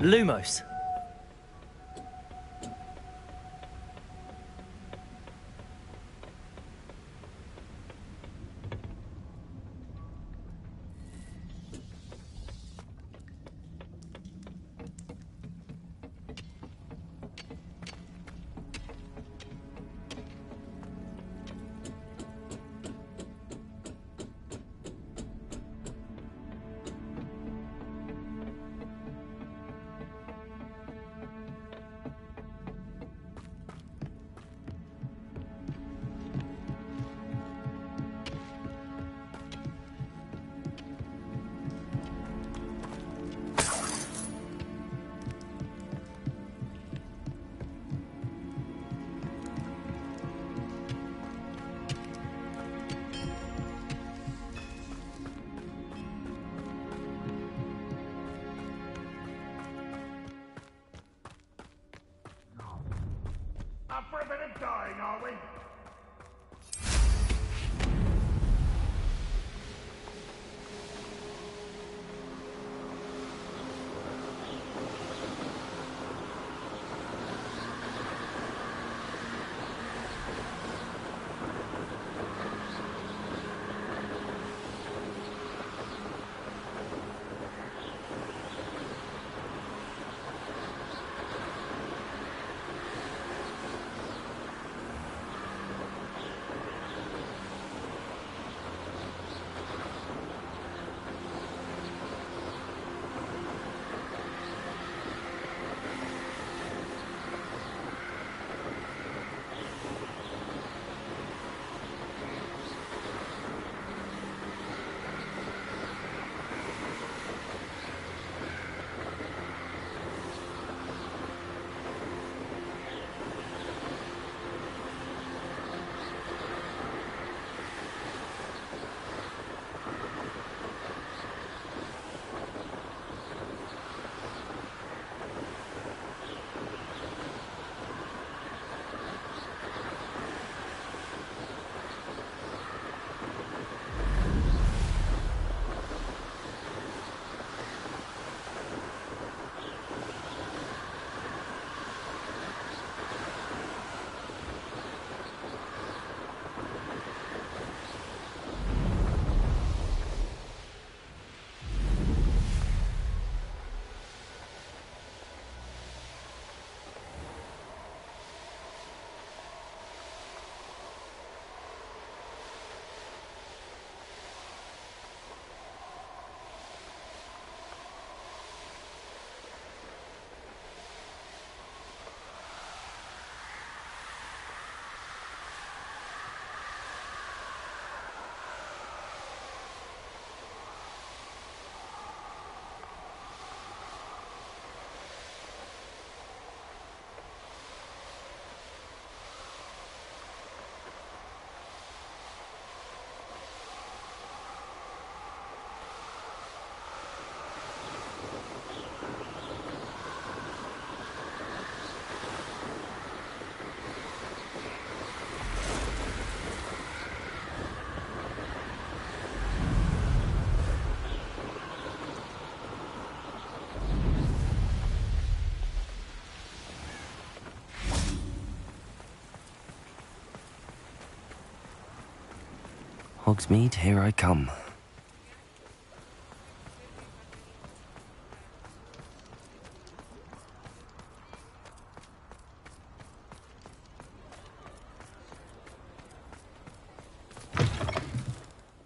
Lumos.
Up for a bit of dying, are we?
Hogsmeade, here I come.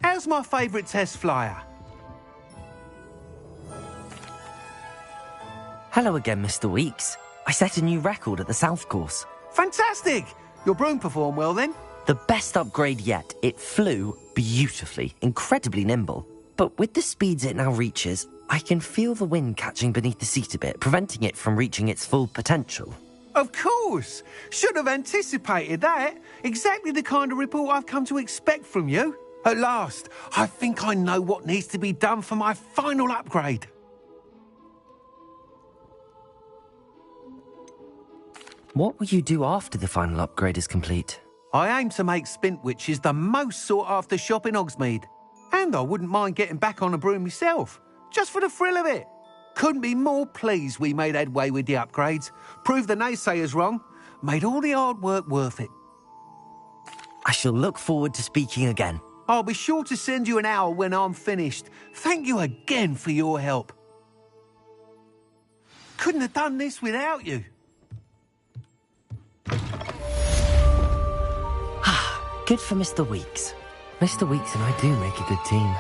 How's my favourite test flyer?
Hello again, Mr. Weeks. I set a new record at the South Course.
Fantastic! Your broom performed well then?
The best upgrade yet. It flew beautifully, incredibly nimble. But with the speeds it now reaches, I can feel the wind catching beneath the seat a bit, preventing it from reaching its full potential.
Of course! Should have anticipated that. Exactly the kind of report I've come to expect from you. At last, I think I know what needs to be done for my final upgrade.
What will you do after the final upgrade is complete?
I aim to make Spintwitches the most sought-after shop in Hogsmeade. And I wouldn't mind getting back on a broom myself, just for the thrill of it. Couldn't be more pleased we made headway with the upgrades. Proved the naysayers wrong. Made all the hard work worth it.
I shall look forward to speaking again.
I'll be sure to send you an owl when I'm finished. Thank you again for your help. Couldn't have done this without you.
Good for Mr. Weeks. Mr. Weeks and I do make a good team.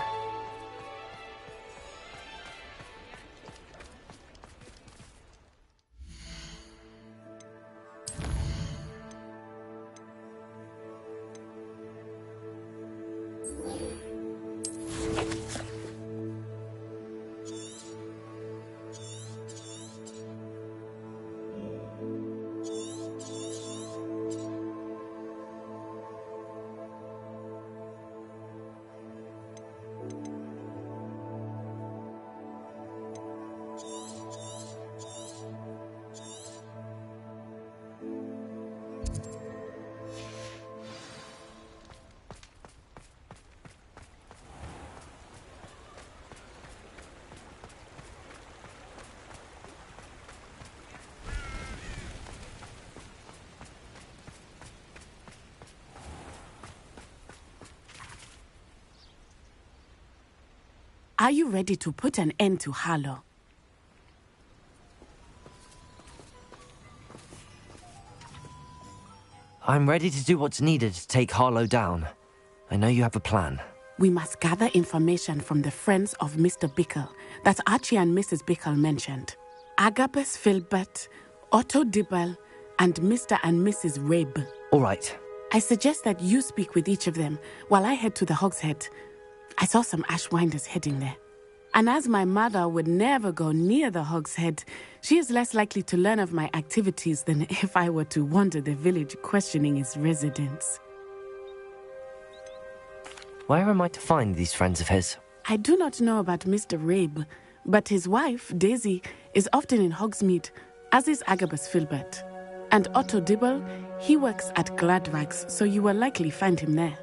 Are you ready to put an end to Harlow?
I'm ready to do what's needed to take Harlow down. I know you have a plan.
We must gather information from the friends of Mr. Bickle that Archie and Mrs. Bickle mentioned. Agabus Filbert, Otto Dibble, and Mr. and Mrs. Rabe.
All right.
I suggest that you speak with each of them while I head to the Hogshead. I saw some Ashwinders heading there. And as my mother would never go near the Hogshead, she is less likely to learn of my activities than if I were to wander the village questioning its residents.
Where am I to find these friends of his?
I do not know about Mr. Rabe, but his wife, Daisy, is often in Hogsmeade, as is Agabus Filbert. And Otto Dibble, he works at Gladrags, so you will likely find him there.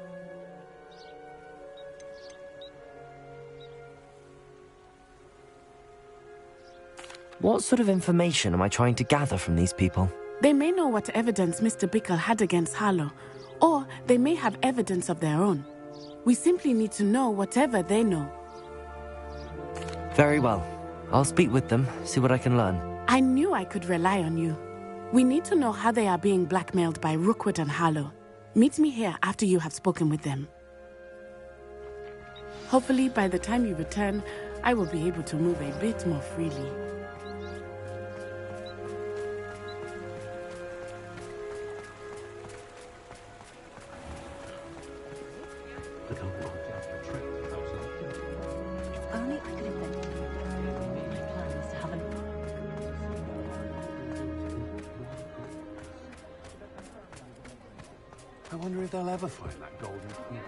What sort of information am I trying to gather from these people?
They may know what evidence Mr. Bickle had against Harlow, or they may have evidence of their own. We simply need to know whatever they know.
Very well. I'll speak with them, see what I can learn.
I knew I could rely on you. We need to know how they are being blackmailed by Rookwood and Harlow. Meet me here after you have spoken with them. Hopefully, by the time you return, I will be able to move a bit more freely.
I wonder if they'll ever find that golden key.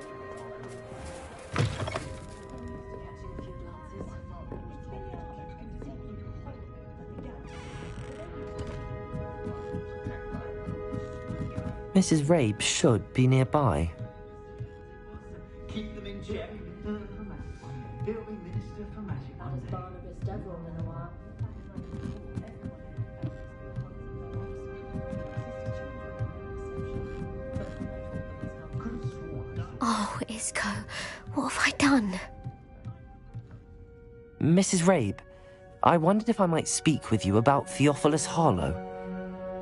Mrs. Rabe should be nearby.
Keep them in check. He'll be Minister for Magic one day.
Oh, Isco, what have I done?
Mrs. Rabe, I wondered if I might speak with you about Theophilus Harlow.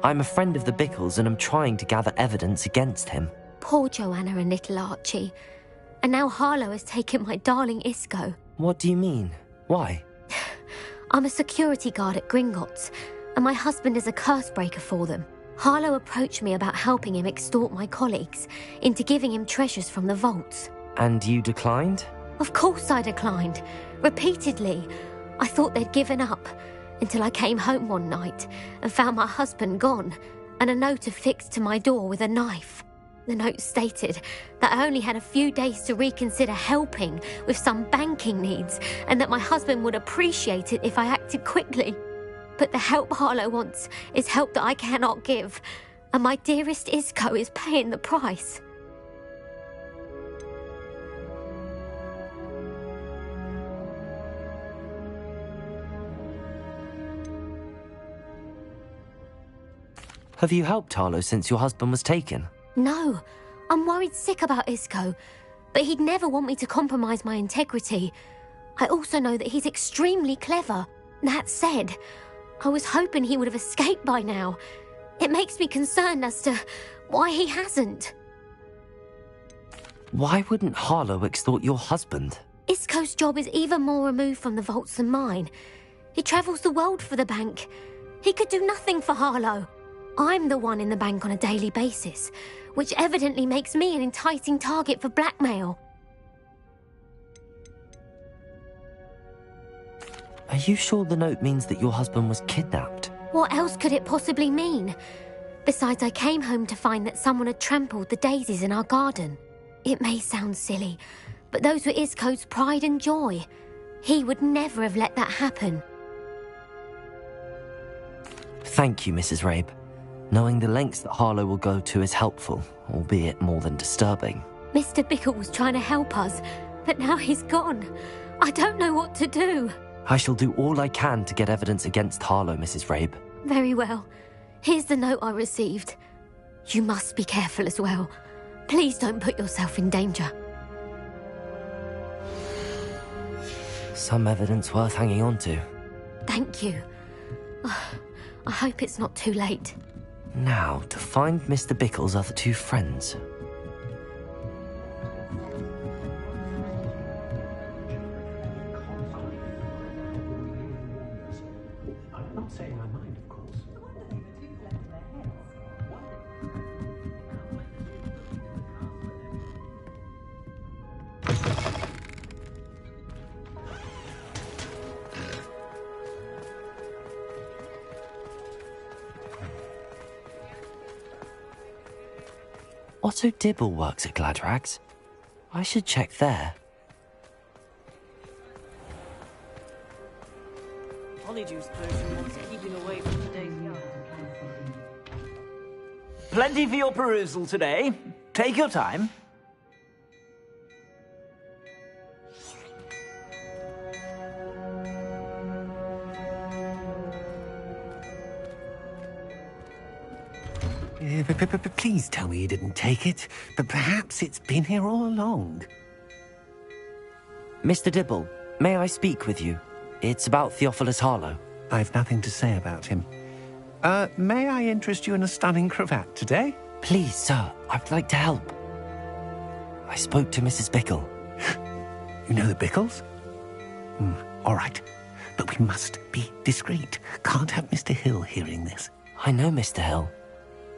I'm a friend of the Bickles and am trying to gather evidence against him.
Poor Joanna and little Archie. And now Harlow has taken my darling Isco.
What do you mean? Why?
I'm a security guard at Gringotts, and my husband is a curse breaker for them. Harlow approached me about helping him extort my colleagues into giving him treasures from the vaults.
And you declined?
Of course I declined. Repeatedly. I thought they'd given up, until I came home one night and found my husband gone, and a note affixed to my door with a knife. The note stated that I only had a few days to reconsider helping with some banking needs, and that my husband would appreciate it if I acted quickly. But the help Harlow wants is help that I cannot give, and my dearest Isco is paying the price.
Have you helped Harlow since your husband was taken?
No, I'm worried sick about Isco, but he'd never want me to compromise my integrity. I also know that he's extremely clever. That said, I was hoping he would have escaped by now. It makes me concerned as to why he hasn't.
Why wouldn't Harlow extort your husband?
Isco's job is even more removed from the vaults than mine. He travels the world for the bank. He could do nothing for Harlow. I'm the one in the bank on a daily basis, which evidently makes me an enticing target for blackmail.
Are you sure the note means that your husband was kidnapped?
What else could it possibly mean? Besides, I came home to find that someone had trampled the daisies in our garden. It may sound silly, but those were Isco's pride and joy. He would never have let that happen.
Thank you, Mrs. Rabe. Knowing the lengths that Harlow will go to is helpful, albeit more than disturbing.
Mr. Bickle was trying to help us, but now he's gone. I don't know what to do.
I shall do all I can to get evidence against Harlow, Mrs. Rabe.
Very well. Here's the note I received. You must be careful as well. Please don't put yourself in danger.
Some evidence worth hanging on to.
Thank you. I hope it's not too late.
Now, to find Mr. Bickle's other two friends.
I'm not saying I mind, of course.
Otto Dibble works at Gladrags. I should check there.
Honeyjuice potion wants keeping away from today's yard.
Plenty for your perusal today. Take your time.
Please tell me you didn't take it, but perhaps it's been here all along.
Mr. Dibble, may I speak with you? It's about Theophilus Harlow.
I've nothing to say about him. May I interest you in a stunning cravat today?
Please, sir, I'd like to help. I spoke to Mrs. Bickle.
You know the Bickles? All right, but we must be discreet. Can't have Mr. Hill hearing this.
I know Mr. Hill.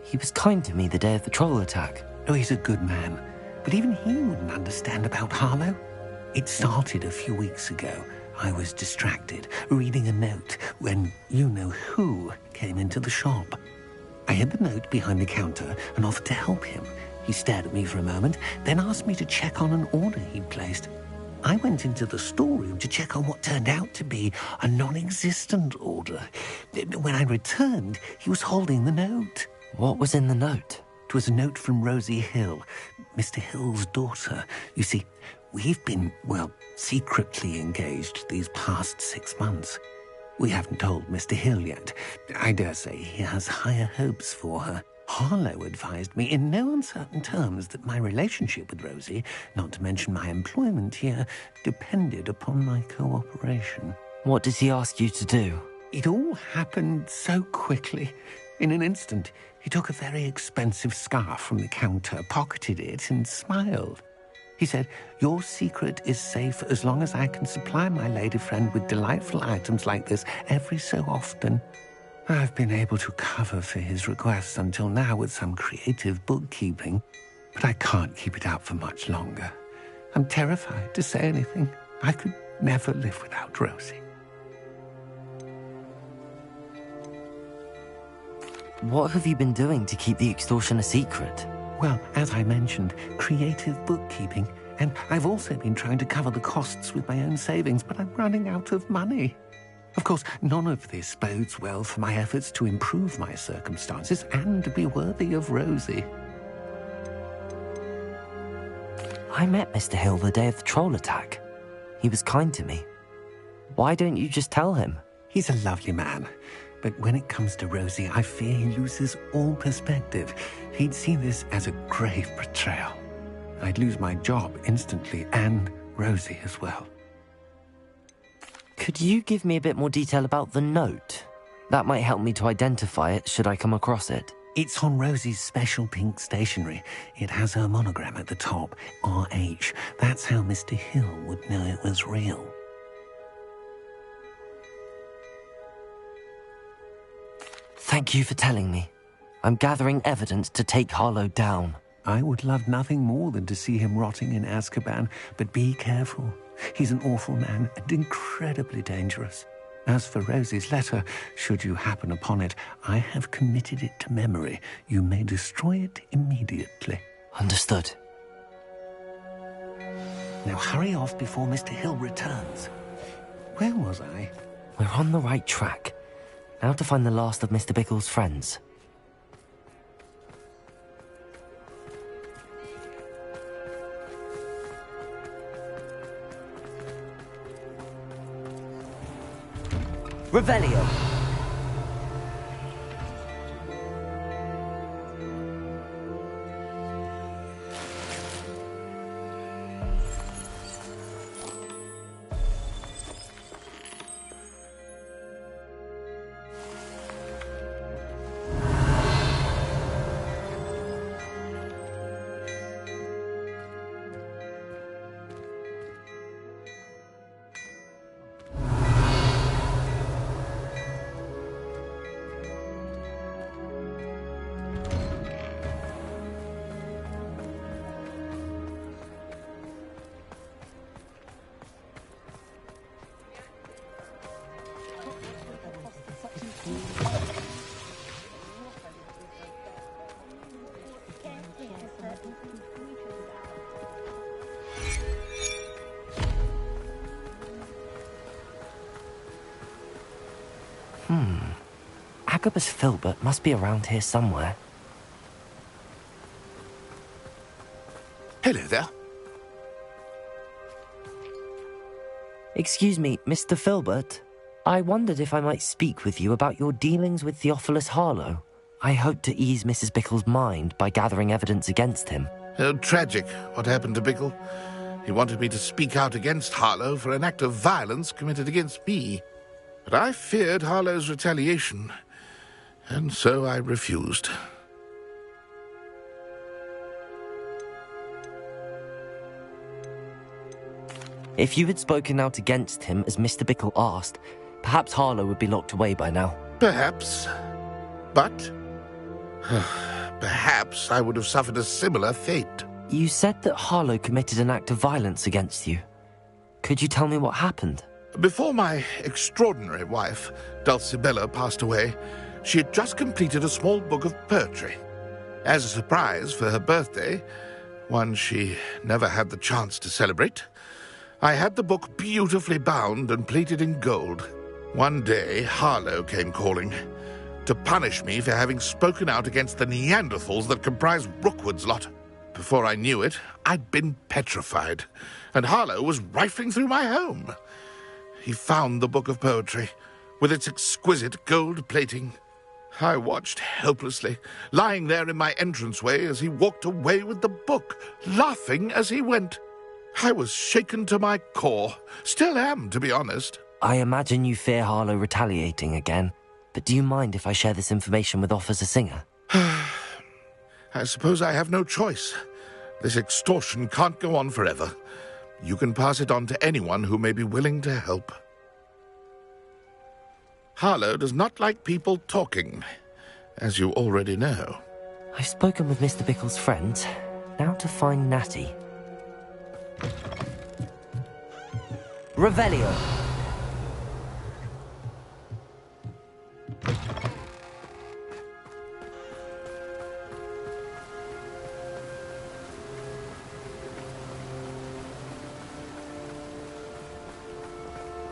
He was kind to me the day of the troll attack.
Oh, he's a good man. But even he wouldn't understand about Harlow. It started a few weeks ago. I was distracted, reading a note, when you-know-who came into the shop. I hid the note behind the counter and offered to help him. He stared at me for a moment, then asked me to check on an order he'd placed. I went into the storeroom to check on what turned out to be a non-existent order. When I returned, he was holding the note.
What was in the note?
It was a note from Rosie Hill, Mr. Hill's daughter. You see, we've been, secretly engaged these past 6 months. We haven't told Mr. Hill yet. I dare say he has higher hopes for her. Harlow advised me in no uncertain terms that my relationship with Rosie, not to mention my employment here, depended upon my cooperation.
What does he ask you to do?
It all happened so quickly. In an instant, he took a very expensive scarf from the counter, pocketed it, and smiled. He said, "Your secret is safe as long as I can supply my lady friend with delightful items like this every so often." I've been able to cover for his requests until now with some creative bookkeeping, but I can't keep it up for much longer. I'm terrified to say anything. I could never live without Rosie.
What have you been doing to keep the extortion a secret?
Well, as I mentioned, creative bookkeeping. And I've also been trying to cover the costs with my own savings, but I'm running out of money. Of course, none of this bodes well for my efforts to improve my circumstances and to be worthy of Rosie.
I met Mr. Hill the day of the troll attack. He was kind to me. Why don't you just tell him?
He's a lovely man. But when it comes to Rosie, I fear he loses all perspective. He'd see this as a grave betrayal. I'd lose my job instantly, and Rosie as well.
Could you give me a bit more detail about the note? That might help me to identify it should I come across it.
It's on Rosie's special pink stationery. It has her monogram at the top, RH. That's how Mr. Hill would know it was real.
Thank you for telling me. I'm gathering evidence to take Harlow down.
I would love nothing more than to see him rotting in Azkaban, but be careful. He's an awful man and incredibly dangerous. As for Rosie's letter, should you happen upon it, I have committed it to memory. You may destroy it immediately.
Understood.
Now hurry off before Mr. Hill returns. Where was I?
We're on the right track. Now to find the last of Mr. Bickle's friends. Revelio. Agabus Filbert must be around here somewhere.
Hello there.
Excuse me, Mr. Filbert. I wondered if I might speak with you about your dealings with Theophilus Harlow. I hope to ease Mrs. Bickle's mind by gathering evidence against him.
Oh, tragic what happened to Bickle. He wanted me to speak out against Harlow for an act of violence committed against me. But I feared Harlow's retaliation, and so I refused.
If you had spoken out against him as Mr. Bickle asked, perhaps Harlow would be locked away by now.
Perhaps. But perhaps I would have suffered a similar fate.
You said that Harlow committed an act of violence against you. Could you tell me what happened?
Before my extraordinary wife, Dulcibella, passed away, she had just completed a small book of poetry. As a surprise for her birthday, one she never had the chance to celebrate, I had the book beautifully bound and plated in gold. One day, Harlow came calling to punish me for having spoken out against the Neanderthals that comprise Rookwood's lot. Before I knew it, I'd been petrified, and Harlow was rifling through my home. He found the book of poetry, with its exquisite gold plating. I watched helplessly, lying there in my entranceway as he walked away with the book, laughing as he went. I was shaken to my core. Still am, to be honest.
I imagine you fear Harlow retaliating again, but do you mind if I share this information with Officer Singer?
I suppose I have no choice. This extortion can't go on forever. You can pass it on to anyone who may be willing to help. Harlow does not like people talking, as you already know.
I've spoken with Mr. Bickle's friends. Now to find Natty. Revelio.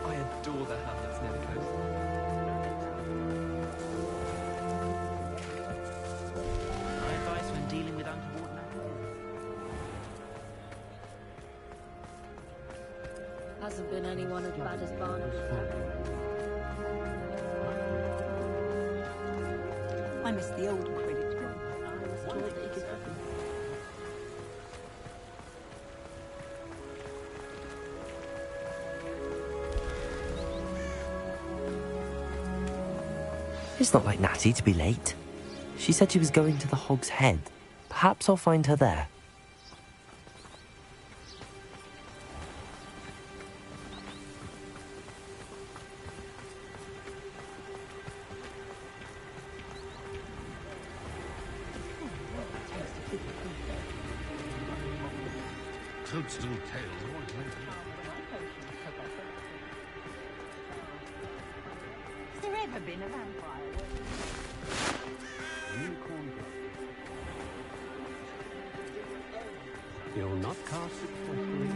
I adore the hamlets near the coast.
My advice when dealing with untoward matters.
Hasn't been anyone as bad as Barnaby.
I miss the old Quidditch.
It's not like Natty to be late. She said she was going to the Hog's Head. Perhaps I'll find her there.
Toadstool tail.
Has there ever been a vampire?
You'll not cast successfully.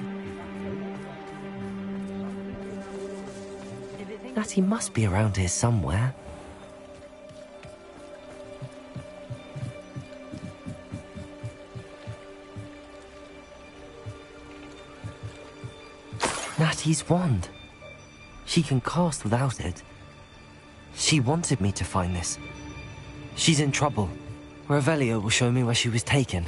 Natty must be around here somewhere. Natty's wand. She can cast without it. She wanted me to find this. She's in trouble. Revelio will show me where she was taken.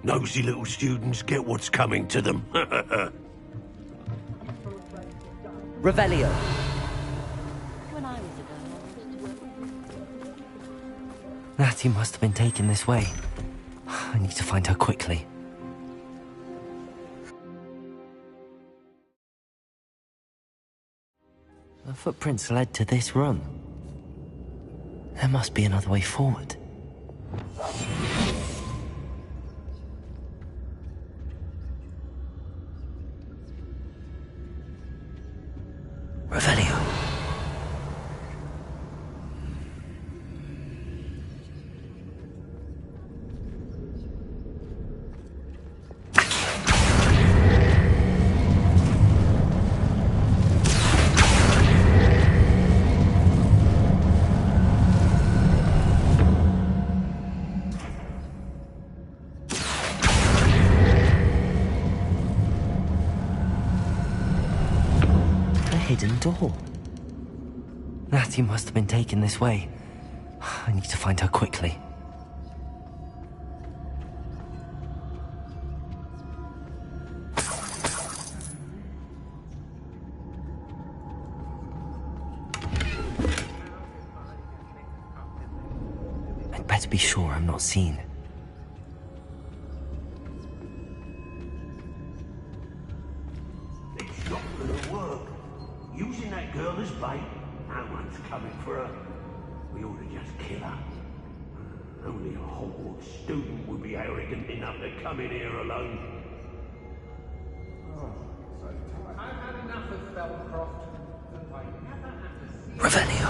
Nosy little students get what's coming to them.
Revelio.
When I was a girl.
Natty must have been taken this way. I need to find her quickly. Her footprints led to this room. There must be another way forward. Revelio. Hidden door. Natty must have been taken this way. I need to find her quickly. I'd better be sure I'm not seen.
It's not gonna work. Using that girl as bait, no one's coming for her. We ought to just kill her. Only a Hogwarts student would be arrogant enough to come in here alone.
I've had enough of Felcroft. I never have to see
Revelio.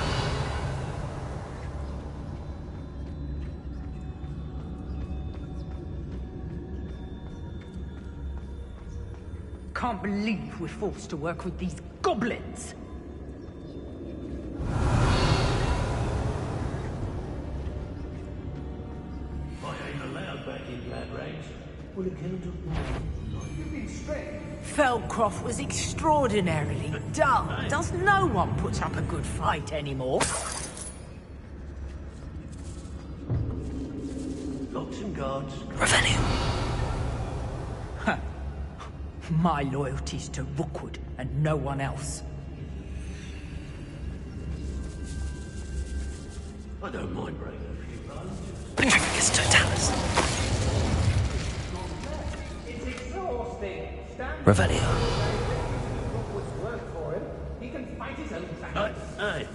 Can't believe we're forced to work with these goblins.
I ain't allowed back in glad rags. Will account of
You've been strict.
Felcroft was extraordinarily dull. Does no one put up a good fight anymore?
locks and guards.
Revelio.
My loyalty's to Rookwood and no one else.
I don't mind breaking a few bones.
Patricus Totalis.
It's exhausting.
Revelio.
Work for him. He can fight his own battles.
Aye.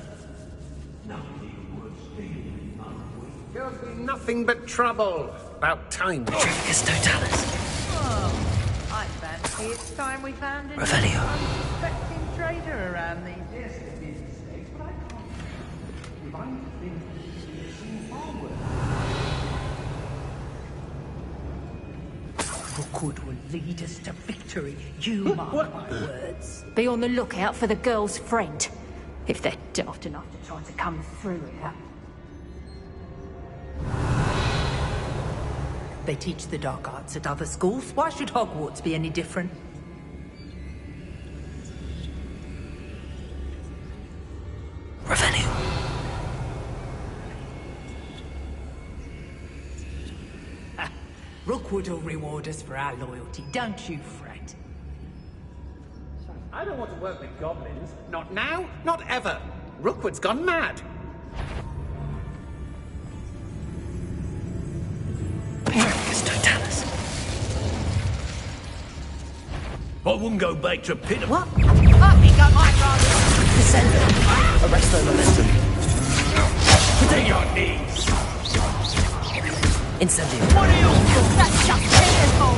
Nobody worth stealing,
There's been nothing but trouble. About time.
Patricus Totalis.
Oh, I fancy it's time we found an
Revelio.
unsuspecting traitor around these.
Yes, there's been mistakes, but I can't. If I'm to think forward.
Rookwood will lead us to victory. You mark my words.
Be on the lookout for the girl's friend, if they're daft enough to try to come through here.
They teach the dark arts at other schools. Why should Hogwarts be any different?
Revelio.
Rookwood will reward us for our loyalty, don't you fret.
I don't want to work with goblins. Not now, not ever. Rookwood's gone mad.
Perigus Totalis.
I wouldn't go back to pit.
What? I think I might rather...
Descendo. Arresto momentum.
To your knees.
Incendio.
What are you? That's just pitiful.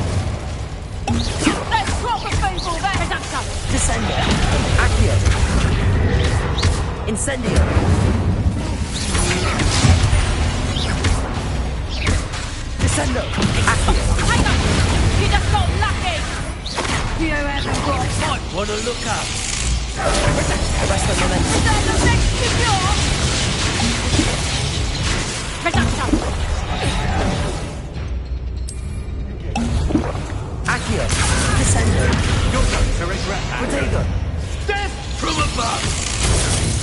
Let's drop a people there. Reducto.
Descendo. Accio. Incendio. Descendo. Accio.
Hang on. You just got lucky. You haven't got...
Might want to look up.
Arresto momentum.
Is that the next secure? Reducto.
Accio. Descendo.
You're going to regret that.
Protego.
Death from above.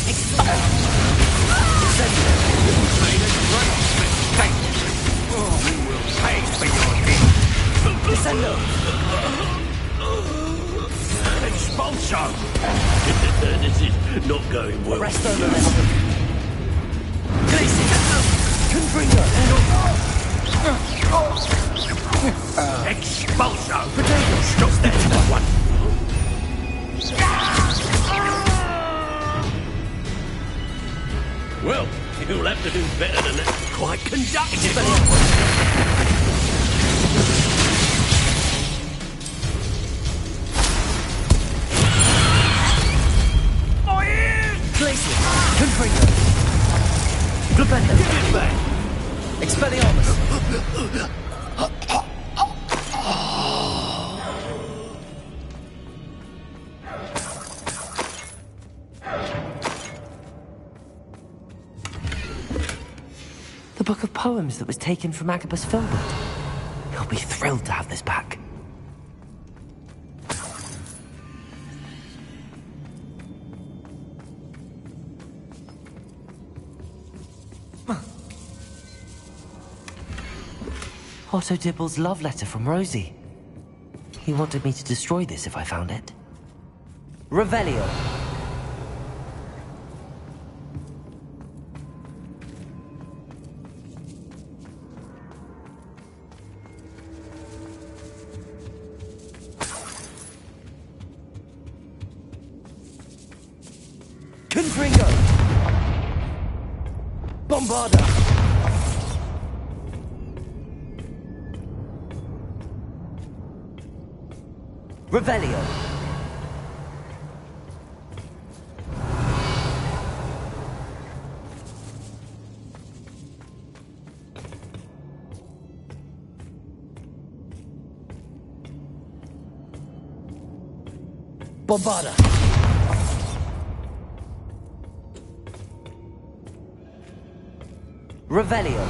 Expel. Descendo.
Made a great mistake. Oh, you will pay for your deeds.
Descendo.
Expulso. This is not going well.
Arresto momentum. Glacier. Confringo.
Expulso.
Potatoes.
Stop that one. Well, you'll have to do better than that. Quite conductive. My ears!
Glacier. Confringo. Glupendo.
Give it back.
Expelliarmus. The book of poems that was taken from Agabus Filbert. He'll be thrilled to have this back. Otto Dibble's love letter from Rosie. He wanted me to destroy this if I found it. Revelio. Confringo. Bombarda. Revelio. Bombarda. Revelio.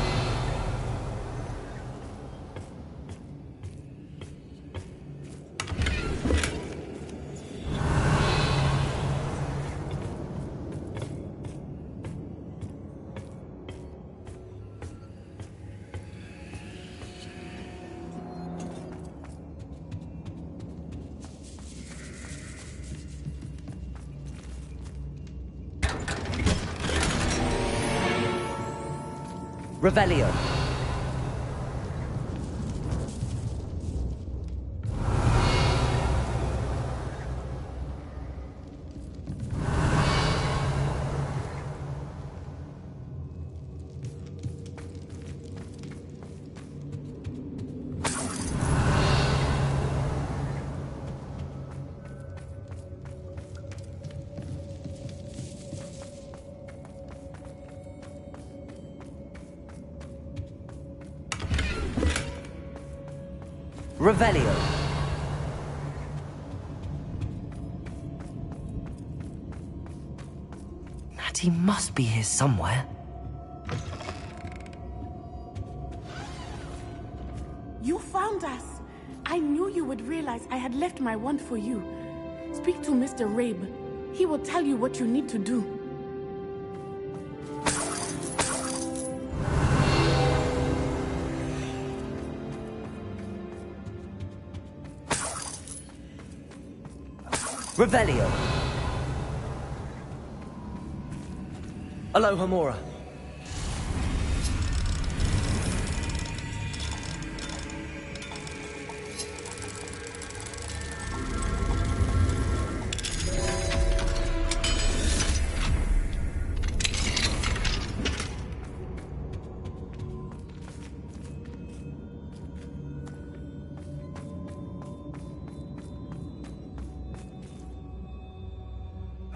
Revelio. Revelio. Natty must be here somewhere.
found us! I knew you would realize I had left my wand for you. Speak to Mr. Rabe. He will tell you what you need to do.
Revelio. Aloha Mora.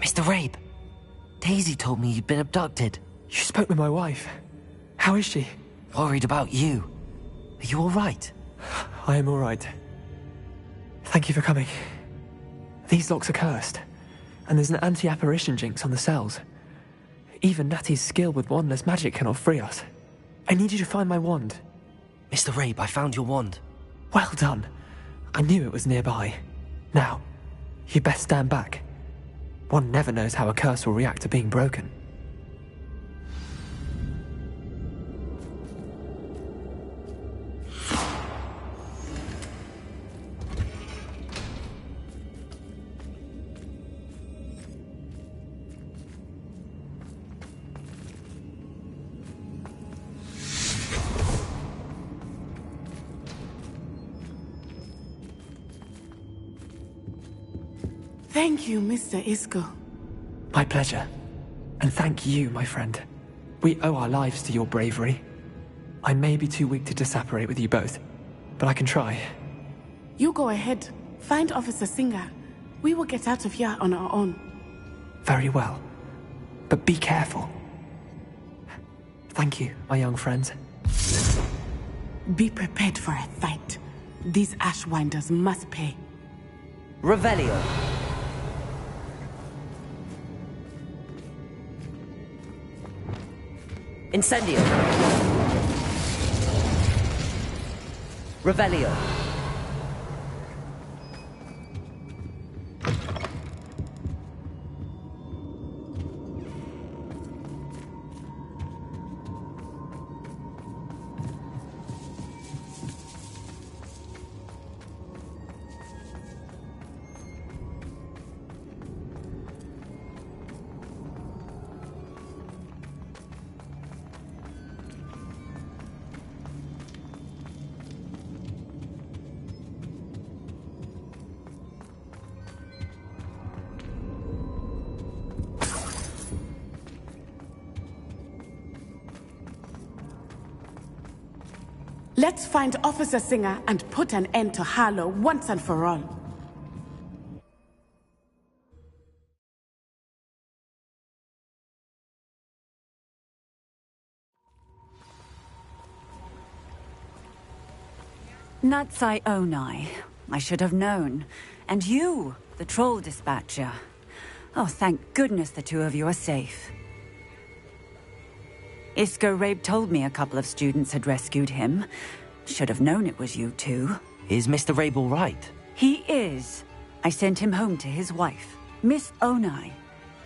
Mr. Rabe, Daisy told me you'd been abducted.
You spoke with my wife. How is she?
Worried about you. Are you all right?
I am all right. Thank you for coming. These locks are cursed, and there's an anti-apparition jinx on the cells. Even Natty's skill with wandless magic cannot free us. I need you to find my wand.
Mr. Rabe, I found your wand.
Well done. I knew it was nearby. Now, you best stand back. One never knows how a curse will react to being broken.
Thank you, Mr. Isco.
My pleasure. And thank you, my friend. We owe our lives to your bravery. I may be too weak to disapparate with you both, but I can try.
You go ahead. Find Officer Singer. We will get out of here on our own.
Very well. But be careful. Thank you, my young friends.
Be prepared for a fight. These Ashwinders must pay.
Revelio. Incendio. Revelio.
Let's find Officer Singer and put an end to Harlow once and for all.
Natsai Onai. I should have known. And you, the troll dispatcher. Oh, thank goodness the two of you are safe. Isco Rabe told me a couple of students had rescued him. Should have known it was you two.
Is Mr. Rabe all right?
He is. I sent him home to his wife, Miss Onai.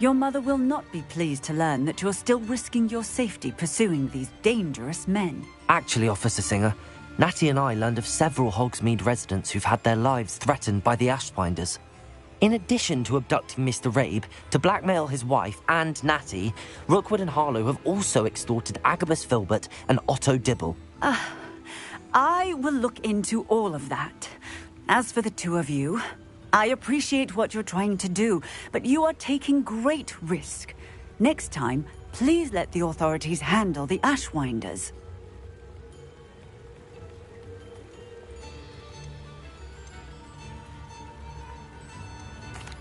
Your mother will not be pleased to learn that you're still risking your safety pursuing these dangerous men.
Actually, Officer Singer, Natty and I learned of several Hogsmeade residents who've had their lives threatened by the Ashwinders. In addition to abducting Mr. Rabe to blackmail his wife and Natty, Rookwood and Harlow have also extorted Agabus Filbert and Otto Dibble.
I will look into all of that. As for the two of you, I appreciate what you're trying to do, but you are taking great risk. Next time, please let the authorities handle the Ashwinders.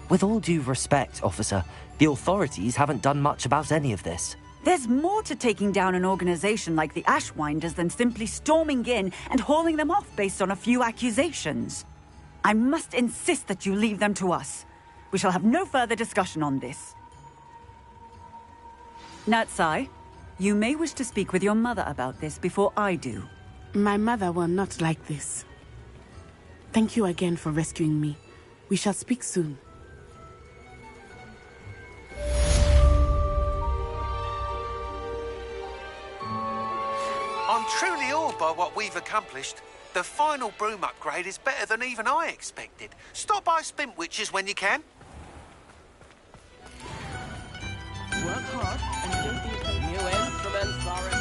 With all due respect, officer, the authorities haven't done much about any of this.
There's more to taking down an organization like the Ashwinders than simply storming in and hauling them off based on a few accusations. I must insist that you leave them to us. We shall have no further discussion on this. Natsai, you may wish to speak with your mother about this before I do.
My mother will not like this. Thank you again for rescuing me. We shall speak soon.
I'm truly awed by what we've accomplished. The final broom upgrade is better than even I expected. Stop by Spintwitches when you can.
Work hard and don't be afraid. New instruments are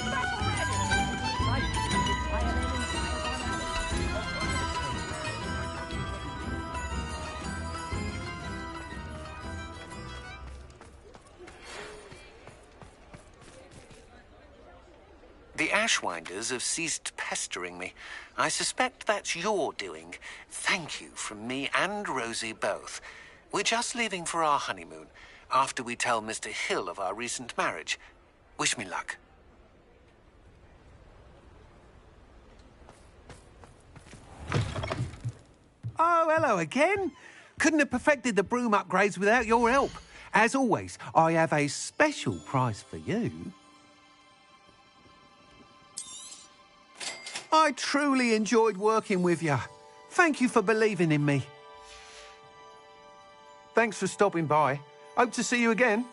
The Ashwinders have ceased pestering me. I suspect that's your doing. Thank you from me and Rosie both. We're just leaving for our honeymoon, after we tell Mr. Hill of our recent marriage. Wish me luck. Oh, hello again. Couldn't have perfected the broom upgrades without your help. As always, I have a special prize for you. I truly enjoyed working with you. Thank you for believing in me. Thanks for stopping by. Hope to see you again.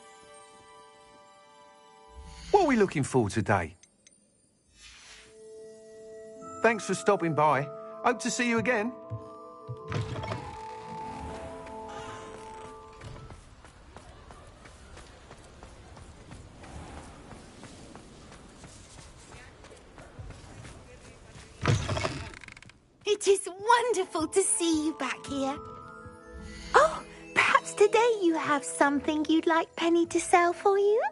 What are we looking for today? Thanks for stopping by. Hope to see you again.
It is wonderful to see you back here. Oh, perhaps today you have something you'd like Penny to sell for you?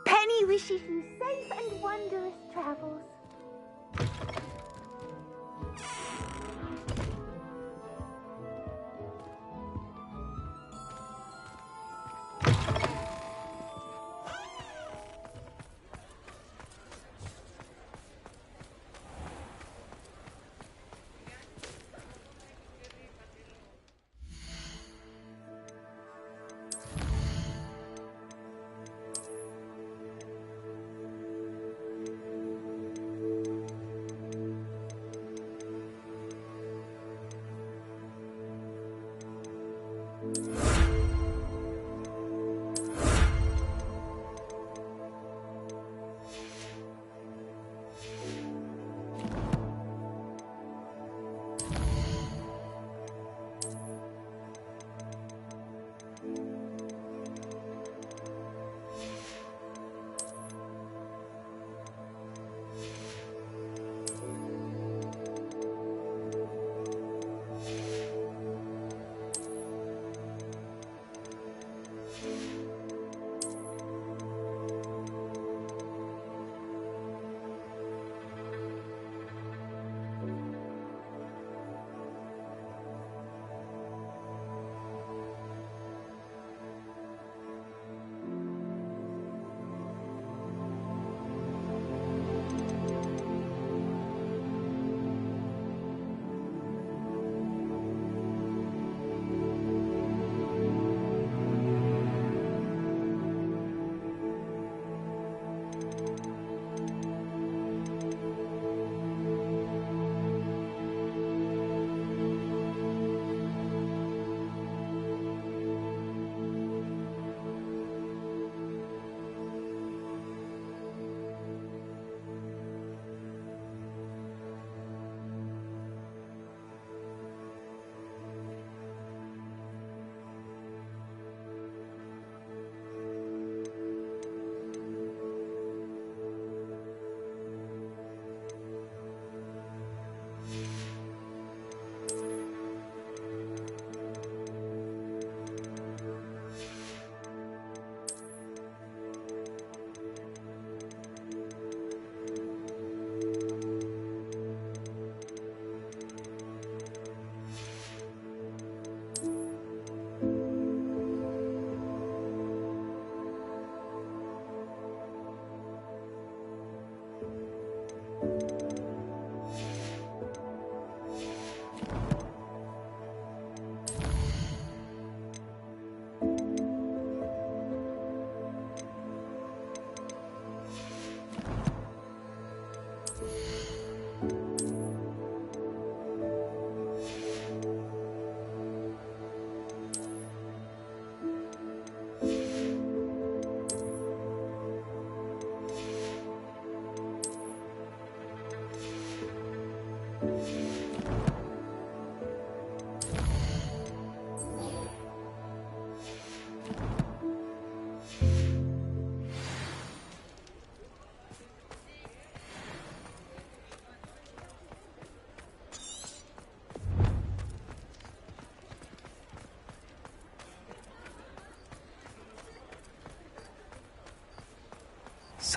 Penny wishes you safe and wondrous travels.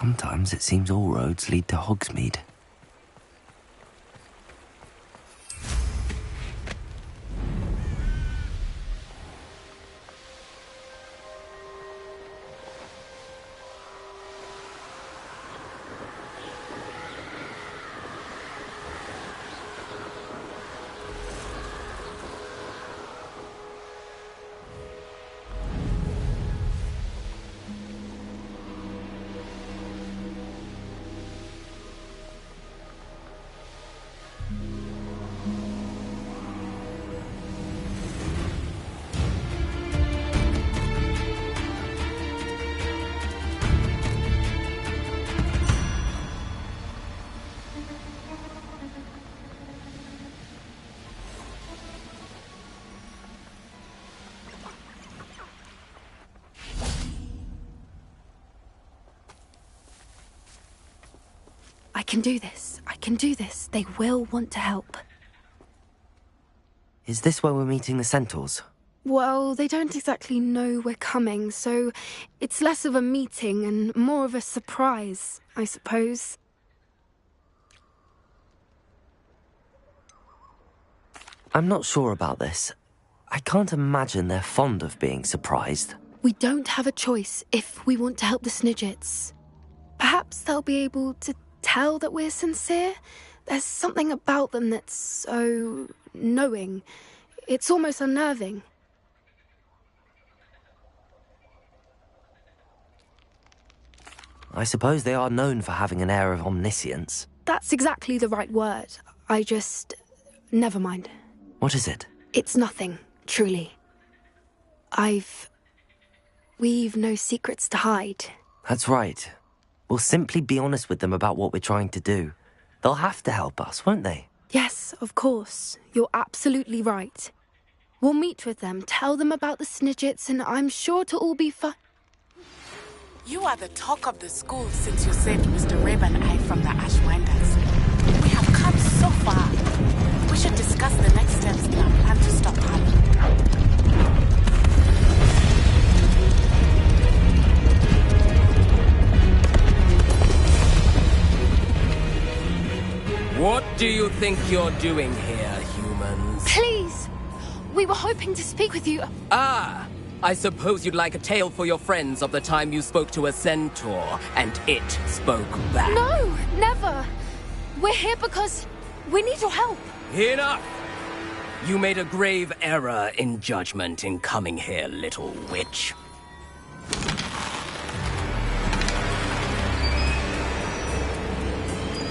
Sometimes it seems all roads lead to Hogsmeade.
I can do this. I can do this. They will want to help.
Is this where we're meeting the centaurs?
Well, they don't exactly know we're coming, so it's less of a meeting and more of a surprise, I suppose.
I'm not sure about this. I can't imagine they're fond of being surprised.
We don't have a choice if we want to help the Snidgets. Perhaps they'll be able to tell that we're sincere. There's something about them that's so knowing. It's almost unnerving.
I suppose they are known for having an air of omniscience.
That's exactly the right word. Never mind.
What is it?
It's nothing, truly. We've no secrets to hide.
That's right. We'll simply be honest with them about what we're trying to do. They'll have to help us, won't they?
Yes, of course. You're absolutely right. We'll meet with them, tell them about the Snidgets, and I'm sure it'll all be fun.
You are the talk of the school since you saved Mr. Reb and I from the Ashwinders. We have come so far. We should discuss the next steps in our plan to stop harm.
What do you think you're doing here, humans?
Please! We were hoping to speak with you.
Ah! I suppose you'd like a tale for your friends of the time you spoke to a centaur, and it spoke back.
No! Never! We're here because we need your help.
Enough! You made a grave error in judgment in coming here, little witch.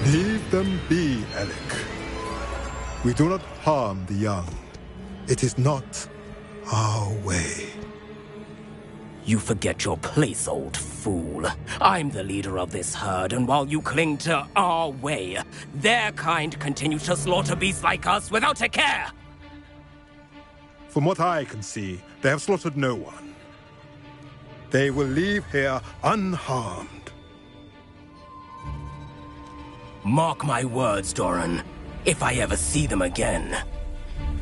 Leave them be, Alec. We do not harm the young. It is not our way.
You forget your place, old fool. I'm the leader of this herd, and while you cling to our way, their kind continue to slaughter beasts like us without a care!
From what I can see, they have slaughtered no one. They will leave here unharmed.
Mark my words, Doran. If I ever see them again,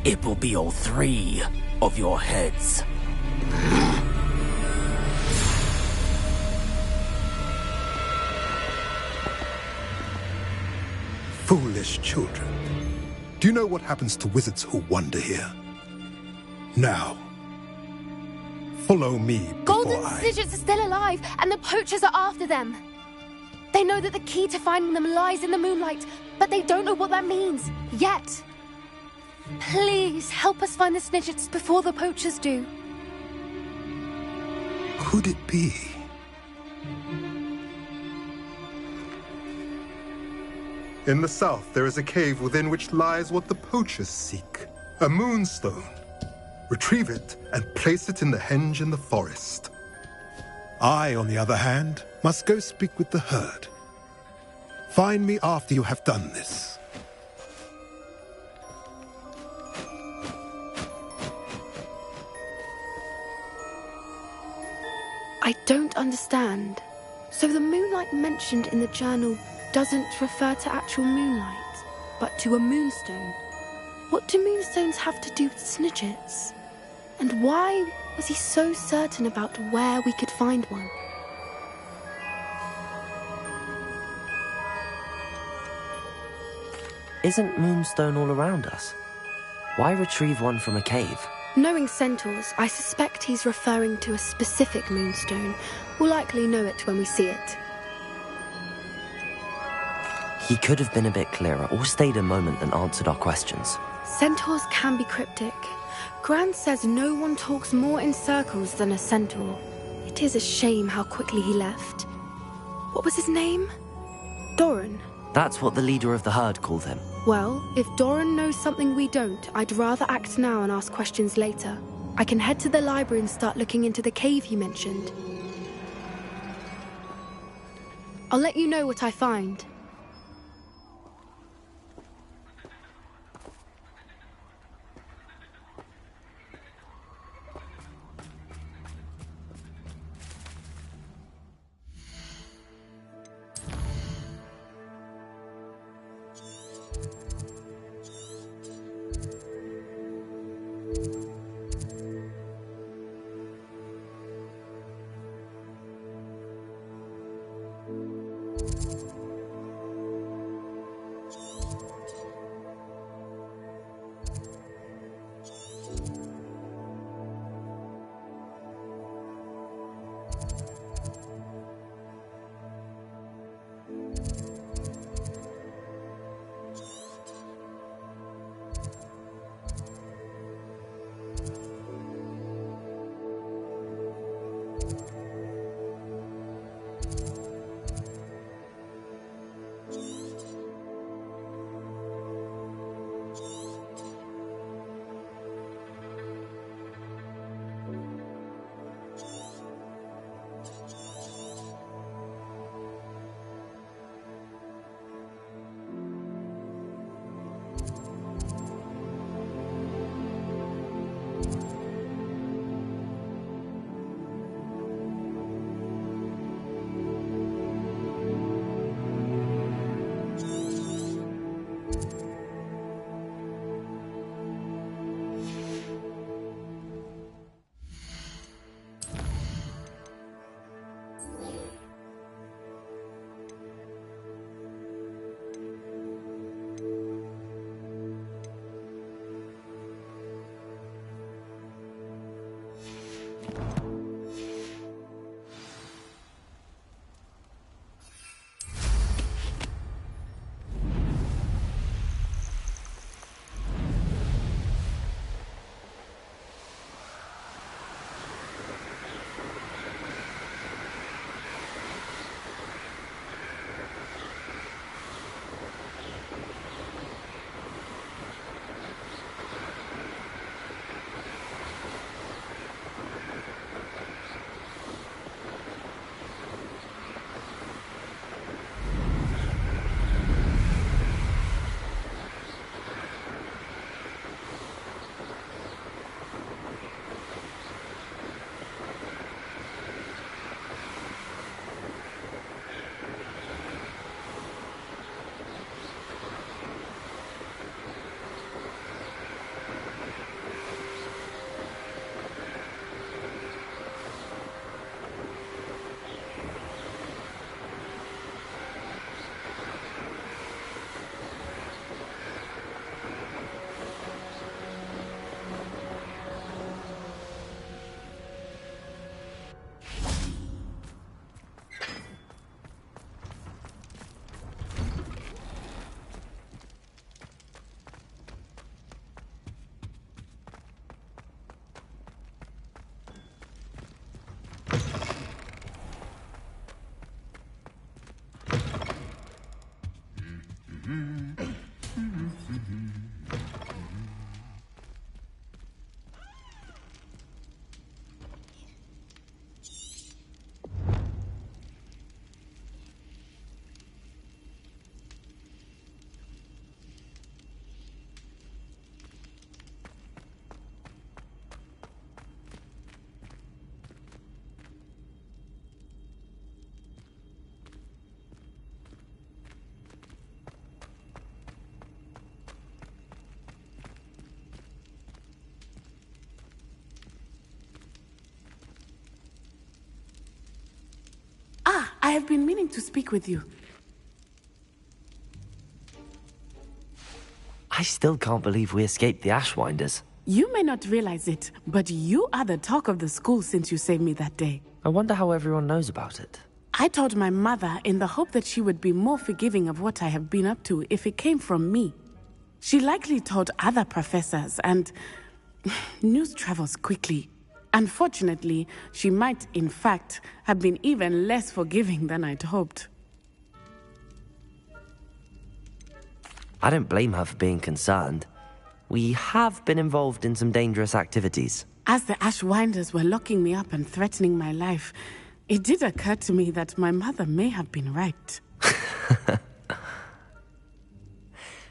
it will be all 3 of your heads.
Foolish children. Do you know what happens to wizards who wander here? Now, follow me before
Golden Snidgets are still alive, and the poachers are after them. They know that the key to finding them lies in the moonlight, but they don't know what that means, yet. Please, help us find the Snidgets before the poachers do.
Could it be? In the south, there is a cave within which lies what the poachers seek. A moonstone. Retrieve it and place it in the henge in the forest. I, on the other hand, must go speak with the herd. Find me after you have done this.
I don't understand. So the moonlight mentioned in the journal doesn't refer to actual moonlight, but to a moonstone. What do moonstones have to do with Snidgets? And why was he so certain about where we could find one?
Isn't Moonstone all around us? Why retrieve one from a cave?
Knowing centaurs, I suspect he's referring to a specific moonstone. We'll likely know it when we see it.
He could have been a bit clearer, or stayed a moment and answered our questions.
Centaurs can be cryptic. Gran says no one talks more in circles than a centaur. It is a shame how quickly he left. What was his name? Doran.
That's what the leader of the herd called him.
Well, if Doran knows something we don't, I'd rather act now and ask questions later. I can head to the library and start looking into the cave you mentioned. I'll let you know what I find.
I have been meaning to speak with you.
I still can't believe we escaped the Ashwinders.
You may not realize it, but you are the talk of the school since you saved me that day.
I wonder how everyone knows about it.
I told my mother in the hope that she would be more forgiving of what I have been up to if it came from me. She likely told other professors, and news travels quickly. Unfortunately, she might, in fact, have been even less forgiving than I'd hoped.
I don't blame her for being concerned. We have been involved in some dangerous activities.
As the Ashwinders were locking me up and threatening my life, it did occur to me that my mother may have been right.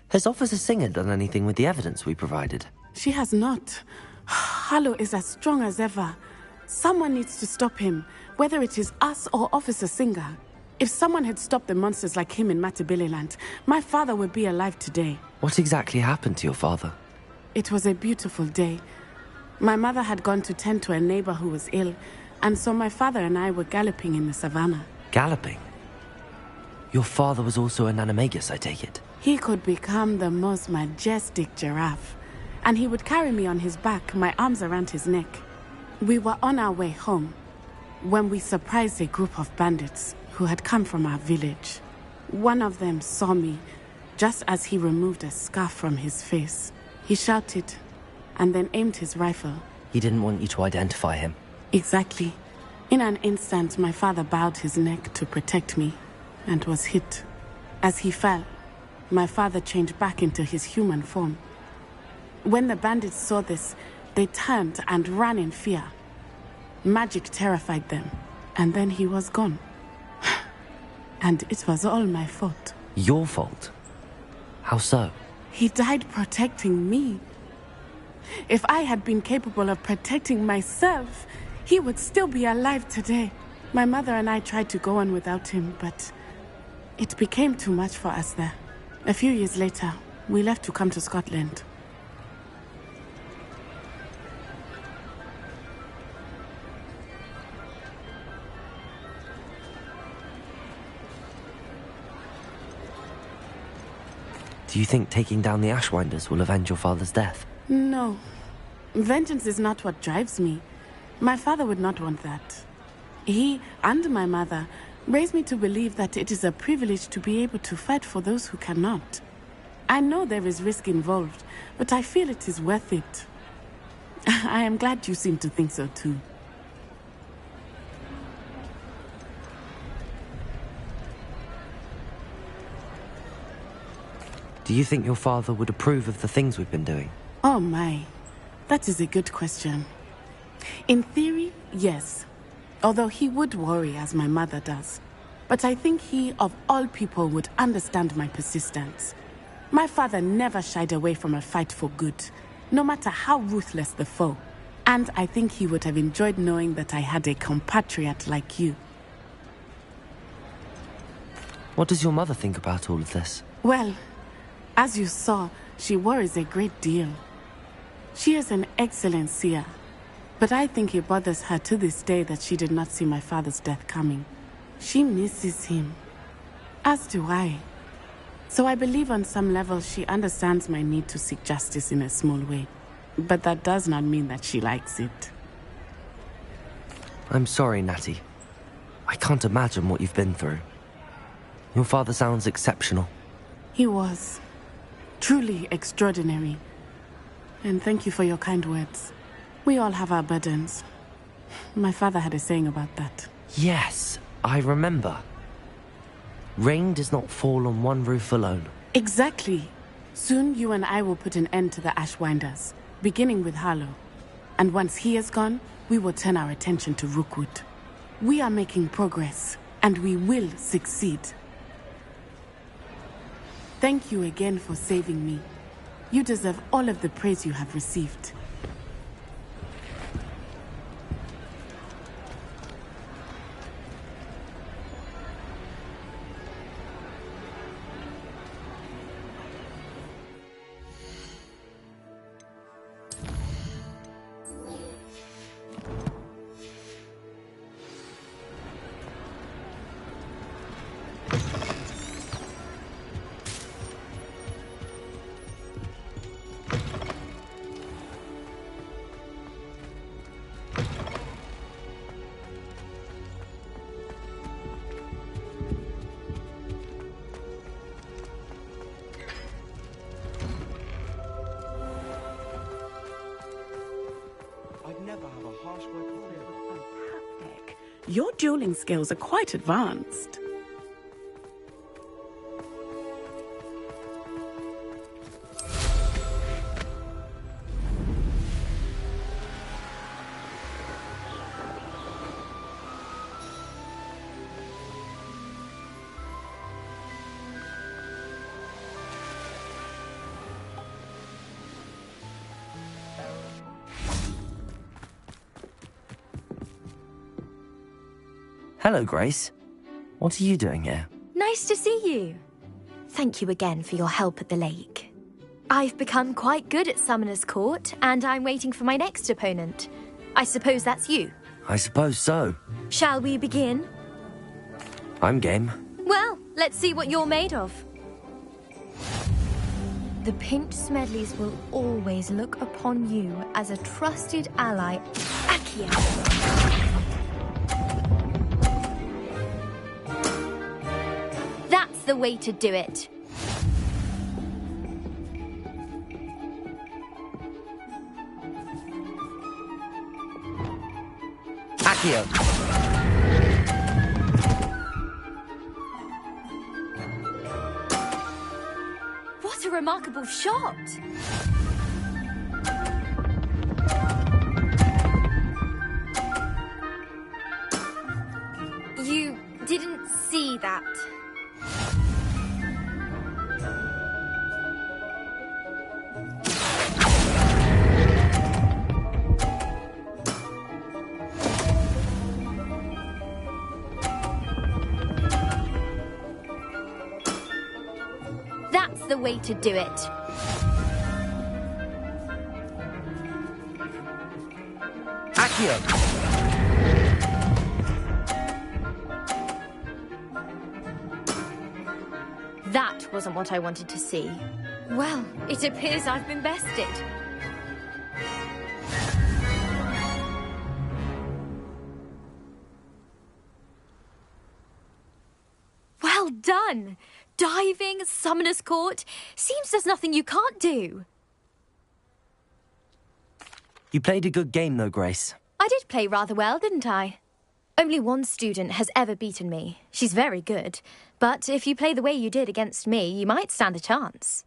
Has Officer Singer done anything with the evidence we provided?
She has not. Harlow is as strong as ever. Someone needs to stop him, whether it is us or Officer Singer. If someone had stopped the monsters like him in Matabeleland, my father would be alive today.
What exactly happened to your father?
It was a beautiful day. My mother had gone to tend to a neighbor who was ill, and so my father and I were galloping in the savannah.
Galloping? Your father was also an animagus, I take it?
He could become the most majestic giraffe, and he would carry me on his back, my arms around his neck. We were on our way home when we surprised a group of bandits who had come from our village. One of them saw me just as he removed a scarf from his face. He shouted and then aimed his rifle.
He didn't want you to identify him.
Exactly. In an instant, my father bowed his neck to protect me and was hit. As he fell, my father changed back into his human form. When the bandits saw this, they turned and ran in fear. Magic terrified them, and then he was gone. And it was all my fault.
Your fault? How so?
He died protecting me. If I had been capable of protecting myself, he would still be alive today. My mother and I tried to go on without him, but it became too much for us there. A few years later, we left to come to Scotland.
Do you think taking down the Ashwinders will avenge your father's death?
No. Vengeance is not what drives me. My father would not want that. He and my mother raised me to believe that it is a privilege to be able to fight for those who cannot. I know there is risk involved, but I feel it is worth it. I am glad you seem to think so too.
Do you think your father would approve of the things we've been doing?
Oh my, that is a good question. In theory, yes. Although he would worry as my mother does. But I think he, of all people, would understand my persistence. My father never shied away from a fight for good, no matter how ruthless the foe. And I think he would have enjoyed knowing that I had a compatriot like you.
What does your mother think about all of this?
Well, as you saw, she worries a great deal. She is an excellent seer, but I think it bothers her to this day that she did not see my father's death coming. She misses him, as do I. So I believe on some level she understands my need to seek justice in a small way. But that does not mean that she likes it.
I'm sorry, Natty. I can't imagine what you've been through. Your father sounds exceptional.
He was. Truly extraordinary. And thank you for your kind words. We all have our burdens. My father had a saying about that.
Yes, I remember. Rain does not fall on one roof alone.
Exactly. Soon you and I will put an end to the Ashwinders, beginning with Harlow. And once he is gone, we will turn our attention to Rookwood. We are making progress, and we will succeed. Thank you again for saving me. You deserve all of the praise you have received. Your dueling skills are quite advanced.
Hello, Grace. What are you doing here?
Nice to see you. Thank you again for your help at the lake. I've become quite good at Summoner's Court, and I'm waiting for my next opponent. I suppose that's you.
I suppose so.
Shall we begin?
I'm game.
Well, let's see what you're made of. The Pinch Smedleys will always look upon you as a trusted ally. Akia. That's the way to do it.
Accio.
What a remarkable shot! You didn't see that. That's the way to do it.
Accio.
That wasn't what I wanted to see. Well, it appears I've been bested. Well done! Diving, Summoner's Court. Seems there's nothing you can't do.
You played a good game, though, Grace.
I did play rather well, didn't I? Only one student has ever beaten me. She's very good. But if you play the way you did against me, you might stand a chance.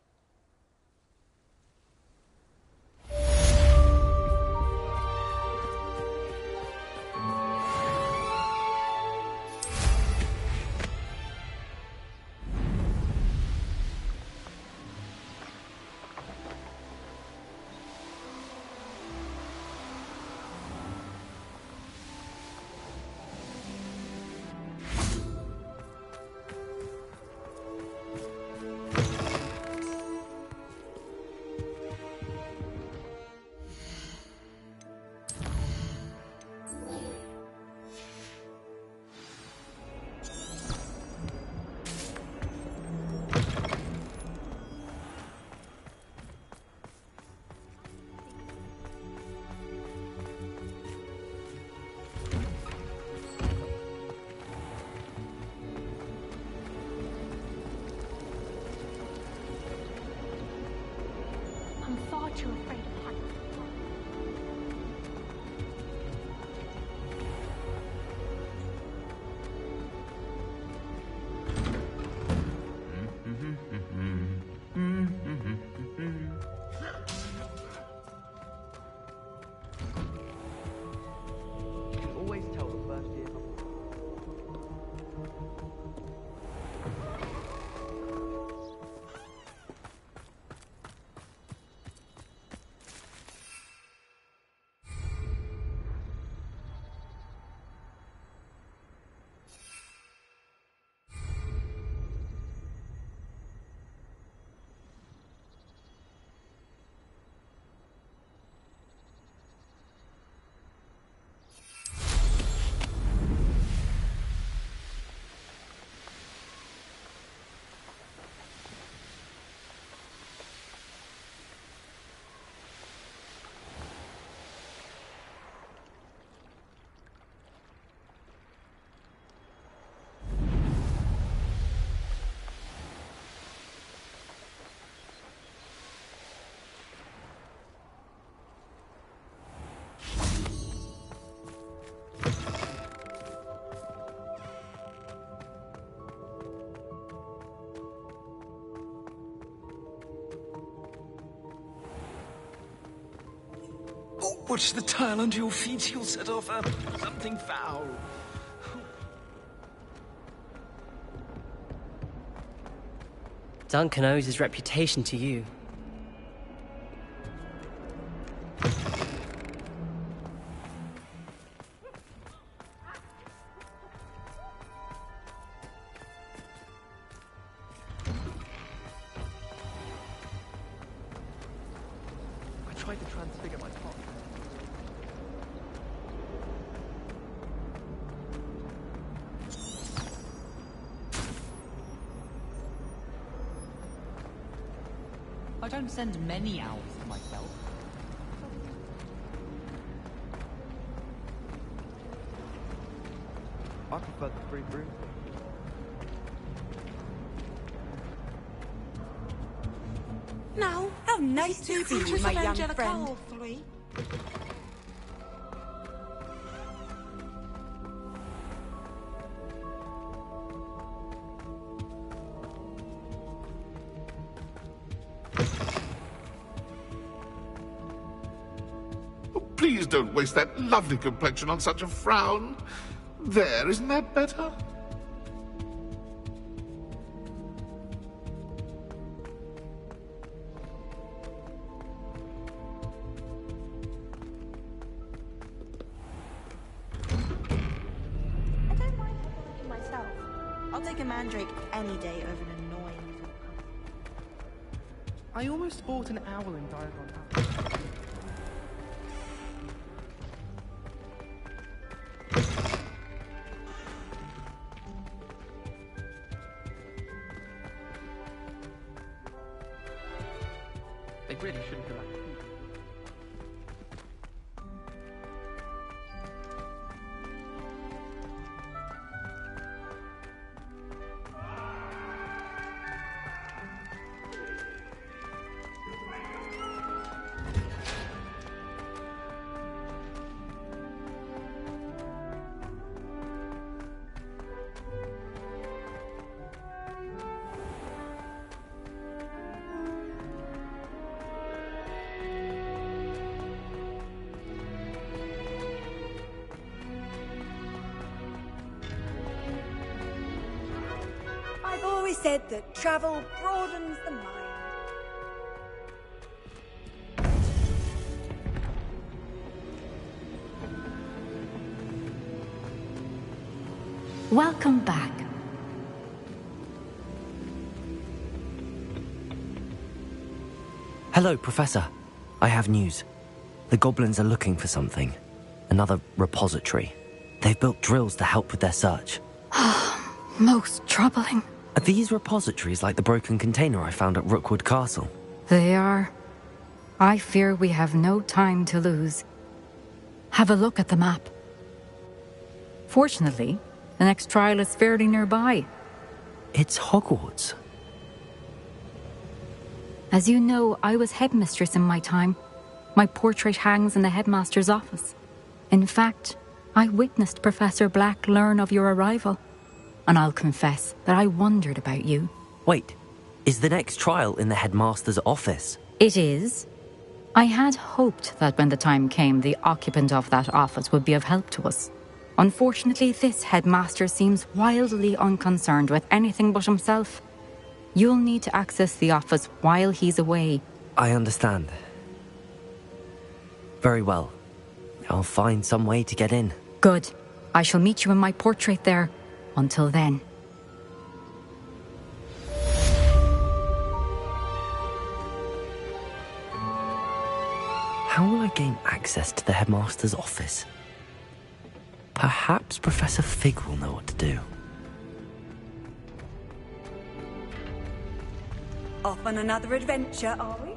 I'm far too afraid of heights.
Always tell the first year. Watch the tile under your feet, you'll set off something foul.
Duncan owes his reputation to you.
I tried to transfigure my pot.
I don't send many owls to myself.
I prefer the free room.
Now, how nice to see you, my young friend.
Oh, please don't waste that lovely complexion on such a frown. There, isn't that better?
I don't mind looking myself. I'll take a mandrake any day over an annoying little puppy.
I almost bought an owl in Diagon House. They really shouldn't have left.
I've always said that travel broadens the mind.
Welcome back.
Hello, Professor. I have news. The goblins are looking for something. Another repository. They've built drills to help with their search.
Most troubling.
Are these repositories like the broken container I found at Rookwood Castle?
They are. I fear we have no time to lose. Have a look at the map. Fortunately, the next trial is fairly nearby.
It's Hogwarts.
As you know, I was headmistress in my time. My portrait hangs in the headmaster's office. In fact, I witnessed Professor Black learn of your arrival. And I'll confess that I wondered about you.
Wait, is the next trial in the headmaster's office?
It is. I had hoped that when the time came, the occupant of that office would be of help to us. Unfortunately, this headmaster seems wildly unconcerned with anything but himself. You'll need to access the office while he's away.
I understand. Very well. I'll find some way to get in.
Good. I shall meet you in my portrait there. Until then.
How will I gain access to the headmaster's office? Perhaps Professor Fig will know what to do.
Off on another adventure, are we?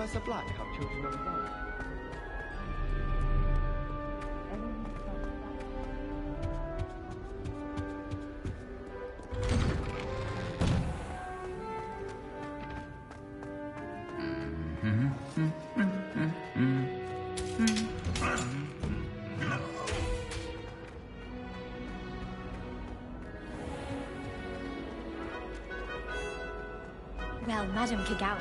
Professor Black how children are born?
Well, Madame Kagawa.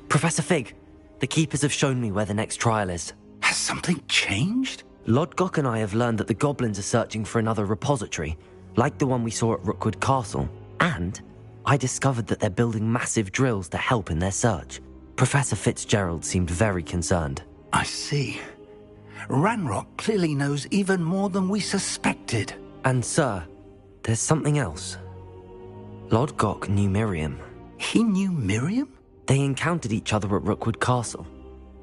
Professor Fig, the Keepers have shown me where the next trial is.
Has something changed?
Lodgok and I have learned that the goblins are searching for another repository, like the one we saw at Rookwood Castle. And I discovered that they're building massive drills to help in their search. Professor Fitzgerald seemed very concerned.
I see. Ranrock clearly knows even more than we suspected.
And sir, there's something else. Lodgok knew Miriam.
He knew Miriam?
They encountered each other at Rookwood Castle.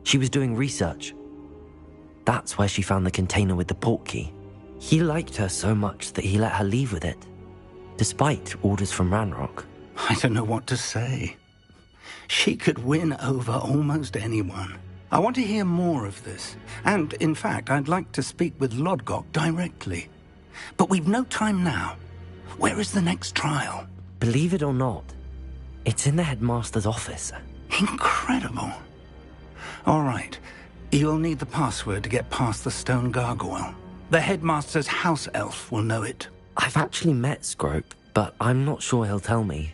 She was doing research. That's where she found the container with the portkey. He liked her so much that he let her leave with it, despite orders from Ranrock.
I don't know what to say. She could win over almost anyone. I want to hear more of this. And, in fact, I'd like to speak with Lodgok directly. But we've no time now. Where is the next trial?
Believe it or not, it's in the headmaster's office.
Incredible. All right. You'll need the password to get past the stone gargoyle. The headmaster's house elf will know it.
I've actually met Scrope, but I'm not sure he'll tell me.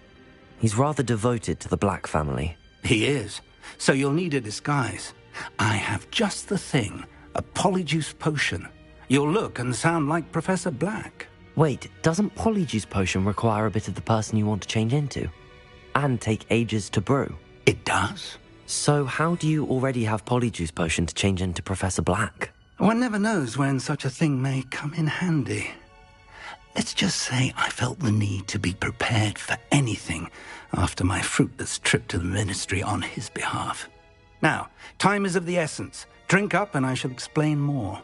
He's rather devoted to the Black family.
He is. So you'll need a disguise. I have just the thing. A polyjuice potion. You'll look and sound like Professor Black.
Wait, doesn't polyjuice potion require a bit of the person you want to change into? And take ages to brew?
It does.
So how do you already have polyjuice potion to change into Professor Black?
One never knows when such a thing may come in handy. Let's just say I felt the need to be prepared for anything after my fruitless trip to the Ministry on his behalf. Now, time is of the essence. Drink up and I shall explain more.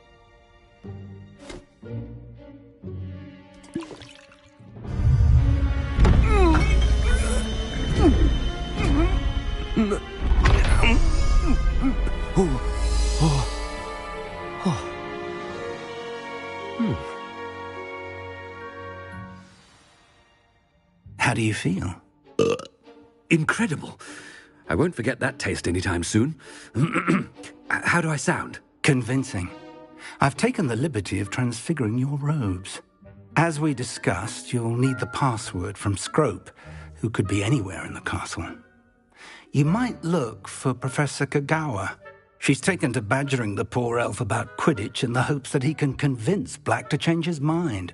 How do you feel?
Incredible. I won't forget that taste anytime soon. How do I sound?
Convincing. I've taken the liberty of transfiguring your robes. As we discussed, you'll need the password from Scrope, who could be anywhere in the castle. You might look for Professor Kagawa. She's taken to badgering the poor elf about Quidditch in the hopes that he can convince Black to change his mind.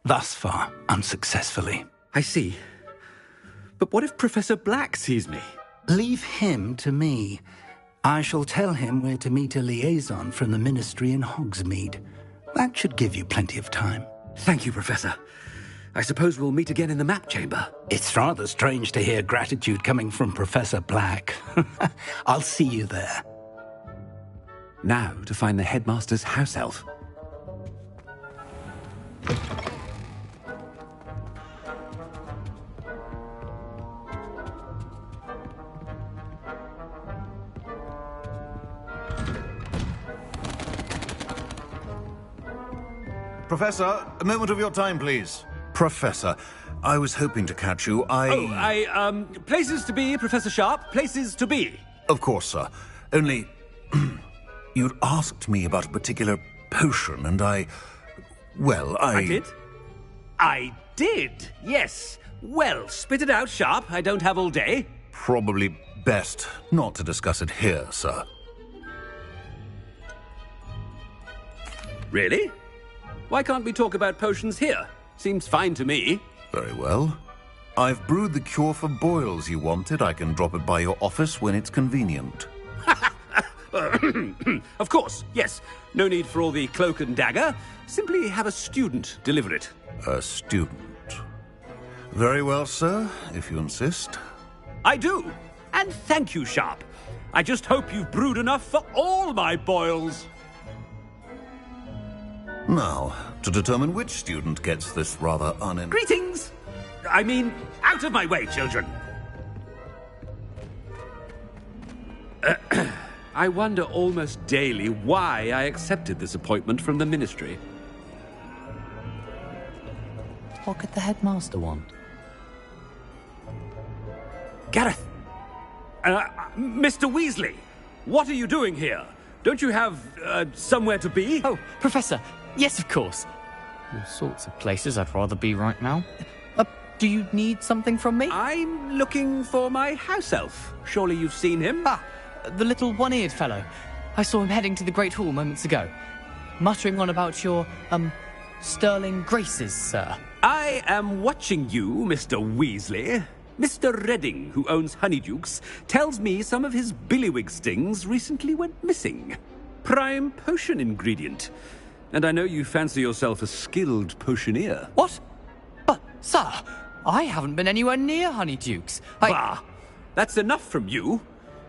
Thus far, unsuccessfully.
I see. But what if Professor Black sees me?
Leave him to me. I shall tell him where to meet a liaison from the Ministry in Hogsmeade. That should give you plenty of time.
Thank you, Professor. I suppose we'll meet again in the map chamber.
It's rather strange to hear gratitude coming from Professor Black. I'll see you there.
Now to find the headmaster's house elf.
Professor, a moment of your time, please. Professor,
I was hoping to catch you.
Places to be, Professor Sharp. Places to be.
Of course, sir. Only... you'd asked me about a particular potion, and I
did? I did, yes. Well, spit it out, Sharp. I don't have all day.
Probably best not to discuss it here, sir.
Really? Why can't we talk about potions here? Seems fine to me.
Very well. I've brewed the cure for boils you wanted. I can drop it by your office when it's convenient.
Of course, yes. No need for all the cloak and dagger. Simply have a student deliver it.
A student? Very well, sir, if you insist.
I do. And thank you, Sharp. I just hope you've brewed enough for all my boils.
Now, to determine which student gets this rather
Greetings! I mean, out of my way, children. I wonder almost daily why I accepted this appointment from the Ministry.
What could the headmaster want?
Gareth! Mr. Weasley, what are you doing here? Don't you have somewhere to be?
Oh, Professor, yes, of course. All sorts of places I'd rather be right now. Do you need something from me?
I'm looking for my house elf. Surely you've seen him?
Ah, the little one-eared fellow. I saw him heading to the Great Hall moments ago, muttering on about your, sterling graces, sir.
I am watching you, Mr. Weasley. Mr. Redding, who owns Honeydukes, tells me some of his billywig stings recently went missing. Prime potion ingredient. And I know you fancy yourself a skilled potioneer.
What? But, sir, I haven't been anywhere near Honeydukes.
Bah! That's enough from you.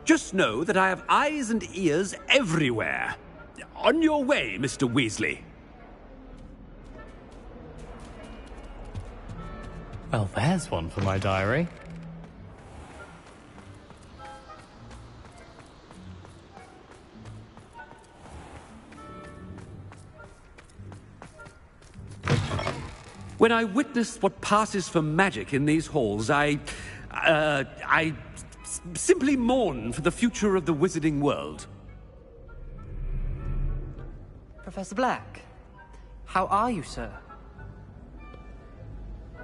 Just know that I have eyes and ears everywhere. On your way, Mr. Weasley.
Well, there's one for my diary.
When I witness what passes for magic in these halls, I simply mourn for the future of the wizarding world.
Professor Black, how are you, sir?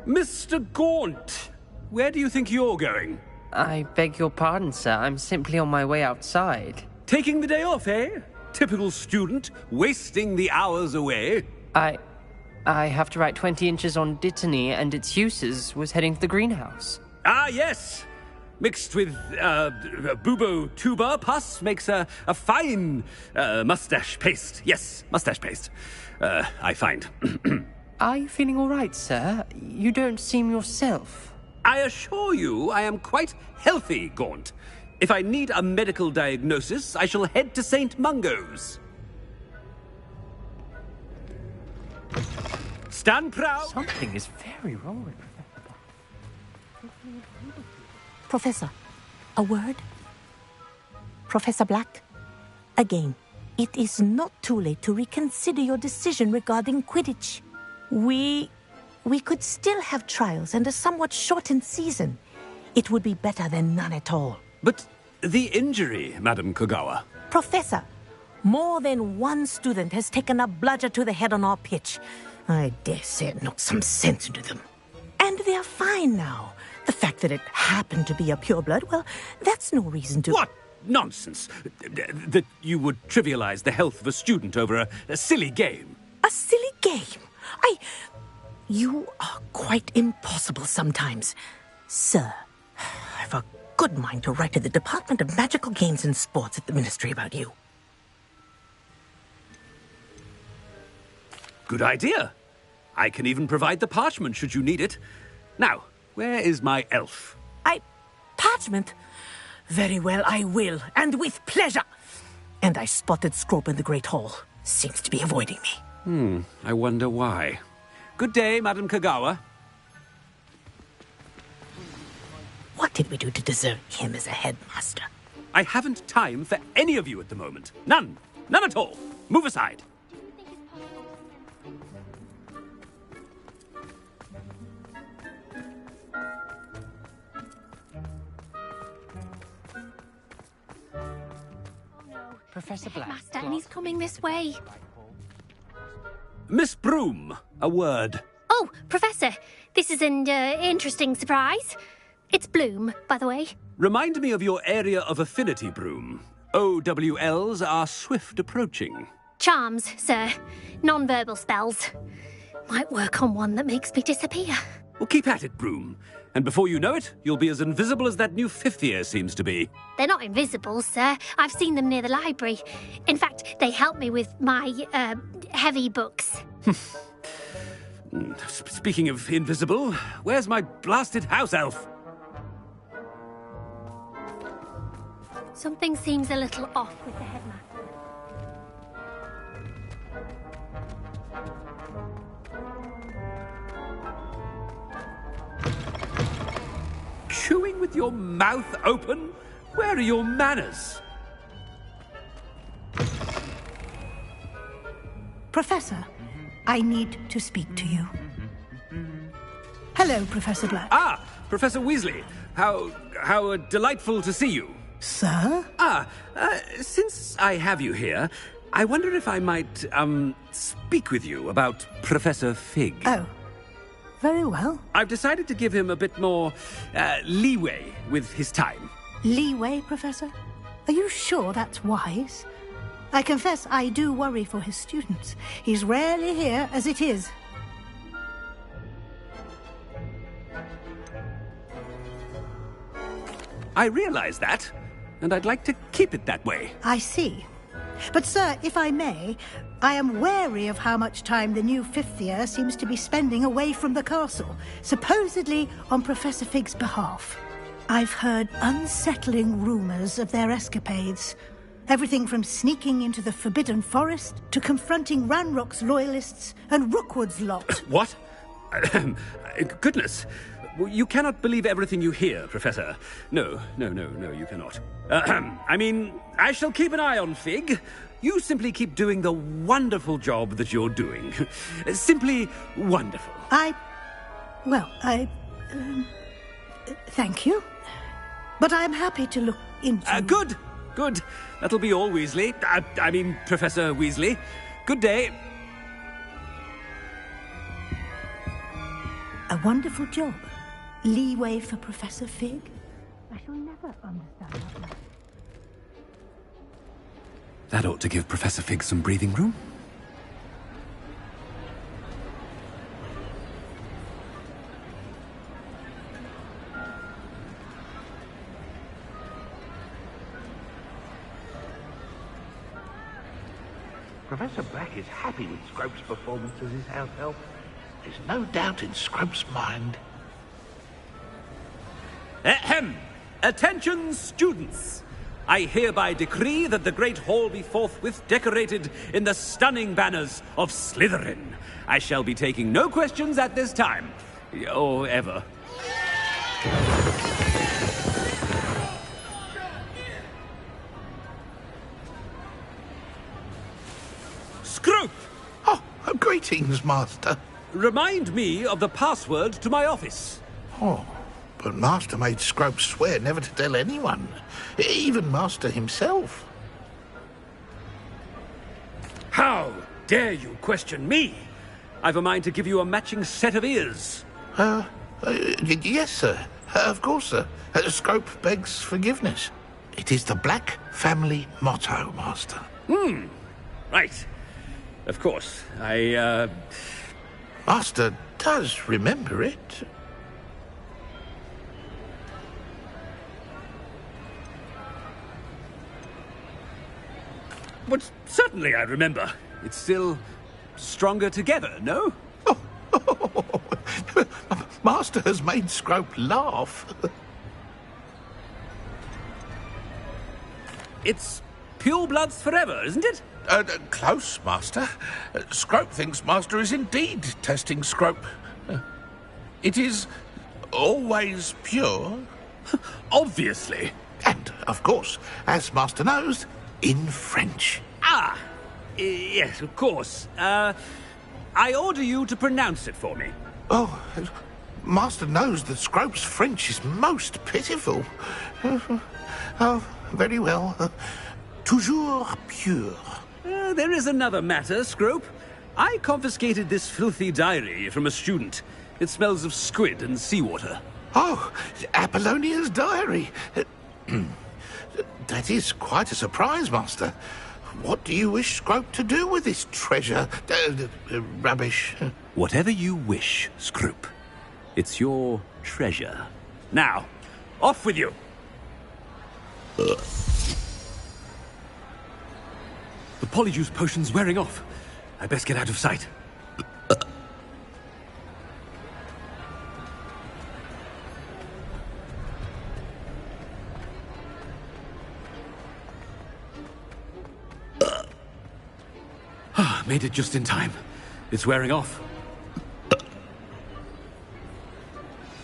Mr. Gaunt, where do you think you're going?
I beg your pardon, sir. I'm simply on my way outside.
Taking the day off, eh? Typical student, wasting the hours away.
I have to write 20 inches on Dittany and its uses. Was heading to the greenhouse.
Ah, yes. Mixed with bubo tuber pus makes a fine mustache paste. Yes, mustache paste. I find.
Are you feeling all right, sir? You don't seem yourself.
I assure you I am quite healthy, Gaunt. If I need a medical diagnosis, I shall head to St. Mungo's. Stand proud.
Something is very wrong with
Professor, a word? Professor Black, again, it is not too late to reconsider your decision regarding Quidditch. We could still have trials and a somewhat shortened season. It would be better than none at all.
But the injury, Madam Kogawa.
Professor, more than one student has taken a bludger to the head on our pitch. I dare say it knocked some sense into them. And they're fine now. The fact that it happened to be a pureblood, well, that's no reason to...
What nonsense! That you would trivialize the health of a student over a silly game.
A silly game? You are quite impossible sometimes. Sir, I've a good mind to write to the Department of Magical Games and Sports at the Ministry about you.
Good idea. I can even provide the parchment should you need it. Now, where is my elf?
Parchment? Very well, I will, and with pleasure. And I spotted Scrope in the Great Hall. Seems to be avoiding me.
I wonder why. Good day, Madam Kogawa.
What did we do to deserve him as a headmaster?
I haven't time for any of you at the moment. None. None at all. Move aside.
Professor Black.
Master, and he's coming this way.
Miss Broom, a word.
Oh, Professor, this is an interesting surprise. It's Bloom, by the way.
Remind me of your area of affinity, Broom. OWLs are swift approaching.
Charms, sir. Non-verbal spells. Might work on one that makes me disappear.
Well, keep at it, Broom. And before you know it, you'll be as invisible as that new fifth year seems to be.
They're not invisible, sir. I've seen them near the library. In fact, they help me with my, heavy books.
Speaking of invisible, where's my blasted house elf?
Something seems a little off with the headmaster.
Chewing with your mouth open? Where are your manners?
Professor, I need to speak to you. Hello, Professor Black.
Ah, Professor Weasley. How delightful to see you.
Sir?
Since I have you here, I wonder if I might, speak with you about Professor Fig.
Oh, very well.
I've decided to give him a bit more, leeway with his time.
Leeway, Professor? Are you sure that's wise? I confess I do worry for his students. He's rarely here as it is.
I realize that, and I'd like to keep it that way.
I see. But, sir, if I may, I am wary of how much time the new fifth year seems to be spending away from the castle, supposedly on Professor Fig's behalf. I've heard unsettling rumours of their escapades. Everything from sneaking into the Forbidden Forest to confronting Ranrock's loyalists and Rookwood's lot.
What? Goodness. You cannot believe everything you hear, Professor. No, you cannot. I mean, I shall keep an eye on Fig. You simply keep doing the wonderful job that you're doing. Simply wonderful.
Thank you. But I'm happy to look into...
Good. That'll be all, Weasley. I mean, Professor Weasley. Good day.
A wonderful job. Leeway for Professor Fig? I shall never understand that.
That ought to give Professor Fig some breathing room.
Professor Black is happy with Scrope's performance as his house elf. There's no doubt in Scrope's mind.
Ahem! Attention, students! I hereby decree that the Great Hall be forthwith decorated in the stunning banners of Slytherin. I shall be taking no questions at this time. Or ever. Scrope!
Oh, greetings, Master.
Remind me of the password to my office.
Oh, but Master made Scrope swear never to tell anyone, even Master himself.
How dare you question me? I've a mind to give you a matching set of ears.
Yes, sir. Of course, sir. Scrope begs forgiveness. It is the Black family motto, Master.
Right. Of course.
Master does remember it.
But certainly I remember. It's still stronger together, no?
Master has made Scrope laugh.
It's purebloods forever, isn't it?
Close, Master. Scrope thinks Master is indeed testing Scrope. It is always pure.
Obviously.
And, of course, as Master knows, in French.
Yes, of course. I order you to pronounce it for me.
Oh, Master knows that Scrope's French is most pitiful. Oh, very well. toujours pure.
There is another matter, Scrope. I confiscated this filthy diary from a student. It smells of squid and seawater.
Oh, Apollonia's diary. That is quite a surprise, Master. What do you wish Scrope to do with this treasure? Rubbish.
Whatever you wish, Scrope. It's your treasure. Now, off with you! The polyjuice potion's wearing off. I best get out of sight. Made it just in time. It's wearing off.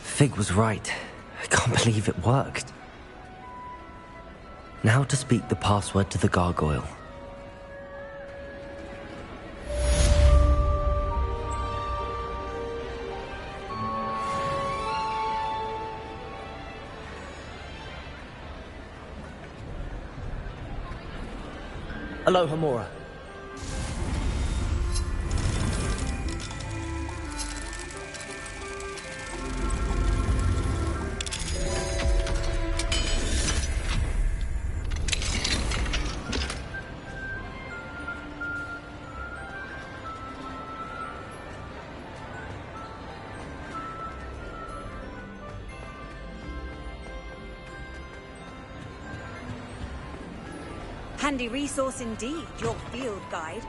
Fig was right. I can't believe it worked. Now to speak the password to the gargoyle.
Aloha, Mora.
Handy resource indeed, your field guide.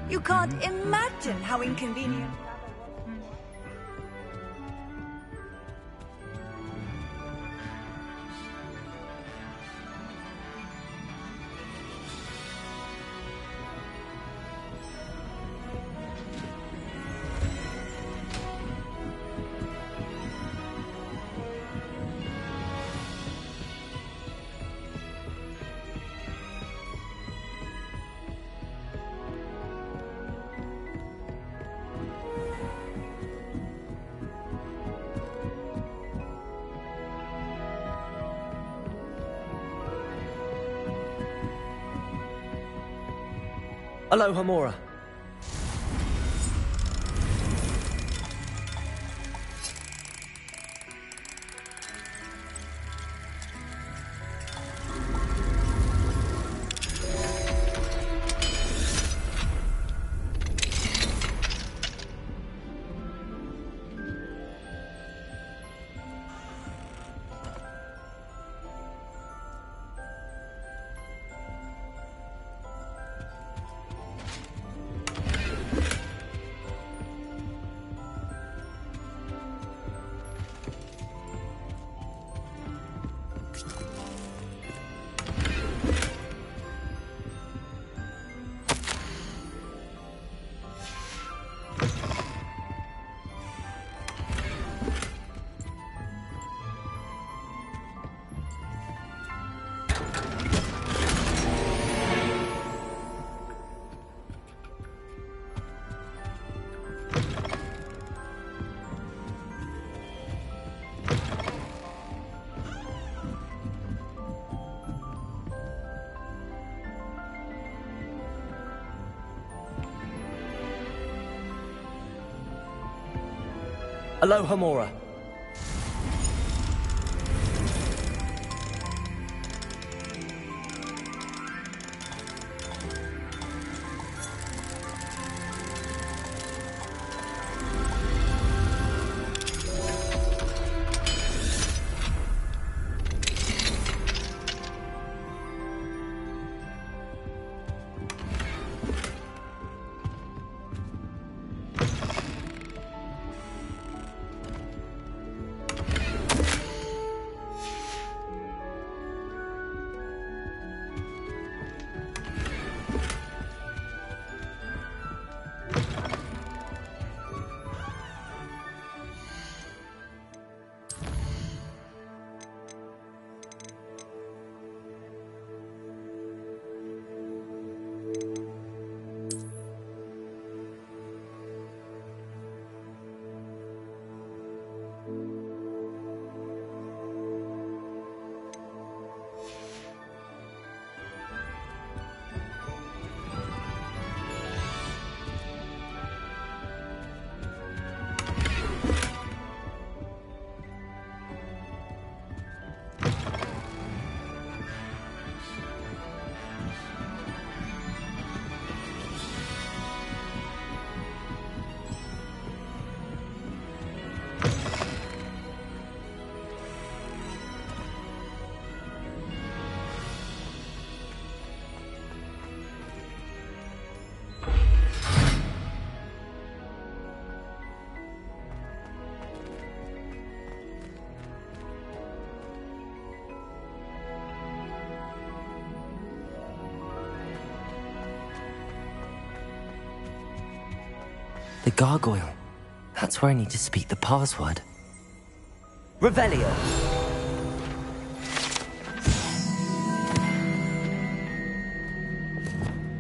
You can't imagine how inconvenient.
Aloha, Mora.
Aloha Mora.
The gargoyle. That's where I need to speak the password. Revelio.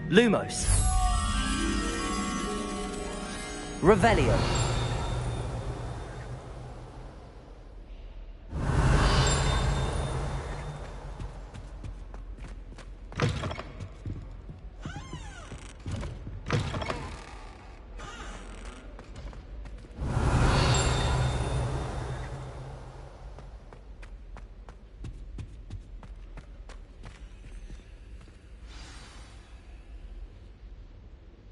Lumos. Revelio.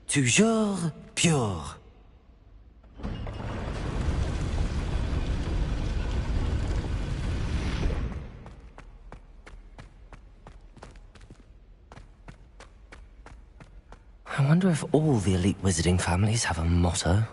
Toujours pure. I wonder if all the elite wizarding families have a motto.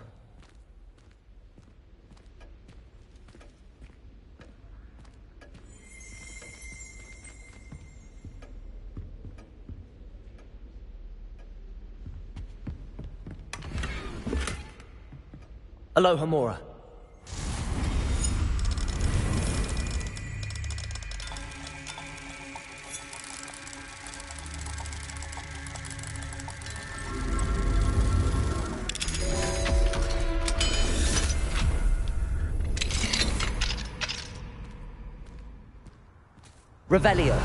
Aloha Mora. Revelio.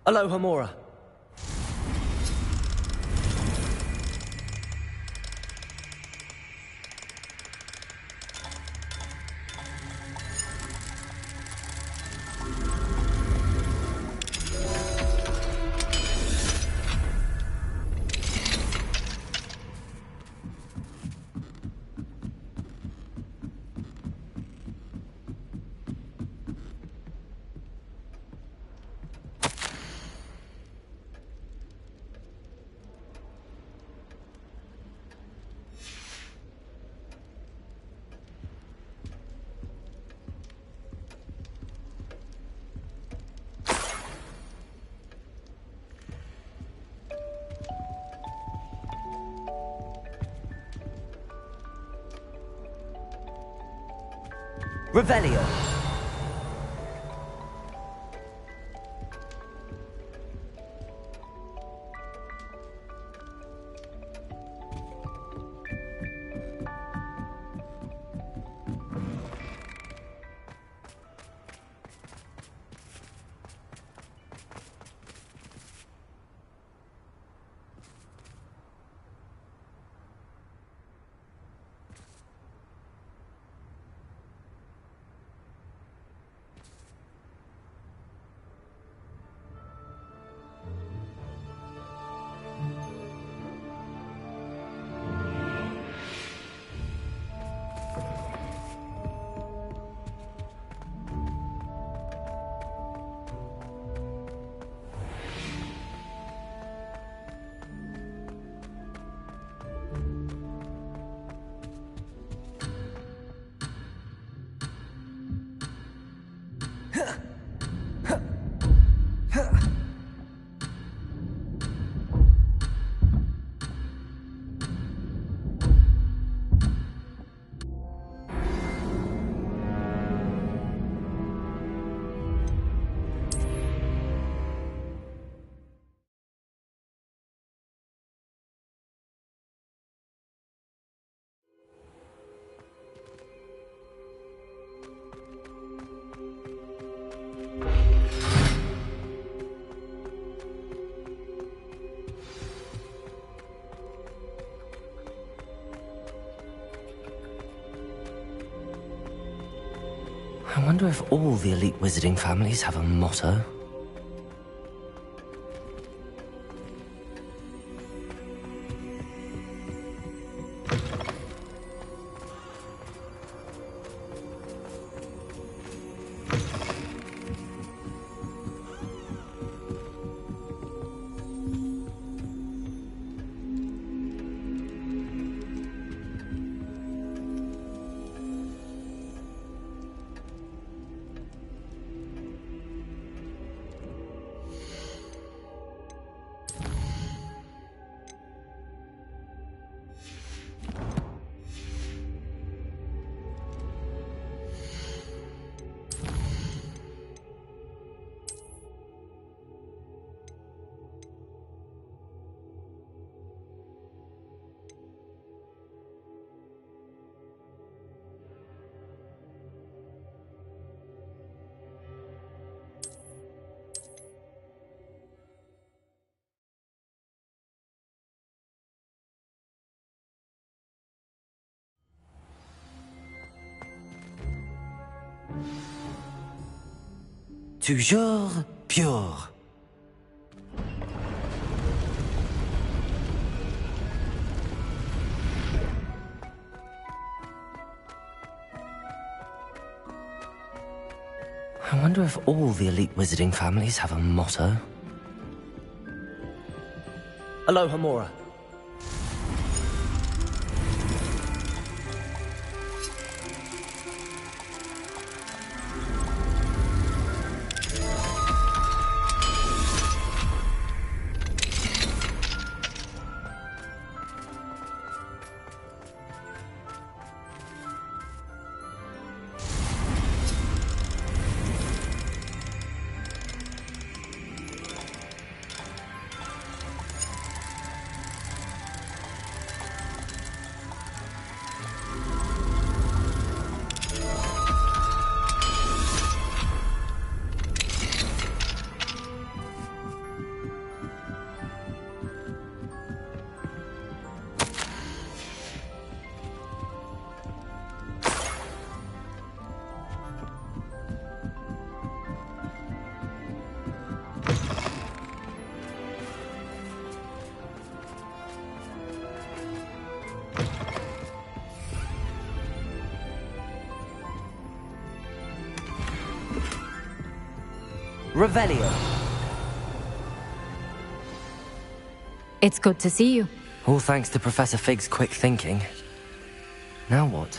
Aloha Mora. Revelio.
wonder if all the elite wizarding families have a motto. Toujours pure. I wonder if all the elite wizarding families have a motto.
Aloha Mora.
Revelio.
It's good to see you.
All thanks to Professor Fig's quick thinking. Now what?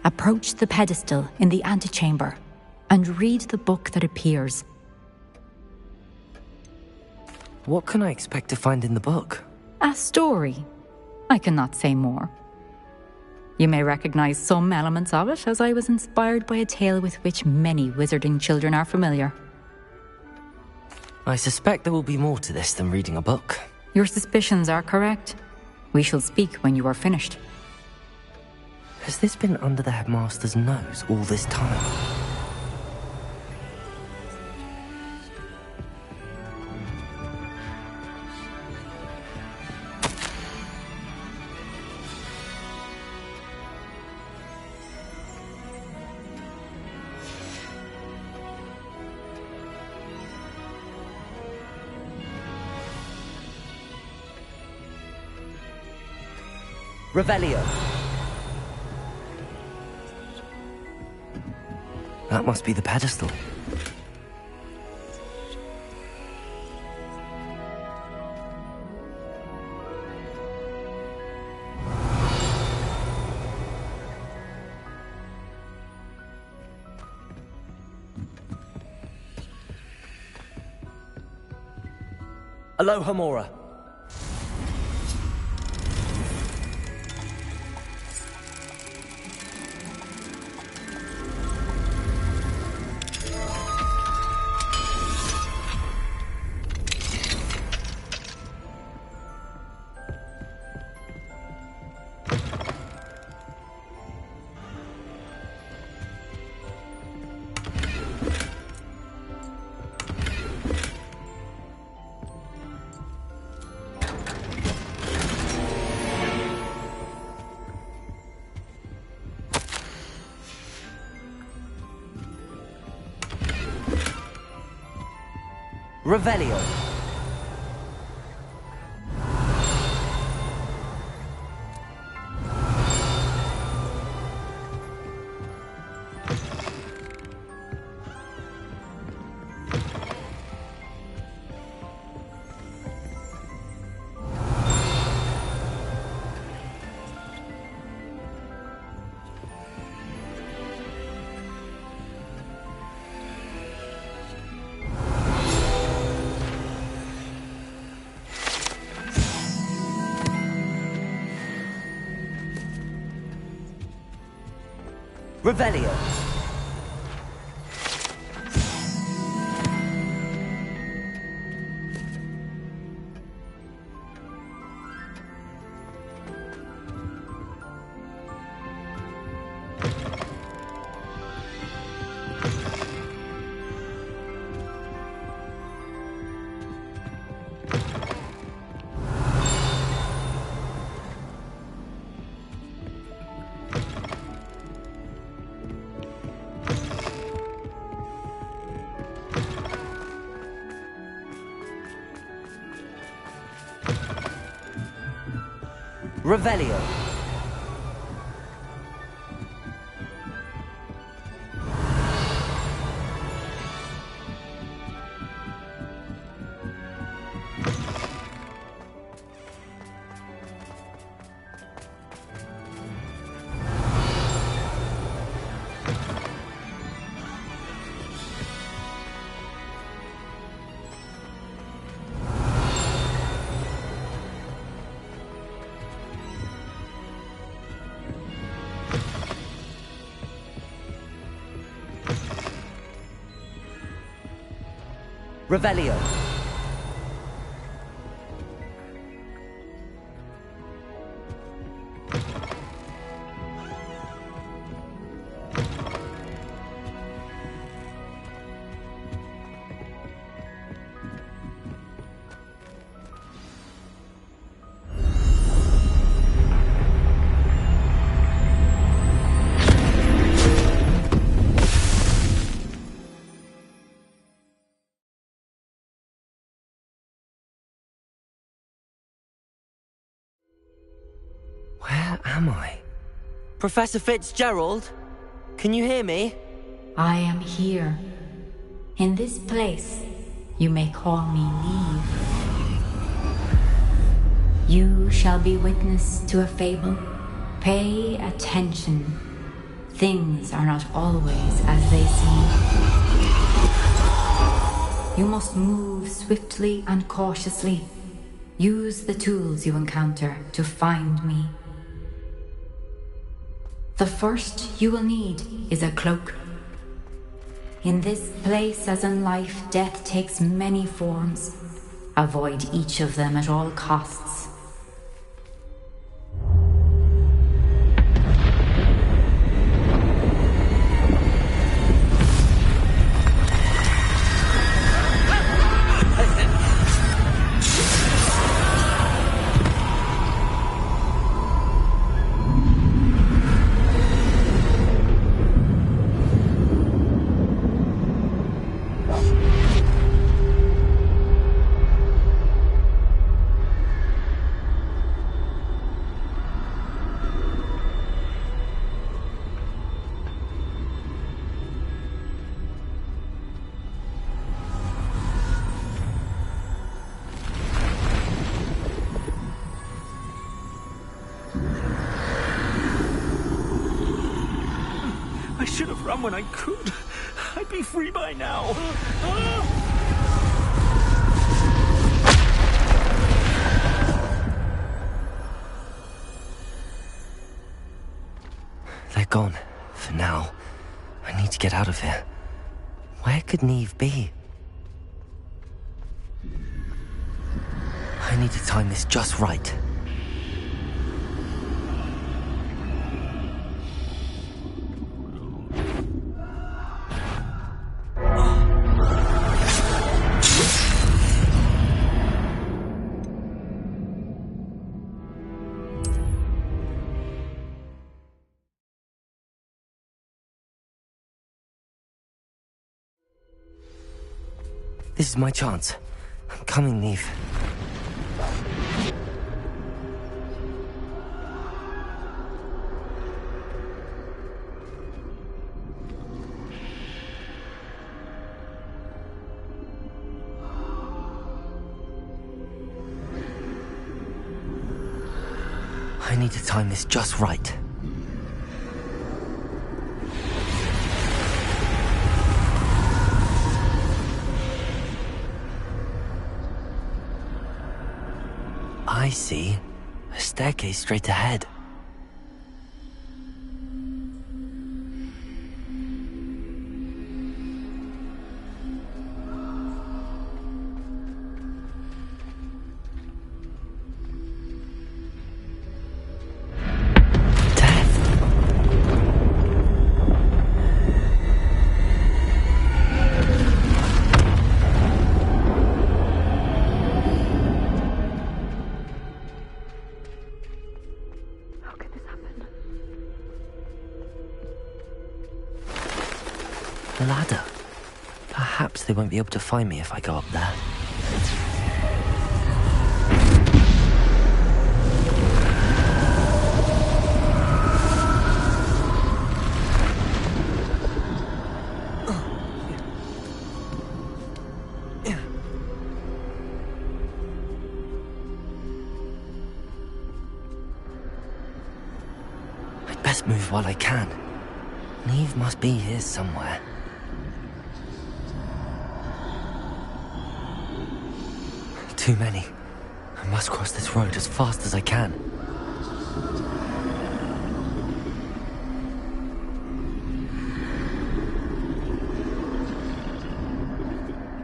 Approach the pedestal in the antechamber and read the book that appears.
What can I expect to find in the book?
A story. I cannot say more. You may recognize some elements of it, as I was inspired by a tale with which many wizarding children are familiar.
I suspect there will be more to this than reading a book.
Your suspicions are correct. We shall speak when you are finished.
Has this been under the headmaster's nose all this time?
Revelio.
That must be the pedestal.
Aloha Mora. Revelio. Revelio. Revelio. Revelio.
Where am I?
Professor Fitzgerald? Can you hear me?
I am here. In this place, you may call me Neve. You shall be witness to a fable. Pay attention. Things are not always as they seem. You must move swiftly and cautiously. Use the tools you encounter to find me. The first you will need is a cloak. In this place, as in life, death takes many forms. Avoid each of them at all costs.
I should have run when I could. I'd be free by now.
They're gone. For now. I need to get out of here. Where could Neve be? I need to time this just right. This is my chance. I'm coming, Neve. I need to time this just right. I see. A staircase straight ahead. Ladder. Perhaps they won't be able to find me if I go up there. I'd best move while I can. Neve must be here somewhere. Too many. I must cross this road as fast as I can.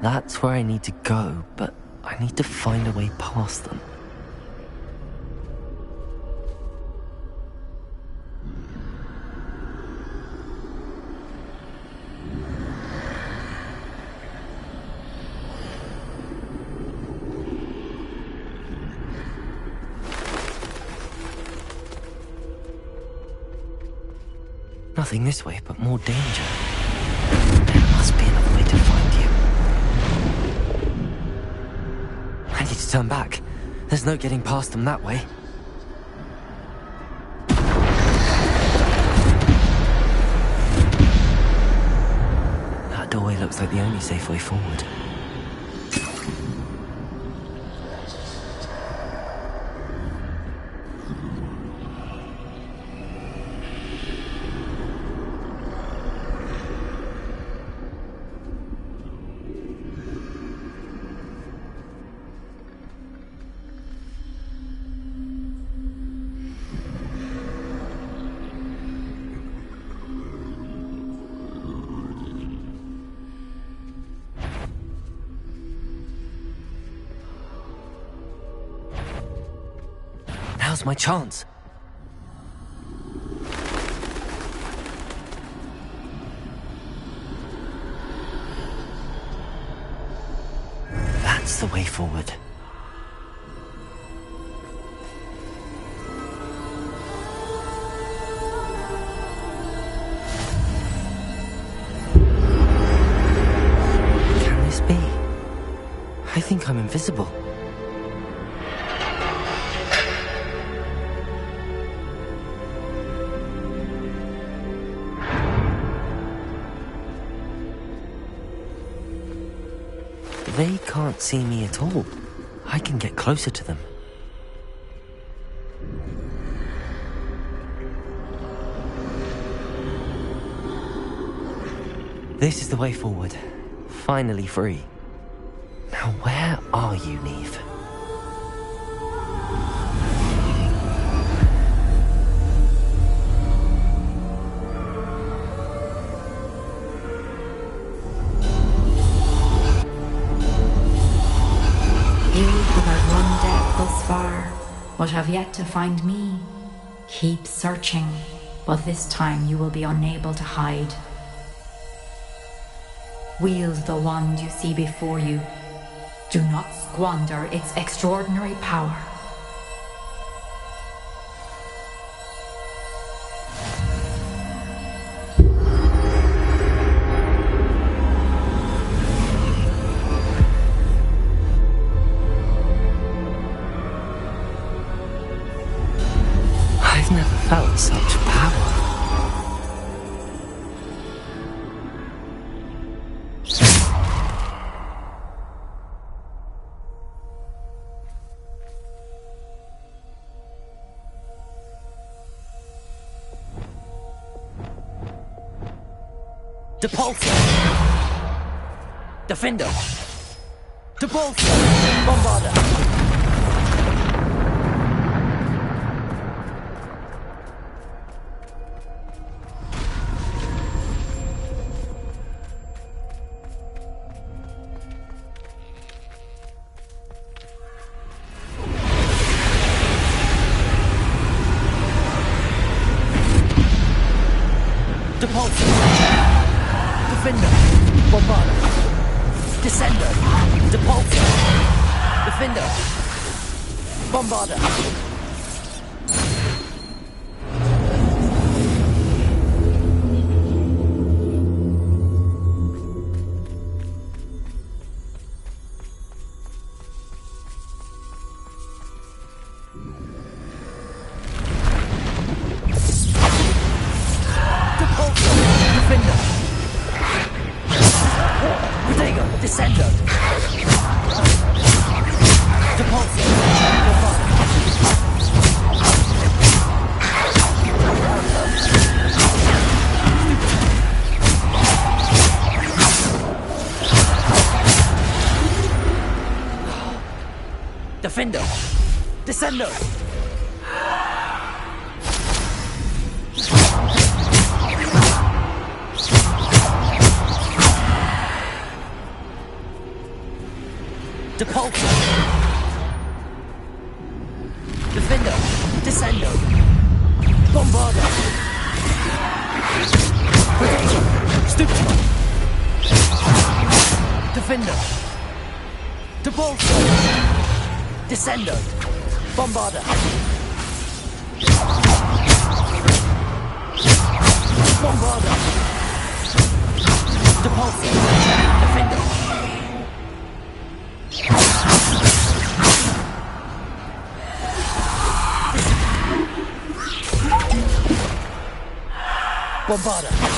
That's where I need to go, but I need to find a way past them. Nothing this way, but more danger. There must be another way to find you. I need to turn back. There's no getting past them that way. That doorway looks like the only safe way forward. Now's my chance. That's the way forward. Can this be? I think I'm invisible. They can't see me at all. I can get closer to them. This is the way forward. Finally free. Now where are you, Neve?
But have yet to find me. Keep searching, but this time you will be unable to hide. Wield the wand you see before you. Do not squander its extraordinary power.
Depulsor! Defender! Depulsor! Bombarder! Depulsor! Defender! Bombarder! Descender! Depulsor! Defender! Bombarder! Descender! Depulsor! Defender! Descender! Depulsor! Defender! Descender! Bombarder! Stupefy! Defender! Depulsor! Descender! Bombarder! Bombarder! Depulsor! Defender! Bombarder!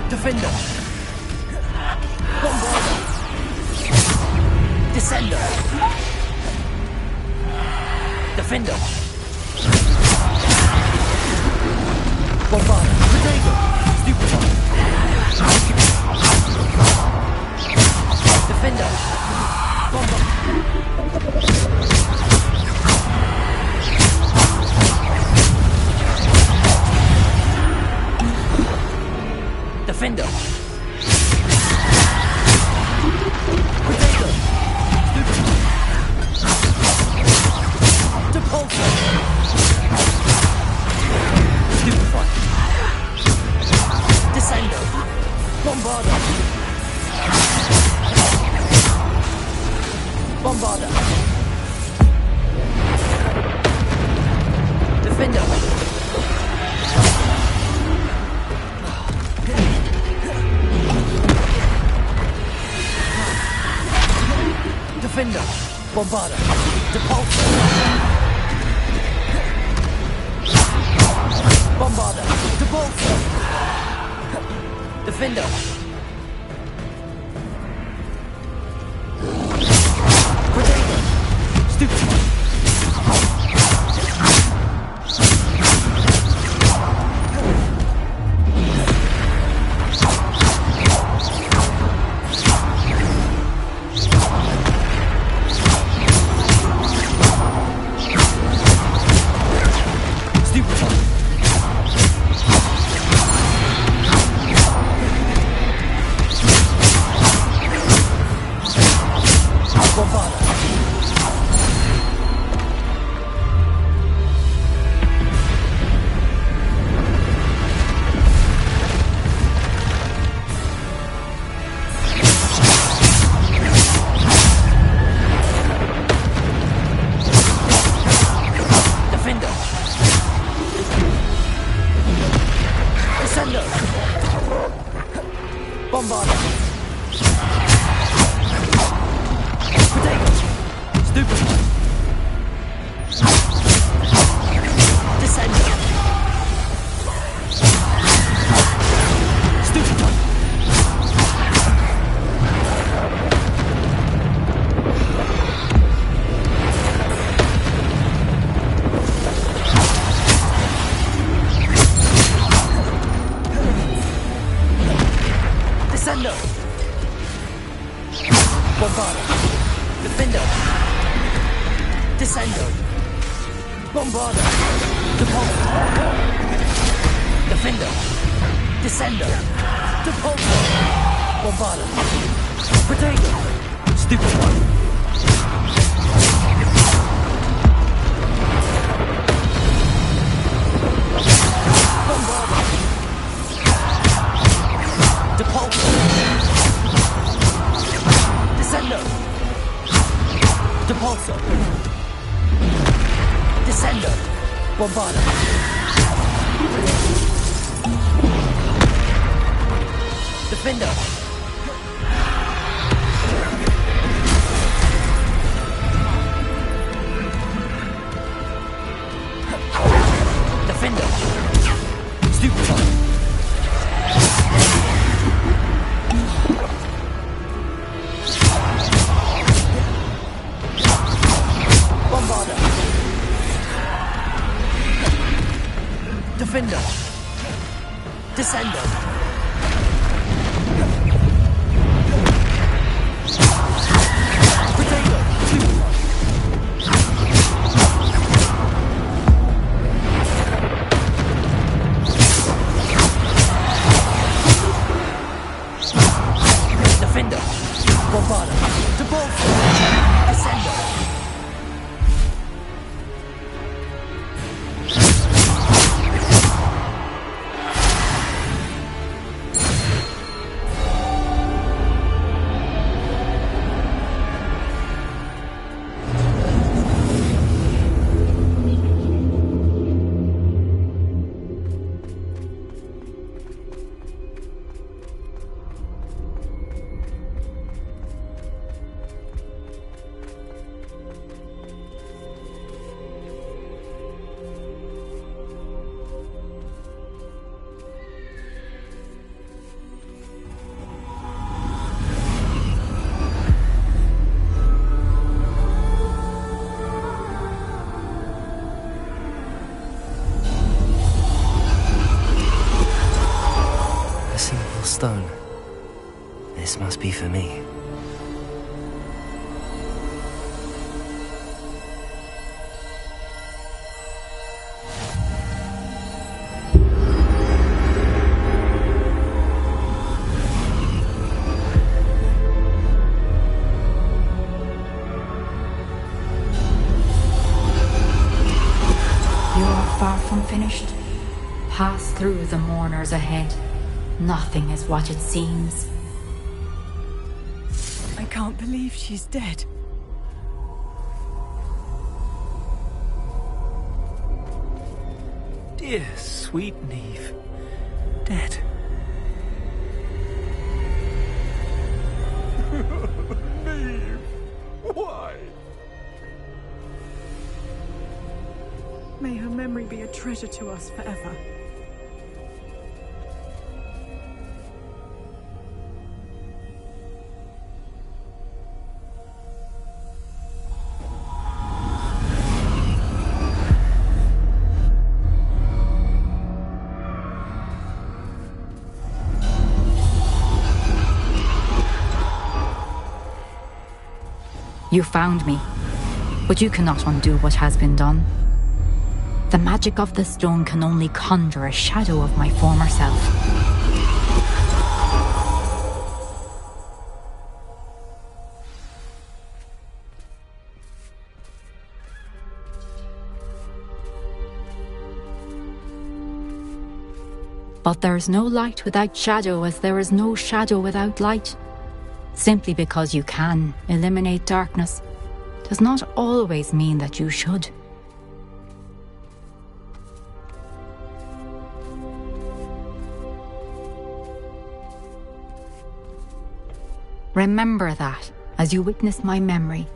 Defender! Bombarder! Descender! Defender! Bombarder! Potato! Stupefy! Defender! Bombarder! Defender! Potato! Depulsor! Stupefy! Descender! Bombarder! Bombarder! Defender! Defender! Bombarder! Depulsor! Bombarder! Depulsor! Defender! Potato! Stupefy! Stupefy!
Bombarda! Potato! Stupefy! Descender! Stupefy! Descender! Bombarda! Defender! Descender! Bombarda! Depulsor! Defender! Descender! Depulsor! Bombarda! Potato! Stupefy! Bombarda! Depulsor! Descender! Depulsor! Descender! Bombarda! Defender! Defender! Stupefy! Bombarda! Defender! Descender! Potato! Defender! Bombarda! Depulsor! Descender!
A simple stone. This must be for me.
You are far from finished. Pass through the mourners ahead. Nothing is what it seems.
I can't believe she's dead.
Dear sweet Neve. Dead.
Neve! Why?
May her memory be a treasure to us forever.
You found me, but you cannot undo what has been done. The magic of the stone can only conjure a shadow of my former self. But there is no light without shadow, as there is no shadow without light. Simply because you can eliminate darkness does not always mean that you should. Remember that as you witness my memory.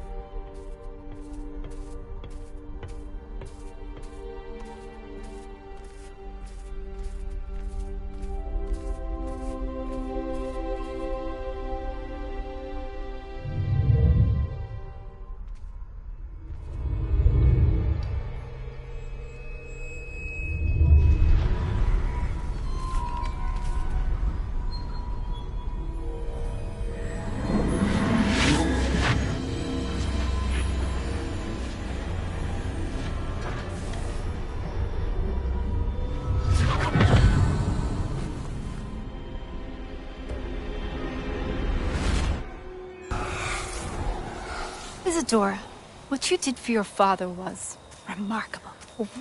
Isadora, what you did for your father was remarkable.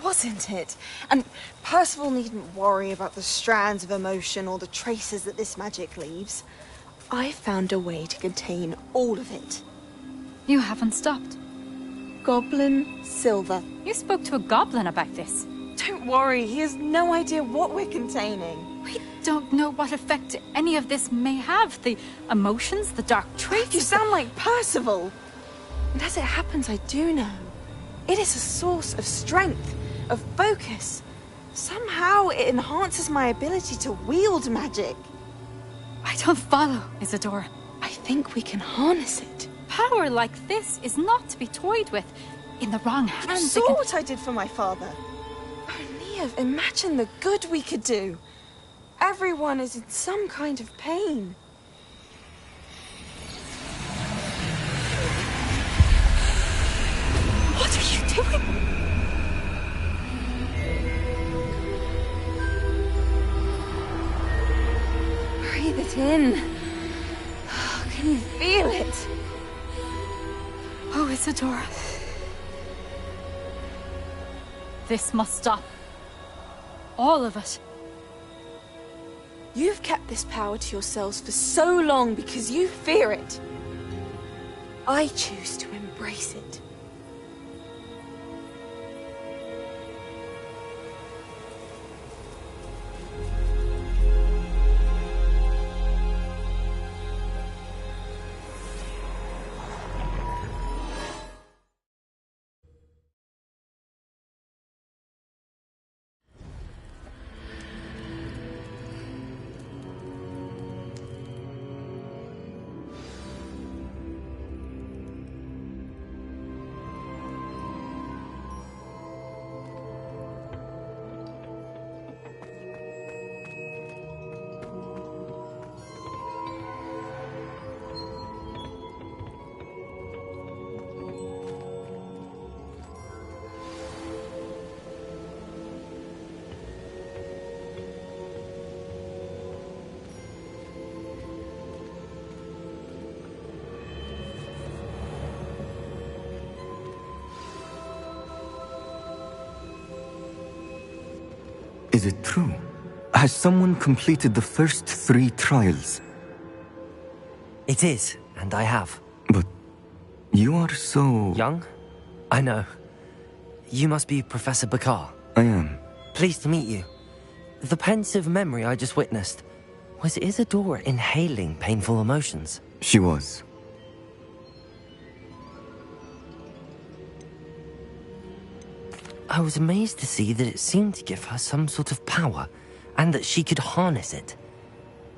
Wasn't it? And Percival needn't worry about the strands of emotion or the traces that this magic leaves. I found a way to contain all of it.
You haven't stopped.
Goblin Silver.
You spoke to a goblin about this.
Don't worry, he has no idea what we're containing.
We don't know what effect any of this may have. The emotions, the dark traits.
You sound like Percival. And as it happens, I do know. It is a source of strength, of focus. Somehow it enhances my ability to wield magic.
I don't follow, Isadora.
I think we can harness it.
Power like this is not to be toyed with. In the wrong hands,
You saw what I did for my father. Oh, Neve, imagine the good we could do. Everyone is in some kind of pain.
What are you doing?
Breathe it in. Can you feel it?
Oh, Isadora. This must stop. All of it.
You've kept this power to yourselves for so long because you fear it. I choose to embrace it.
Is it true? Has someone completed the first 3 trials?
It is, and I have.
But you are so...
Young? I know. You must be Professor Bakar.
I am.
Pleased to meet you. The pensive memory I just witnessed, was Isadora inhaling painful emotions?
She was.
I was amazed to see that it seemed to give her some sort of power, and that she could harness it.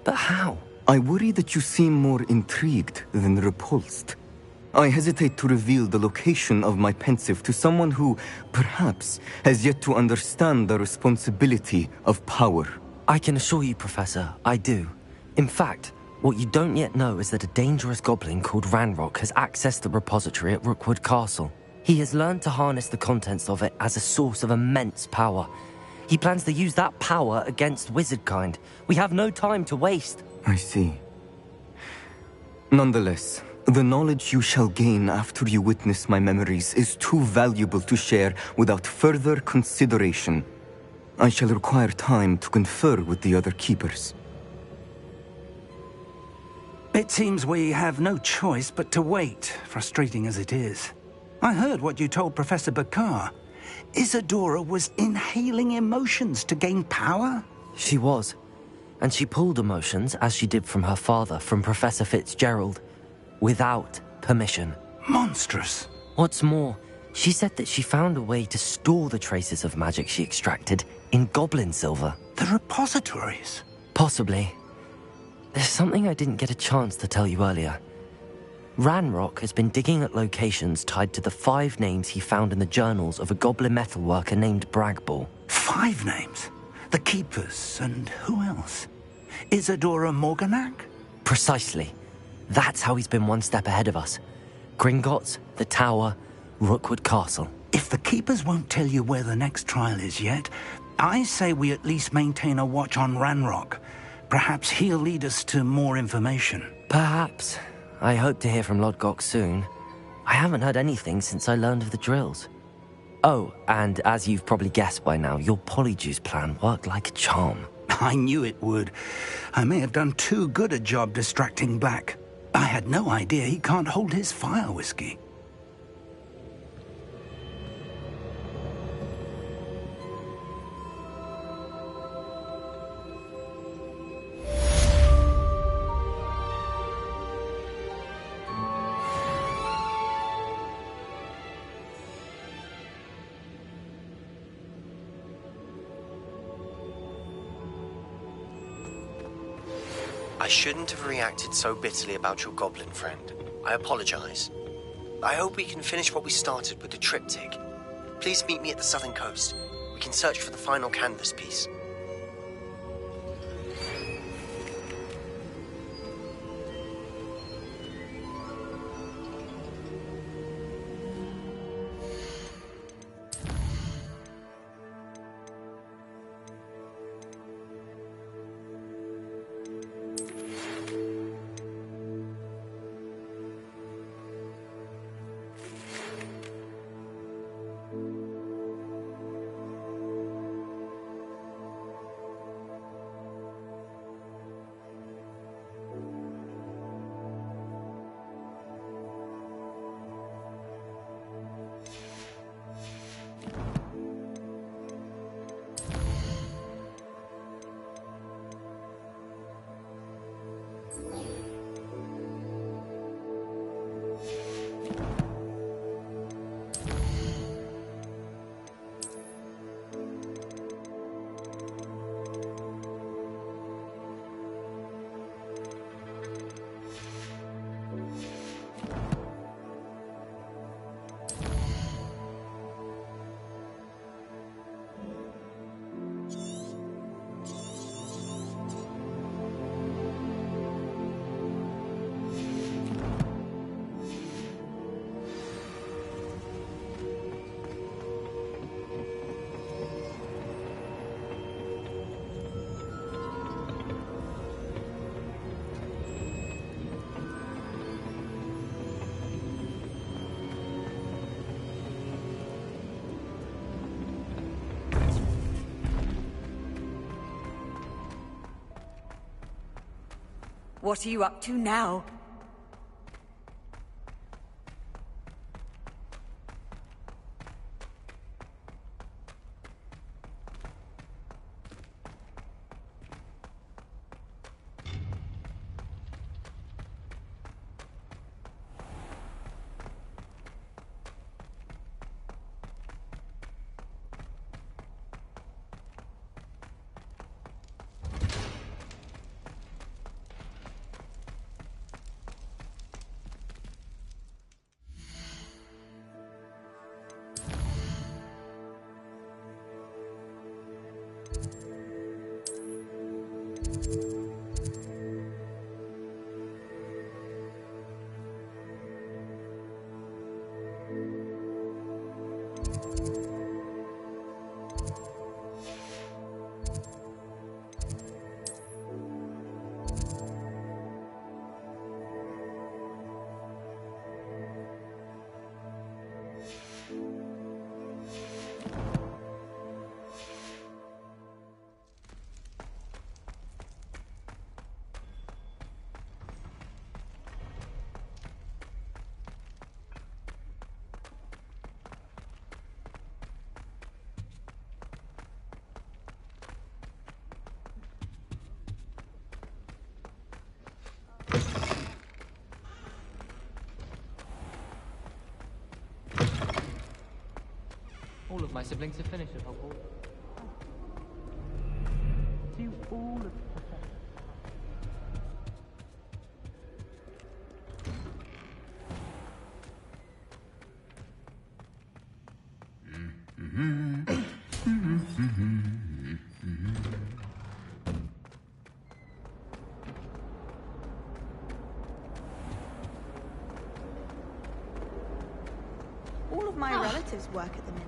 But how?
I worry that you seem more intrigued than repulsed. I hesitate to reveal the location of my pensive to someone who, perhaps, has yet to understand the responsibility of power.
I can assure you, Professor, I do. In fact, what you don't yet know is that a dangerous goblin called Ranrock has accessed the repository at Rookwood Castle. He has learned to harness the contents of it as a source of immense power. He plans to use that power against wizardkind. We have no time to waste.
I see. Nonetheless, the knowledge you shall gain after you witness my memories is too valuable to share without further consideration. I shall require time to confer with the other keepers.
It seems we have no choice but to wait, frustrating as it is. I heard what you told Professor Bakar. Isadora was inhaling emotions to gain power?
She was. And she pulled emotions, as she did from her father, from Professor Fitzgerald. without permission.
Monstrous.
What's more, she said that she found a way to store the traces of magic she extracted in goblin silver.
The repositories?
Possibly. There's something I didn't get a chance to tell you earlier. Ranrock has been digging at locations tied to the 5 names he found in the journals of a goblin metalworker named Bragball.
5 names? The Keepers, and who else? Isadora Morganac?
Precisely. That's how he's been one step ahead of us. Gringotts, the Tower, Rookwood Castle.
If the Keepers won't tell you where the next trial is yet, I say we at least maintain a watch on Ranrock. Perhaps he'll lead us to more information.
Perhaps. I hope to hear from Lodgok soon. I haven't heard anything since I learned of the drills. Oh, and as you've probably guessed by now, your Polyjuice plan worked like a charm.
I knew it would. I may have done too good a job distracting Black. I had no idea he can't hold his fire whiskey.
I shouldn't have reacted so bitterly about your goblin friend. I apologize. I hope we can finish what we started with the triptych. Please meet me at the southern coast. We can search for the final canvas piece.
What are you up to now?
of my siblings have finished at Hogwarts. To all of
All of my relatives work at the ministry.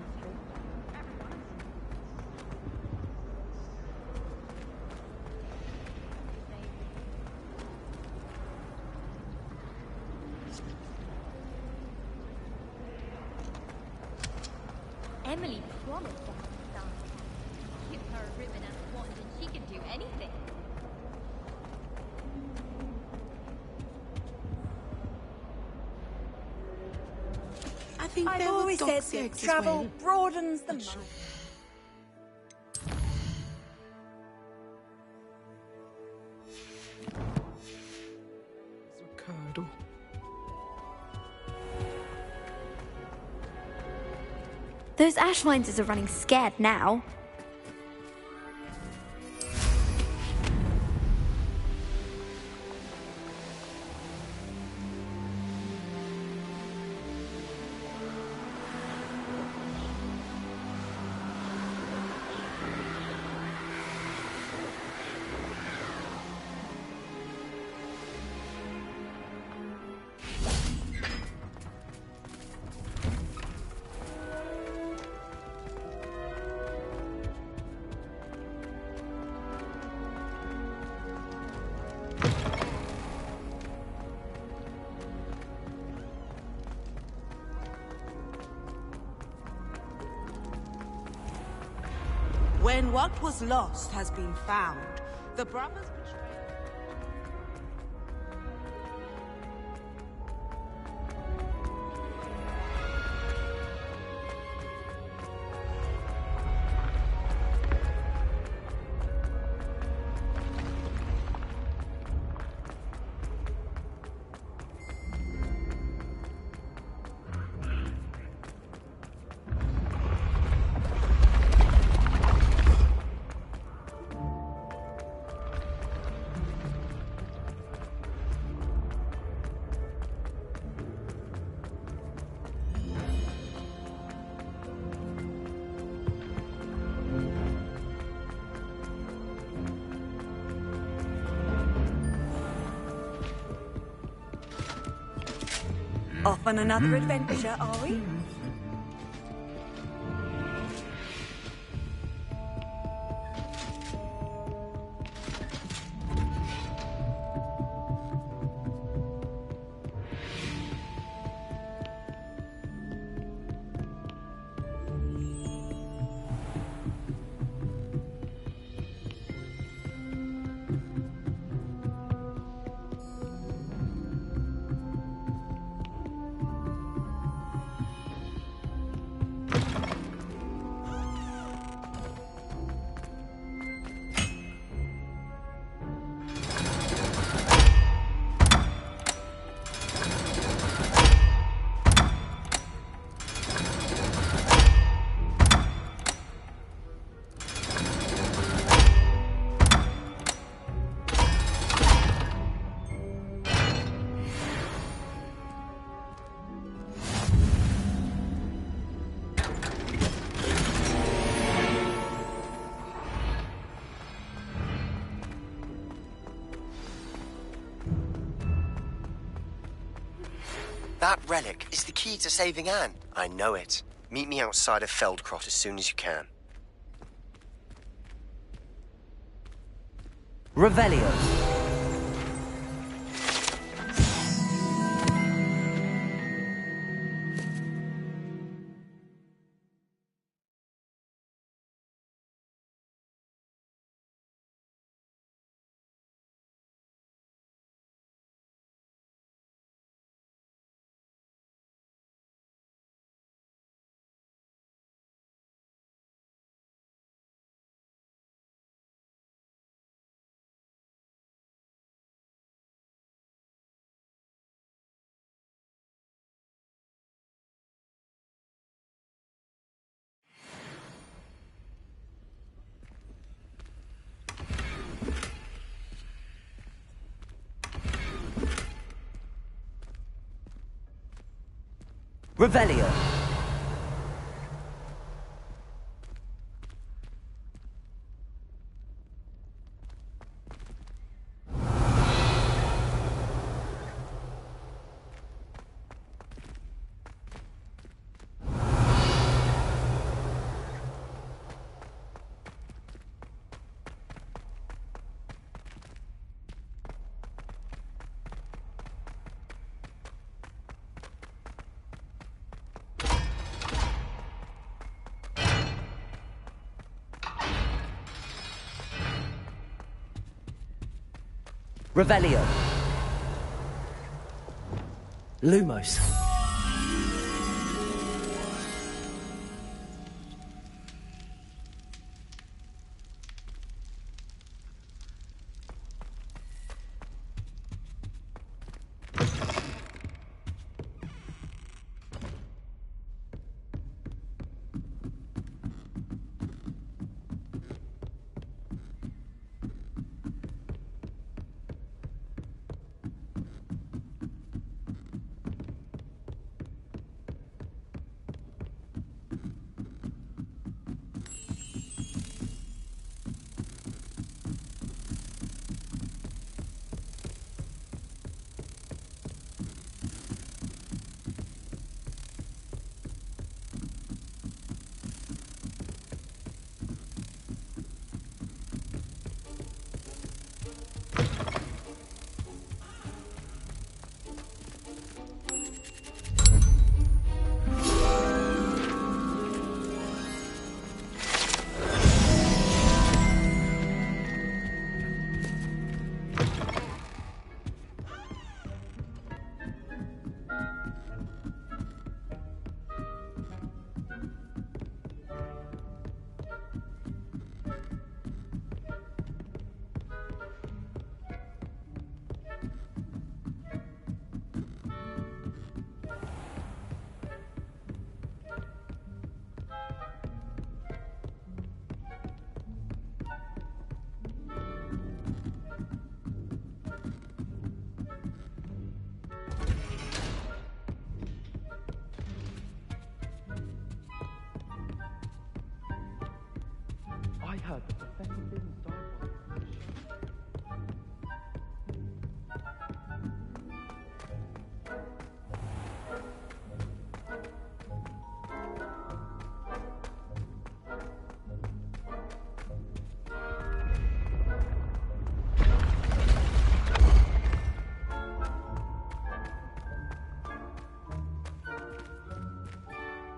Emily promised to help us out. Give her a ribbon and a wand and she can do anything.
I think
I've
there were
always said
dog's
that
eggs as
travel
well.
broadens the mind.
Curdle.
Those Ashwinders are running scared now.
When what was lost has been found, the brothers betrayed...
Off on another adventure, are we?
That relic is the key to saving Anne. I know it. Meet me outside of Feldcrot as soon as you can.
Revelio.
Revelio. Revelio. Lumos.
I heard that Professor Binns died.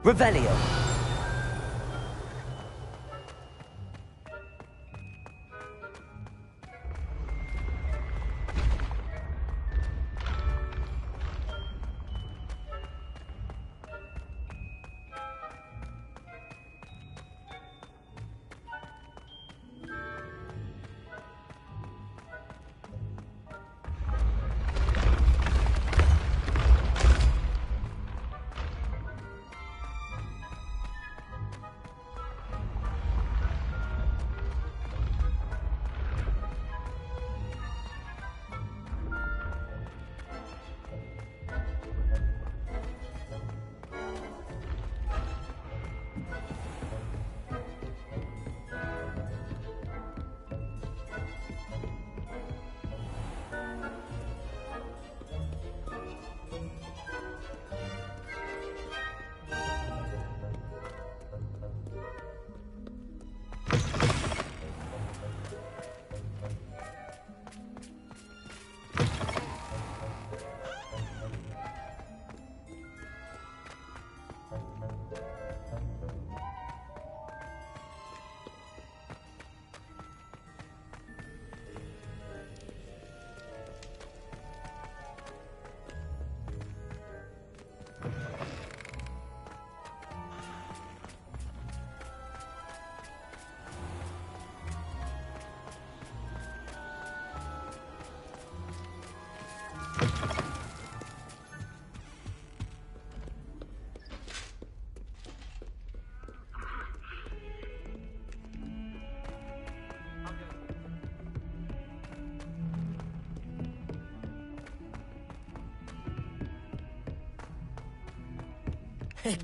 Revelio.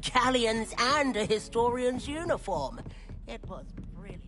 galleons and a historian's uniform. It was brilliant.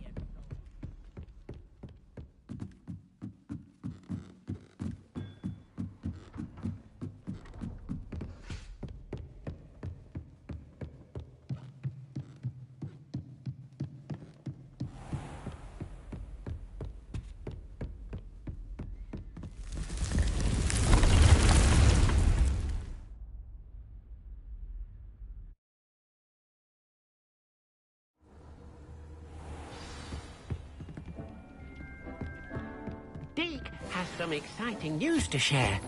Deke has some exciting news to share.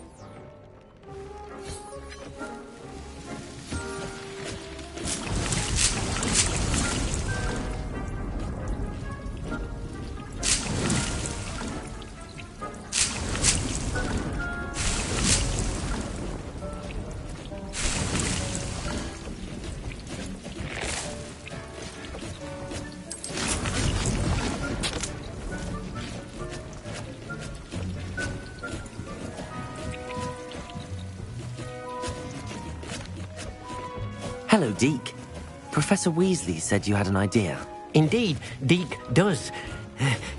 Hello, Deke. Professor Weasley said you had an idea.
Indeed, Deke does.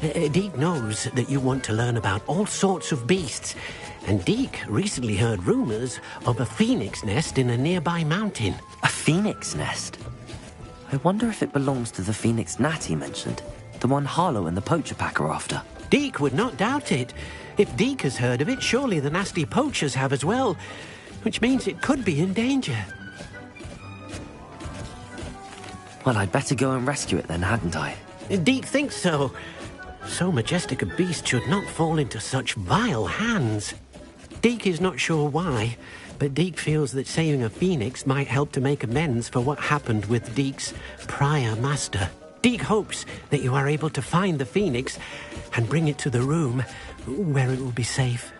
Deke knows that you want to learn about all sorts of beasts, and Deke recently heard rumors of a phoenix nest in a nearby mountain.
A phoenix nest? I wonder if it belongs to the phoenix gnat he mentioned, the one Harlow and the poacher pack are after.
Deke would not doubt it. If Deke has heard of it, surely the nasty poachers have as well, which means it could be in danger.
Well, I'd better go and rescue it then, hadn't I?
Deke thinks so. So majestic a beast should not fall into such vile hands. Deke is not sure why, but Deke feels that saving a phoenix might help to make amends for what happened with Deke's prior master. Deke hopes that you are able to find the phoenix and bring it to the room where it will be safe.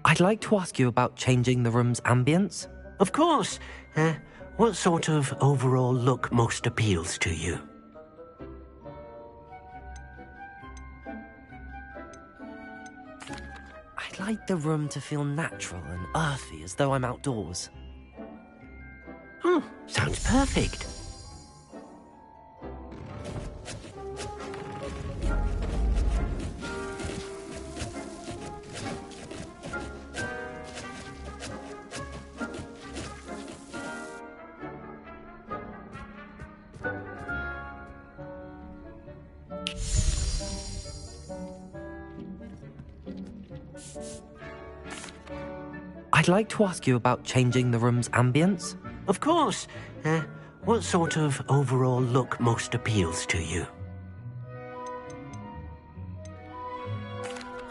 I'd like to ask you about changing the room's ambience.
Of course. What sort of overall look most appeals to you?
I'd like the room to feel natural and earthy, as though I'm outdoors.
Oh, sounds perfect.
I'd like to ask you about changing the room's ambience.
Of course. What sort of overall look most appeals to you?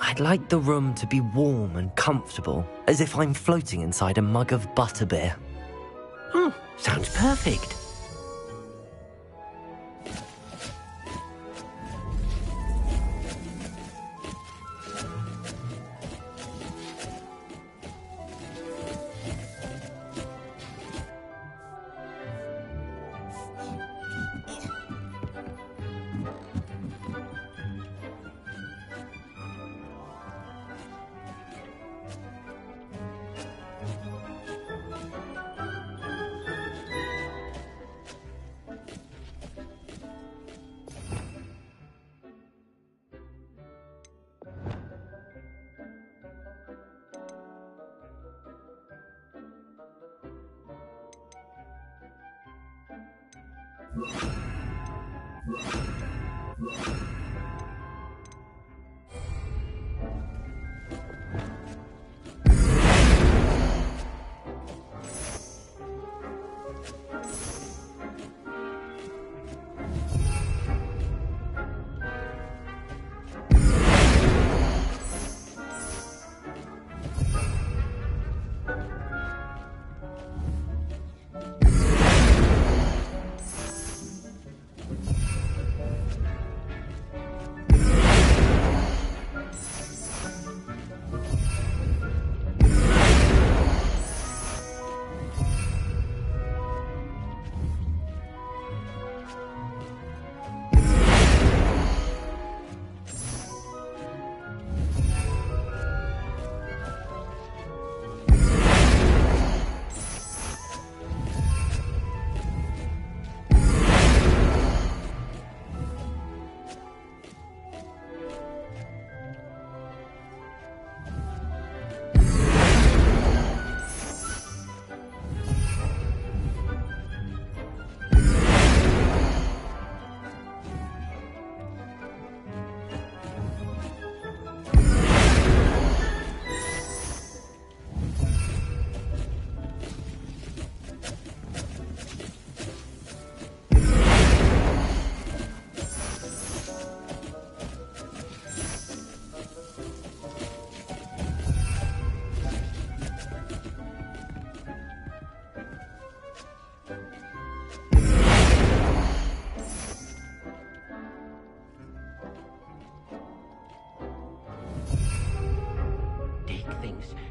I'd like the room to be warm and comfortable, as if I'm floating inside a mug of butterbeer.
Oh, sounds perfect.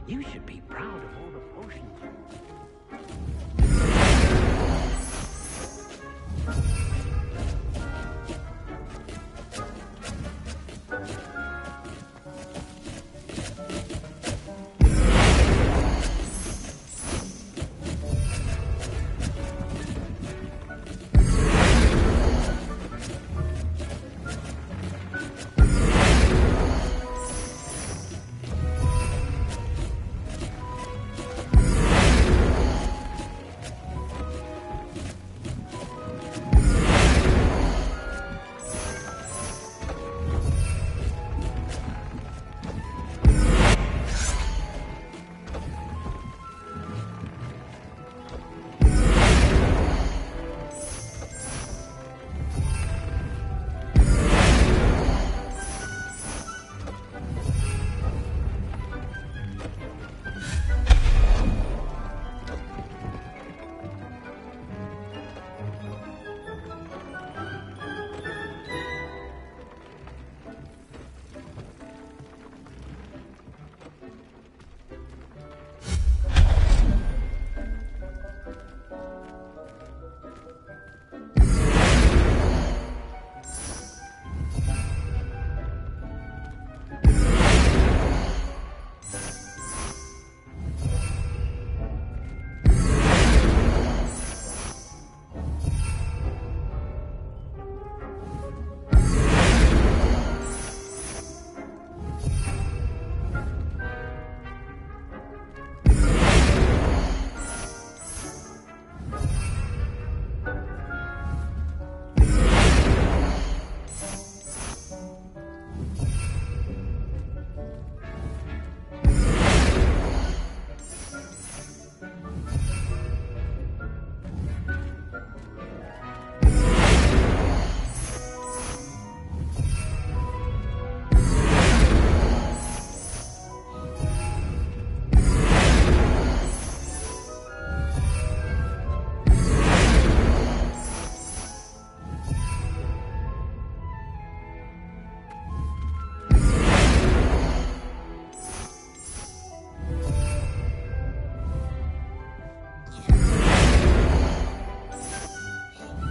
You should be proud of all the potions.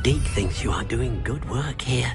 Deke thinks you are doing good work here.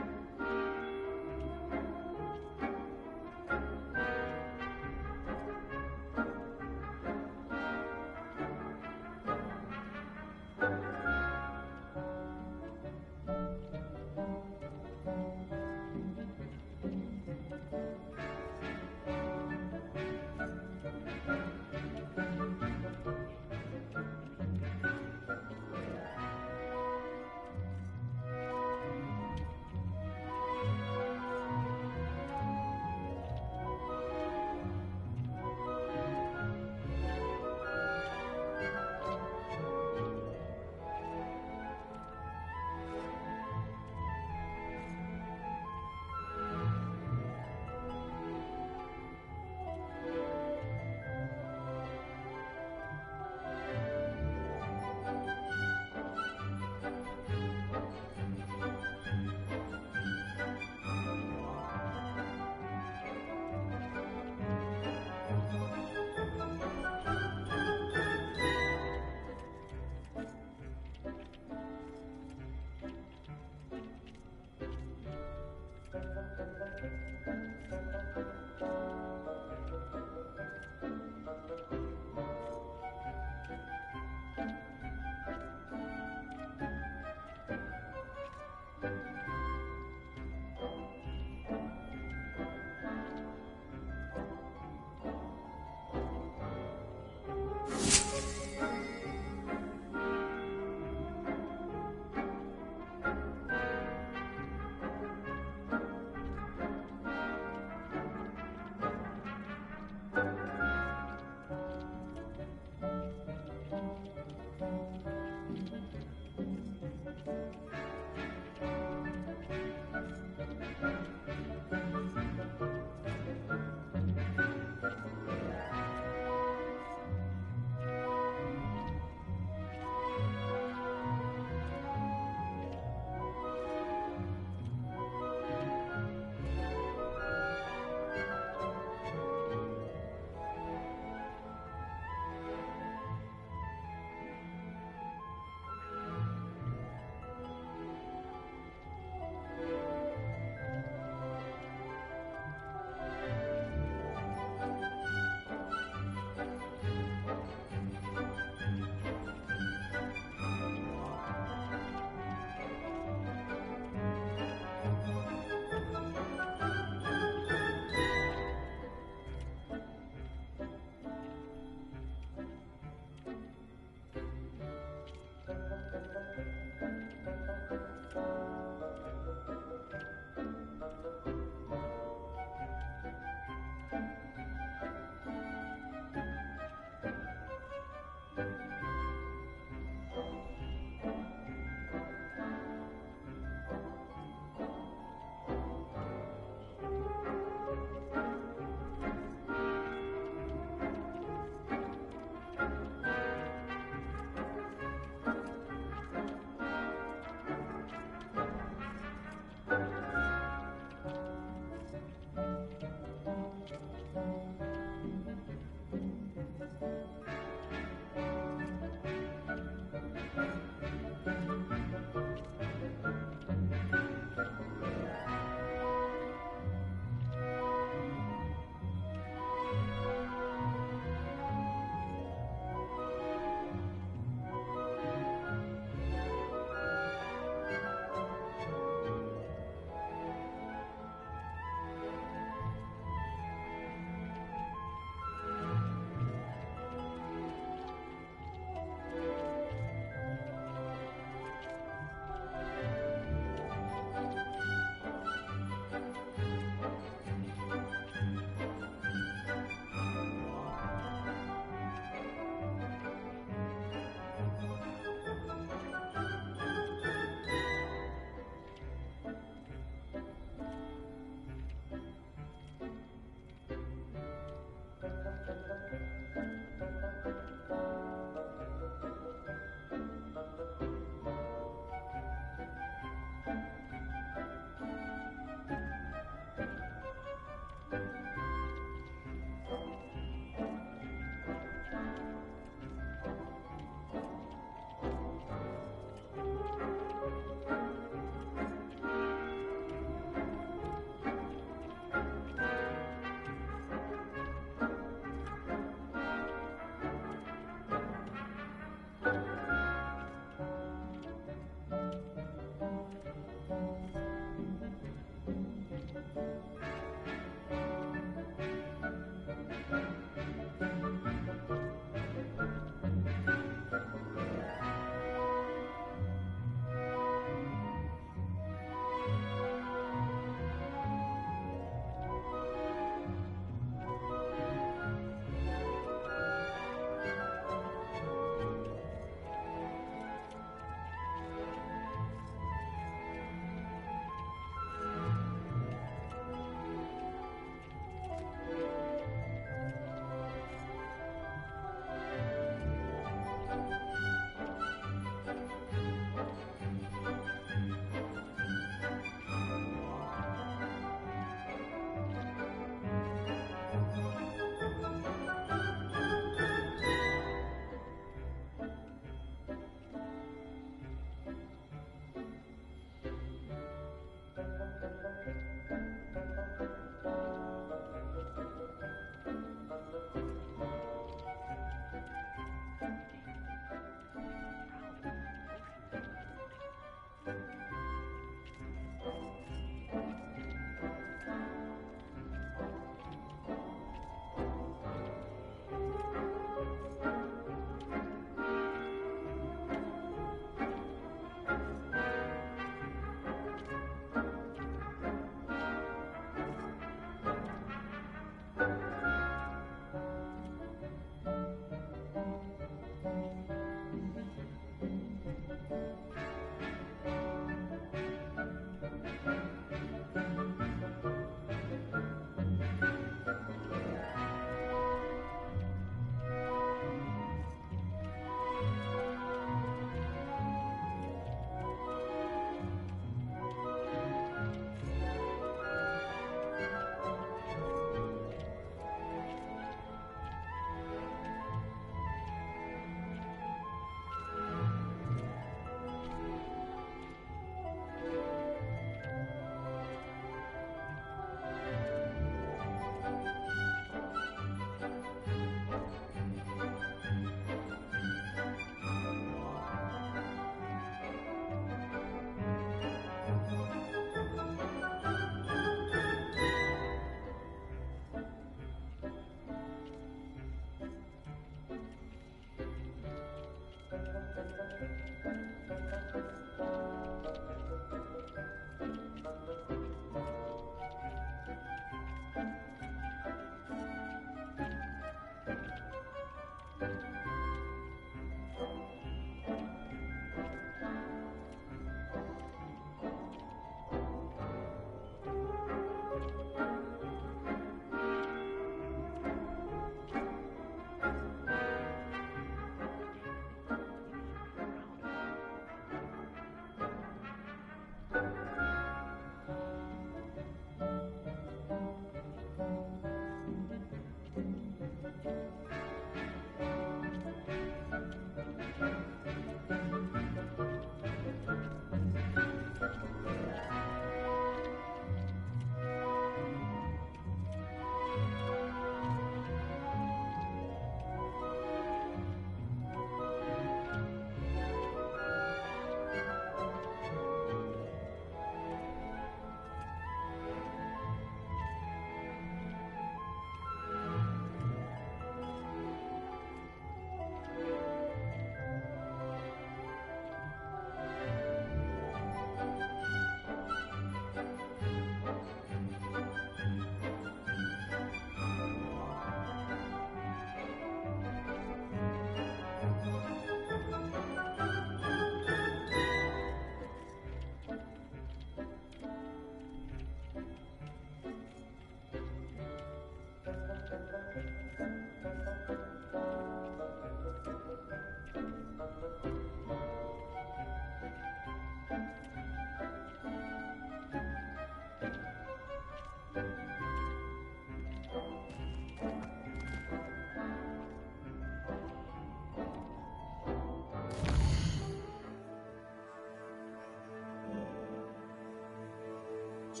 You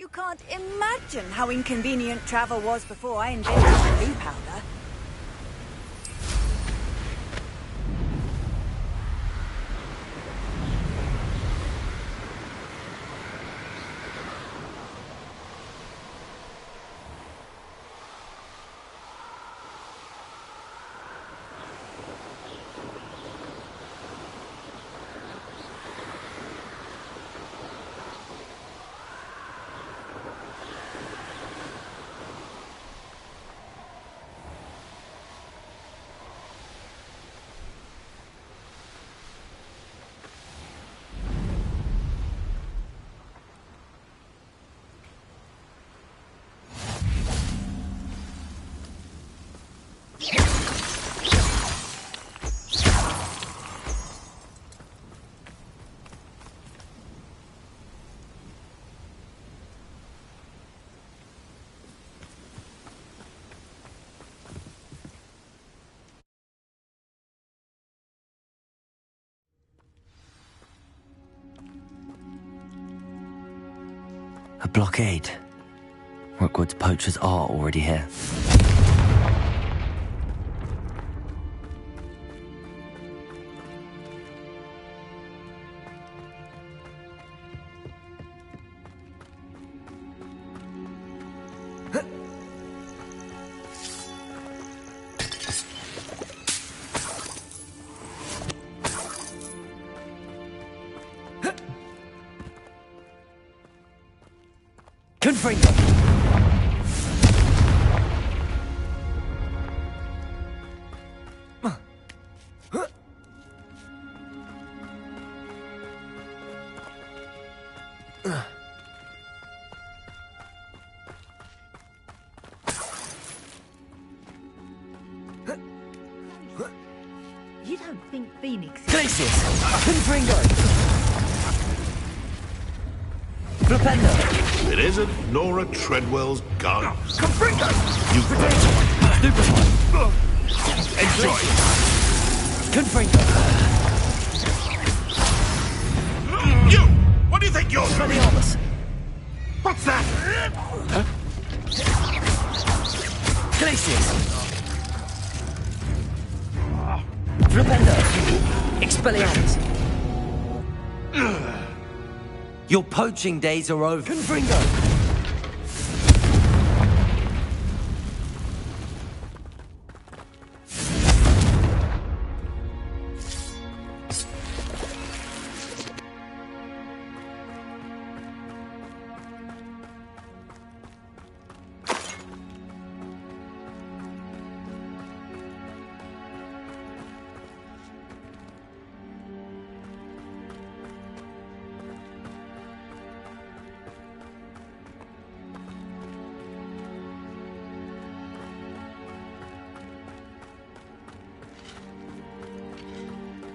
can't imagine how inconvenient travel was before I invented the blue powder.
A blockade. Rookwood's poachers are already here.
Confringo!
You don't think Phoenix...
Glacius! Confringo! Flipendo!
It isn't Nora Treadwell's gun.
Confringo!
You
Stupefy!
enjoy it.
Confringo!
You! What do you think you're doing?
Expelliarmus!
What's that?
Huh? Glacius! Flipendo! Expelliarmus!
Your poaching days are over.
Confringo!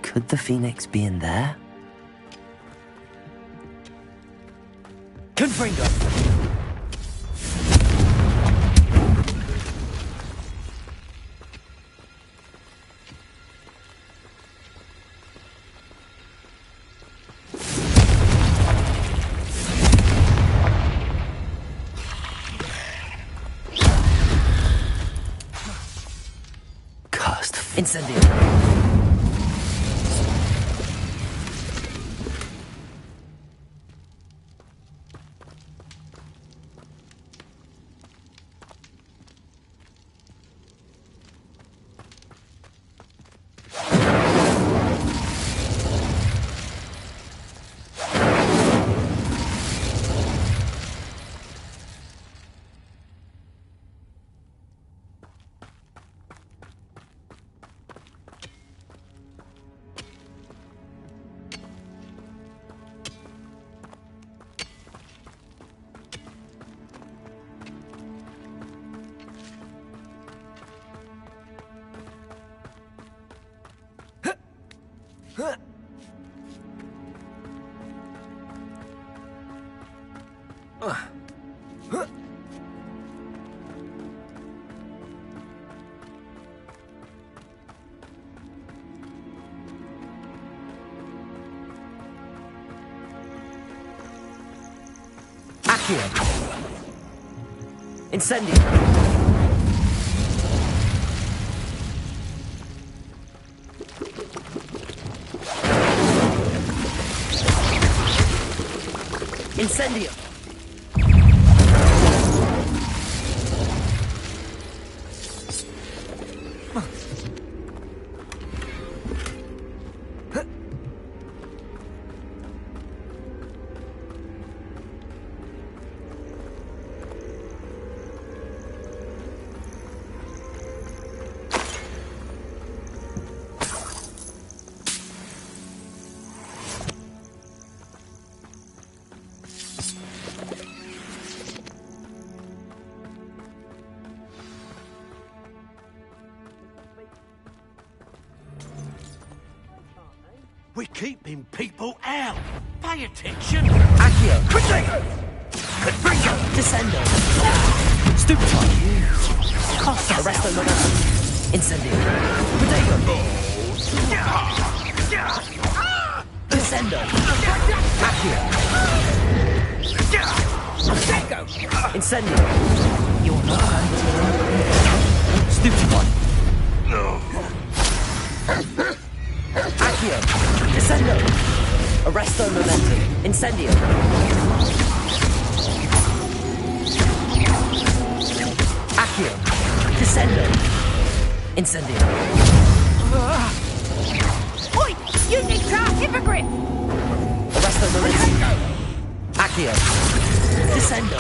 Could the Phoenix be in there?
Confringo!
Cursed.
Incendio!
Accio! Incendio! Incendio!
We're keeping people out. Pay attention.
Accio!
Protego! Confringo!
Descendo! Stupefy! Costa! Arresto momentum! Incendio! Protego! Descendo! Accio!
Protego!
Incendio! You're not going to... Stupefy! Accio! Descendo! Arresto momentum! Incendio! Accio! Descendo! Incendio!
Oi! Unique trap! Hippogriff!
Arresto momentum! Accio! Descendo!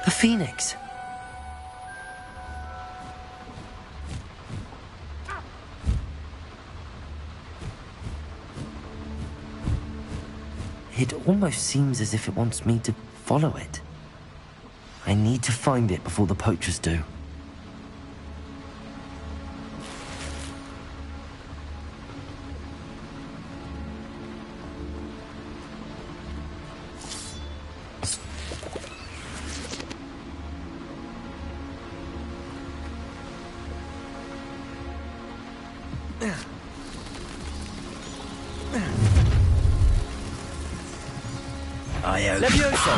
The Phoenix. It almost seems as if it wants me to follow it. I need to find it before the poachers do.
Levioso!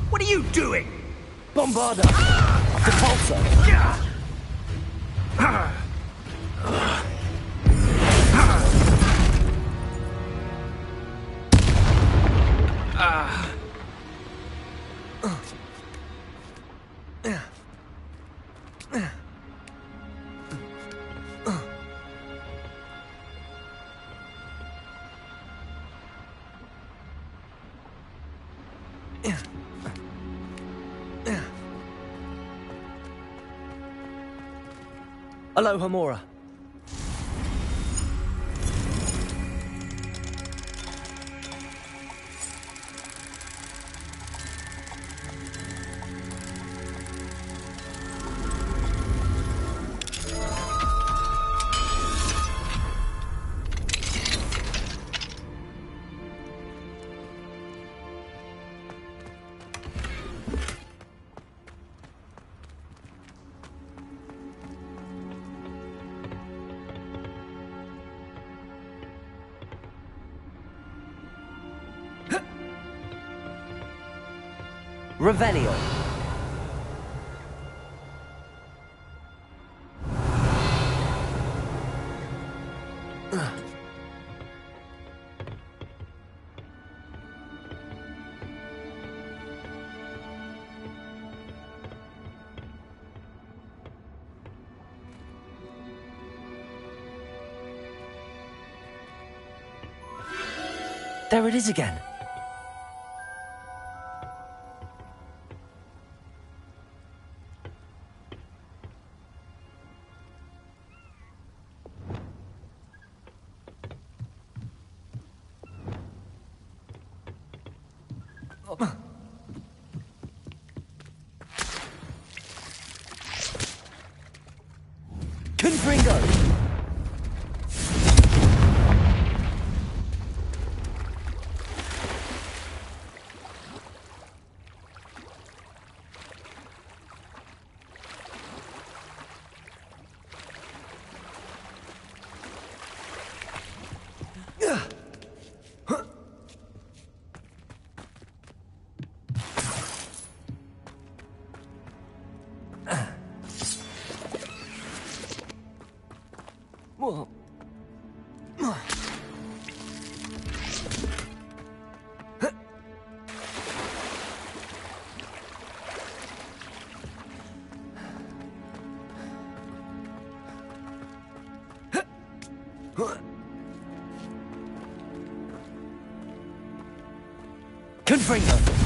What are you doing?
Bombarda! Depulso! Aloha Mora.
Revelio.
There it is again. Confringo! Whoa. Confringo!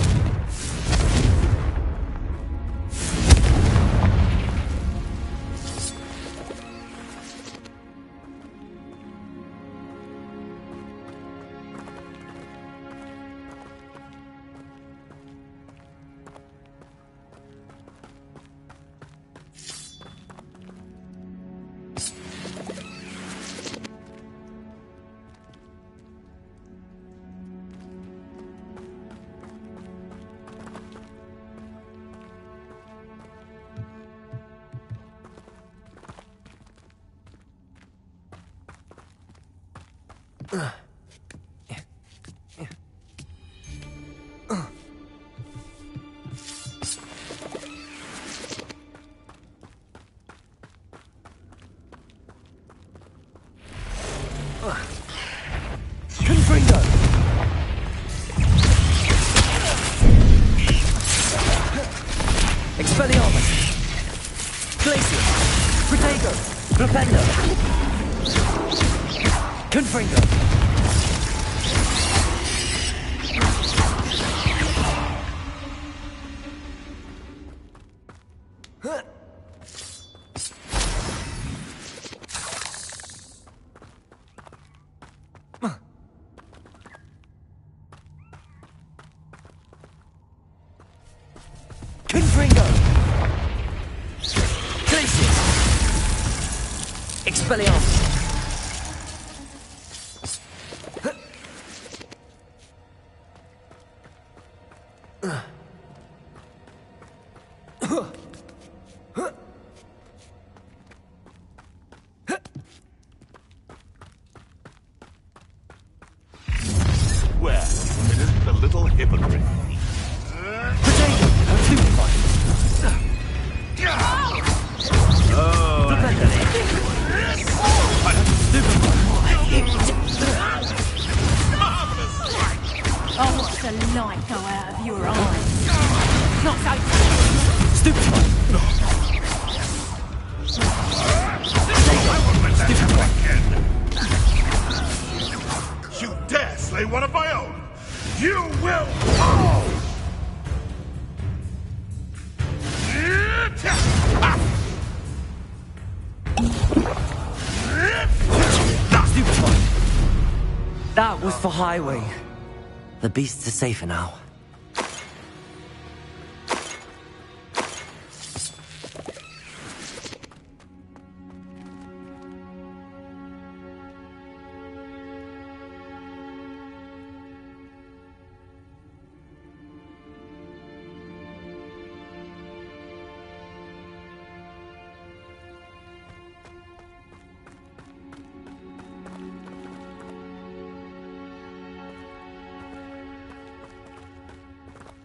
Confringo! Expelliarmus! Glacius! Protego! Propendo! Confringo! Confringo! Glacius! Expelliarmus!
Well, it isn't a little hypocrite.
I'll watch the light go out of your eyes. Not so
Stupefy!
You dare slay one of my own! You will fall!
That was for Highway. The beasts are safer now.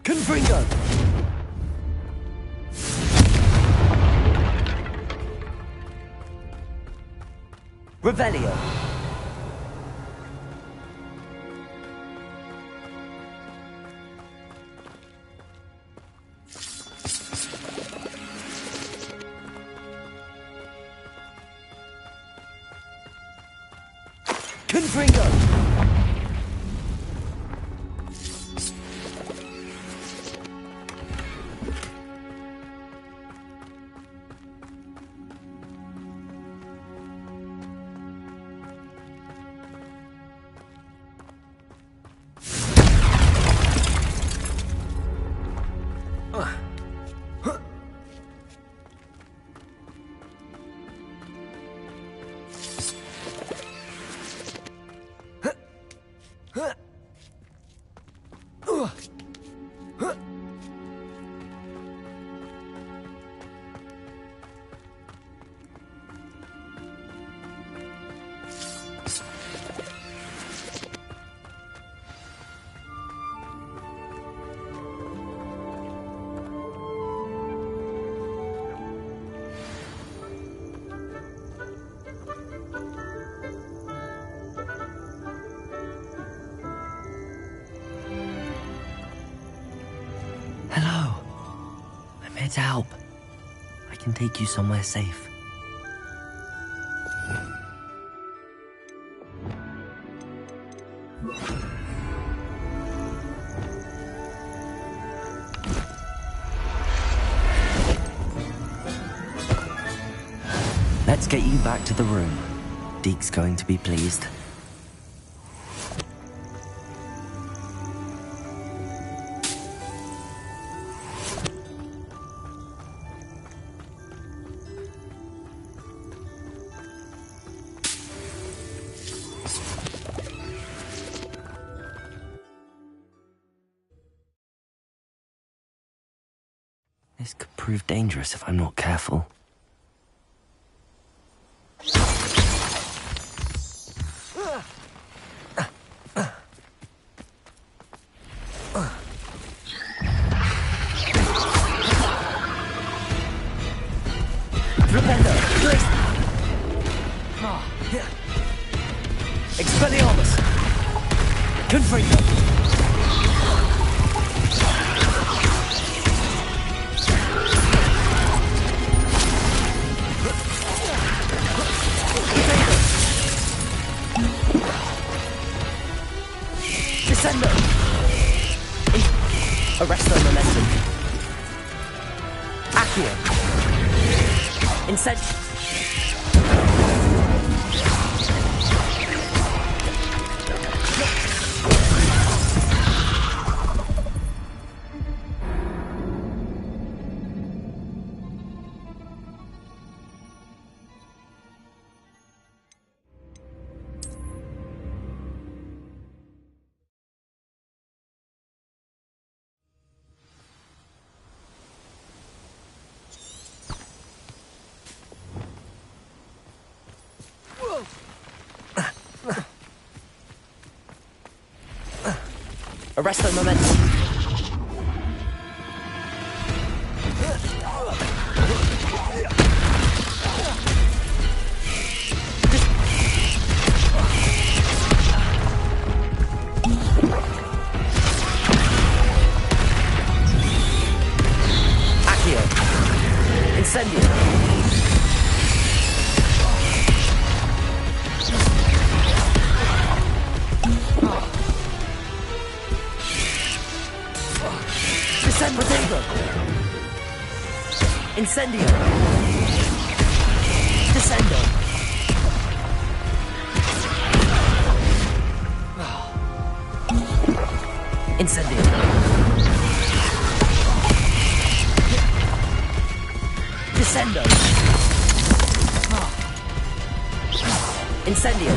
Confringo!
Revelio. Confringo.
Hello. I'm here to help. I can take you somewhere safe. Let's get you back to the room. Deke's going to be pleased. This could prove dangerous if I'm not careful.
Expelliarmus! Confringo! Descendo! Arresto momentum. Accio! Incent... Arresto momentum. Accio. Incendio. Protego! Incendio! Descendo! Incendio! Descendo! Incendio!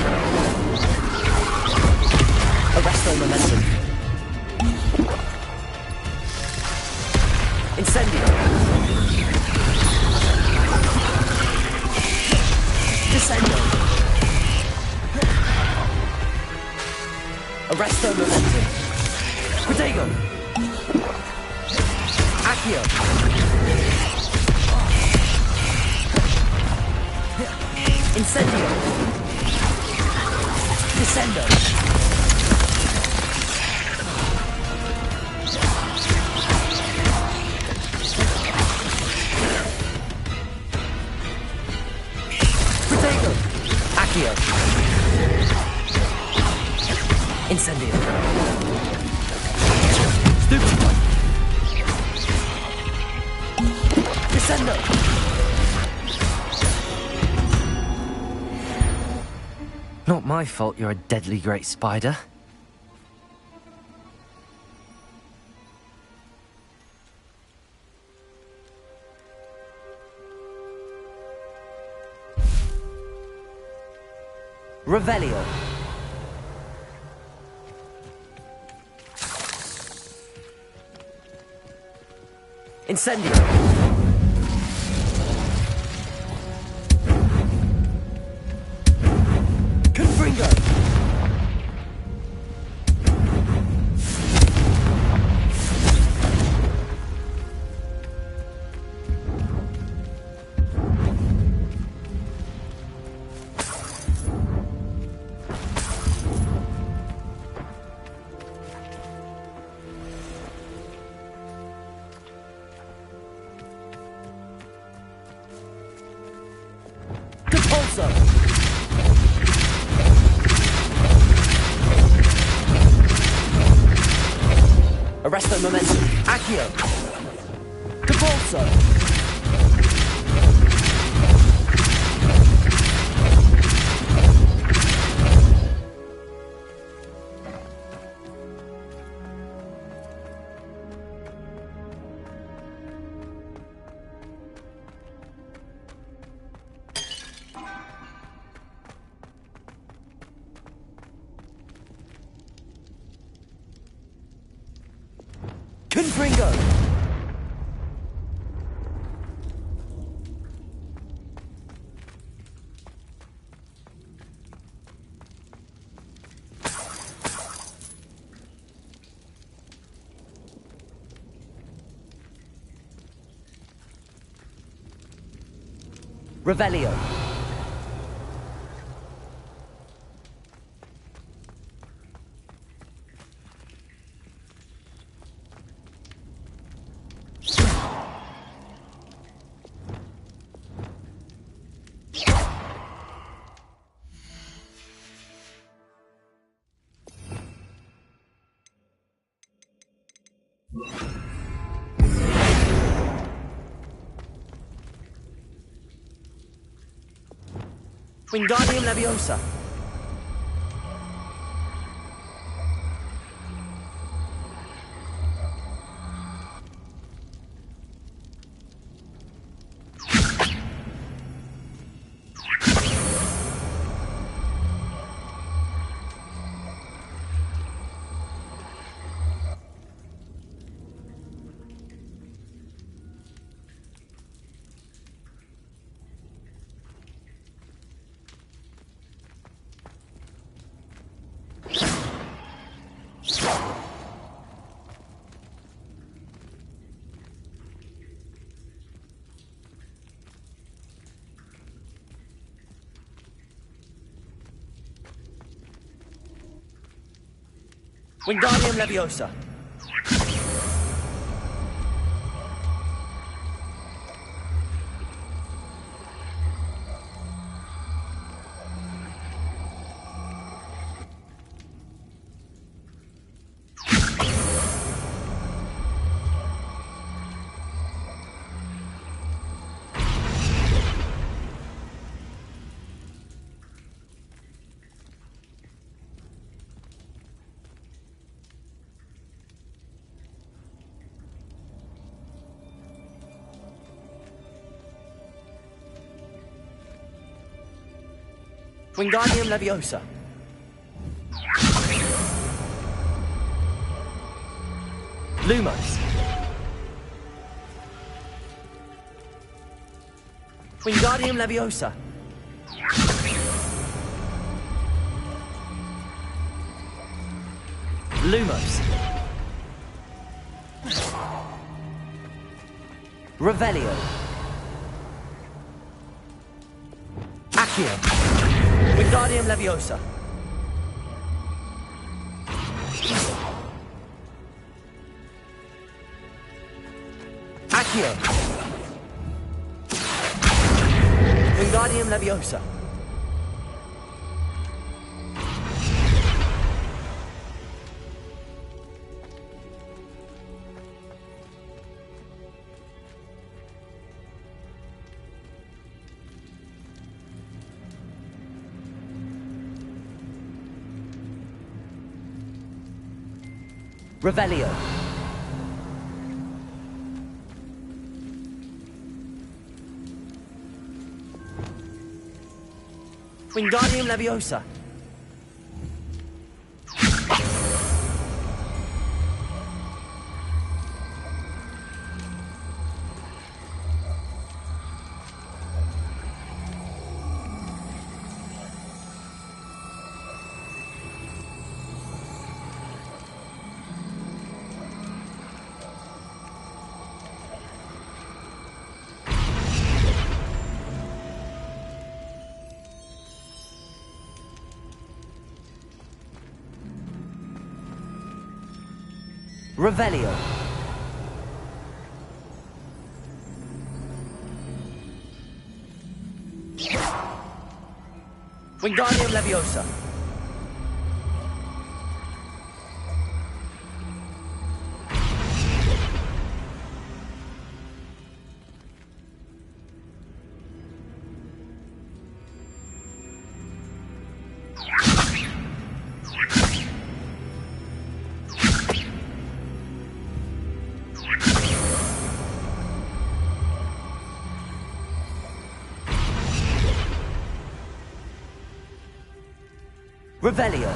Arresto momentum! Incendio! Descendo! Arresto momentum! Protego! Accio! Incendio!
Incendio! Protego! Accio! Incendio! Stupido! Descendo!
Not my fault you're a deadly great spider. Revelio. Incendio. Confringo. Compulso. Arresto momentum. Accio. Compulso. Confringo. Revelio. Wingardium Leviosa. Wingardium Leviosa. Wingardium Leviosa. Lumos. Wingardium Leviosa. Lumos. Revelio. Accio. Wingardium Leviosa.
Accio. Wingardium Leviosa. Revelio. Wingardium Leviosa. Revelio. Wingardium Leviosa. Revelio.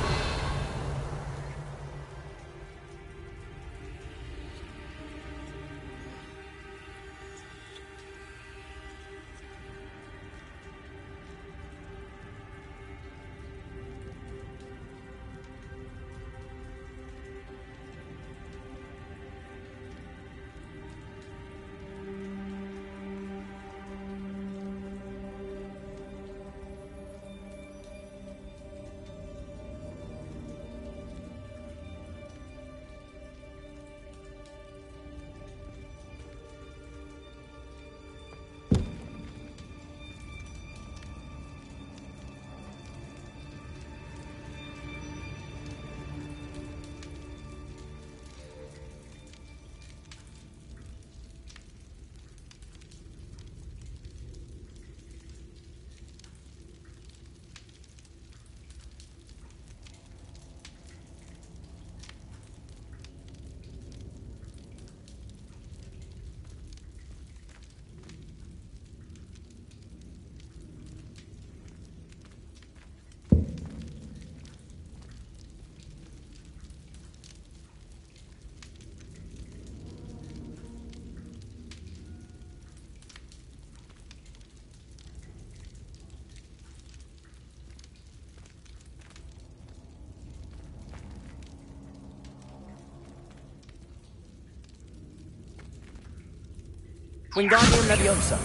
Wingardium Leviosa.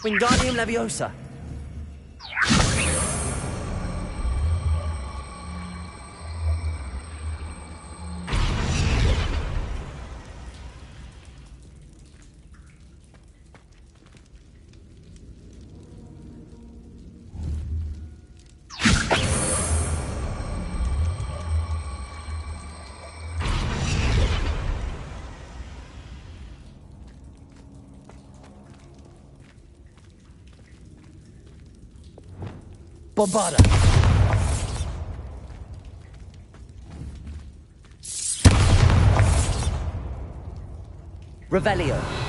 Wingardium Leviosa. Bombarda! Revelio!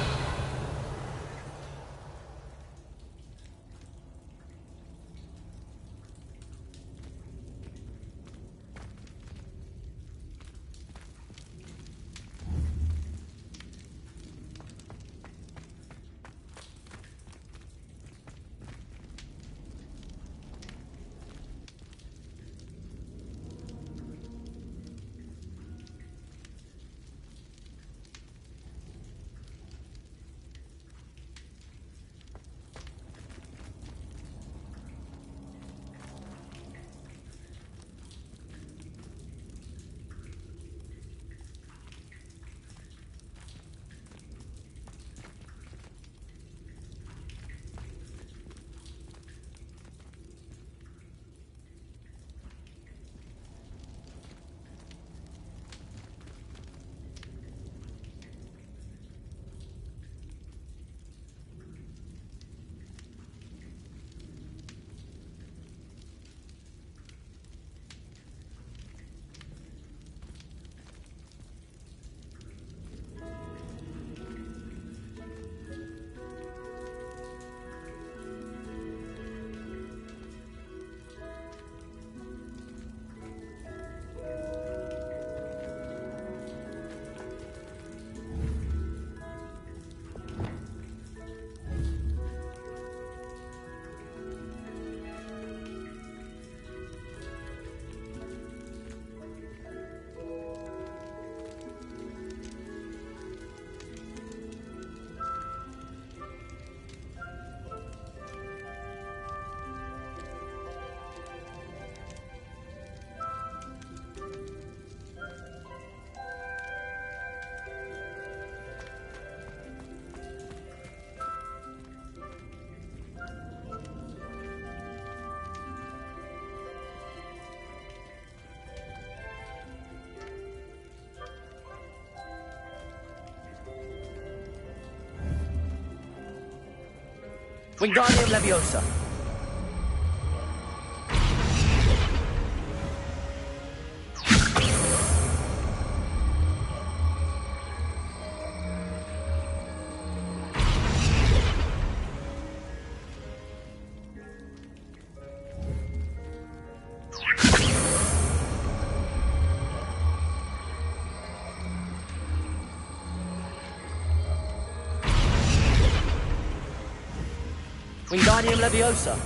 Wingardium Leviosa! Wingardium Leviosa!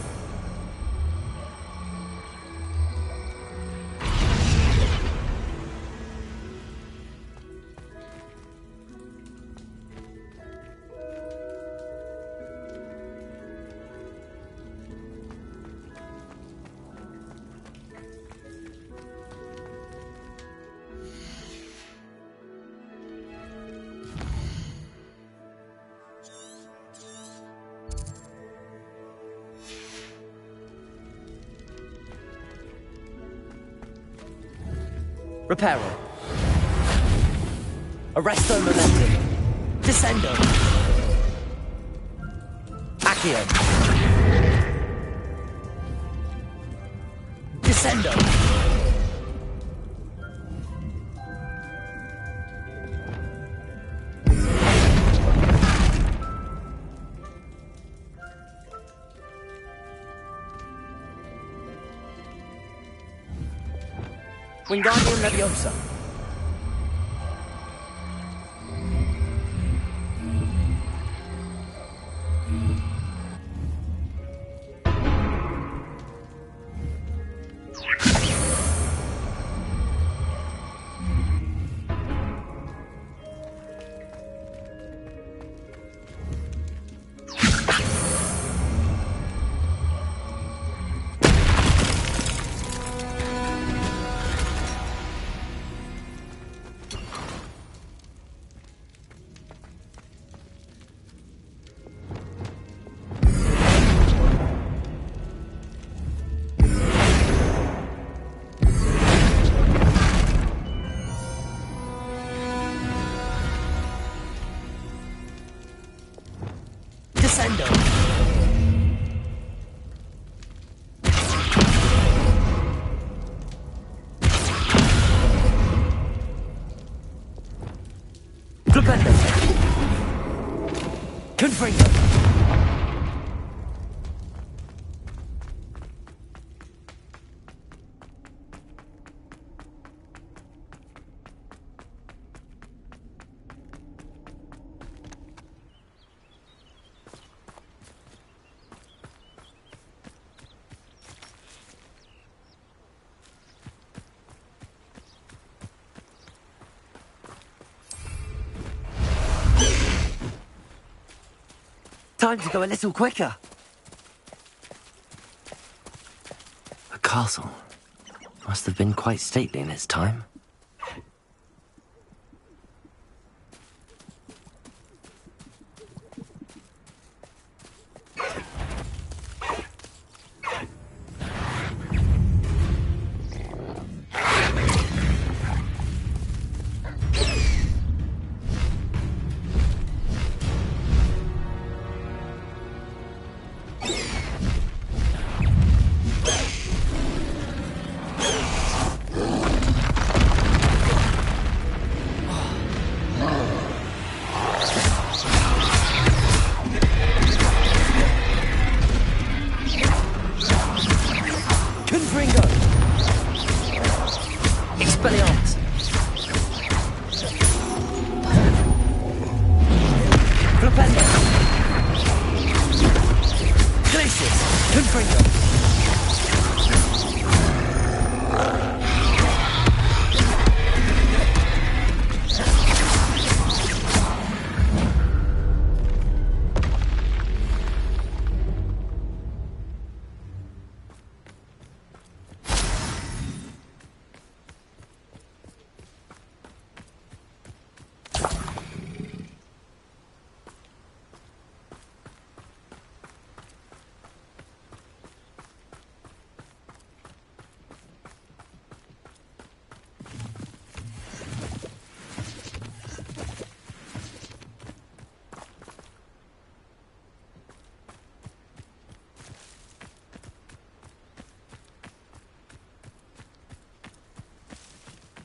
Reparo. Arresto Momentum. Descendo. Accio. Descendo. Wingardium Leviosa. Descendo. Confringo! Time to go a little quicker.
The castle must have been quite stately in its time.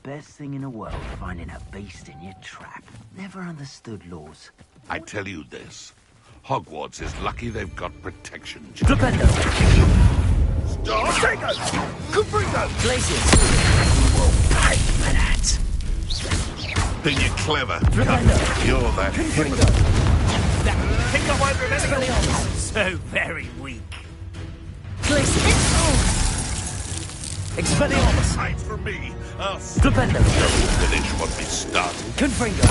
Best thing in the world, finding a beast in your trap. Never understood laws.
I tell you this. Hogwarts is lucky they've got protection.
Flipendo!
Stop! Take us! Confringo!
Glacius!
You will pay for that! Then you're clever.
Flipendo!
You're that
Confringo!
Think I won't remember you. So very weak.
Glacius! Expelliarmus!
Hide from me! I'll
Flipendo!
finish what we started.
Confringo!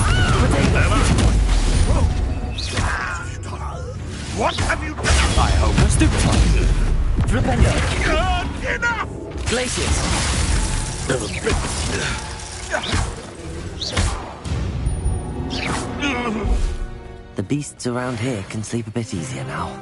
What have you done?
I hope I'm stupefied. Flipendo!
Good enough!
Glacius!
The beasts around here can sleep a bit easier now.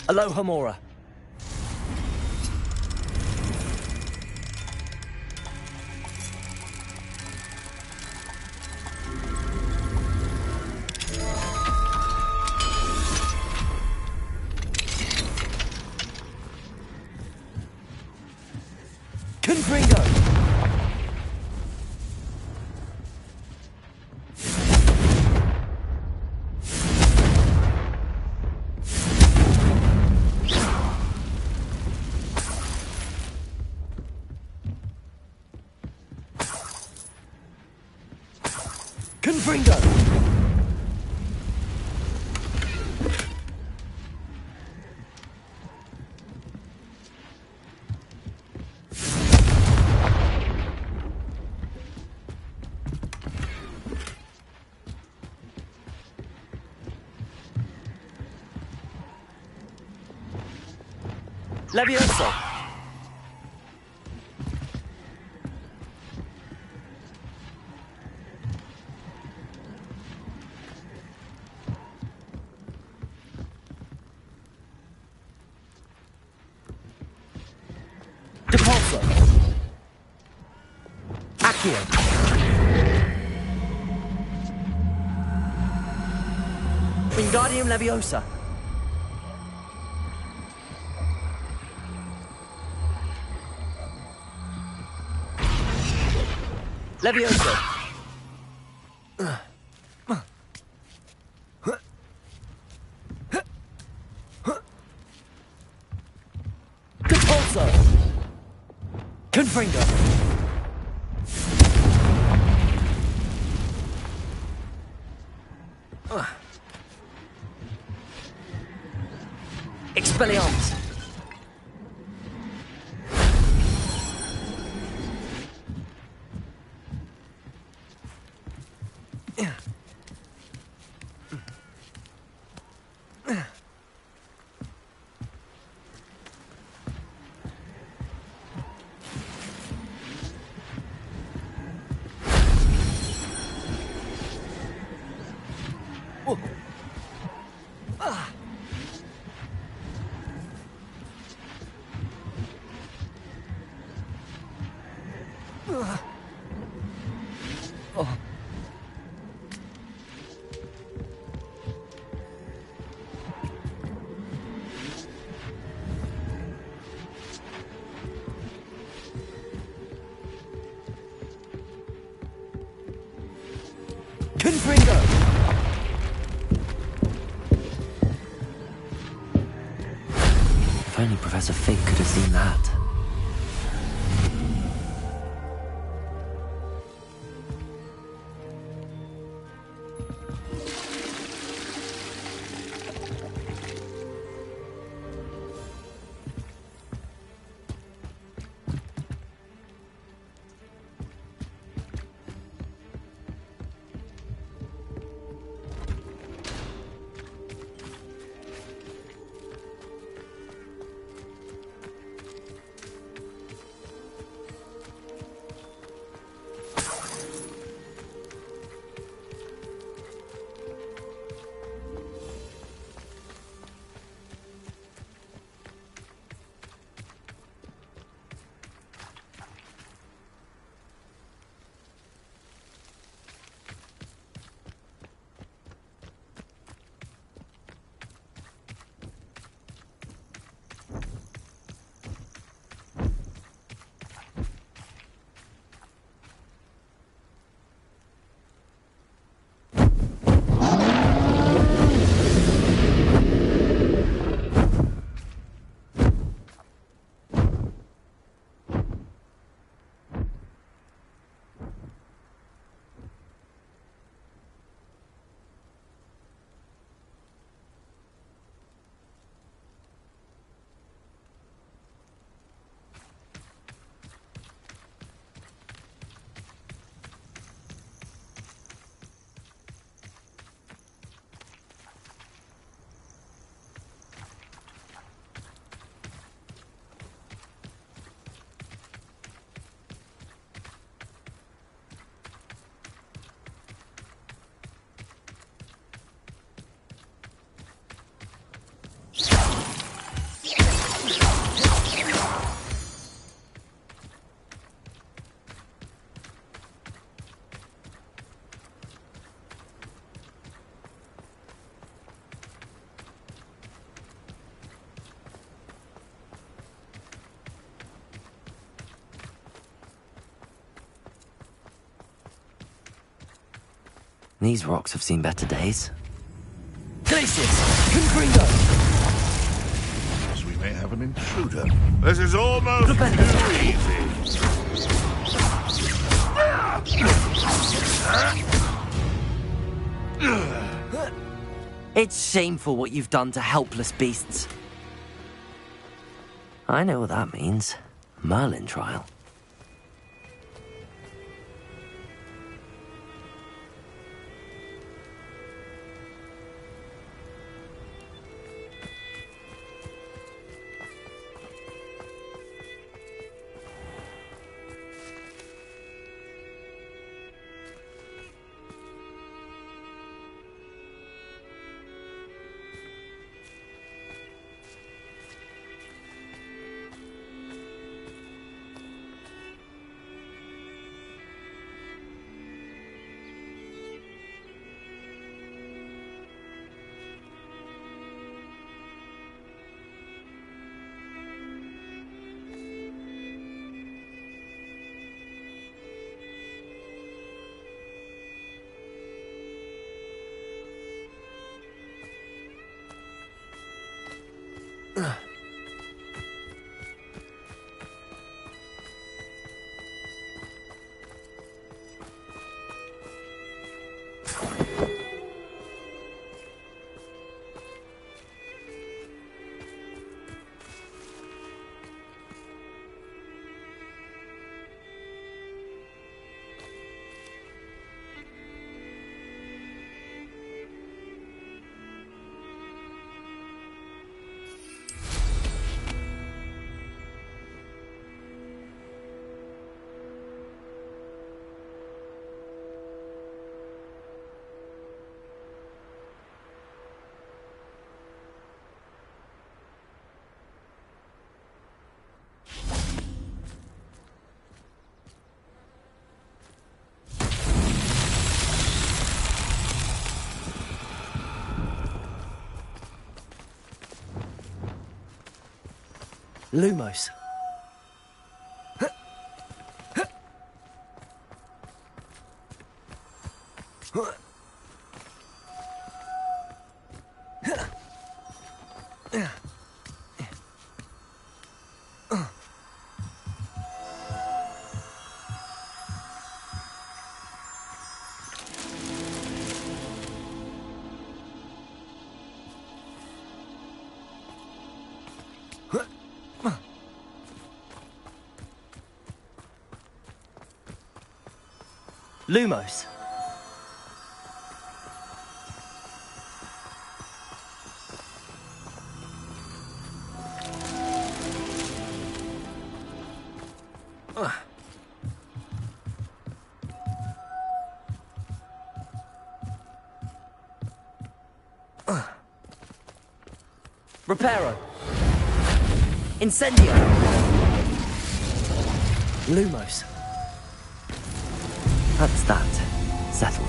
Aloha Mora. Confringo! Confringo! Levioso! Depulso! Accio! Wingardium Leviosa! Leviosa! Depulso! Confringo! Expelliarmus! Confringo! If only Professor Fig could have seen that.
These rocks have seen better days.
Glacius! Concreto!
Yes, we may have an intruder. This is almost too easy.
It's shameful what you've done to helpless beasts. I know what that means. Merlin trial.
Lumos. Lumos. Reparo. Incendio. Lumos.
That's that. Settled.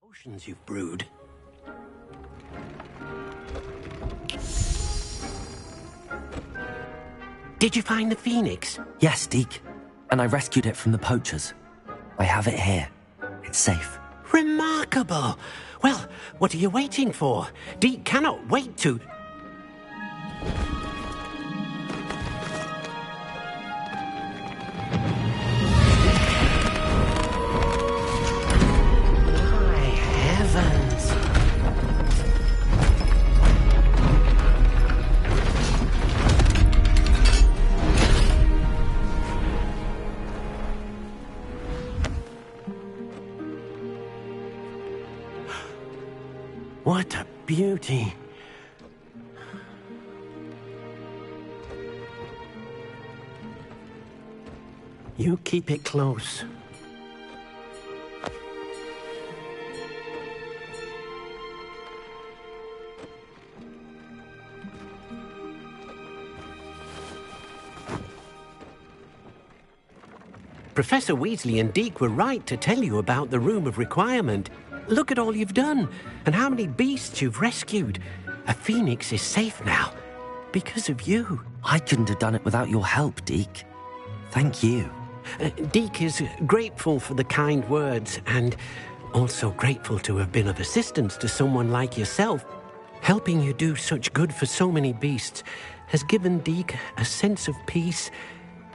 Potions you've brewed. Did you find the phoenix?
Yes, Deke. And I rescued it from the poachers. I have it here. It's safe.
Remarkable! Well, what are you waiting for? Deke cannot wait to... My heavens! What a beauty. You keep it close. Professor Weasley and Deke were right to tell you about the Room of Requirement. Look at all you've done, and how many beasts you've rescued. A phoenix is safe now, because of you.
I couldn't have done it without your help, Deke. Thank you.
Deke is grateful for the kind words, and also grateful to have been of assistance to someone like yourself. Helping you do such good for so many beasts has given Deke a sense of peace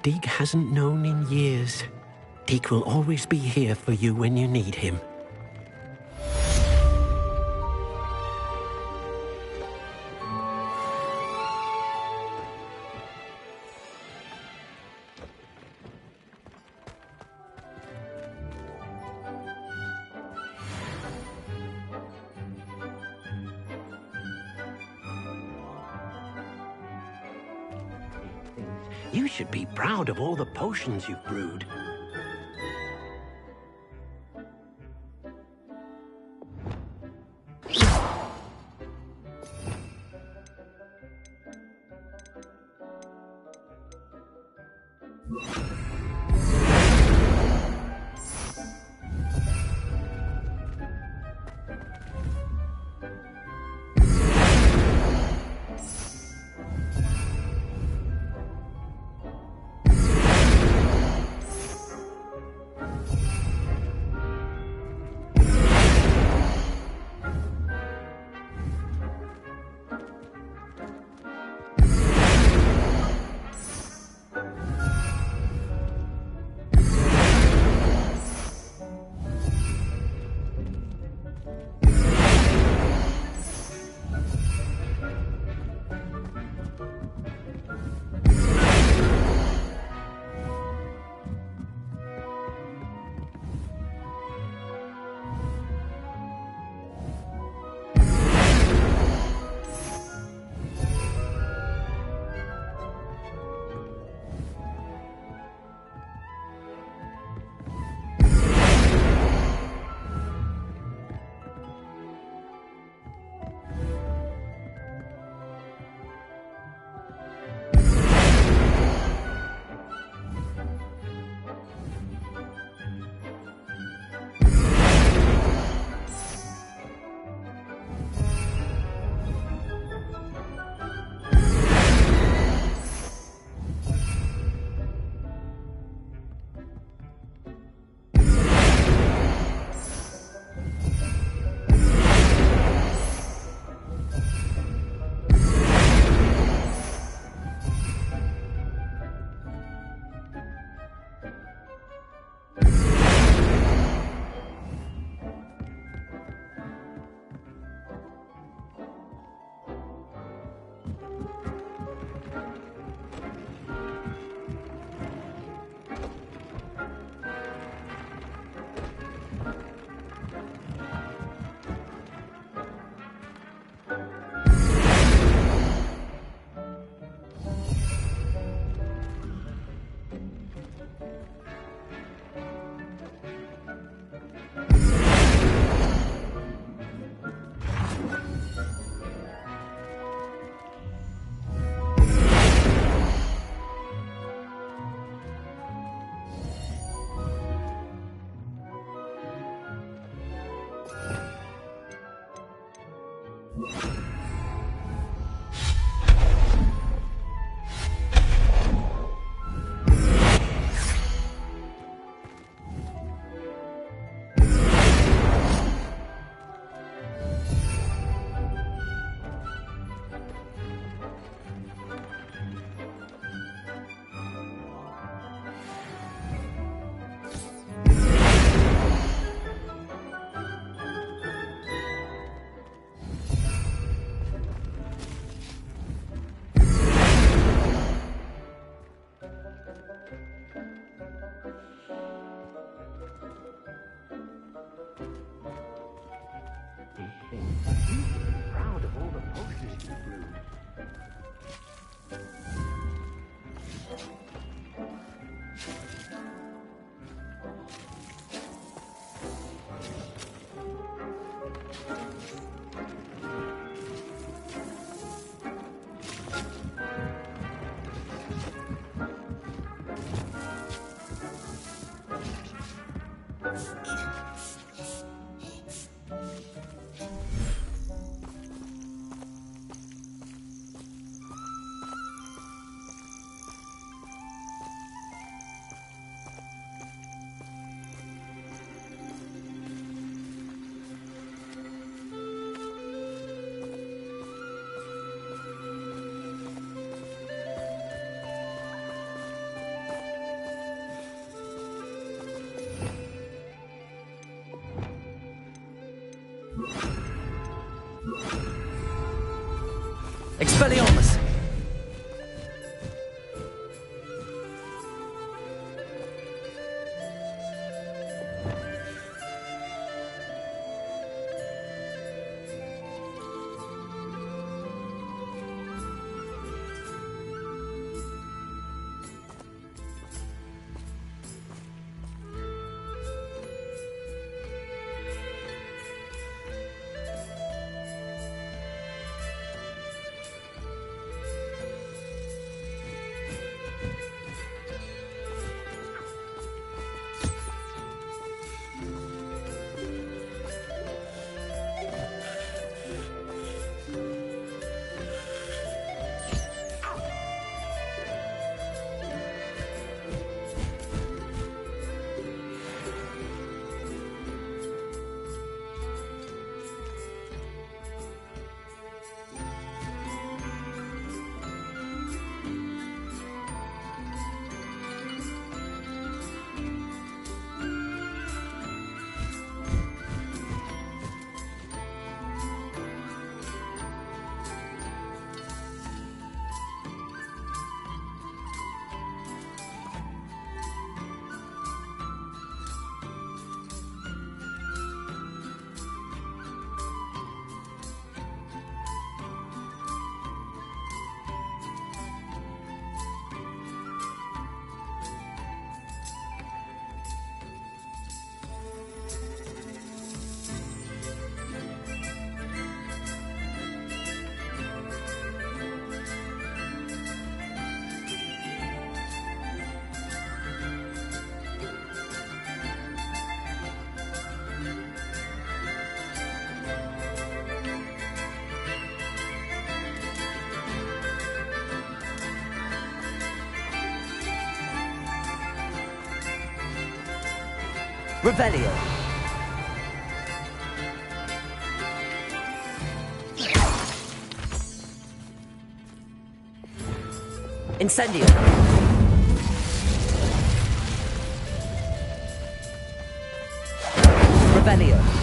Deke hasn't known in years. Deke will always be here for you when you need him. You should be proud of all the potions you've brewed.
Expelliarmus! Revelio. Incendio. Revelio.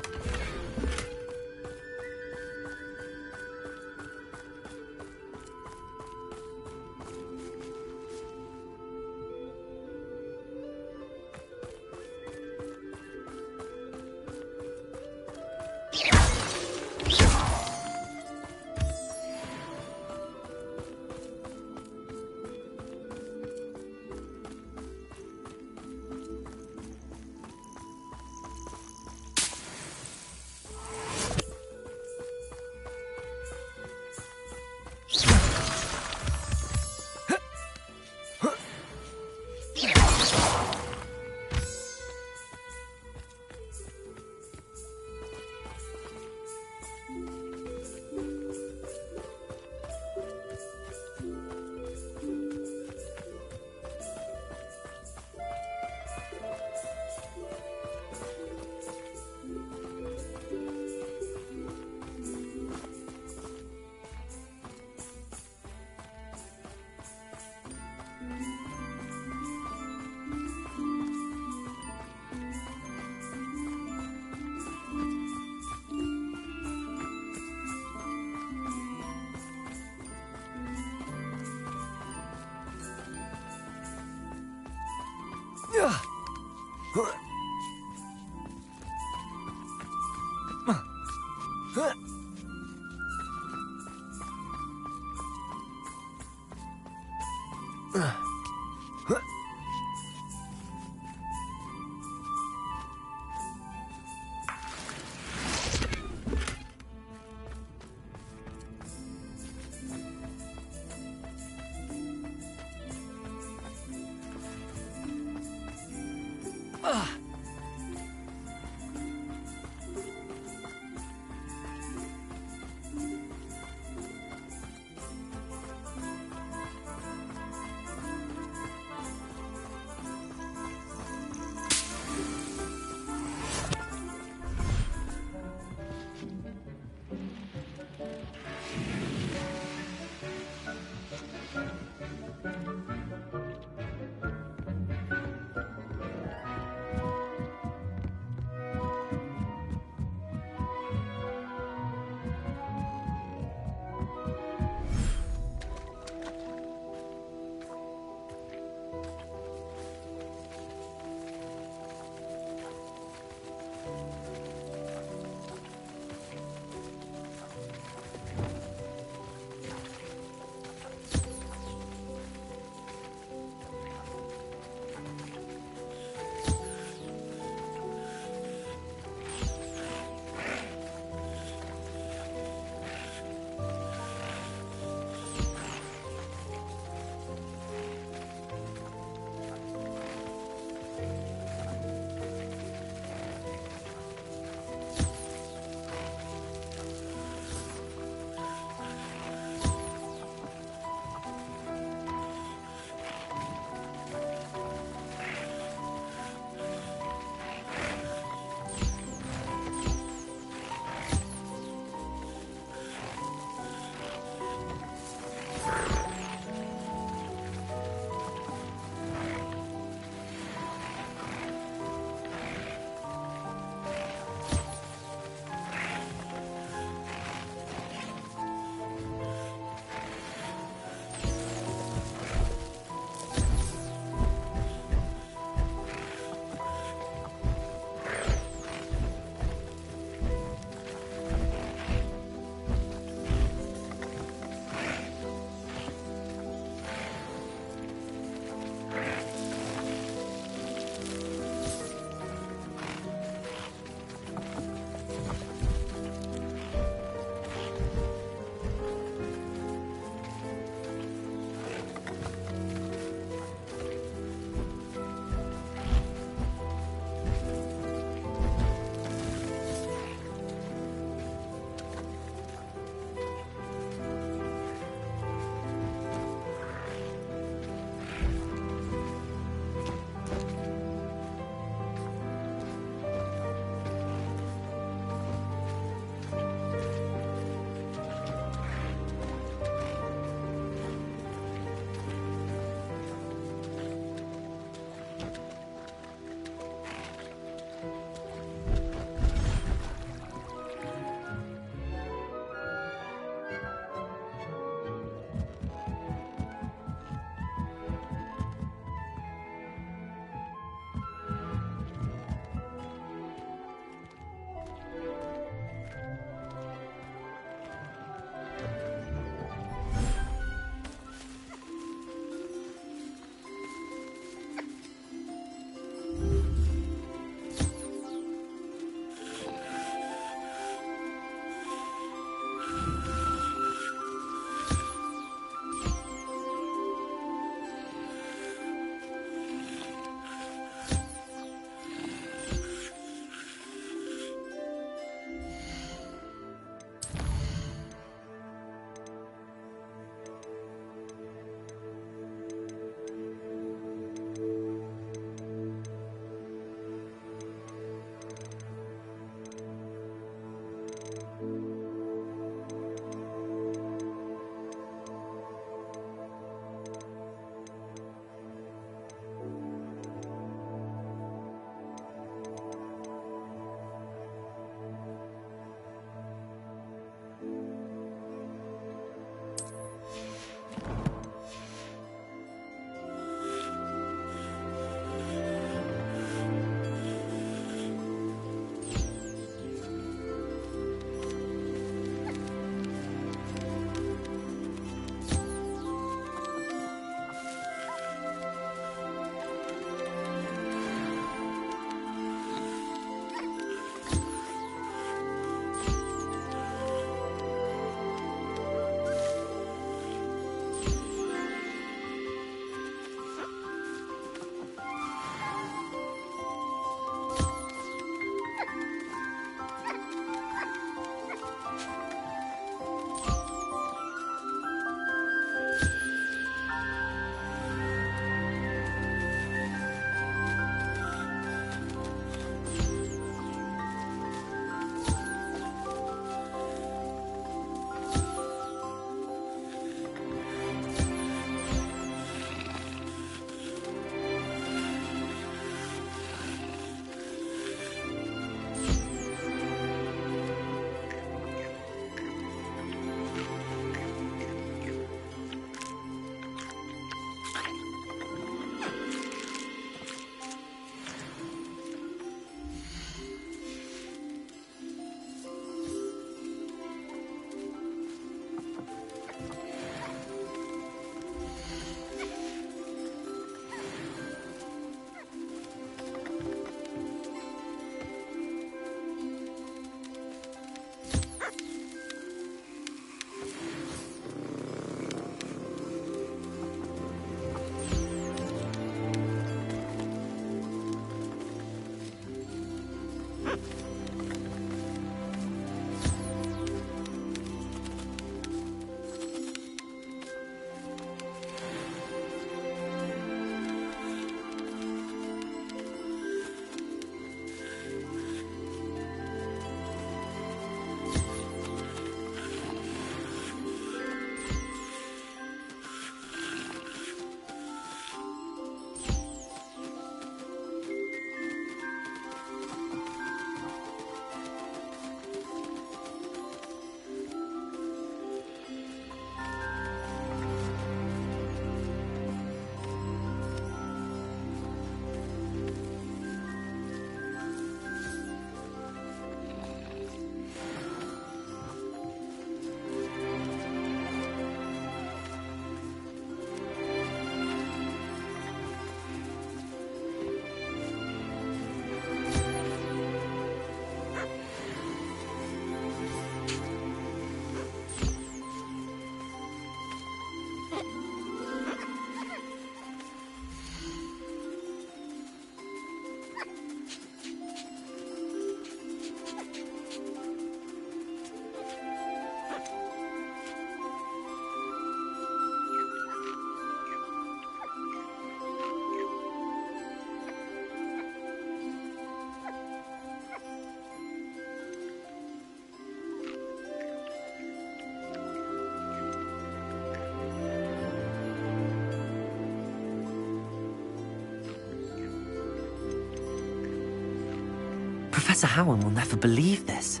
Professor Howard will never believe this.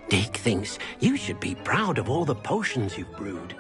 Deke thinks you should be proud of all the potions you've brewed.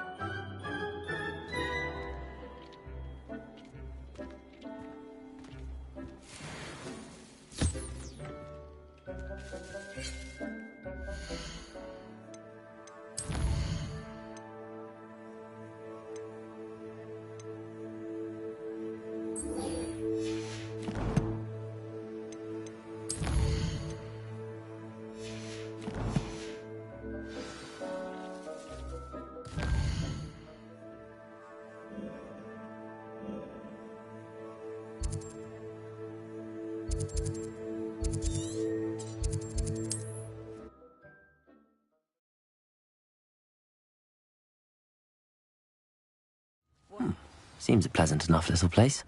Seems a pleasant enough little place.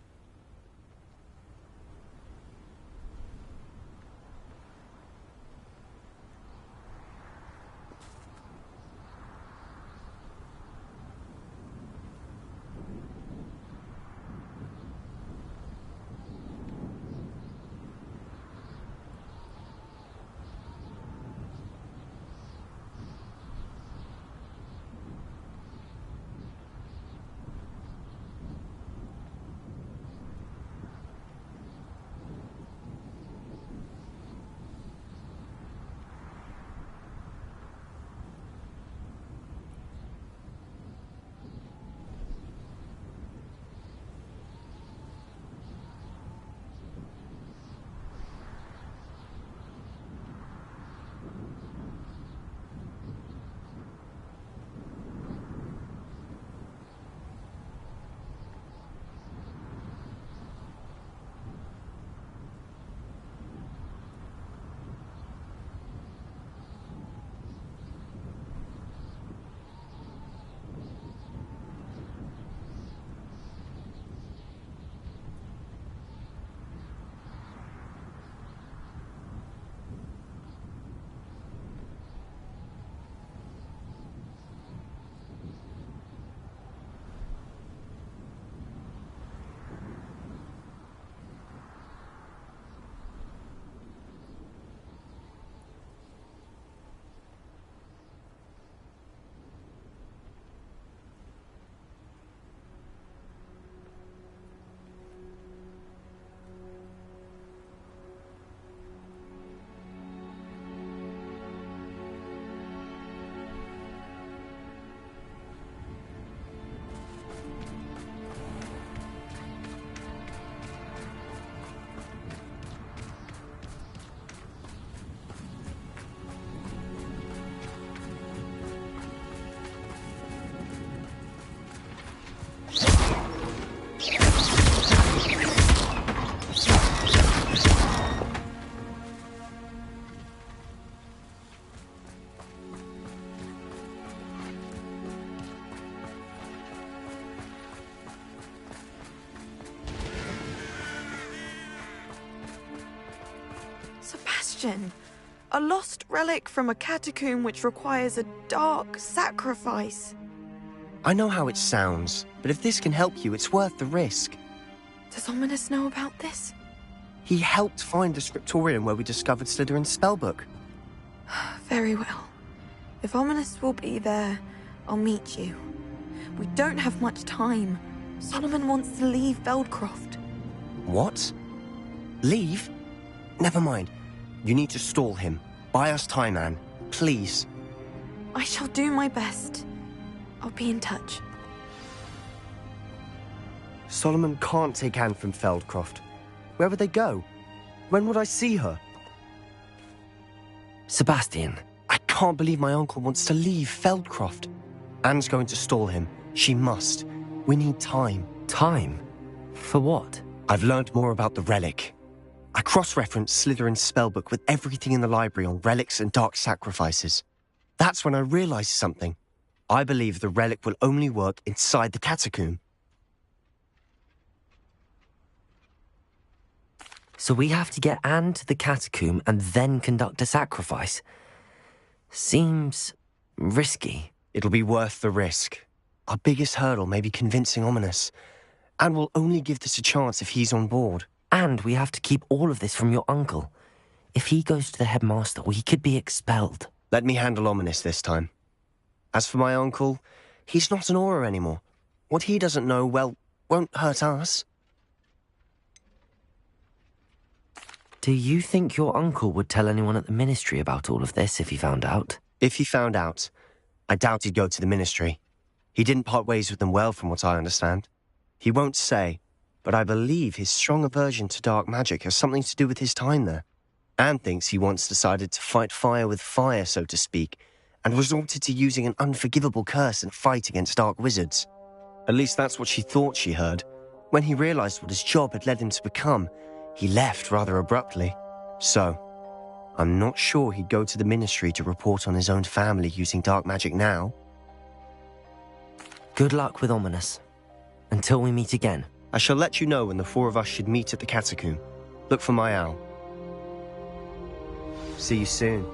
Sebastian, a lost relic from a catacomb which requires a dark sacrifice.
I know how it sounds, but if this can help you, it's worth the risk.
Does Ominous know about this?
He helped find the scriptorium where we discovered Slytherin's spellbook.
Very well. If Ominous will be there, I'll meet you. We don't have much time. Solomon wants to leave Feldcroft.
What? Leave? Never mind. You need to stall him. Buy us time, Anne. Please.
I shall do my best. I'll be in touch.
Solomon can't take Anne from Feldcroft. Where would they go? When would I see her?
Sebastian.
I can't believe my uncle wants to leave Feldcroft. Anne's going to stall him. She must. We need time.
Time? For what?
I've learned more about the relic. I cross-referenced Slytherin's spellbook with everything in the library on relics and dark sacrifices. That's when I realized something. I believe the relic will only work inside the catacomb.
So we have to get Anne to the catacomb and then conduct a sacrifice. Seems risky.
It'll be worth the risk. Our biggest hurdle may be convincing Ominous. Anne will only give this a chance if he's on board.
And we have to keep all of this from your uncle. If he goes to the headmaster, he could be expelled.
Let me handle Ominous this time. As for my uncle, he's not an Auror anymore. What he doesn't know, well, won't hurt us.
Do you think your uncle would tell anyone at the ministry about all of this if he found out?
If he found out, I doubt he'd go to the ministry. He didn't part ways with them well, from what I understand. He won't say, but I believe his strong aversion to dark magic has something to do with his time there. Anne thinks he once decided to fight fire with fire, so to speak, and resorted to using an unforgivable curse in a fight against dark wizards. At least that's what she thought she heard. When he realized what his job had led him to become, he left rather abruptly. So, I'm not sure he'd go to the ministry to report on his own family using dark magic now.
Good luck with Ominous. Until we meet again.
I shall let you know when the four of us should meet at the catacomb. Look for my owl. See you soon.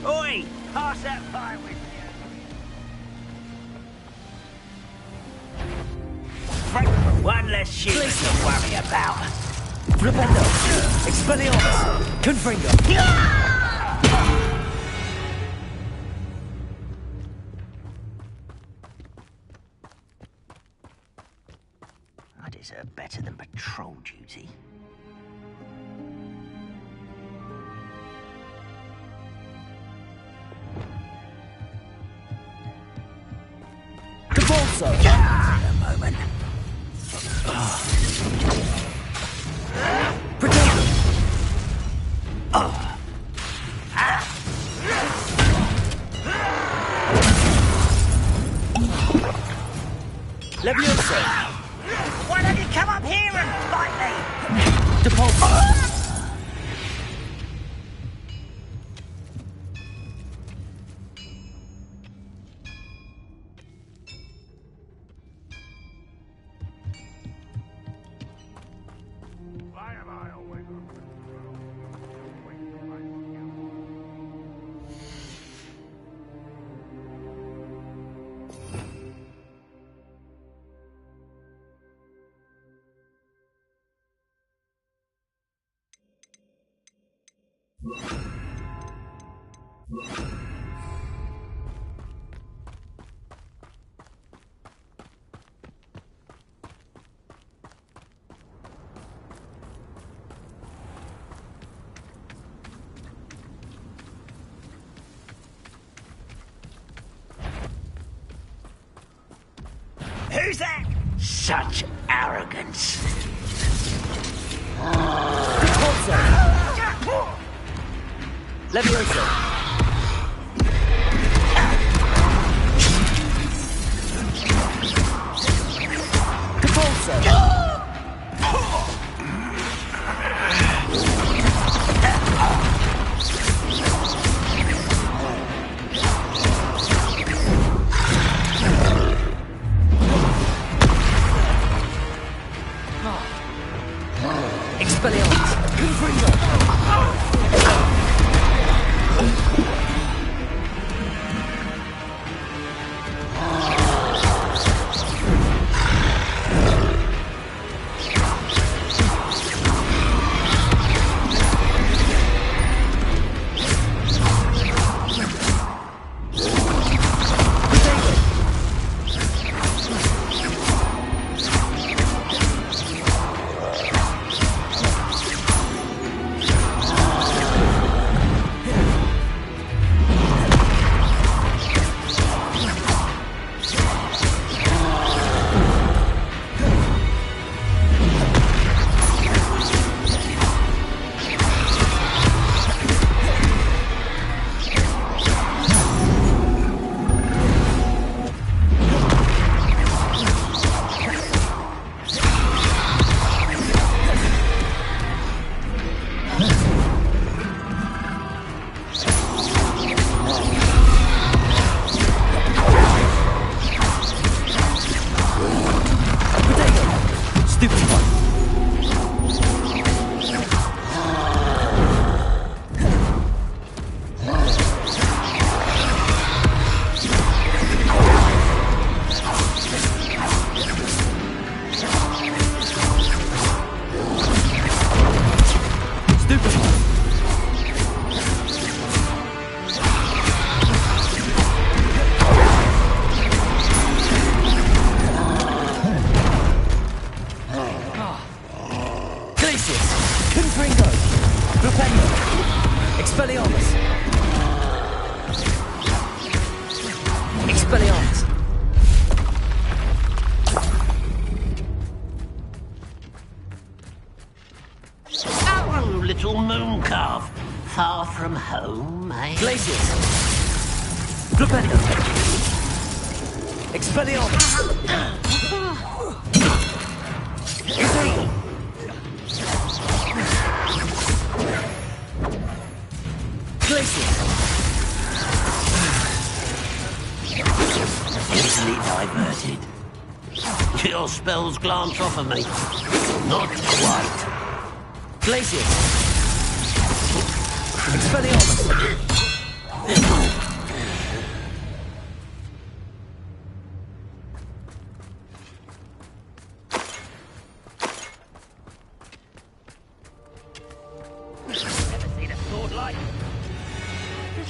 Oi! Pass that pie with you. One less shit to worry about.
Flipendo! Expelliarmus! Confringo!
I deserve better than patrol duty.
Convulso!
In a moment.
Protego! Levioso!
Why don't you come up here and fight me?
Depulso!
is that? Such arrogance.
Levioso. Expelliarmus. Confringo. Expelliarmus! Expelliarmus!
Oh, little moon calf. Far from home, eh?
Glacius! Flipendo! Expelliarmus!
Easily diverted. Your spells glance off of me. Not quite.
Glacius! Expelliarmus!
Never seen a sword like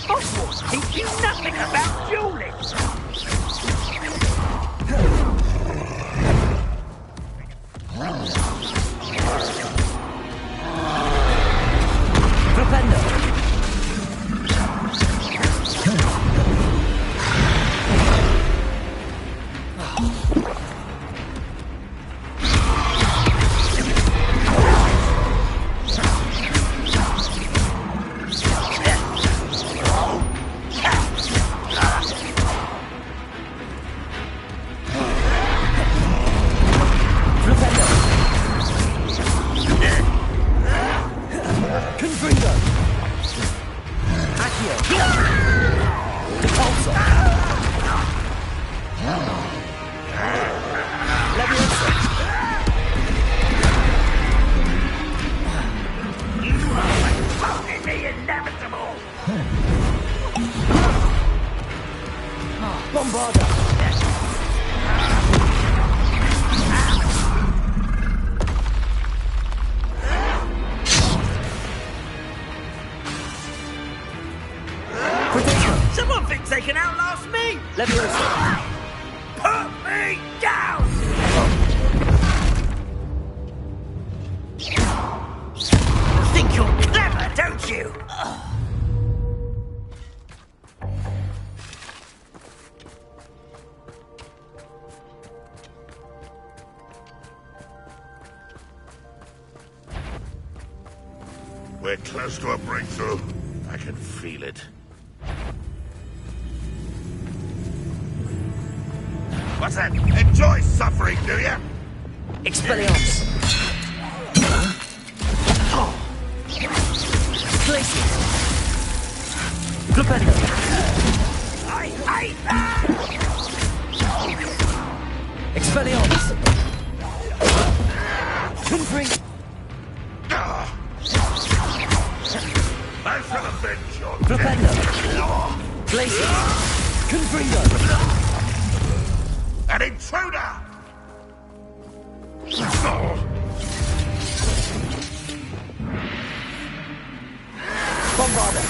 Hogwarts teach you nothing about dueling. Someone thinks they can outlast me!
Leviosa!
Put me down! Think you're clever, don't you?
We're close to a breakthrough. I can feel it. What's that? Enjoy suffering, do you?
Expelliarmus! Glacius! Flipendo!
I hate that!
Expelliarmus! Confring!
I shall avenge your
Flipendo!
death.
Glacius! Confringo!
An intruder!
Bombarder!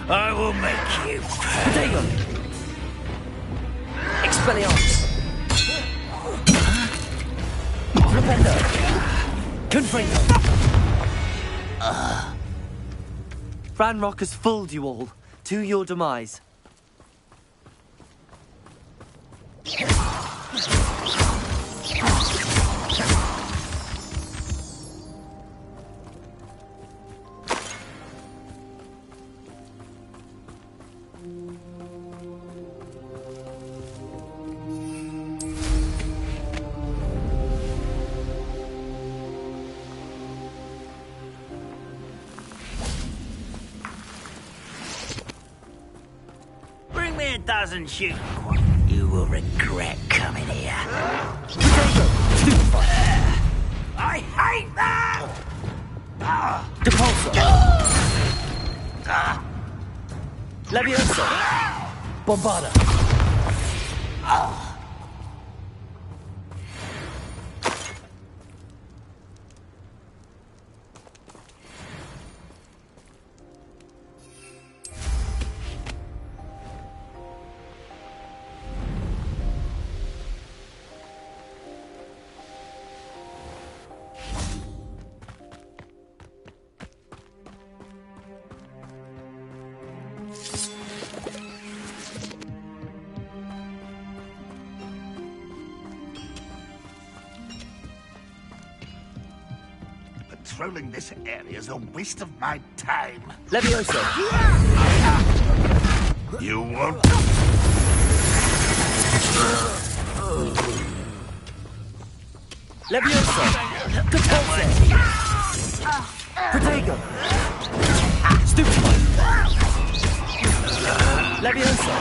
I will make you pay.
Dagon! Expelliarmus! Flipendo! Confringo! Ranrock has fooled you all, to your demise.
Bring me a dozen shooting. You will regret coming here. I hate that!
Depulsor! Leviosa! Bombarda!
Patrolling this area is a waste of my time.
Leviosa!
You won't.
Leviosa! Depulsor! Protego! Stupefy! Leviosa!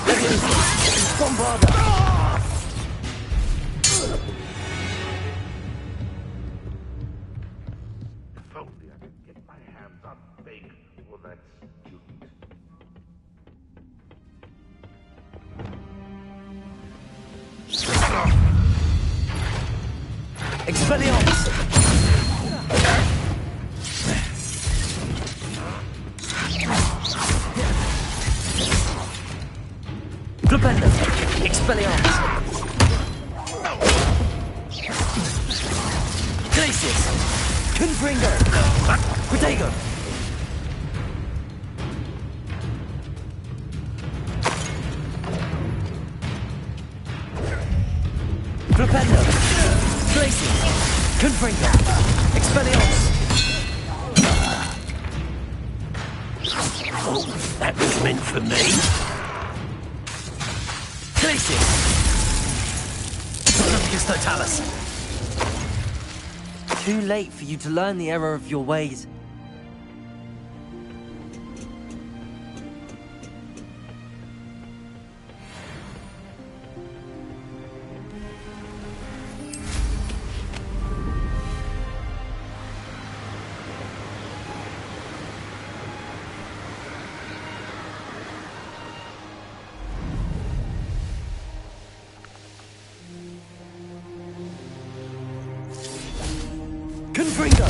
Leviosa! Bombarda!
If only I could get my hands on big for that student.
Expelliarmus! Flipendo! Expelliarmus! Glacius! Confringo! Protego! Flipendo! Glacius! Confringo! Expelliarmus!
Oh, that was meant for me.
Glacius! Lucas Totalis! Too late for you to learn the error of your ways. Confringo!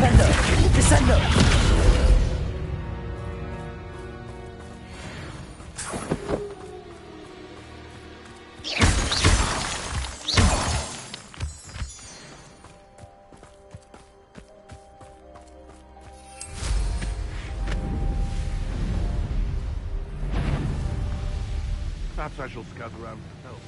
Propendo! Descendo!
Perhaps I shall scout around for help.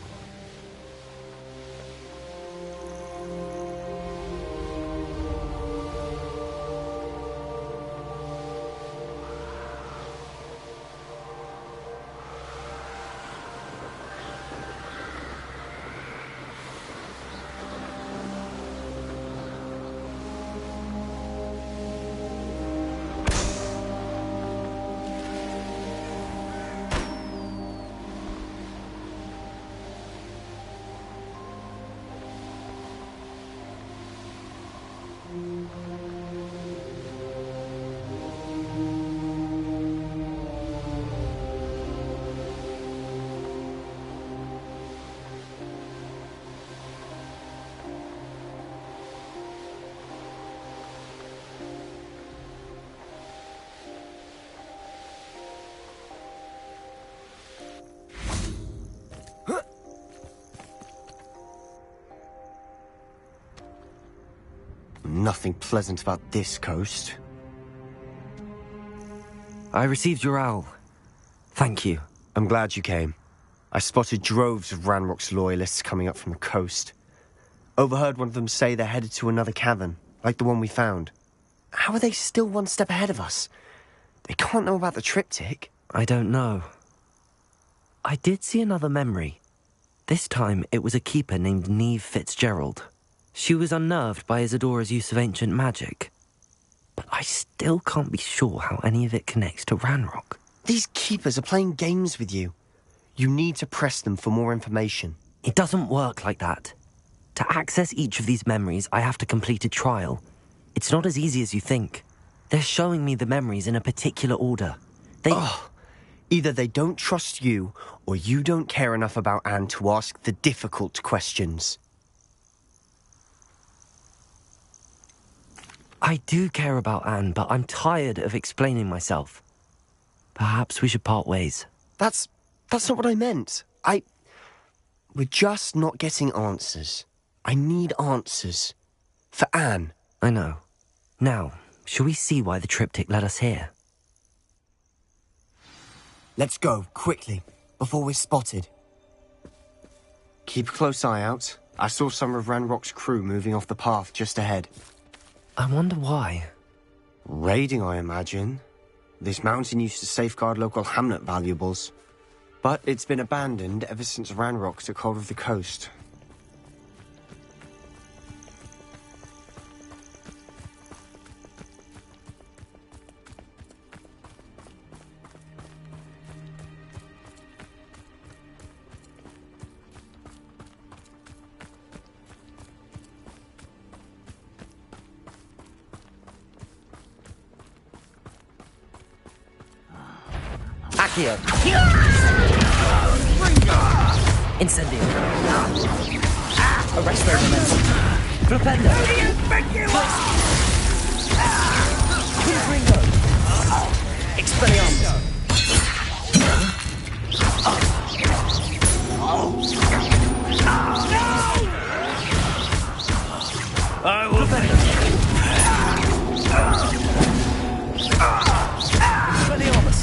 Nothing pleasant about this coast.
I received your owl. Thank you.
I'm glad you came. I spotted droves of Ranrock's loyalists coming up from the coast. Overheard one of them say they're headed to another cavern, like the one we found. How are they still one step ahead of us? They can't know about the triptych.
I don't know. I did see another memory. This time it was a keeper named Neve Fitzgerald. She was unnerved by Isadora's use of ancient magic. But I still can't be sure how any of it connects to Ranrock.
These keepers are playing games with you. You need to press them for more information.
It doesn't work like that. To access each of these memories, I have to complete a trial. It's not as easy as you think. They're showing me the memories in a particular order.
Either they don't trust you, or you don't care enough about Anne to ask the difficult questions.
I do care about Anne, but I'm tired of explaining myself. Perhaps we should part ways.
That's not what I meant. We're just not getting answers. I need answers. For Anne.
I know. Now, shall we see why the triptych led us here?
Let's go, quickly, before we're spotted. Keep a close eye out. I saw some of Ranrock's crew moving off the path just ahead.
I wonder why.
Raiding, I imagine. This mountain used to safeguard local hamlet valuables. But it's been abandoned ever since Ranrock took hold of the coast.
Accio! Incendio! Arresto momentum! Propendo! Confringo! Expelliarmus!
I will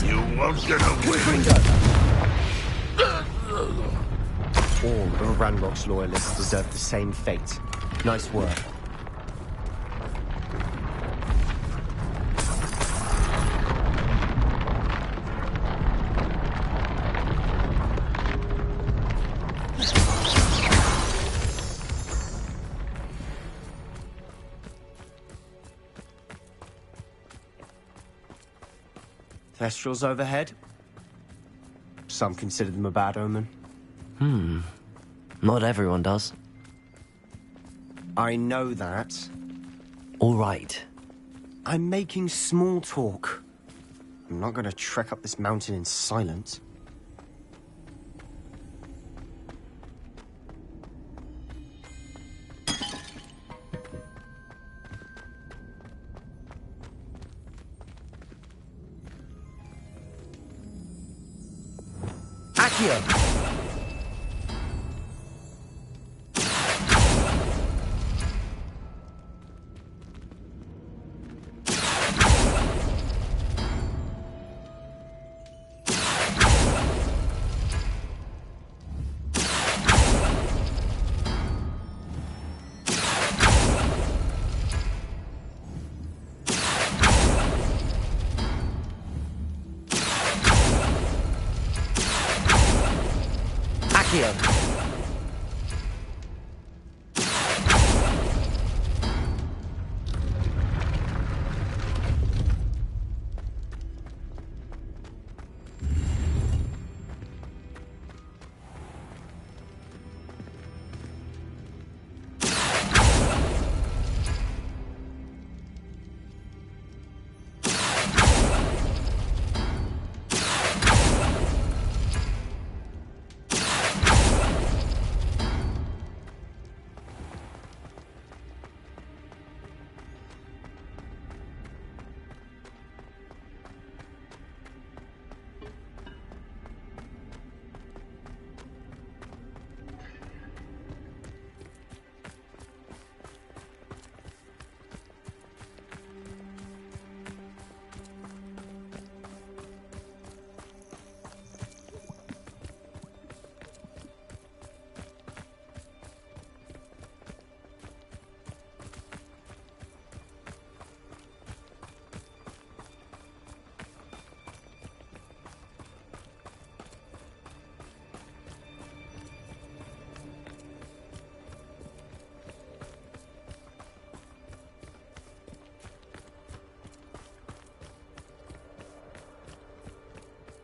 You won't get away.
All of Ranrock's loyalists deserve the same fate. Nice work. Thestrals overhead. Some consider them a bad omen.
Not everyone does.
I know that.
All right.
I'm making small talk. I'm not going to trek up this mountain in silence.
Accio!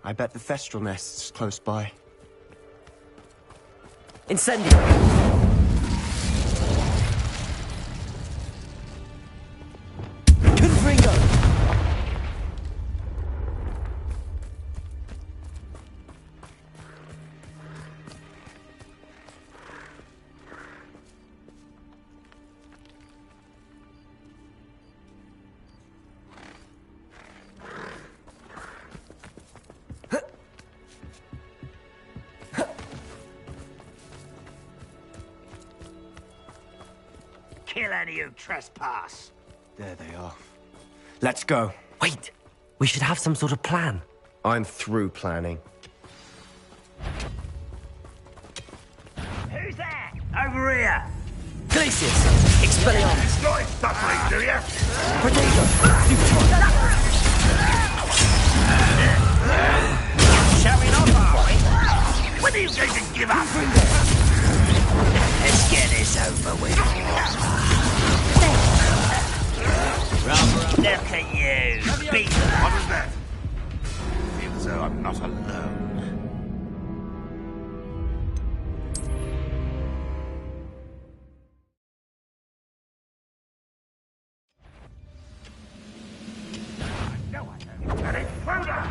I bet the Thestral nest's close by.
Incendio! Confringo!
Kill any who trespass.
There they are. Let's go.
Wait, we should have some sort of plan.
I'm through planning.
Who's there? Over here.
Glacius! Expelliarmus!
Destroy suffering, do you?
Protego!
Showing off, are we? When are you going to give up? Let's get this over with. Look at you. Beat.
What was that? Feel as though I'm not alone.
An intruder!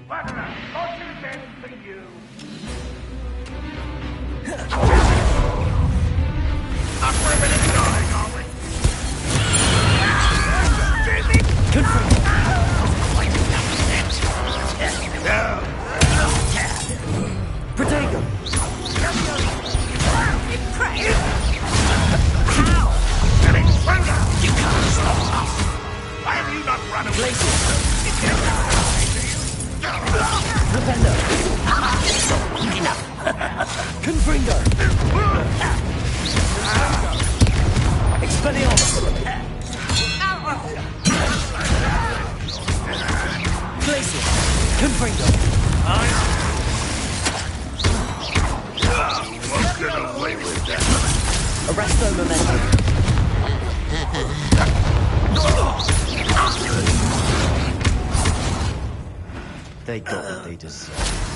What an unfortunate end for you! Up for a minute going, are we?
Confirm! Protego!
How? An intruder! You can't stop us! Why have you not run away?
Glacius! Rependo!
Enough!
Confringo! Expelliarmus! Glacius! Confringo!
Won't get away with that.
Arresto momentum!
They got what they deserve.